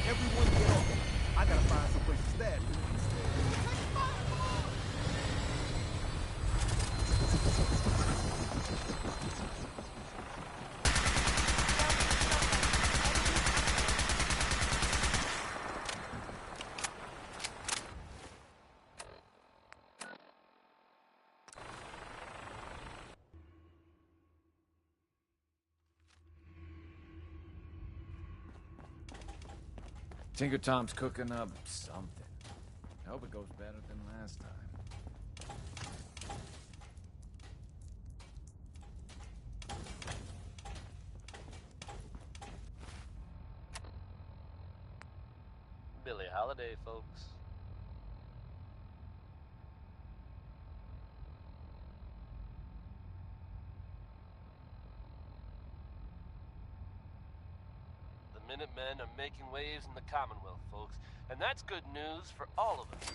Everyone get off. I gotta find some place to stand. Tinker Tom's cooking up something. I hope it goes better than last time. Billie Holiday, folks. The Minutemen are making waves in the Commonwealth, folks, and that's good news for all of us.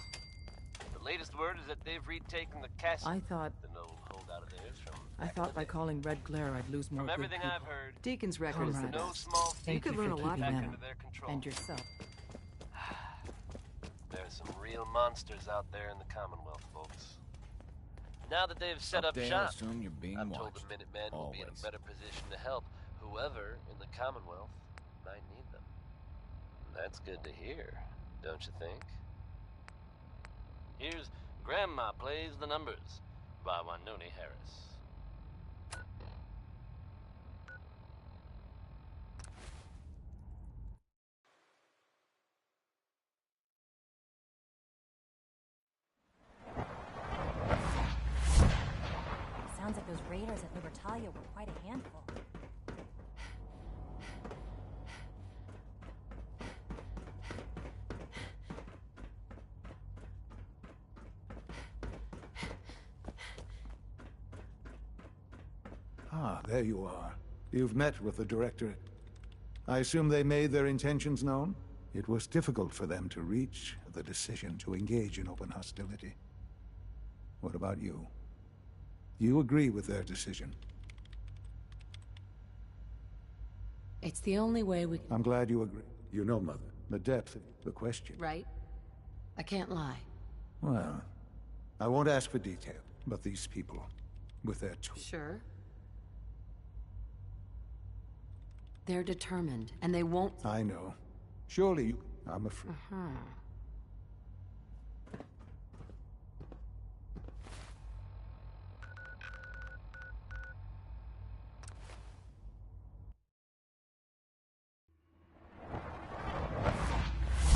The latest word is that they've retaken the castle. I thought... an old holdout of theirs from I thought by calling Red Glare I'd lose more From everything good I've people. heard, Deacon's record is the no best. small You feat could learn a lot back from under them. their control. And yourself. There's some real monsters out there in the Commonwealth, folks. Now that they've set up They'll shop, assume you're being I'm told watched. the Minutemen will be in a Always. better position to help whoever in the Commonwealth might need them. That's good to hear, don't you think? Here's Grandma Plays the Numbers by Winoni Harris. Sounds like those raiders at Libertalia were quite a handful. Ah, there you are. You've met with the Directorate. I assume they made their intentions known? It was difficult for them to reach the decision to engage in open hostility. What about you? You agree with their decision? It's the only way we... I'm glad you agree. You know, Mother, the depth of the question. Right? I can't lie. Well, I won't ask for detail, but these people, with their tools... Sure. They're determined, and they won't... I know. Surely you... I'm afraid...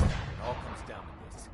It all comes down to this.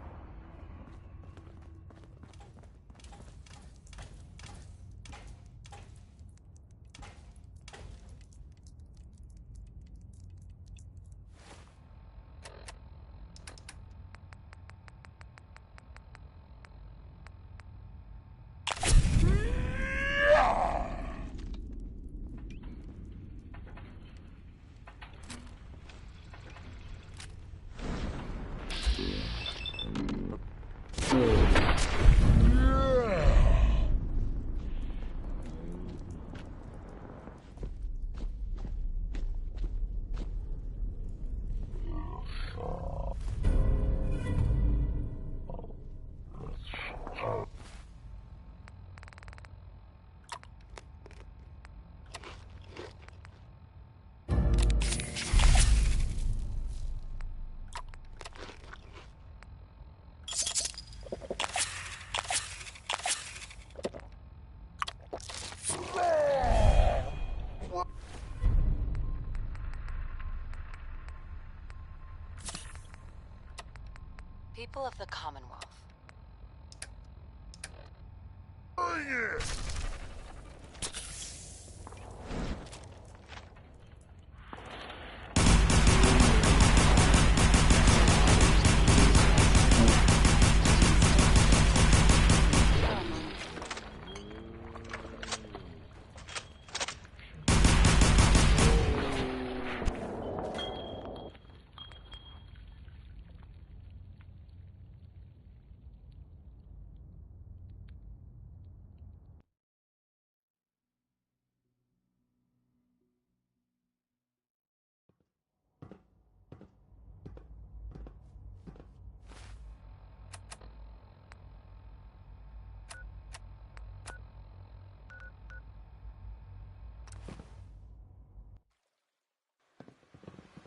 People of the Commonwealth.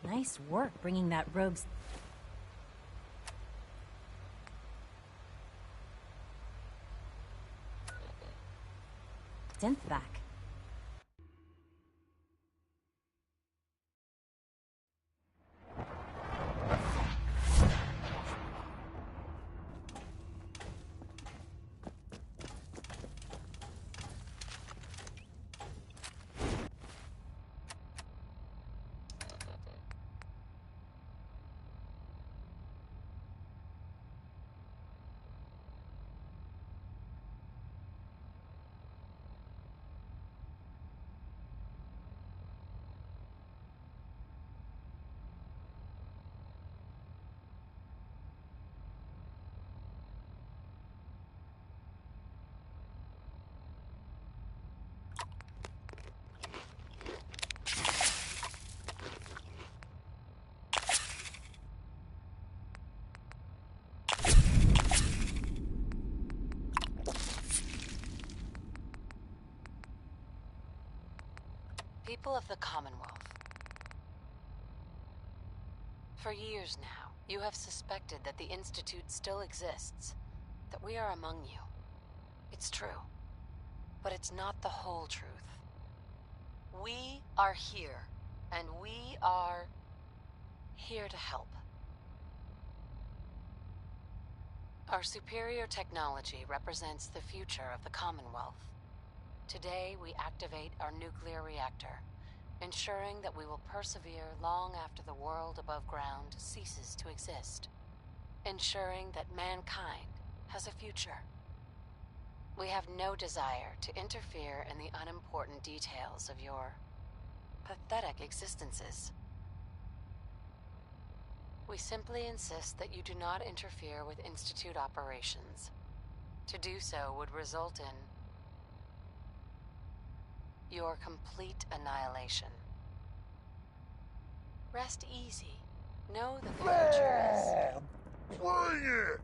Nice work bringing that rogue's... synth back. people of the Commonwealth. For years now, you have suspected that the Institute still exists, that we are among you. It's true, but it's not the whole truth. We are here, and we are here to help. Our superior technology represents the future of the Commonwealth. Today, we activate our nuclear reactor, ensuring that we will persevere long after the world above ground ceases to exist, ensuring that mankind has a future. We have no desire to interfere in the unimportant details of your pathetic existences. We simply insist that you do not interfere with Institute operations. To do so would result in your complete annihilation. Rest easy. Know that the future is... Bring it!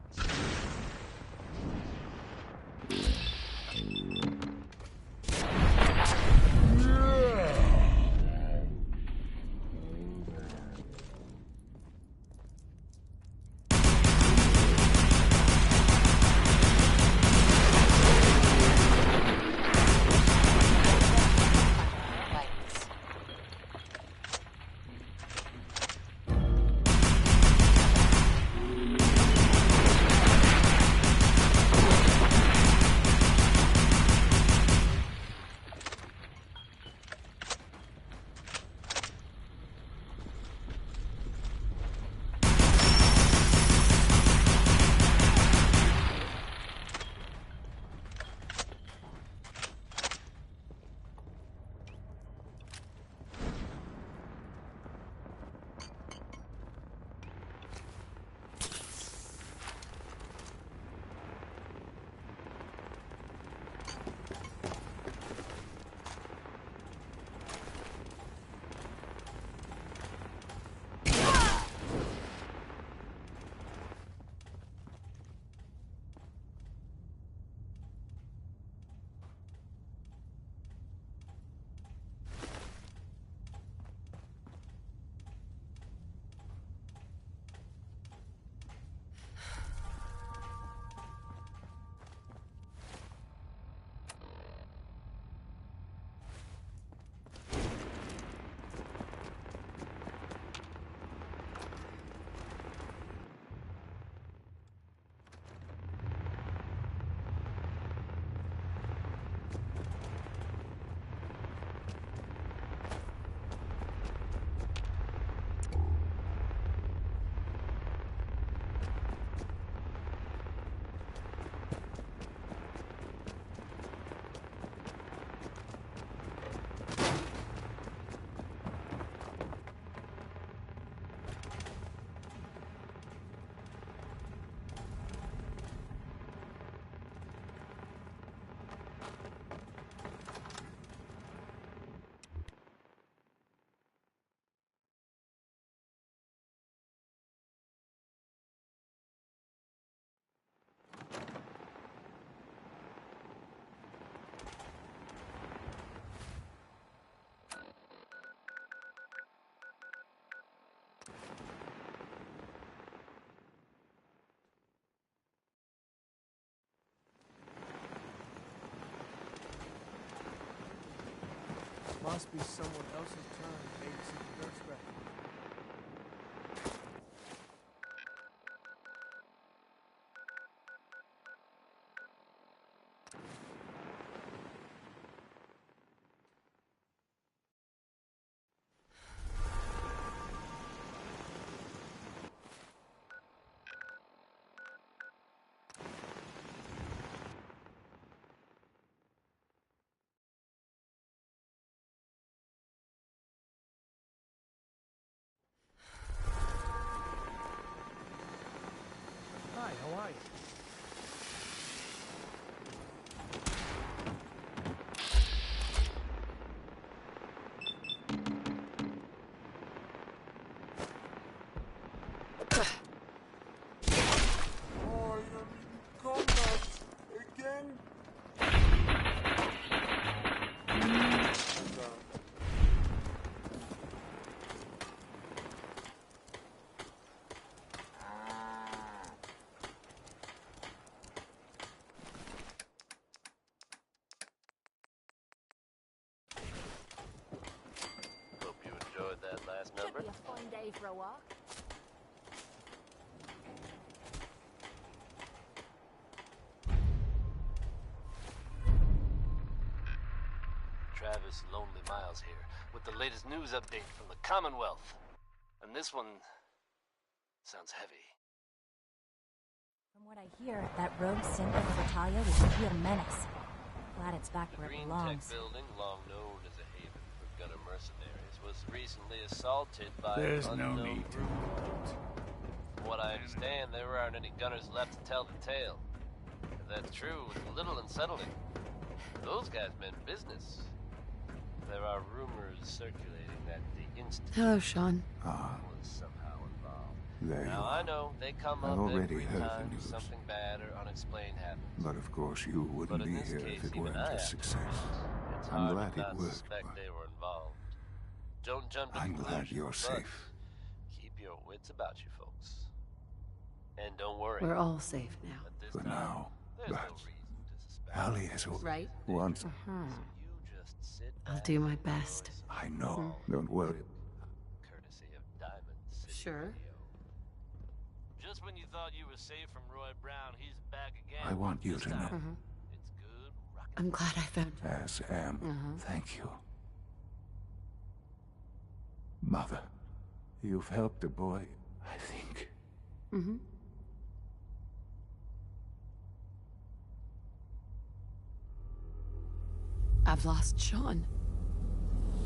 Must be someone else's turn to babysit the dirt scrap. Hi, how are you? Ready for a walk? Travis Lonely Miles here, with the latest news update from the Commonwealth. And this one sounds heavy. From what I hear, that rogue synth of Vitalia was a real menace. Glad it's back where it Green belongs. Tech building, long known as a haven for gunner mercenaries, was recently assaulted by There's an no unknown need to group. From what I understand, there aren't any gunners left to tell the tale. If that's true, it's a little unsettling. Those guys meant business. There are rumors circulating that the Institute Hello, Sean. was somehow involved. There Now, you I are. know they come I've up already every heard the time news. something bad or unexplained happens. But of course you wouldn't But in be this here case, if it even weren't I a have to success. It's I'm hard glad to it not worked, suspect but they were involved. Don't jump to I'm glad conclusions, you're but safe. keep your wits about you, folks. And don't worry. We're all safe now. At this For time, now, there's but no reason to suspect. Allie has Right? once. You just sit I'll back do my and best. I know. Don't worry. courtesy of Diamond City Sure. Radio. Just when you thought you were safe from Roy Brown, he's back again. I want you This to know. time, It's good rocket. I'm glad I found you. As am. Thank you. Mother, you've helped a boy, I think. Mm-hmm. I've lost Sean.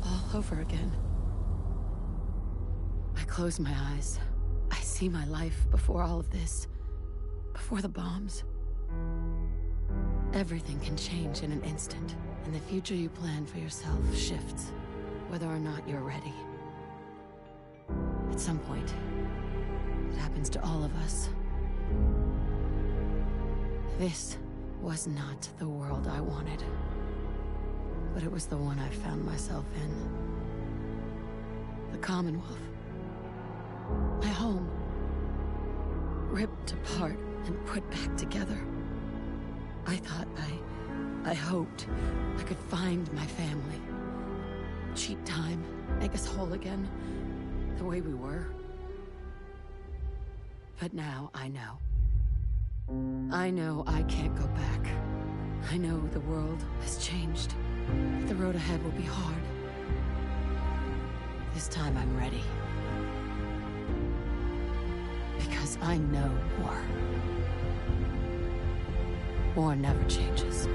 All over again. I close my eyes. I see my life before all of this. Before the bombs. Everything can change in an instant, and the future you plan for yourself shifts, whether or not you're ready. At some point, it happens to all of us. This was not the world I wanted, but it was the one I found myself in. The Commonwealth. My home. Ripped apart and put back together. I thought I hoped I could find my family. Cheat time, make us whole again, the way we were. But now I know. I know I can't go back. I know the world has changed. The road ahead will be hard. This time I'm ready. Because I know war. War never changes.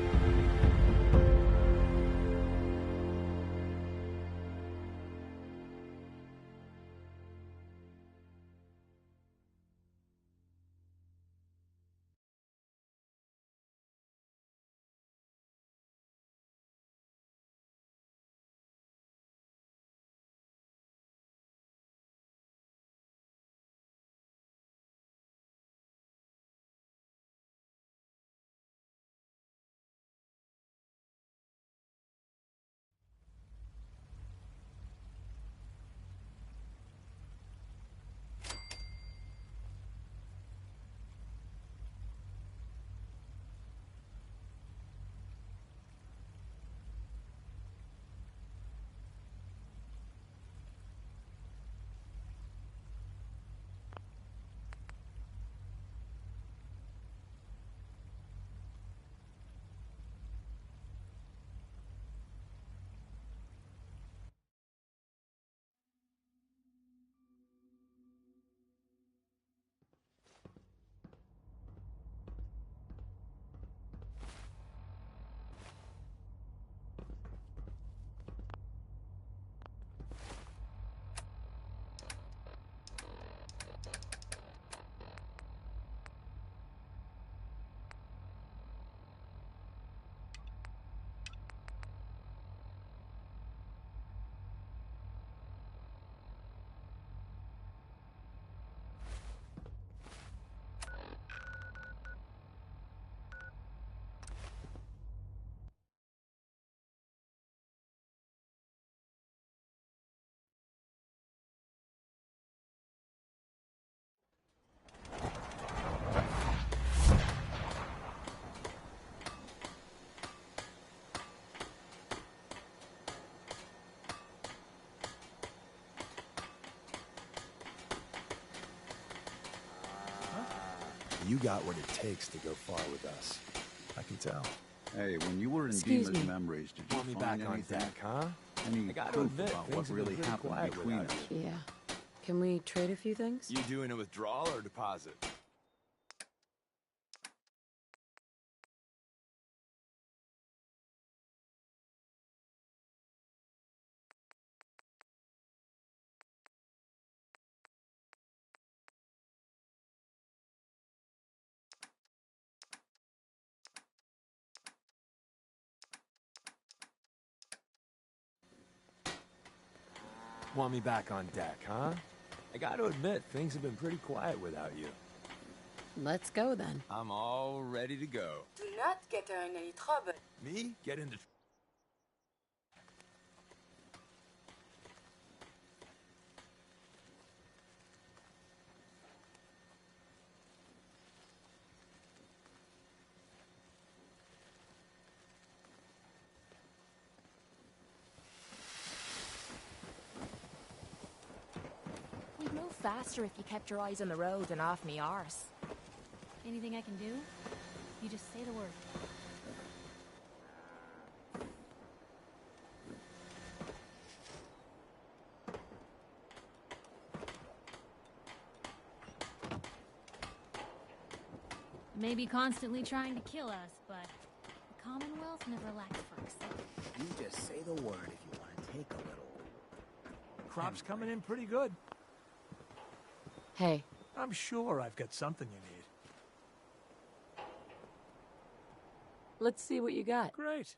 you got what it takes to go far with us. I can tell. Hey, when you were in Excuse Dima's me. memories, did you Want me find back on anything? deck, huh? Any I gotta proof admit, about things what have been really pretty happened quiet between without us? Yeah. Can we trade a few things? You doing a withdrawal or deposit? Want me back on deck, huh? I gotta admit, things have been pretty quiet without you. Let's go then. I'm all ready to go. Do not get her in any trouble. Me? Get into... We'd move faster if you kept your eyes on the road and off me arse. Anything I can do? You just say the word. May be constantly trying to kill us, but the Commonwealth never lacks for excitement. You just say the word if you want to take a little... Crop's coming in pretty good. Hey. I'm sure I've got something you need. Let's see what you got. Great.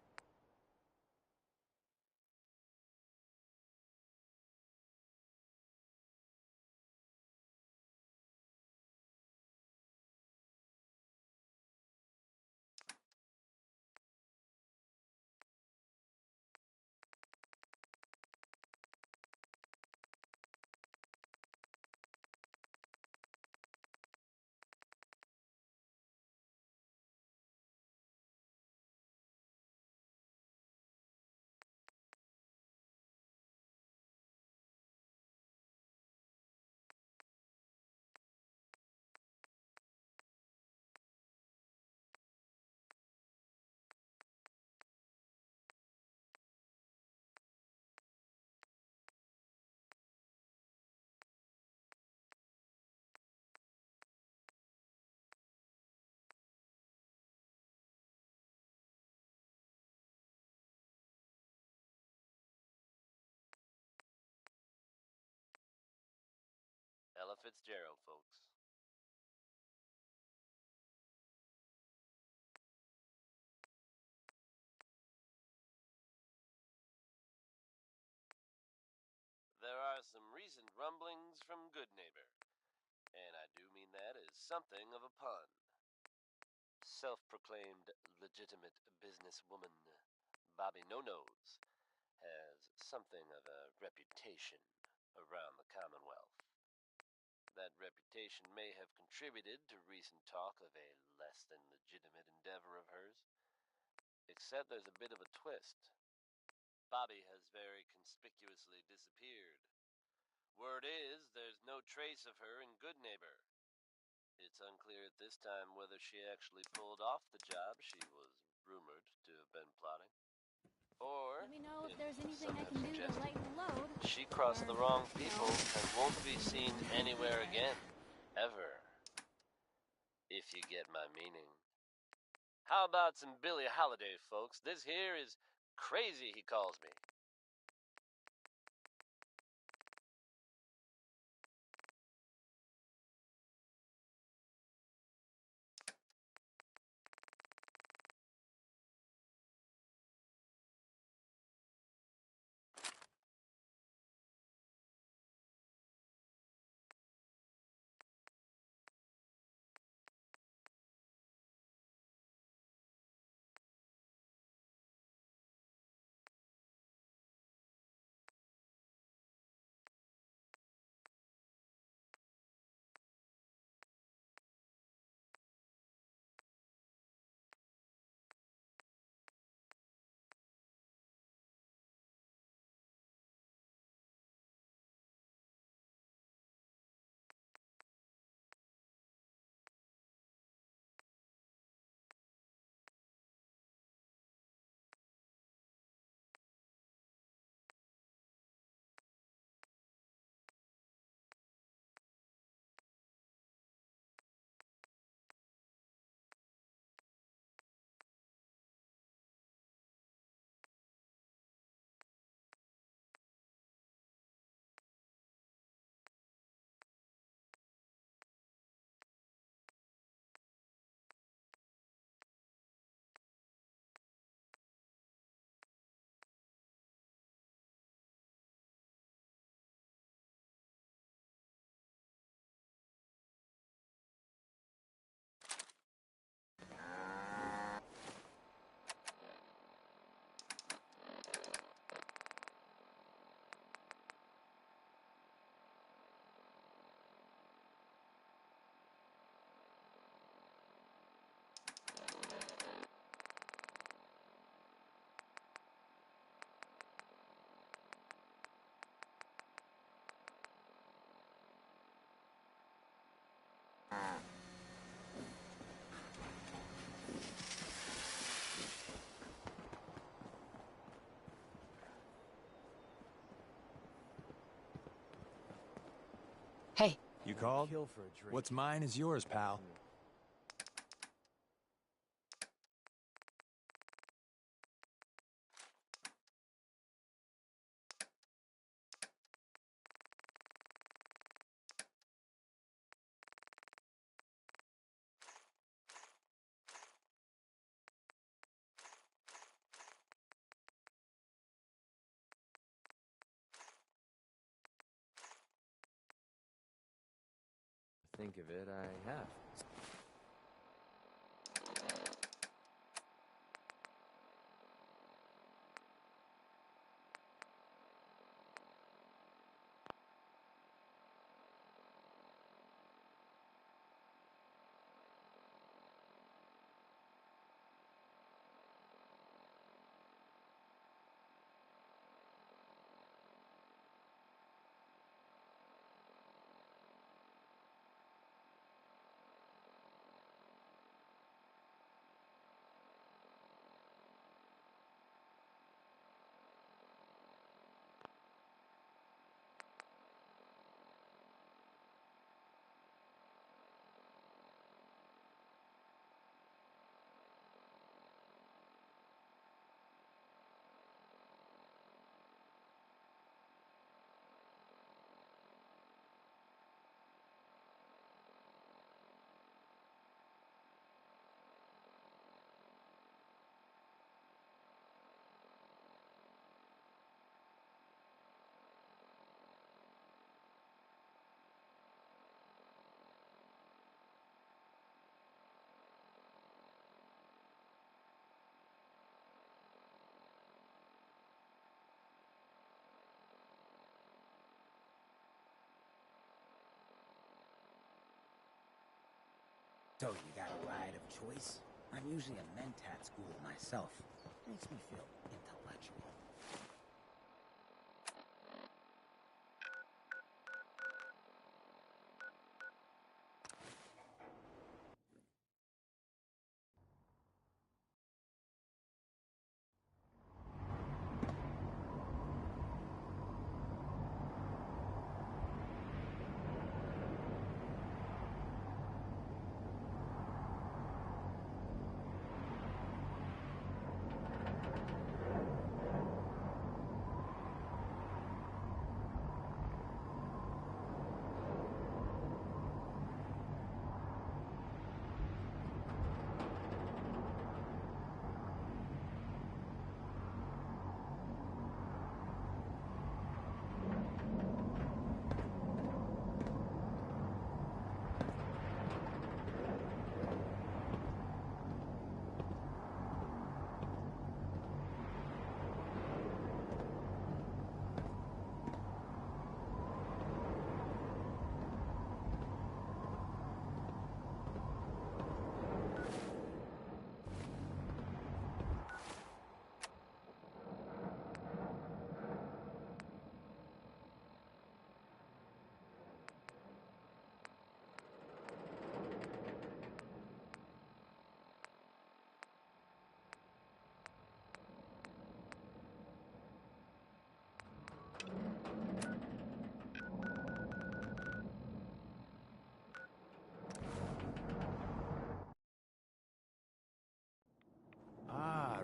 Ella Fitzgerald, folks. There are some recent rumblings from Goodneighbor, and I do mean that as something of a pun. Self-proclaimed legitimate businesswoman Bobby No-Nose has something of a reputation around the Commonwealth. That reputation may have contributed to recent talk of a less than legitimate endeavor of hers. Except there's a bit of a twist. Bobby has very conspicuously disappeared. Word is, there's no trace of her in Goodneighbor. It's unclear at this time whether she actually pulled off the job she was rumored to have been plotting. Or, Let me know if there's anything I can do to lighten the load. she crossed the wrong people and won't be seen anywhere again. Ever. If you get my meaning. How about some Billie Holiday, folks? This here is Crazy, he calls me. You called? What's mine is yours, pal. Think of it, I have. So you got a ride of choice? I'm usually a mentat school myself. Makes me feel intellectual.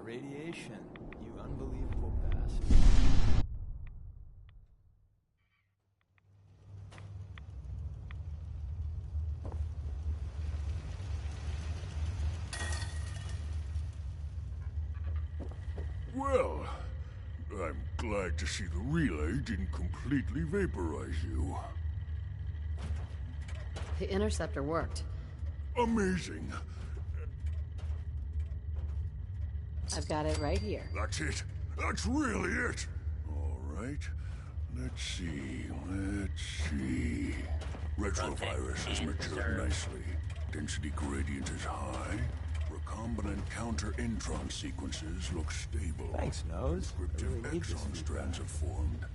Radiation, you unbelievable bastard. Well, I'm glad to see the relay didn't completely vaporize you. The interceptor worked. Amazing. I've got it right here. That's it. That's really it. All right. Let's see. Retrovirus has matured nicely. Density gradient is high. Recombinant counter-intron sequences look stable. Thanks, Nose. Descriptive exon strands have formed.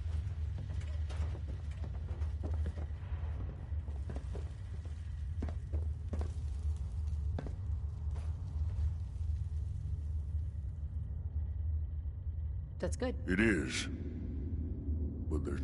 That's good. It is. But there's...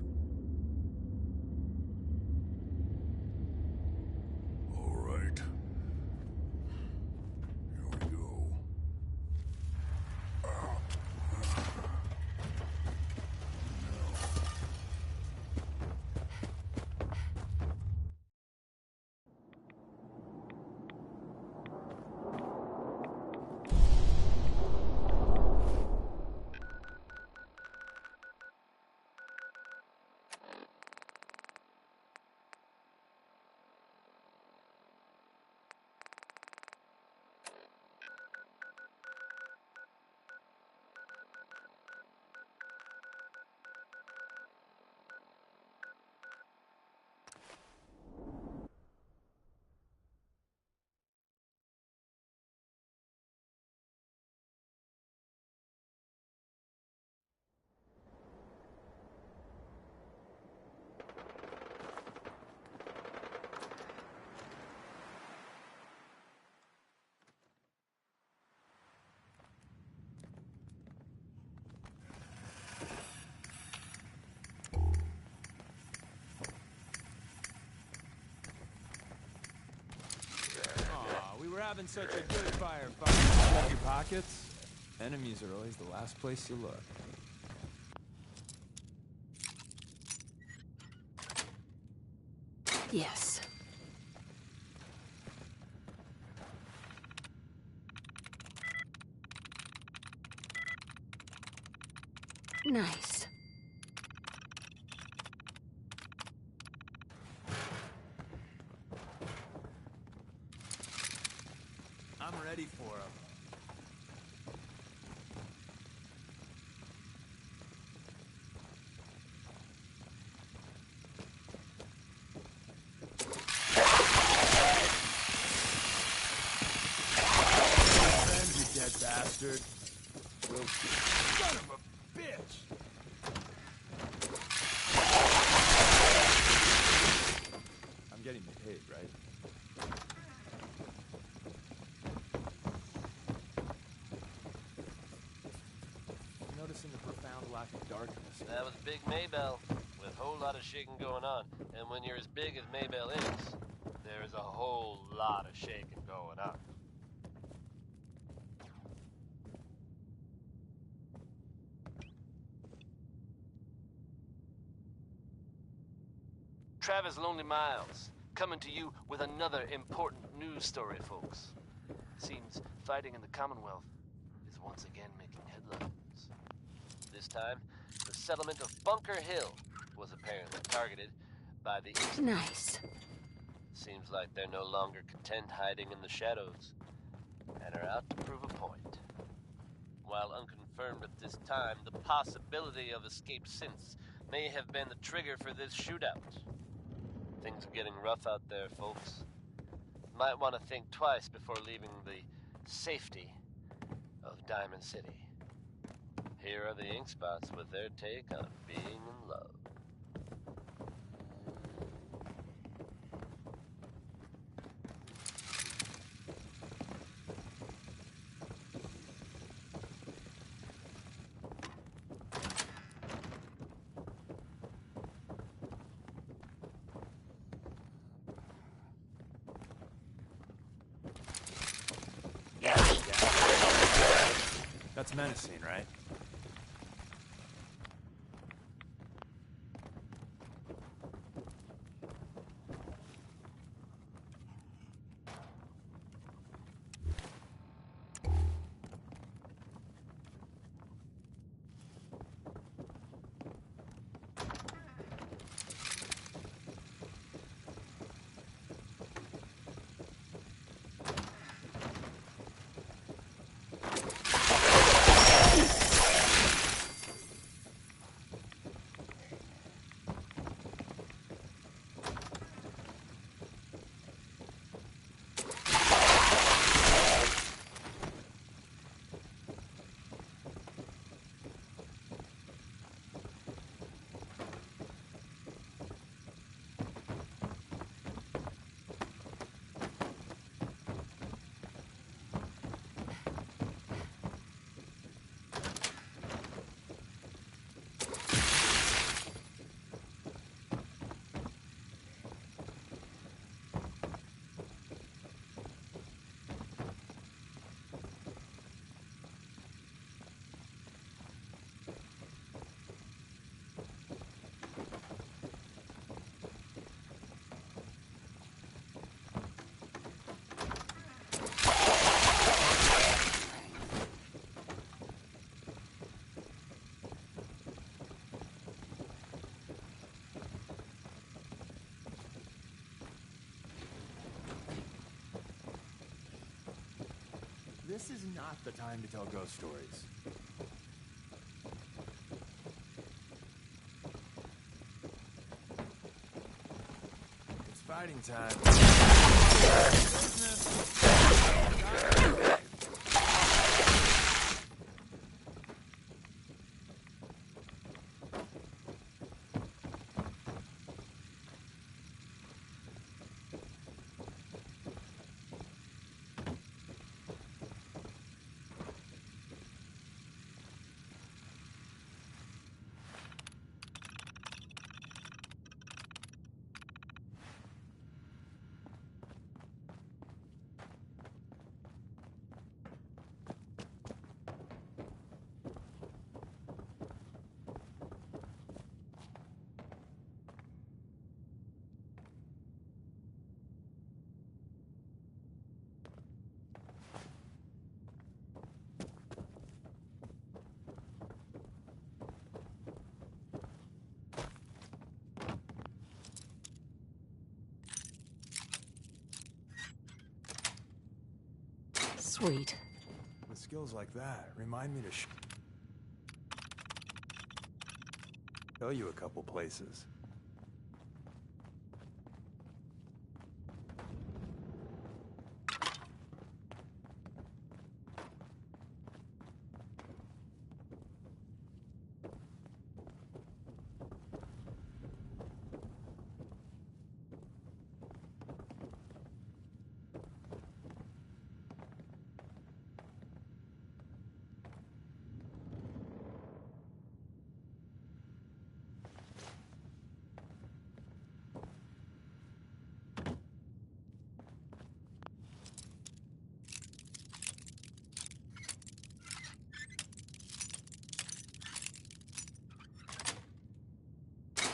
having such a good firefight. Check your pockets. Enemies are always the last place you look. Yes. Nice. I'm ready for him. You dead bastard. Son of a bitch! I'm getting paid, right? I'm noticing a profound lack of darkness. That was Big Maybell, with a whole lot of shaking going on. And when you're as big as Maybell is, there is a whole lot of shaking going on. Travis Lonely Miles, coming to you with another important news story, folks. Seems fighting in the Commonwealth is once again making headlines. This time, the settlement of Bunker Hill was apparently targeted by the... Nice. Seems like they're no longer content hiding in the shadows, and are out to prove a point. While unconfirmed at this time, the possibility of escape since may have been the trigger for this shootout. Things are getting rough out there, folks. Might want to think twice before leaving the safety of Diamond City. Here are the Ink Spots with their take on being in love. That's menacing, right? This is not the time to tell ghost stories. It's fighting time. Sweet. With skills like that, remind me to show you a couple places.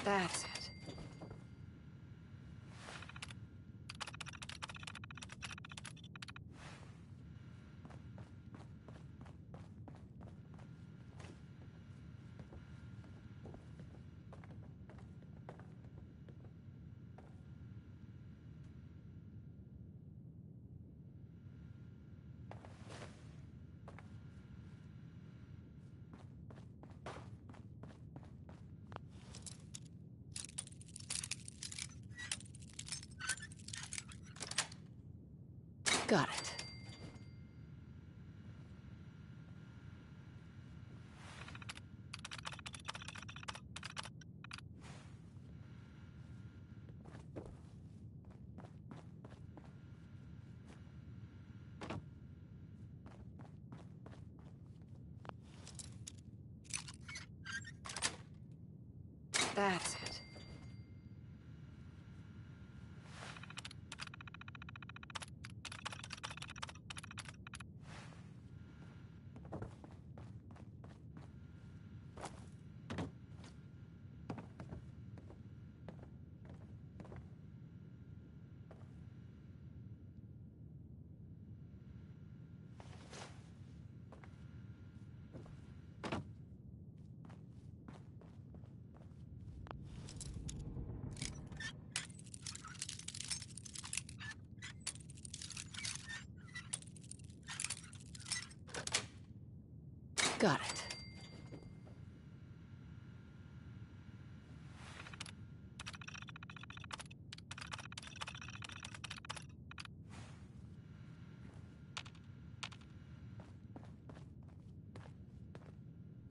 That's it. Got it. That's it. Got it.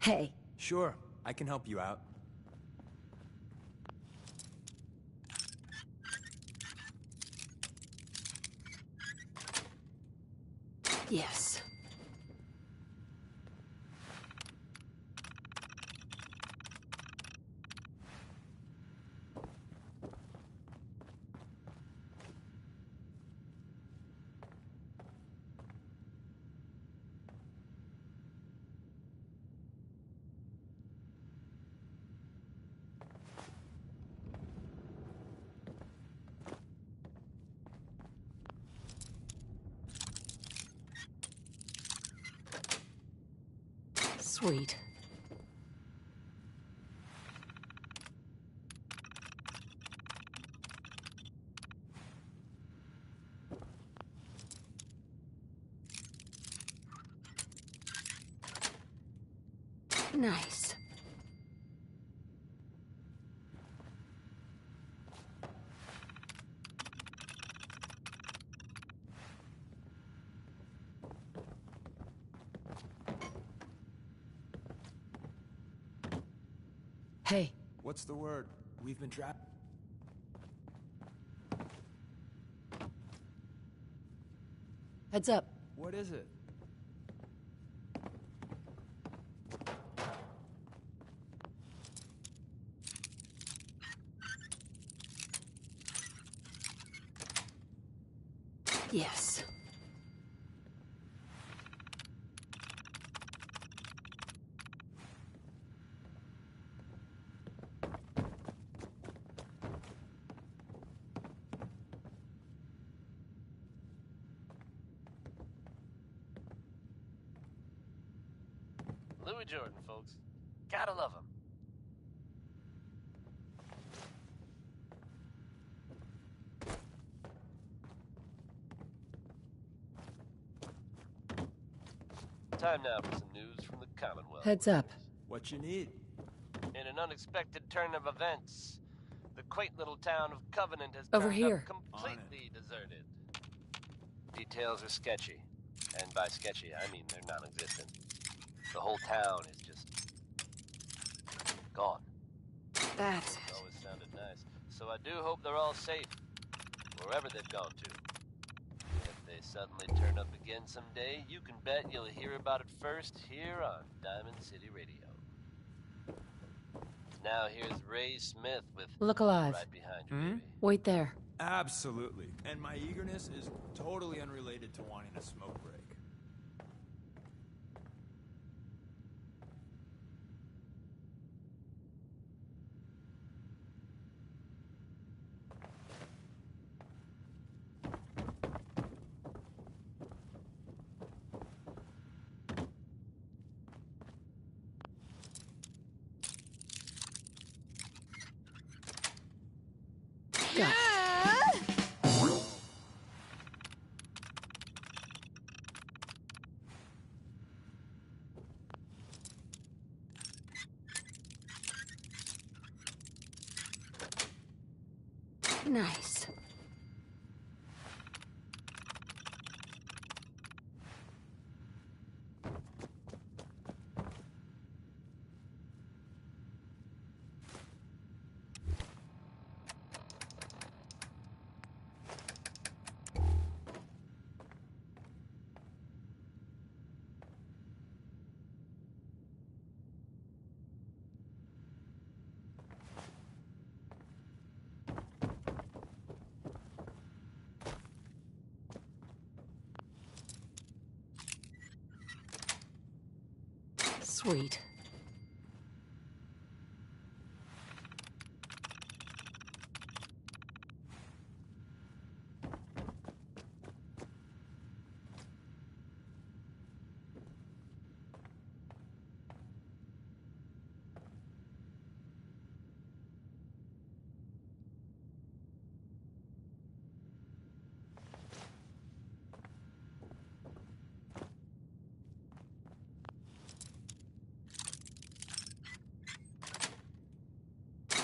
Hey. Sure, I can help you out. Yes. Sweet. Nice. Hey. What's the word? We've been trapped. Heads up. What is it? Yes. Louis Jordan, folks. Gotta love him. Time now for some news from the Commonwealth. Heads up. What you need? In an unexpected turn of events, the quaint little town of Covenant has Over turned here. up completely deserted. Details are sketchy. And by sketchy, I mean they're non-existent. The whole town is just gone. That's it. Always sounded nice. So I do hope they're all safe, wherever they've gone to. If they suddenly turn up again someday, you can bet you'll hear about it first here on Diamond City Radio. Now here's Ray Smith with Look Alive. Right behind you, baby. Wait there. Absolutely. And my eagerness is totally unrelated to wanting a smoke break. Nice. Sweet.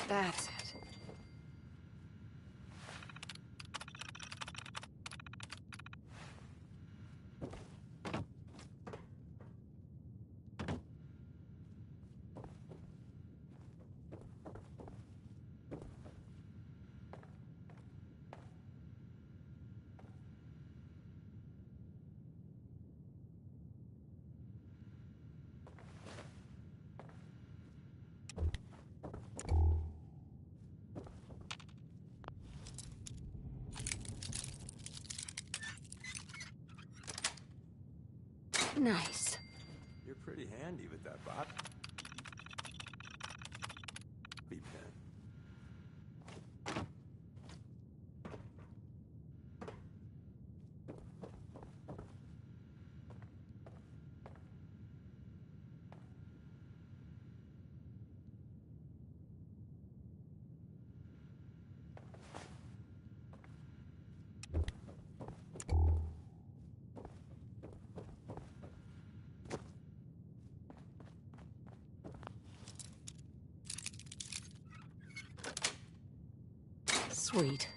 That's it. Nice. You're pretty handy with that bot. Be pen. Sweet.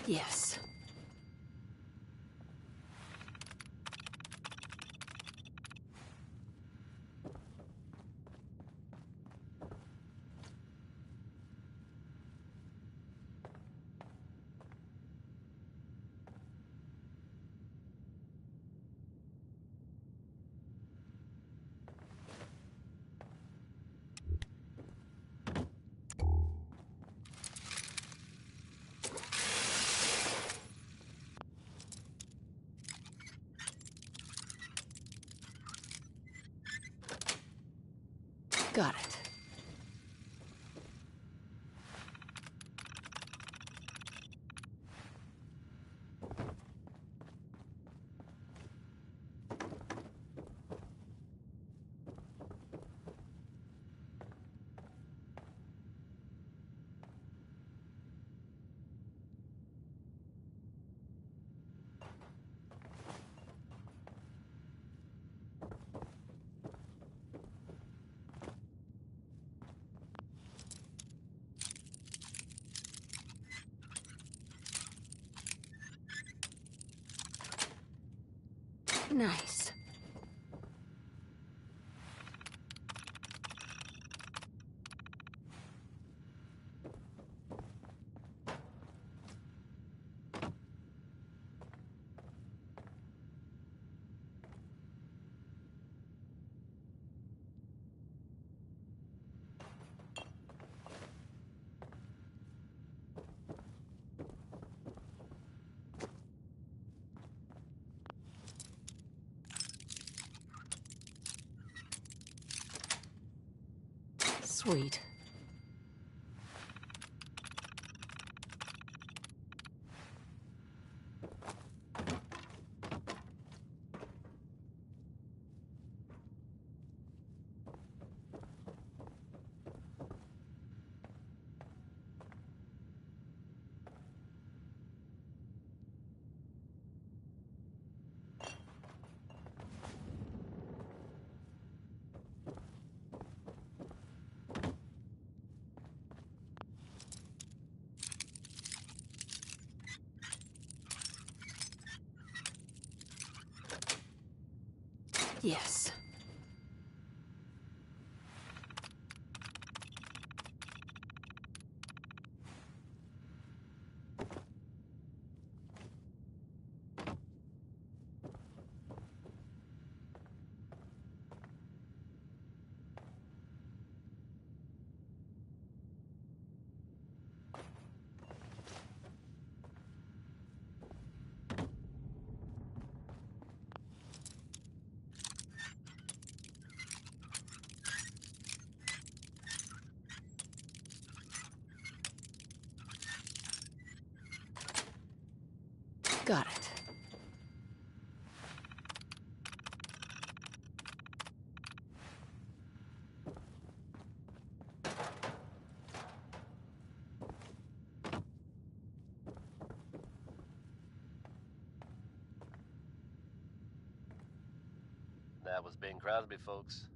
Yes. Got it. Nice. Sweet. Yes. Got it. That was Bing Crosby, folks.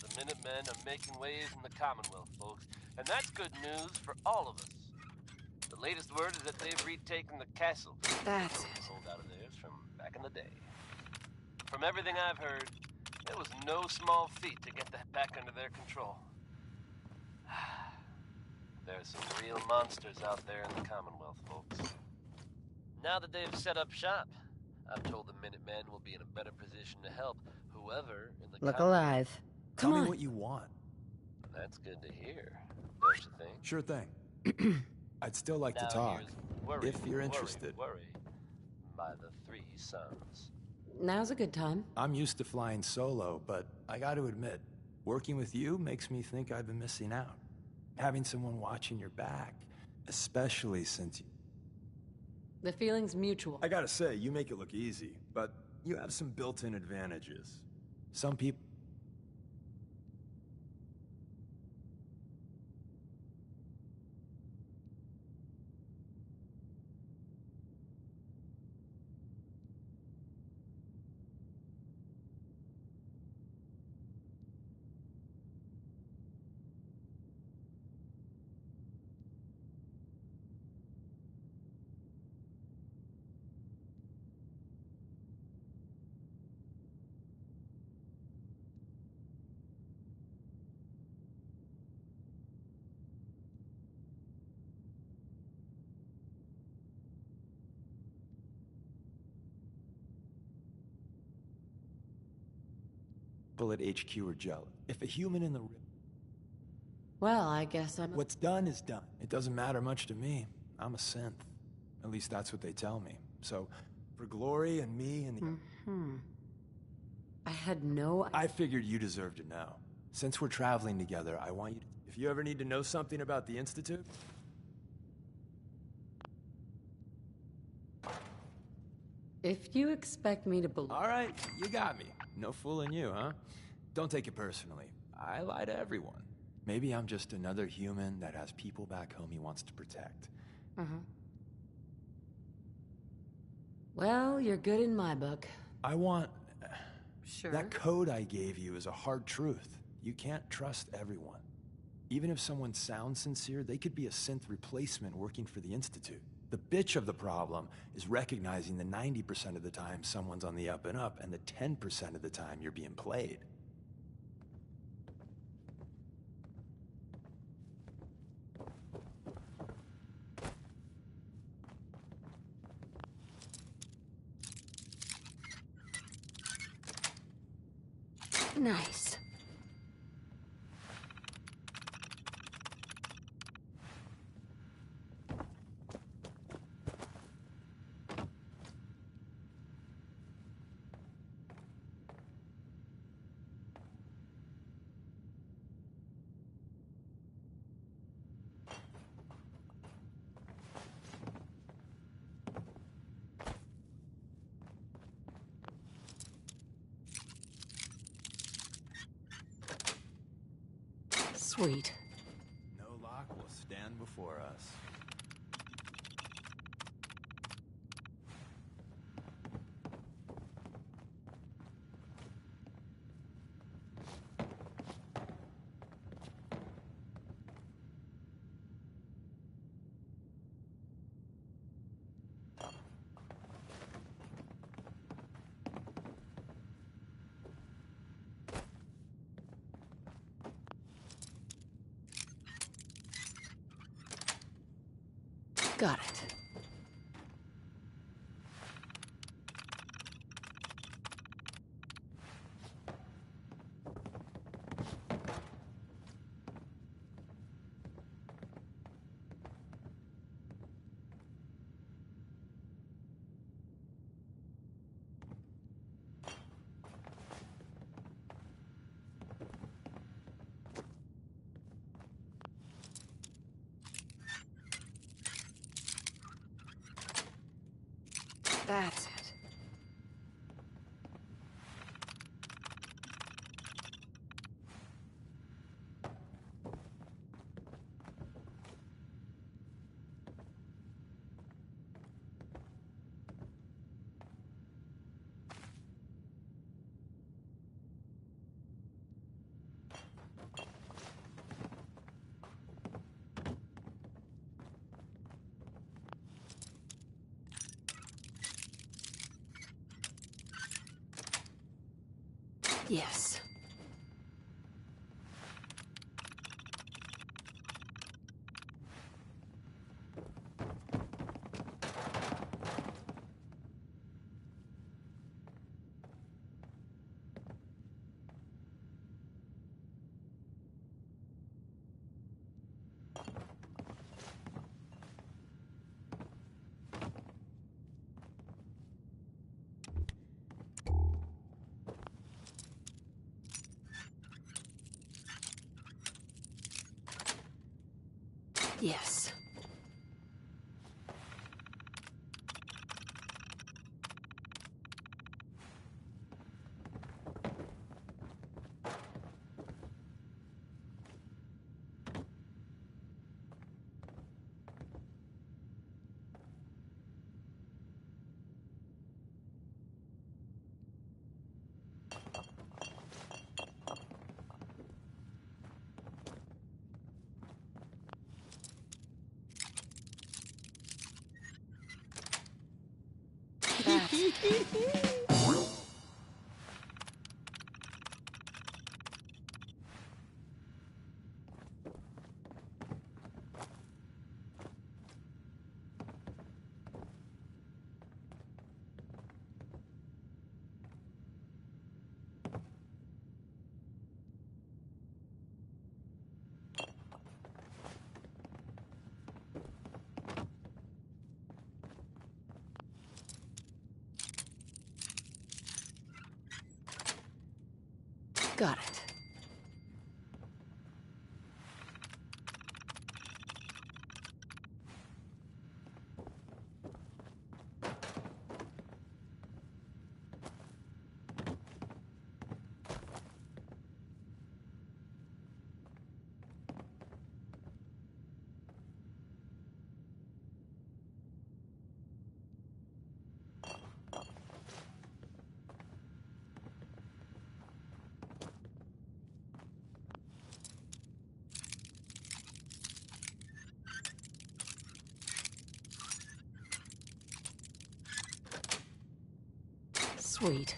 The Minutemen are making waves in the Commonwealth, folks, and that's good news for all of us. The latest word is that they've retaken the castle. That's it. Hold out of theirs from back in the day. From everything I've heard, it was no small feat to get that back under their control. There's some real monsters out there in the Commonwealth, folks. Now that they've set up shop, I'm told the Minutemen will be in a better position to help whoever in the Look alive. Tell me what you want. That's good to hear, don't you think? Sure thing. I'd still like to talk, here's worry, if you're interested. Worry by the Three Sons. Now's a good time. I'm used to flying solo, but I gotta admit, working with you makes me think I've been missing out. Having someone watching your back, especially since you... The feeling's mutual. I gotta say, you make it look easy, but you have some built-in advantages. Some people... at HQ are jealous. If a human in the... Well, I guess I'm... What's done is done. It doesn't matter much to me. I'm a synth. At least that's what they tell me. So, for Glory and me and the... Mm-hmm. I had no... I figured you deserve to know. Since we're traveling together, I want you to... If you ever need to know something about the Institute... If you expect me to believe... All right, you got me. No fooling you, huh? Don't take it personally. I lie to everyone. Maybe I'm just another human that has people back home he wants to protect. Uh-huh. Well, you're good in my book. I want... Sure. That code I gave you is a hard truth. You can't trust everyone. Even if someone sounds sincere, they could be a synth replacement working for the Institute. The bitch of the problem is recognizing the 90% of the time someone's on the up and up, and the 10% of the time you're being played. Nice. Sweet. No lock will stand before us. Got it. That's it. Yes. Yes. Got it. Sweet.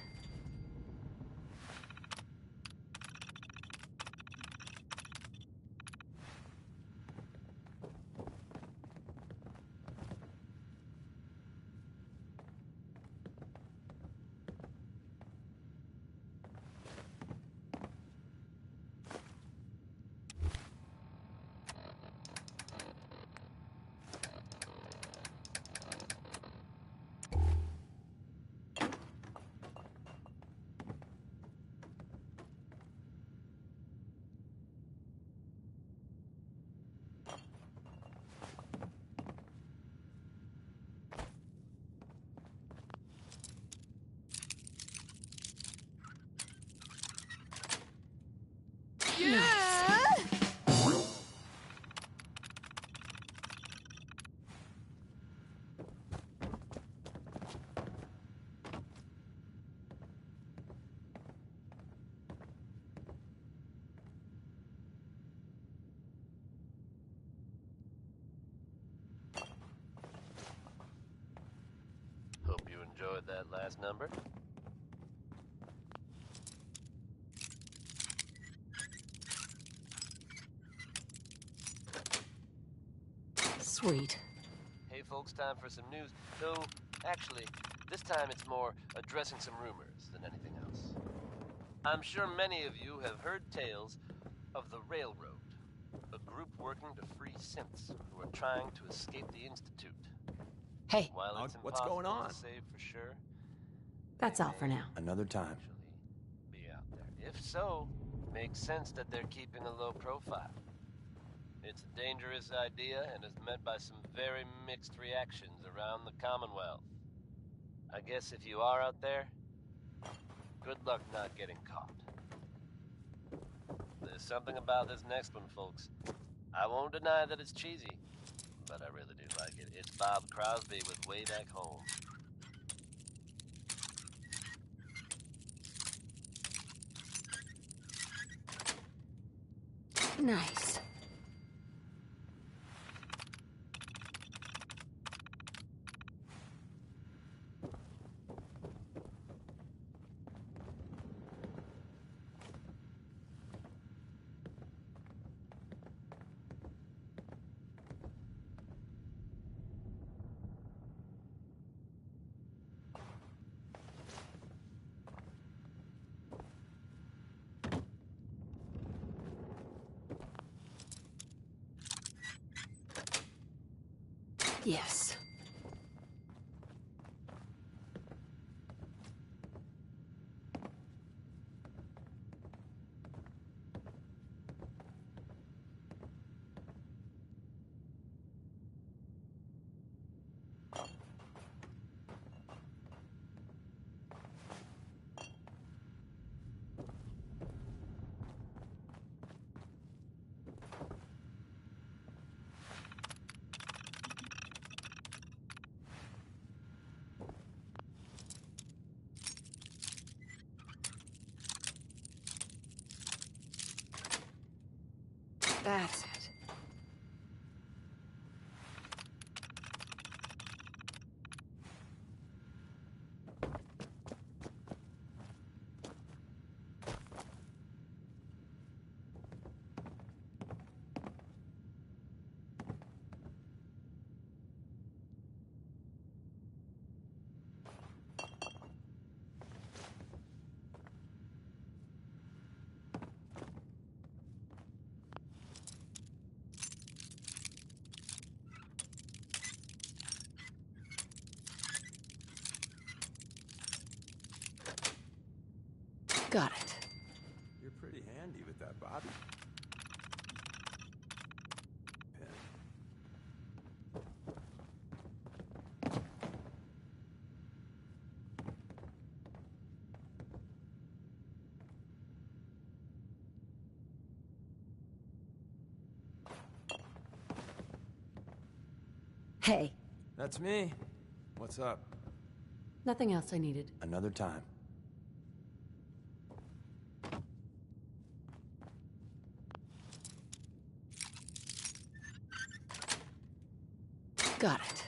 Hope you enjoyed that last number. Sweet. Hey folks, time for some news. Though, actually, this time it's more addressing some rumors than anything else. I'm sure many of you have heard tales of the Railroad, a group working to free synths who are trying to escape the Institute. Hey. While it's What's going on? to say for sure, That's all for now. Another time. be out there. If so, makes sense that they're keeping a low profile. It's a dangerous idea and is met by some very mixed reactions around the Commonwealth. I guess if you are out there, good luck not getting caught. There's something about this next one, folks. I won't deny that it's cheesy, but I really do like it. It's Bob Crosby with Way Back Home. Nice. Yes. That's it. Got it. You're bobby pin. Hey. That's me. What's up? Nothing else I needed. Another time. Got it.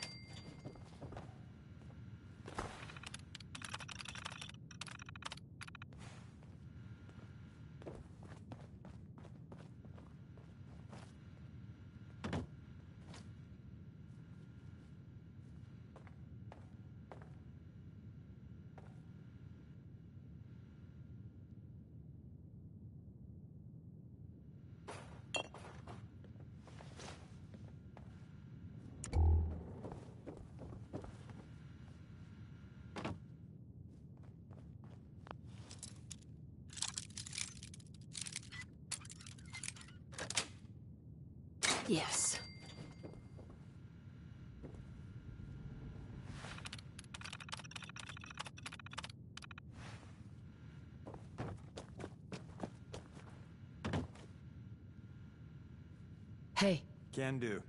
Yes. Hey. Can do.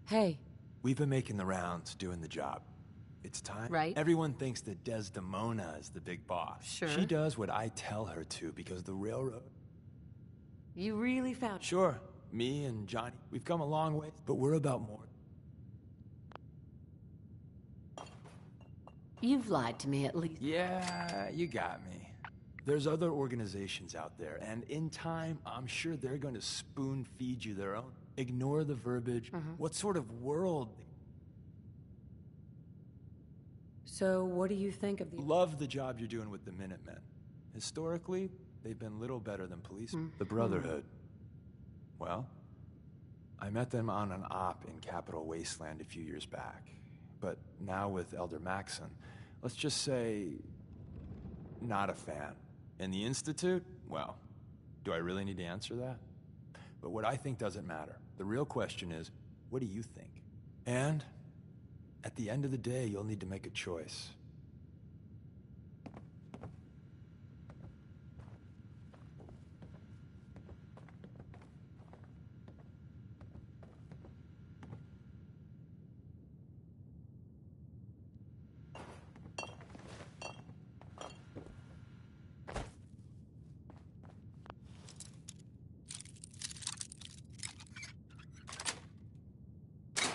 Hey. We've been making the rounds, doing the job. It's time. Right. Everyone thinks that Desdemona is the big boss. Sure. She does what I tell her to because the railroad... You really found... Sure. Me and Johnny, we've come a long way, but we're about more. You've lied to me at least. Yeah, you got me. There's other organizations out there, and in time, I'm sure they're going to spoon-feed you their own. Ignore the verbiage. What sort of world... So, what do you think of the... Love the job you're doing with the Minutemen. Historically, they've been little better than police. The Brotherhood. Well, I met them on an op in Capital Wasteland a few years back. But now with Elder Maxon, let's just say... not a fan. And the Institute? Well, do I really need to answer that? But what I think doesn't matter. The real question is, what do you think? And, at the end of the day, you'll need to make a choice.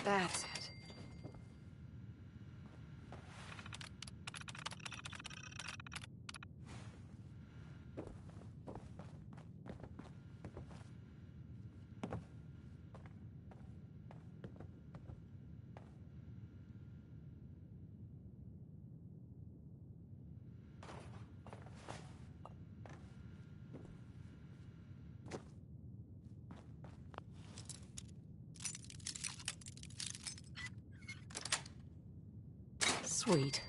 That's it. Sweet.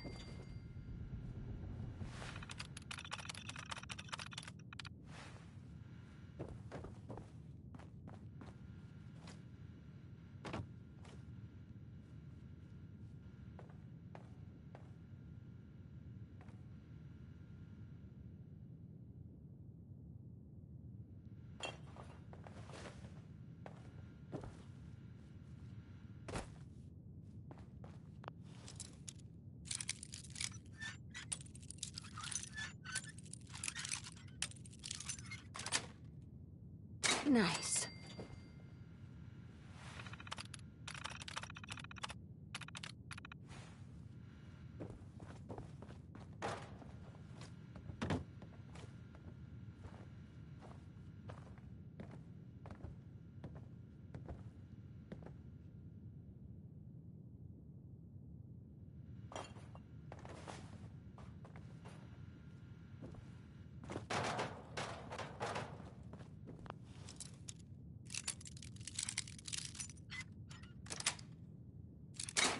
Nice.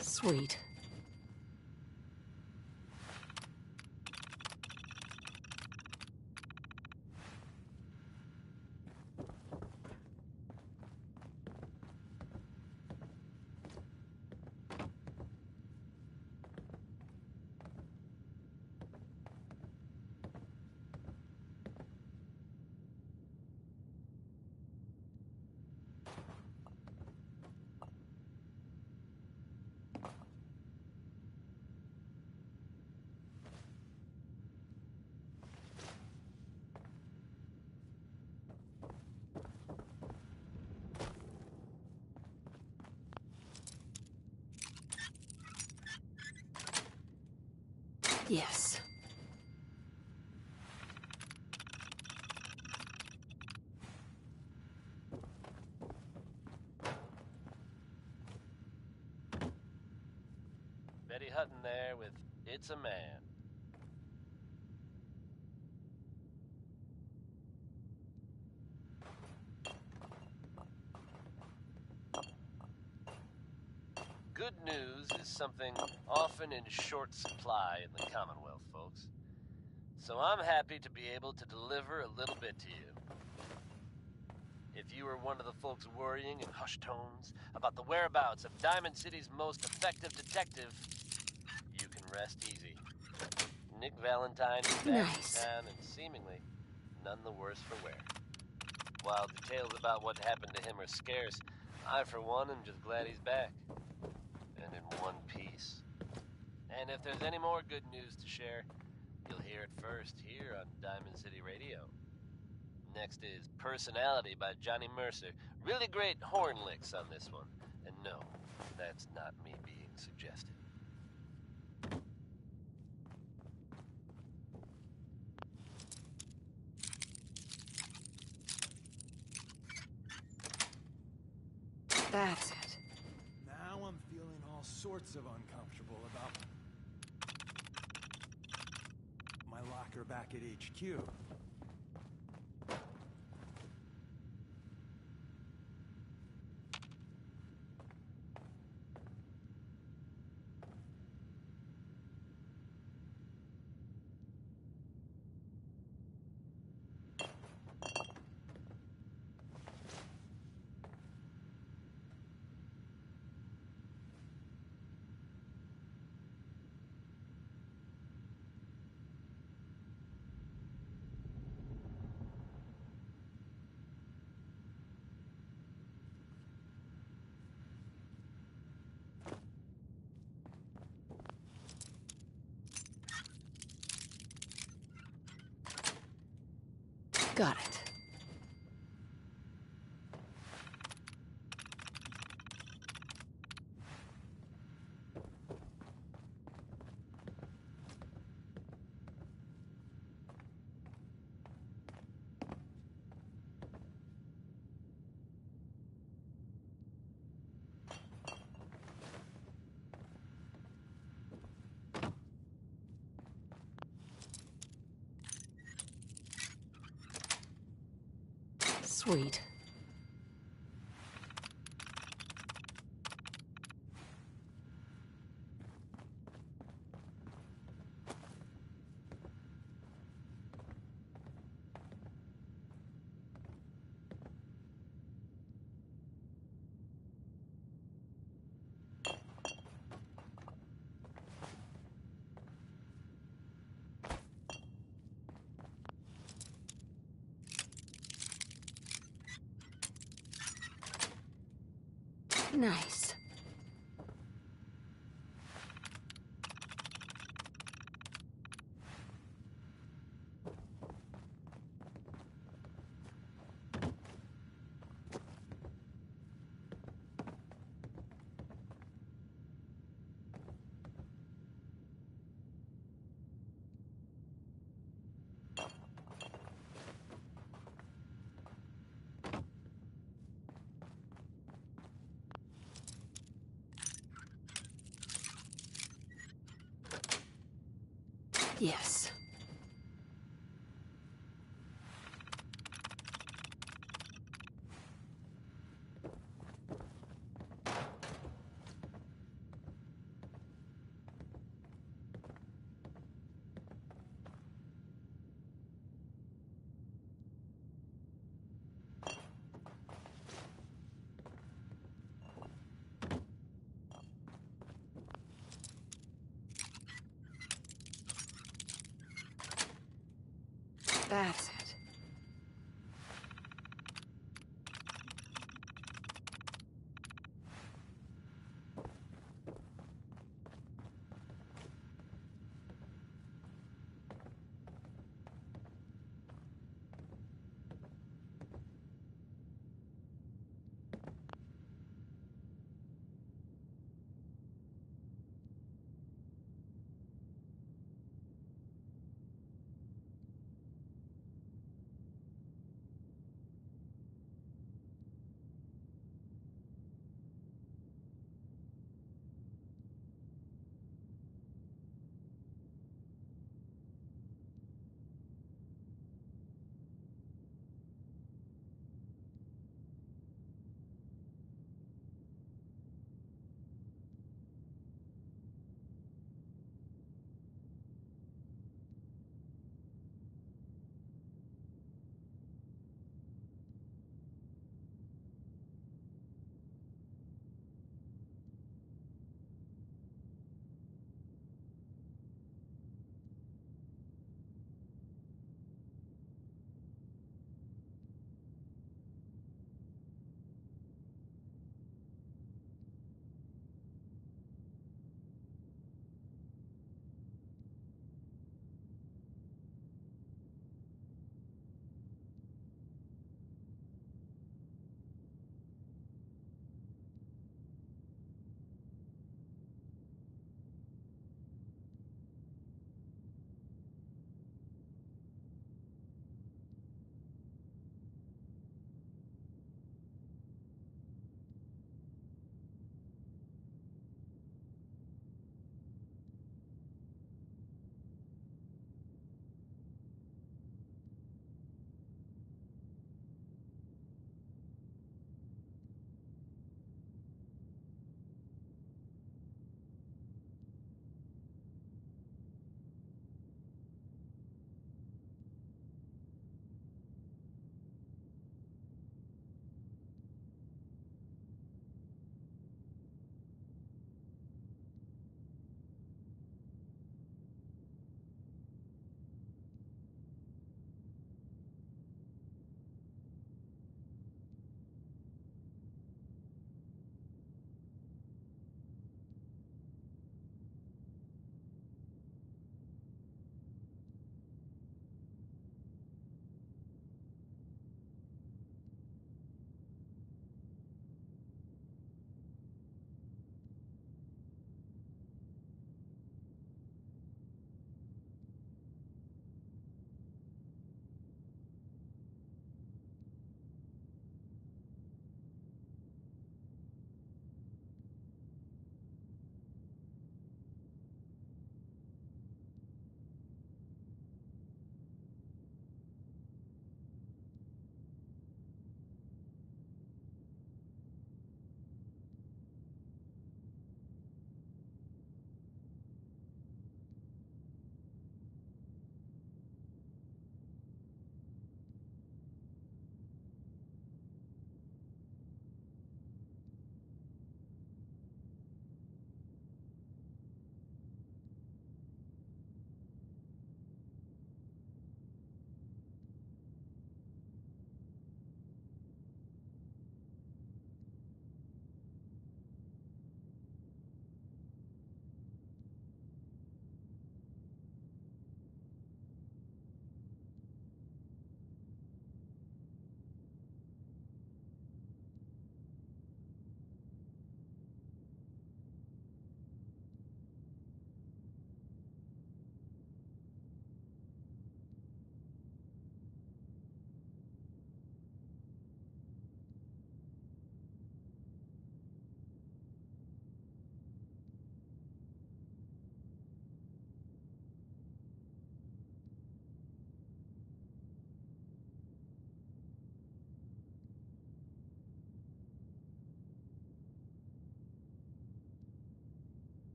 Sweet. Betty Hutton there with It's a Man. Good news is something often in short supply in the Commonwealth, folks. So I'm happy to be able to deliver a little bit to you. If you were one of the folks worrying in hushed tones about the whereabouts of Diamond City's most effective detective, you can rest easy. Nick Valentine is back in town and seemingly none the worse for wear. While details about what happened to him are scarce, I for one am just glad he's back. And in one piece. And if there's any more good news to share, you'll hear it first here on Diamond City Radio. Next is Personality by Johnny Mercer. Really great horn licks on this one. And no, that's not me being suggestive. That's it. Now I'm feeling all sorts of uncomfortable about my locker back at HQ. Got it. Sweet. Nice. Yes. That's it.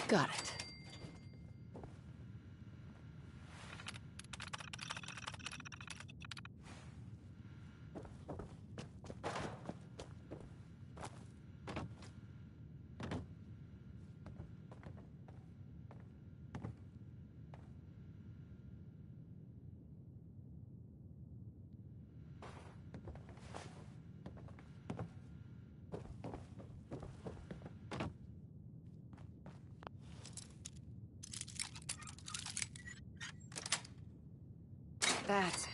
Got it. That's it.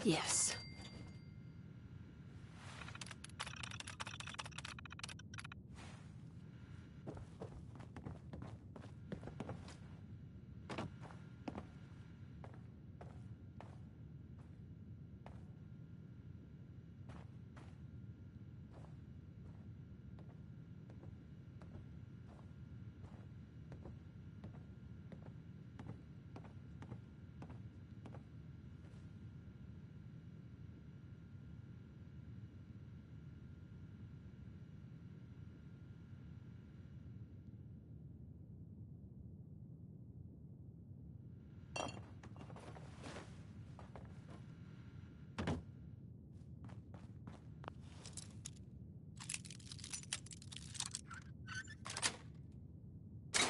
Yes.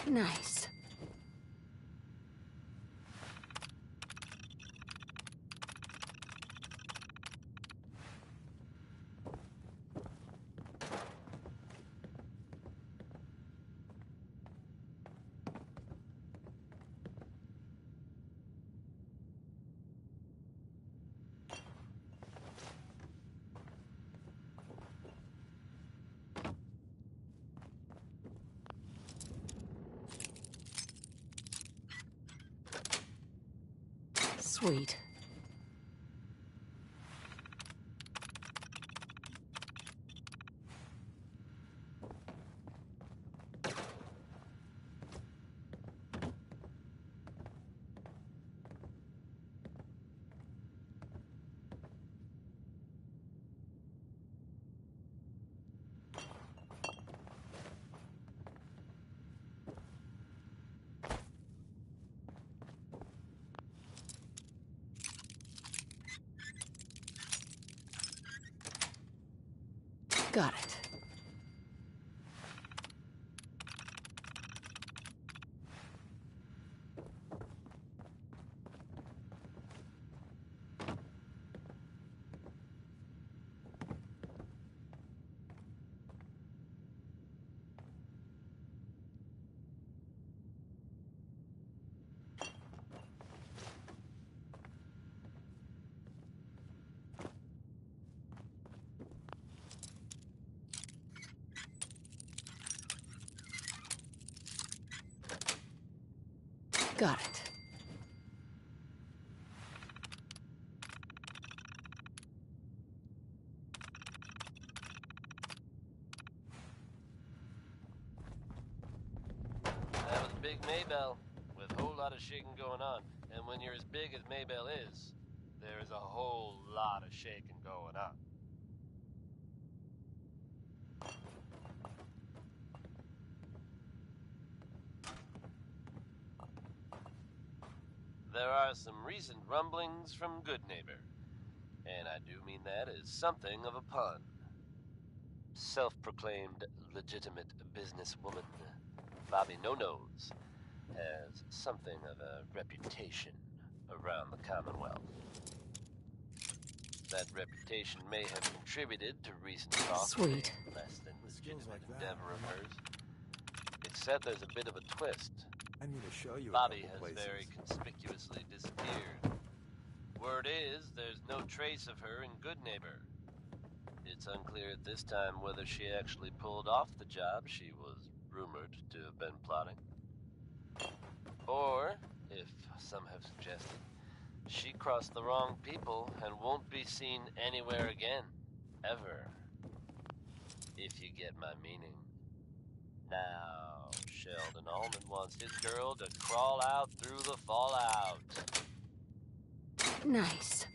Nice. Sweet. Got it. Got it. That was Big Maybell, with a whole lot of shaking going on. And when you're as big as Maybell is, there is a whole lot of shaking going on. There are some recent rumblings from Goodneighbor, and I do mean that as something of a pun. Self-proclaimed legitimate businesswoman, Bobby No-Nose, has something of a reputation around the Commonwealth. That reputation may have contributed to recent talk of a less than legitimate endeavor of hers. It's said there's a bit of a twist. I need to show you. Bobby has very conspicuously disappeared. Word is, there's no trace of her in Goodneighbor. It's unclear at this time whether she actually pulled off the job she was rumored to have been plotting. Or, if some have suggested, she crossed the wrong people and won't be seen anywhere again. Ever. If you get my meaning. Now, Sheldon Allman wants his girl to crawl out through the fallout. Nice.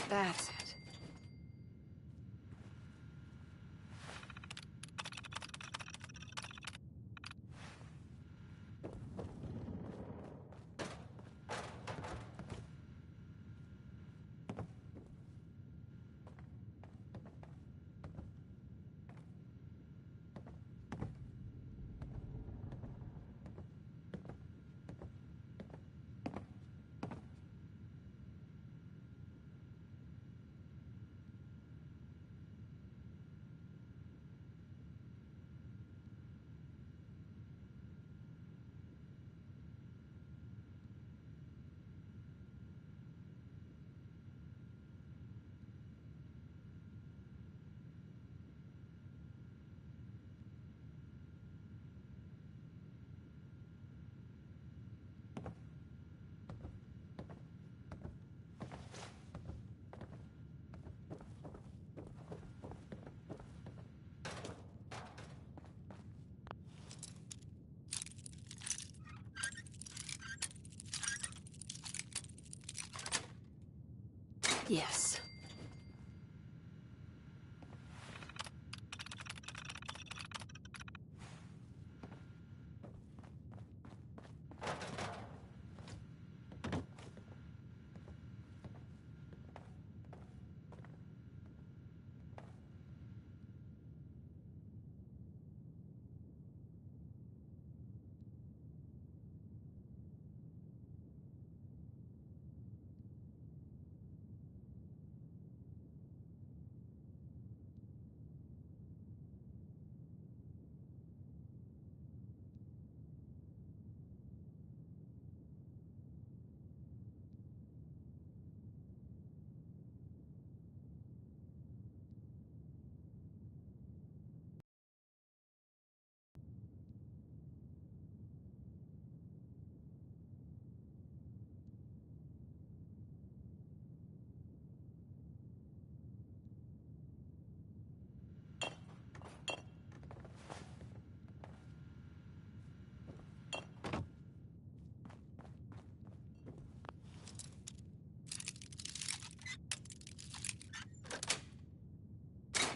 That's it. Yes.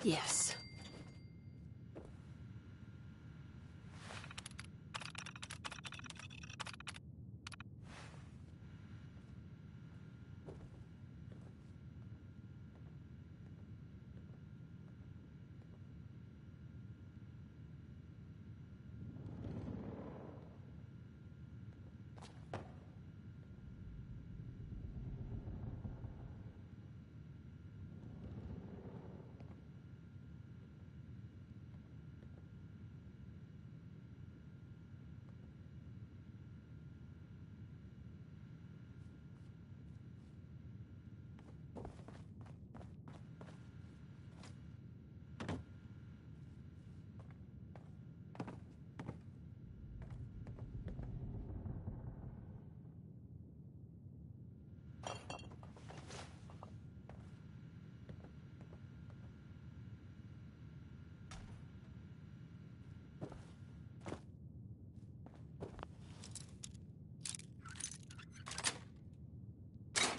Yes.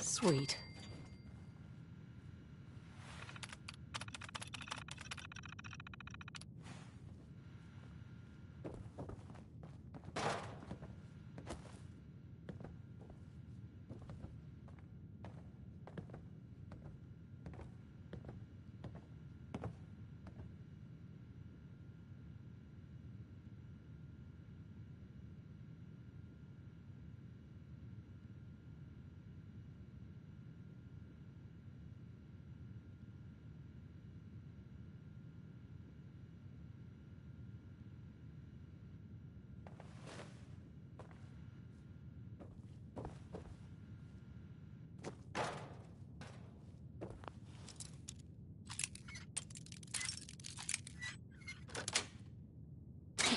Sweet.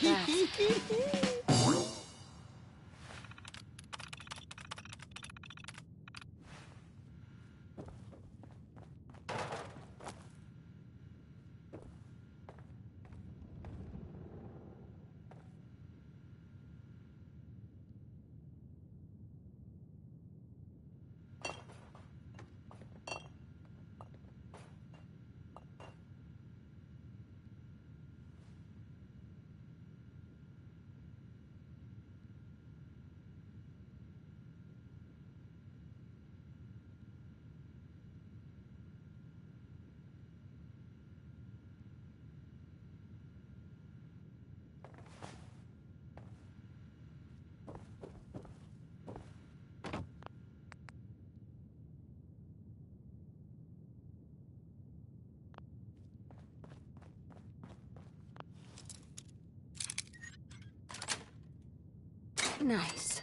that. Nice.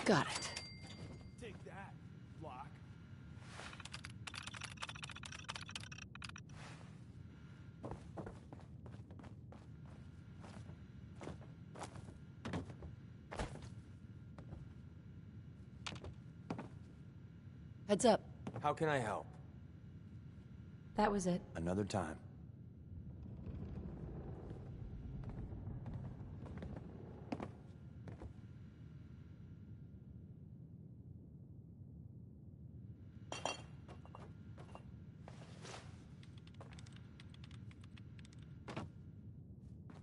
Got it. Take that, Flock. Heads up. How can I help? That was it. Another time.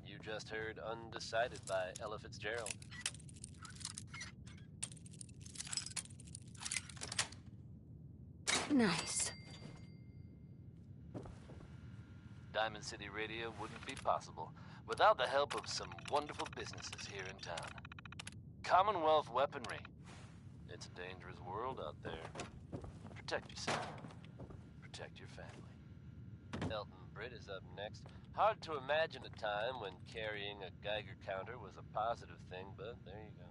You just heard Undecided by Ella Fitzgerald. Nice. Diamond City Radio wouldn't be possible without the help of some wonderful businesses here in town. Commonwealth Weaponry. It's a dangerous world out there. Protect yourself. Protect your family. Elton Britt is up next. Hard to imagine a time when carrying a Geiger counter was a positive thing, but there you go.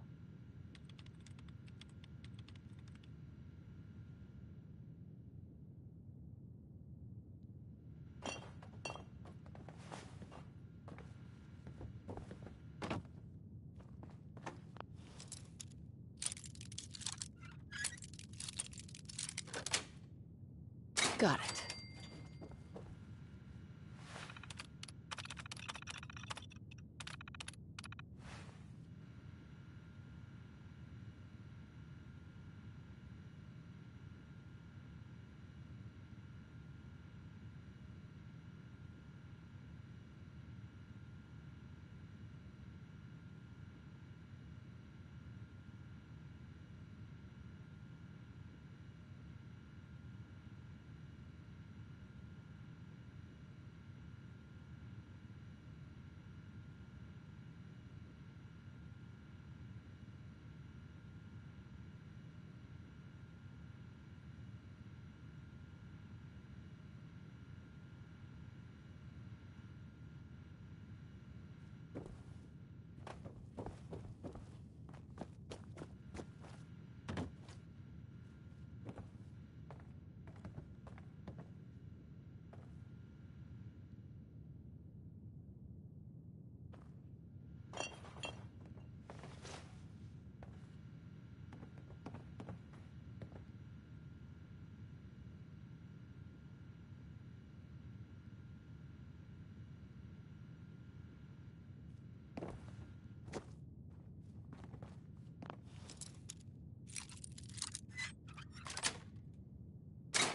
Got it.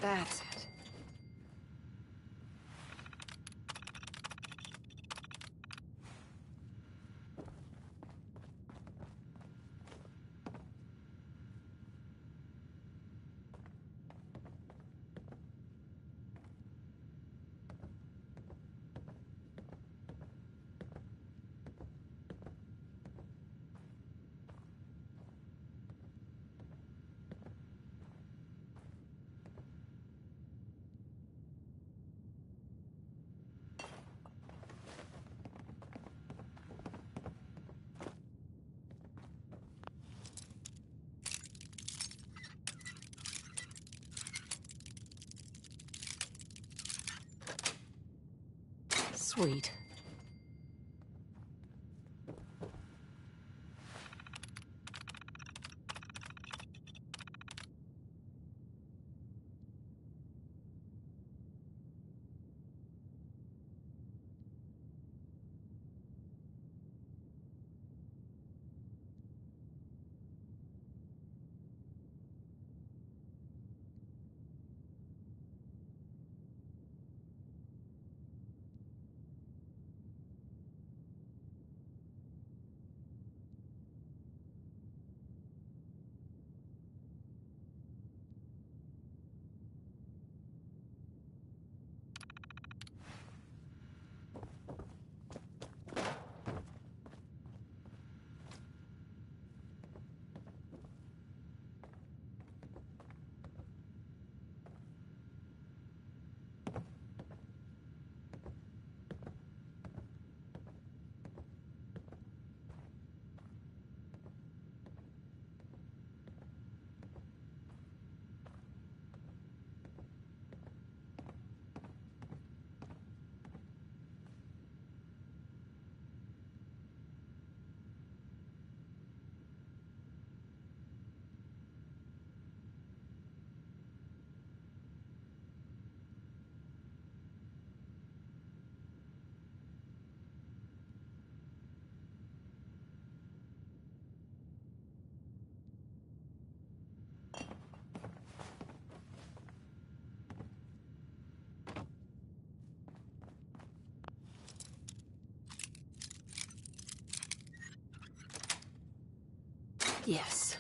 That's it. Sweet. Yes.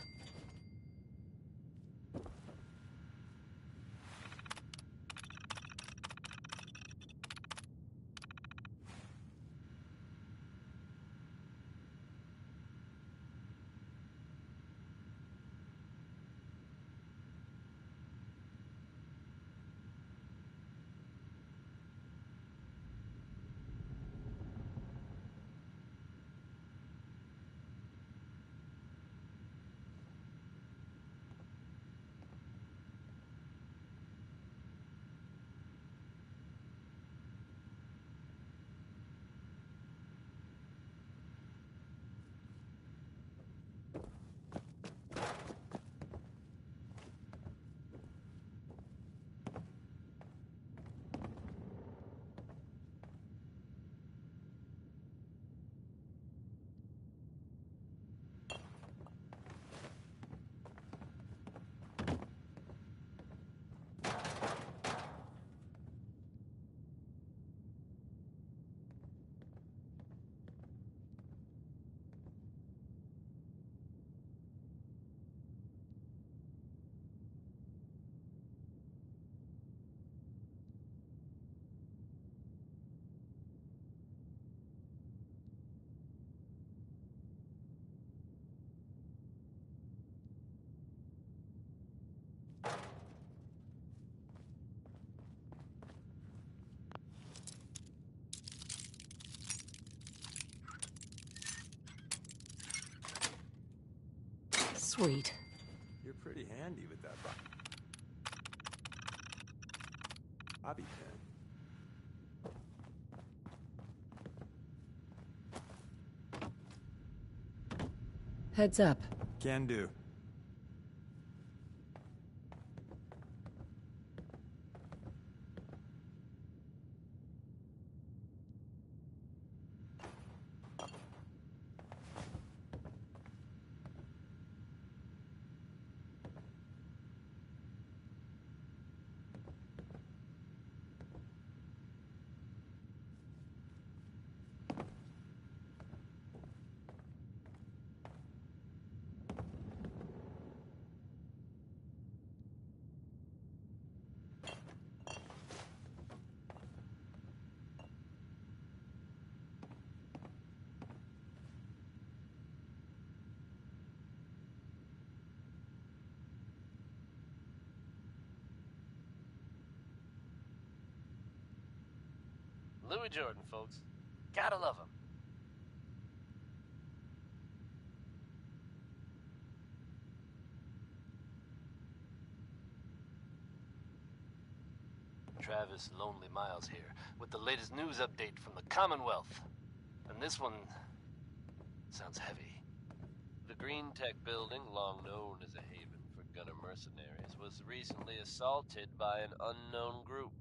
Sweet. You're pretty handy with that bobby pin. Heads up. Can do. Louis Jordan, folks. Gotta love him. Travis Lonely Miles here, with the latest news update from the Commonwealth. And this one sounds heavy. The Green Tech building, long known as a haven for gunner mercenaries, was recently assaulted by an unknown group.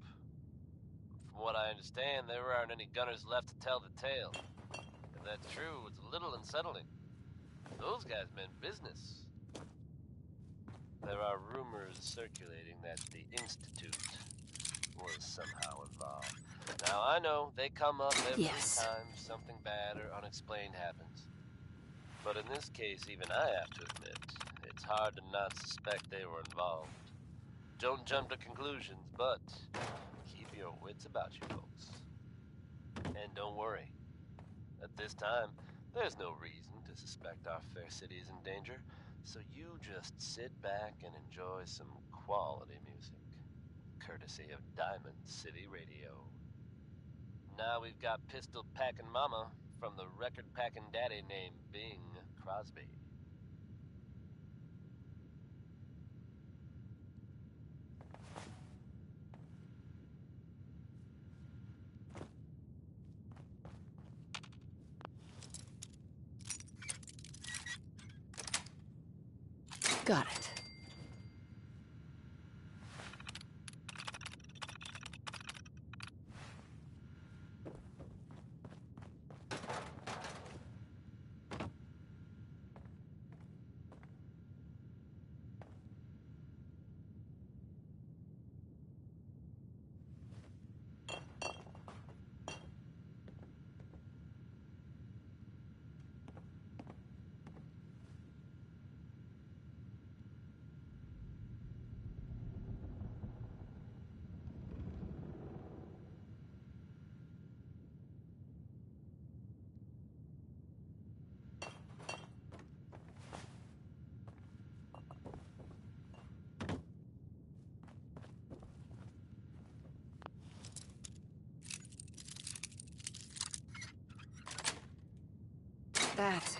From what I understand, there aren't any gunners left to tell the tale. If that's true, it's a little unsettling. Those guys meant business. There are rumors circulating that the Institute was somehow involved. Now, I know they come up every time something bad or unexplained happens. But in this case, even I have to admit, it's hard to not suspect they were involved. Don't jump to conclusions, but keep your wits about you, folks. And don't worry. At this time, there's no reason to suspect our fair city is in danger, so you just sit back and enjoy some quality music, courtesy of Diamond City Radio. Now we've got Pistol Packin' Mama from the record packin' daddy named Bing Crosby. Got it. That's it.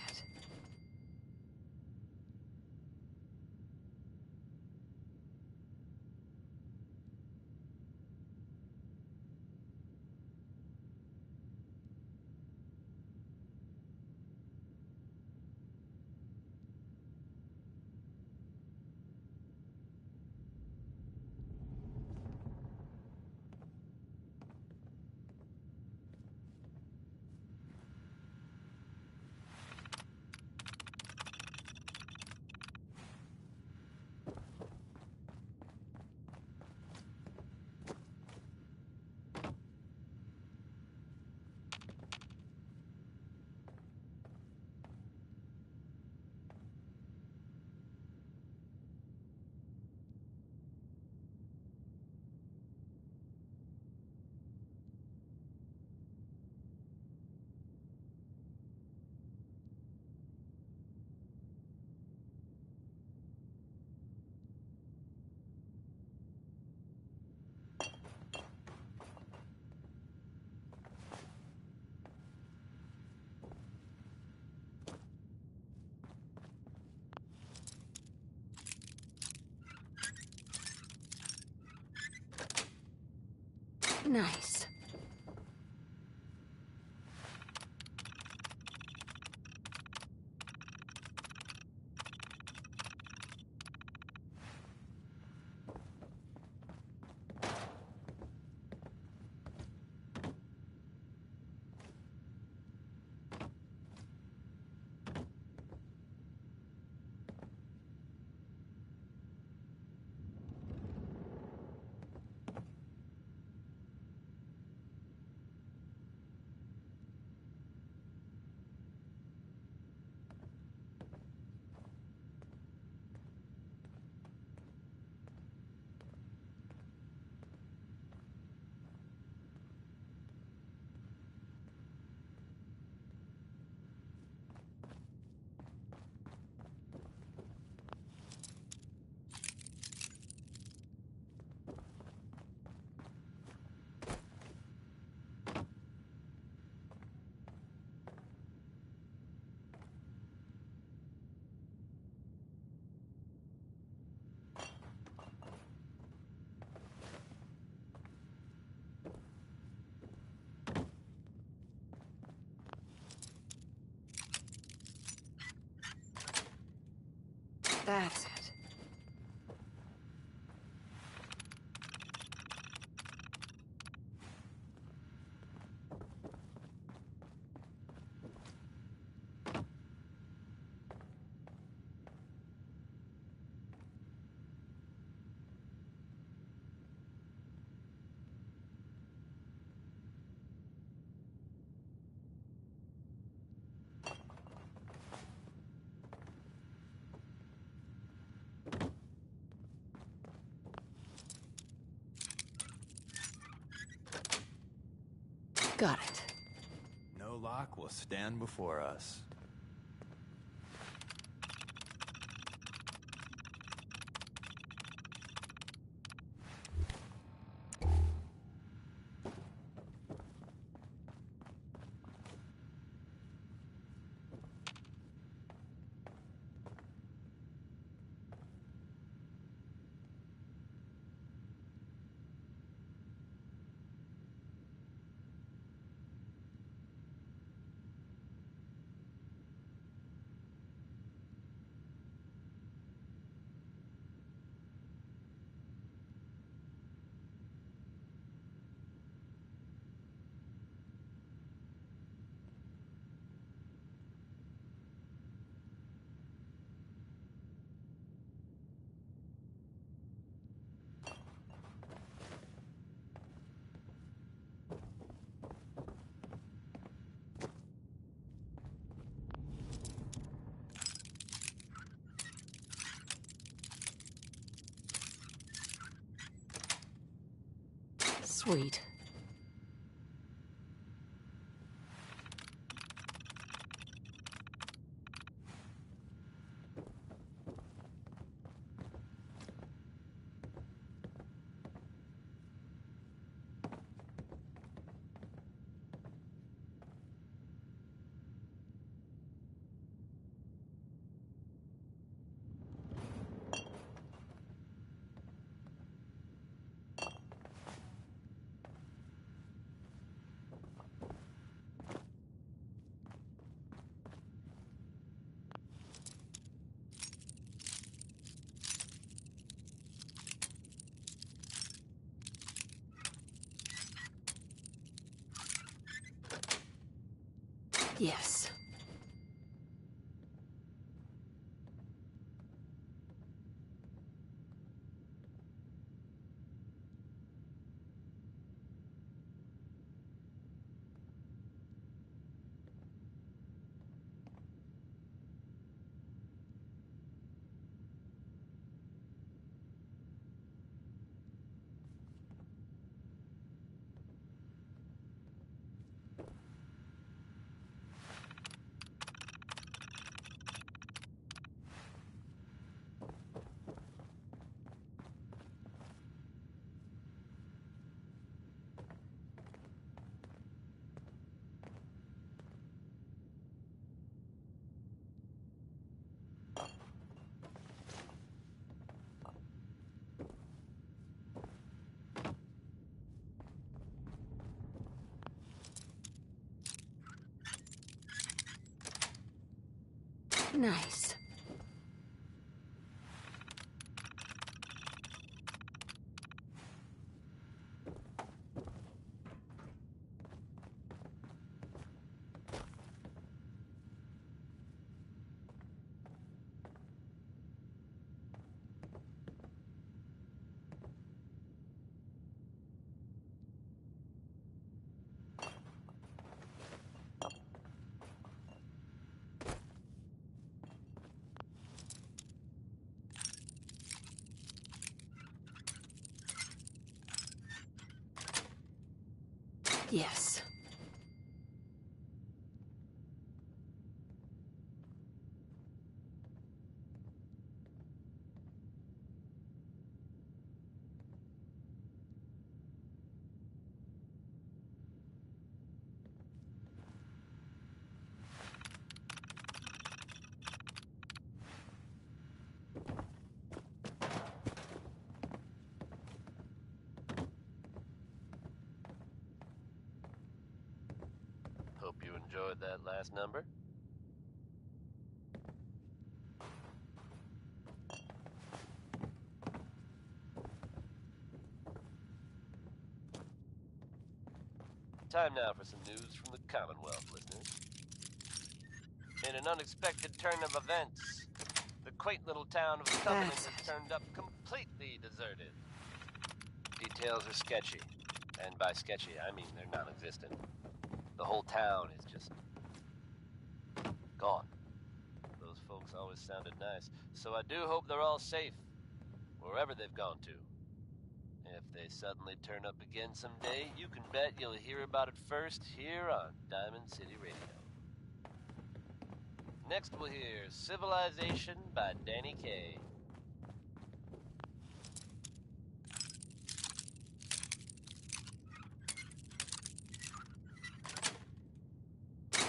Nice. That's it. Got it. No lock will stand before us. Sweet. Yes. Nice. Yes. Hope you enjoyed that last number. Time now for some news from the Commonwealth, listeners. In an unexpected turn of events, the quaint little town of the Covenant has turned up completely deserted. Details are sketchy, and by sketchy, I mean they're non-existent. The whole town is just gone. Those folks always sounded nice, so I do hope they're all safe, wherever they've gone to. If they suddenly turn up again someday, you can bet you'll hear about it first here on Diamond City Radio. Next we'll hear Civilization by Danny Kaye.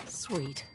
Sweet.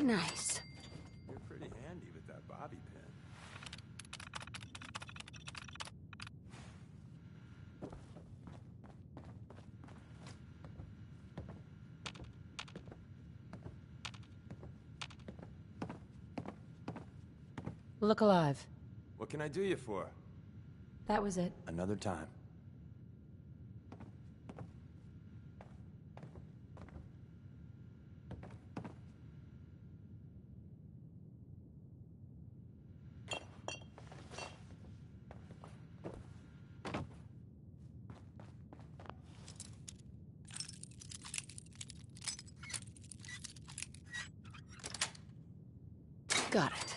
Nice. You're pretty handy with that bobby pin. Look alive. What can I do you for? That was it. Another time. Got it.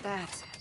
That's it.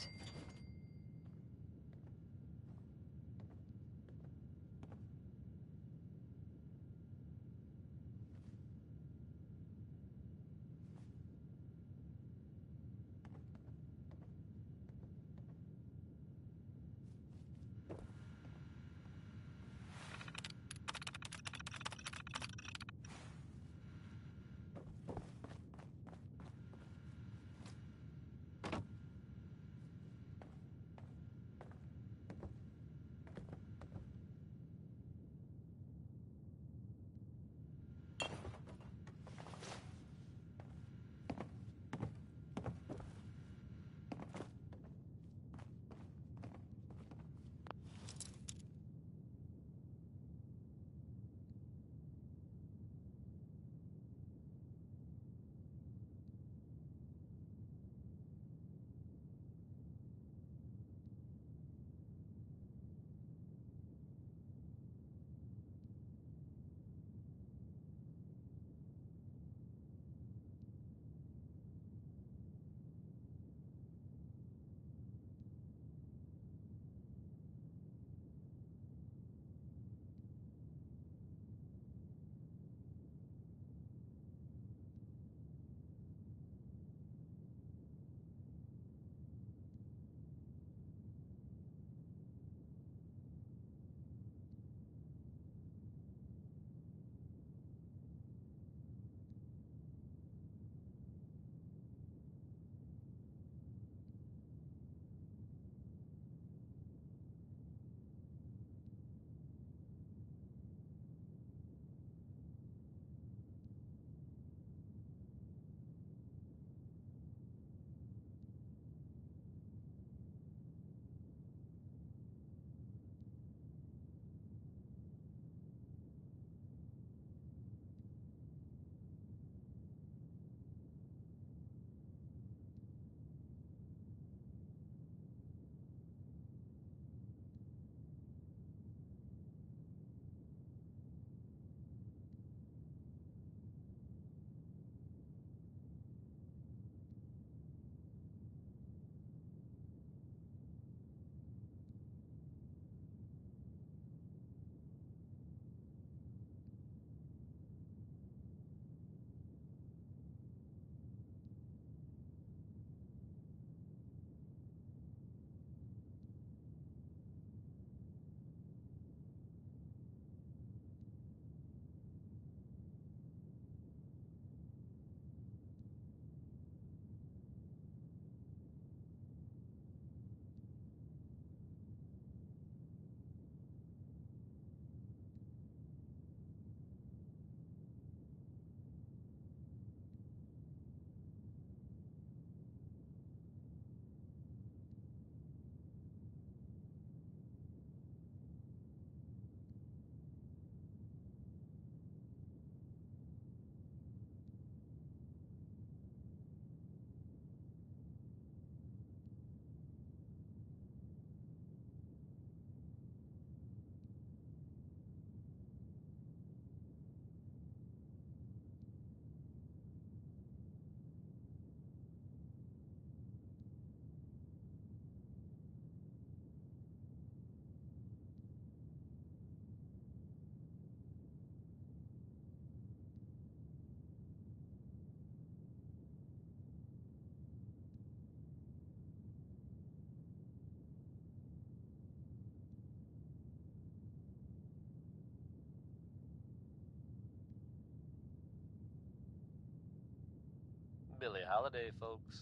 Billie Holiday, folks.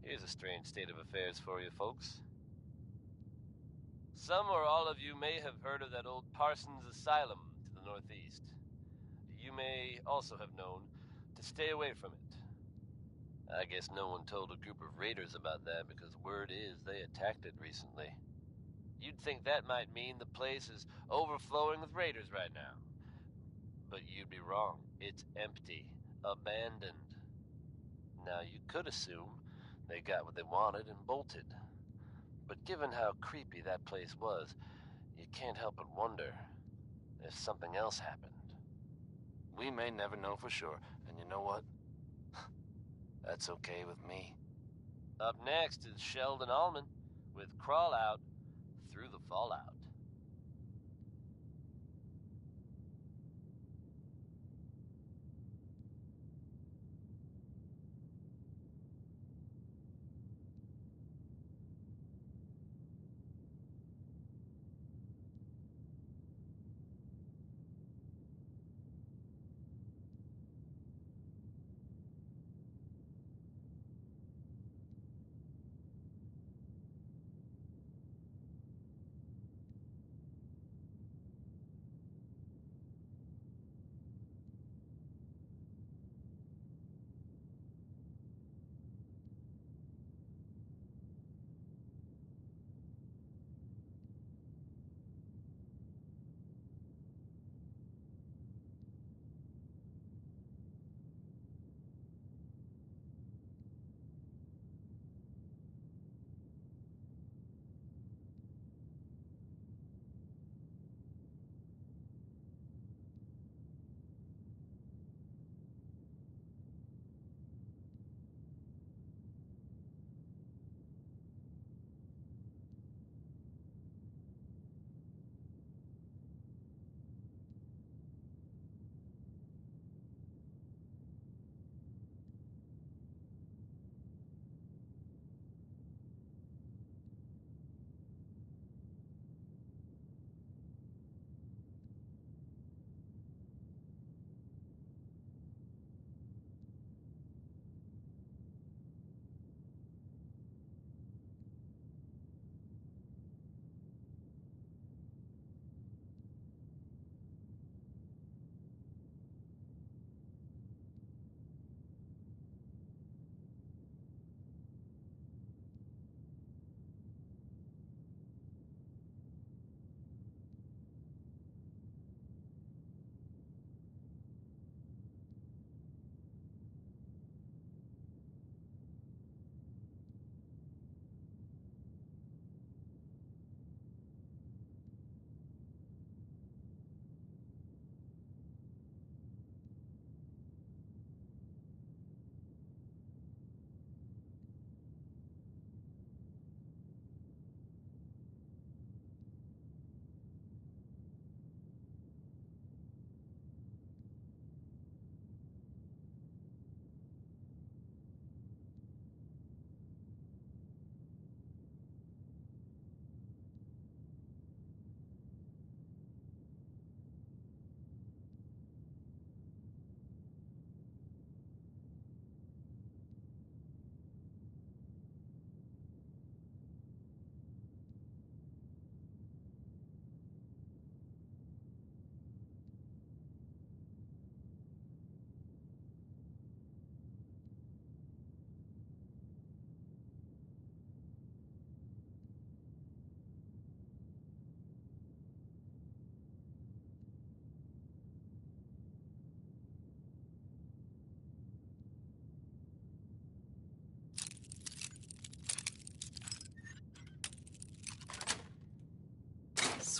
Here's a strange state of affairs for you, folks. Some or all of you may have heard of that old Parsons Asylum to the northeast. You may also have known to stay away from it. I guess no one told a group of raiders about that because word is they attacked it recently. You'd think that might mean the place is overflowing with raiders right now. But you'd be wrong. It's empty. Abandoned. Now, you could assume they got what they wanted and bolted. But given how creepy that place was, you can't help but wonder if something else happened. We may never know for sure, and you know what? That's okay with me. Up next is Sheldon Allman with Crawl Out Through the Fallout.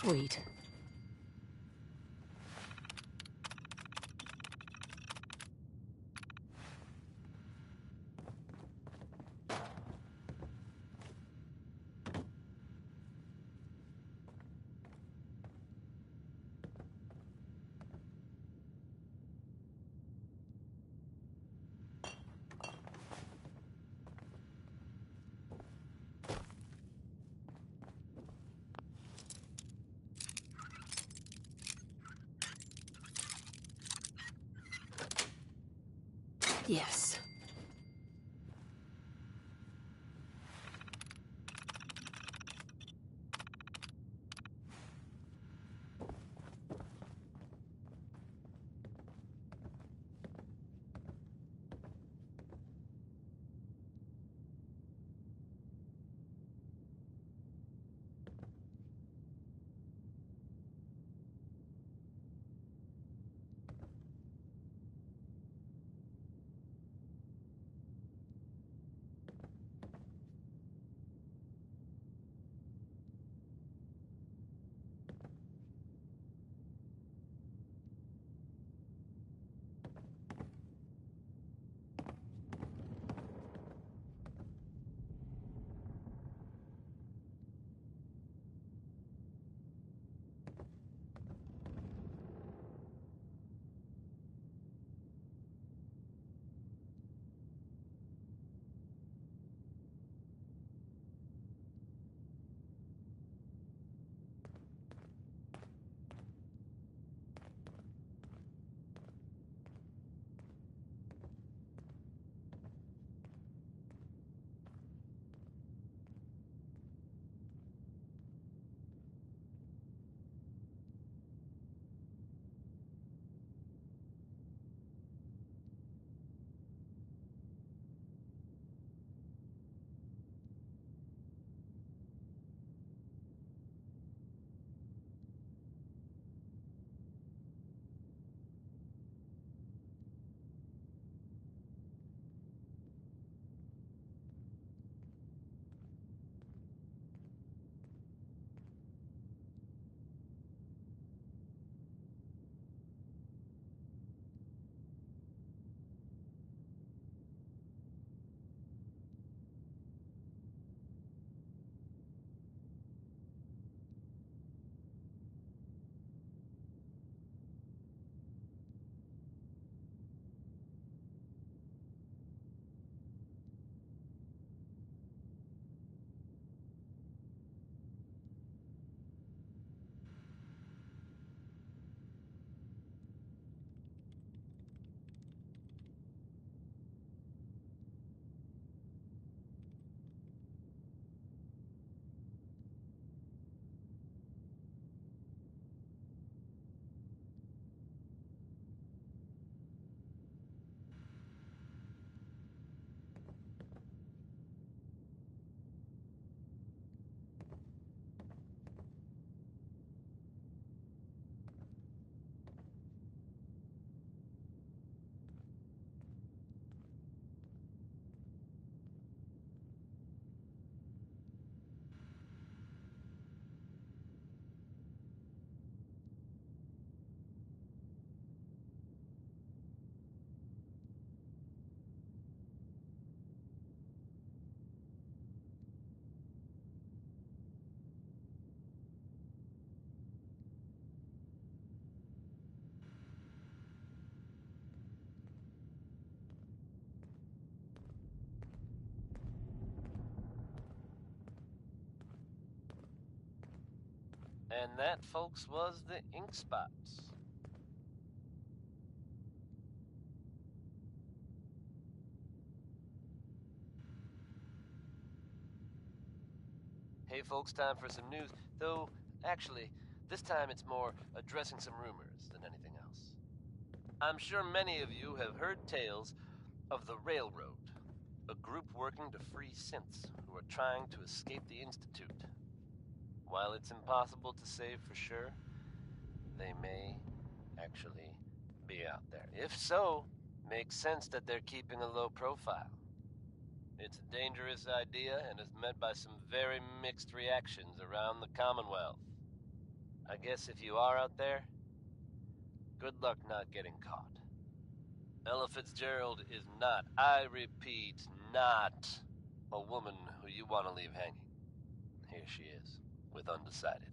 Sweet. Yes. And that, folks, was the ink spots. Hey folks, time for some news. Though, actually, this time it's more addressing some rumors than anything else. I'm sure many of you have heard tales of the Railroad, a group working to free synths who are trying to escape the Institute. While it's impossible to say for sure, they may actually be out there. If so, makes sense that they're keeping a low profile. It's a dangerous idea and is met by some very mixed reactions around the Commonwealth. I guess if you are out there, good luck not getting caught. Ella Fitzgerald is not, I repeat, not a woman who you want to leave hanging. Here she is, with Undecided.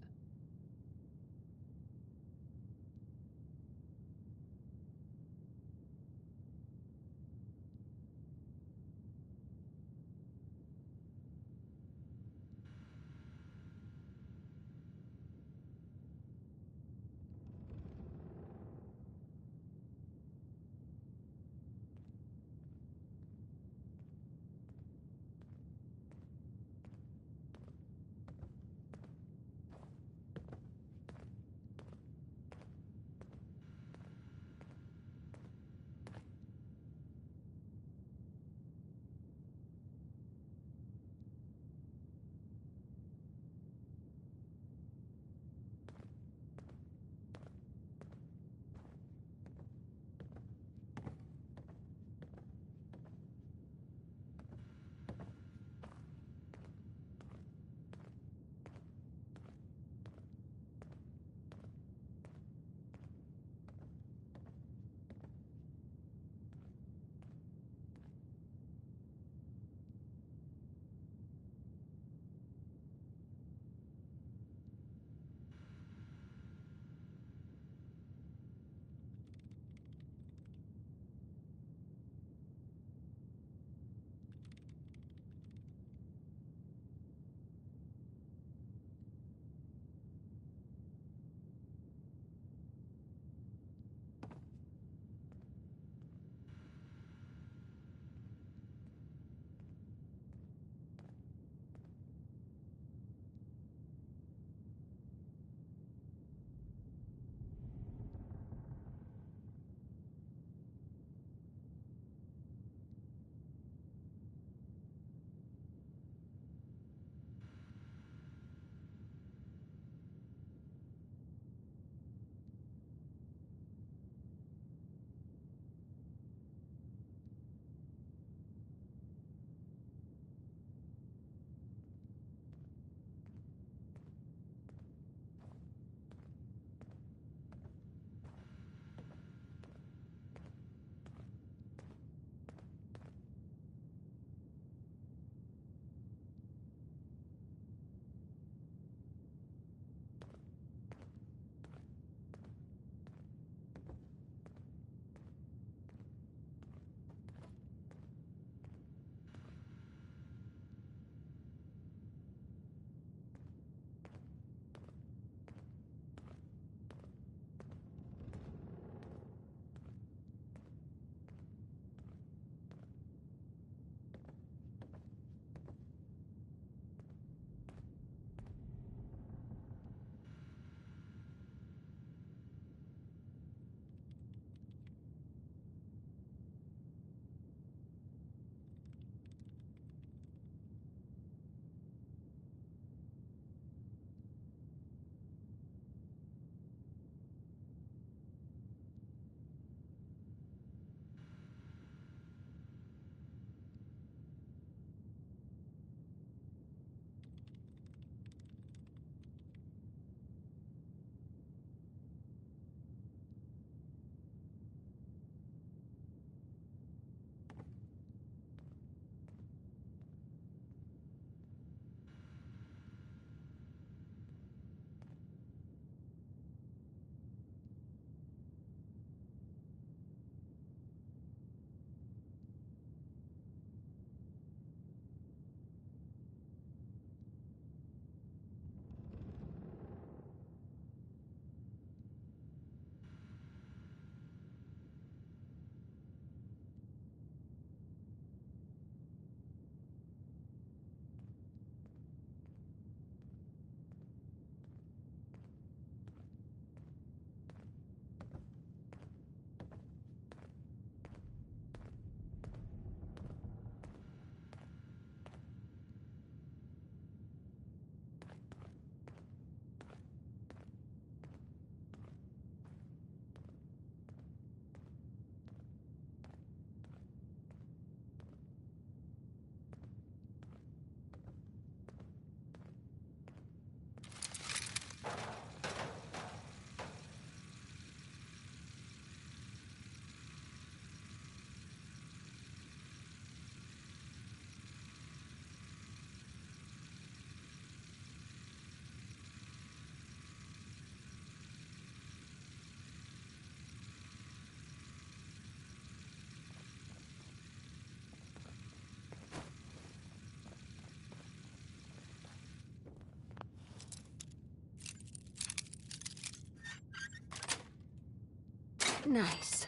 Nice.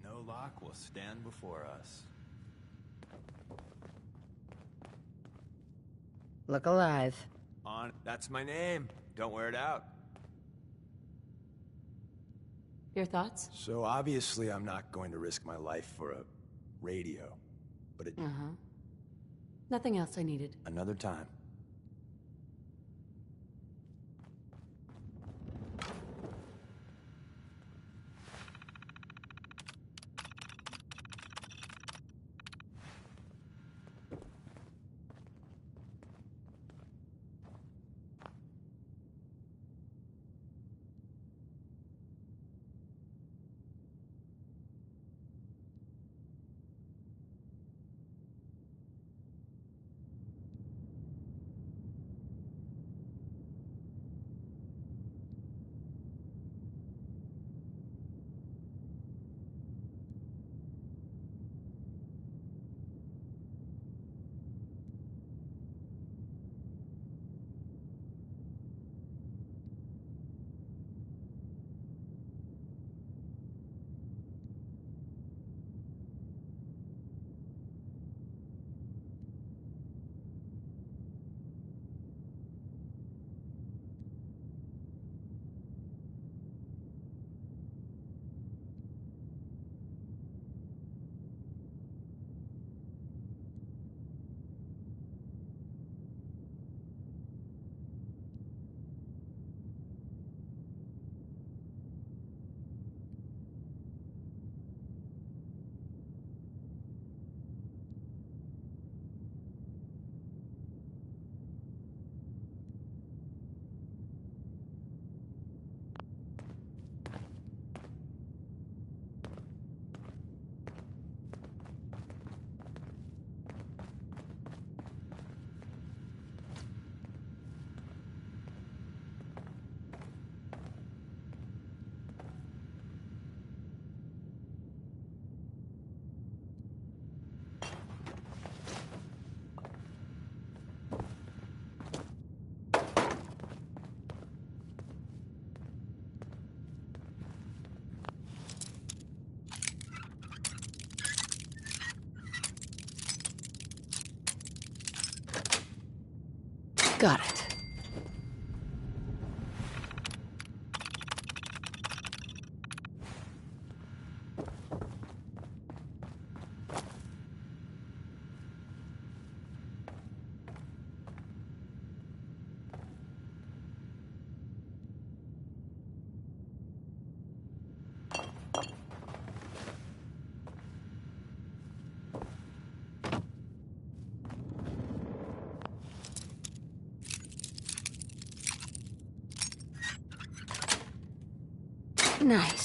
No lock will stand before us. Look alive. On. That's my name. Don't wear it out. Your thoughts? So obviously I'm not going to risk my life for a radio. But it... Uh-huh. Nothing else I needed. Another time. Got it. Nice.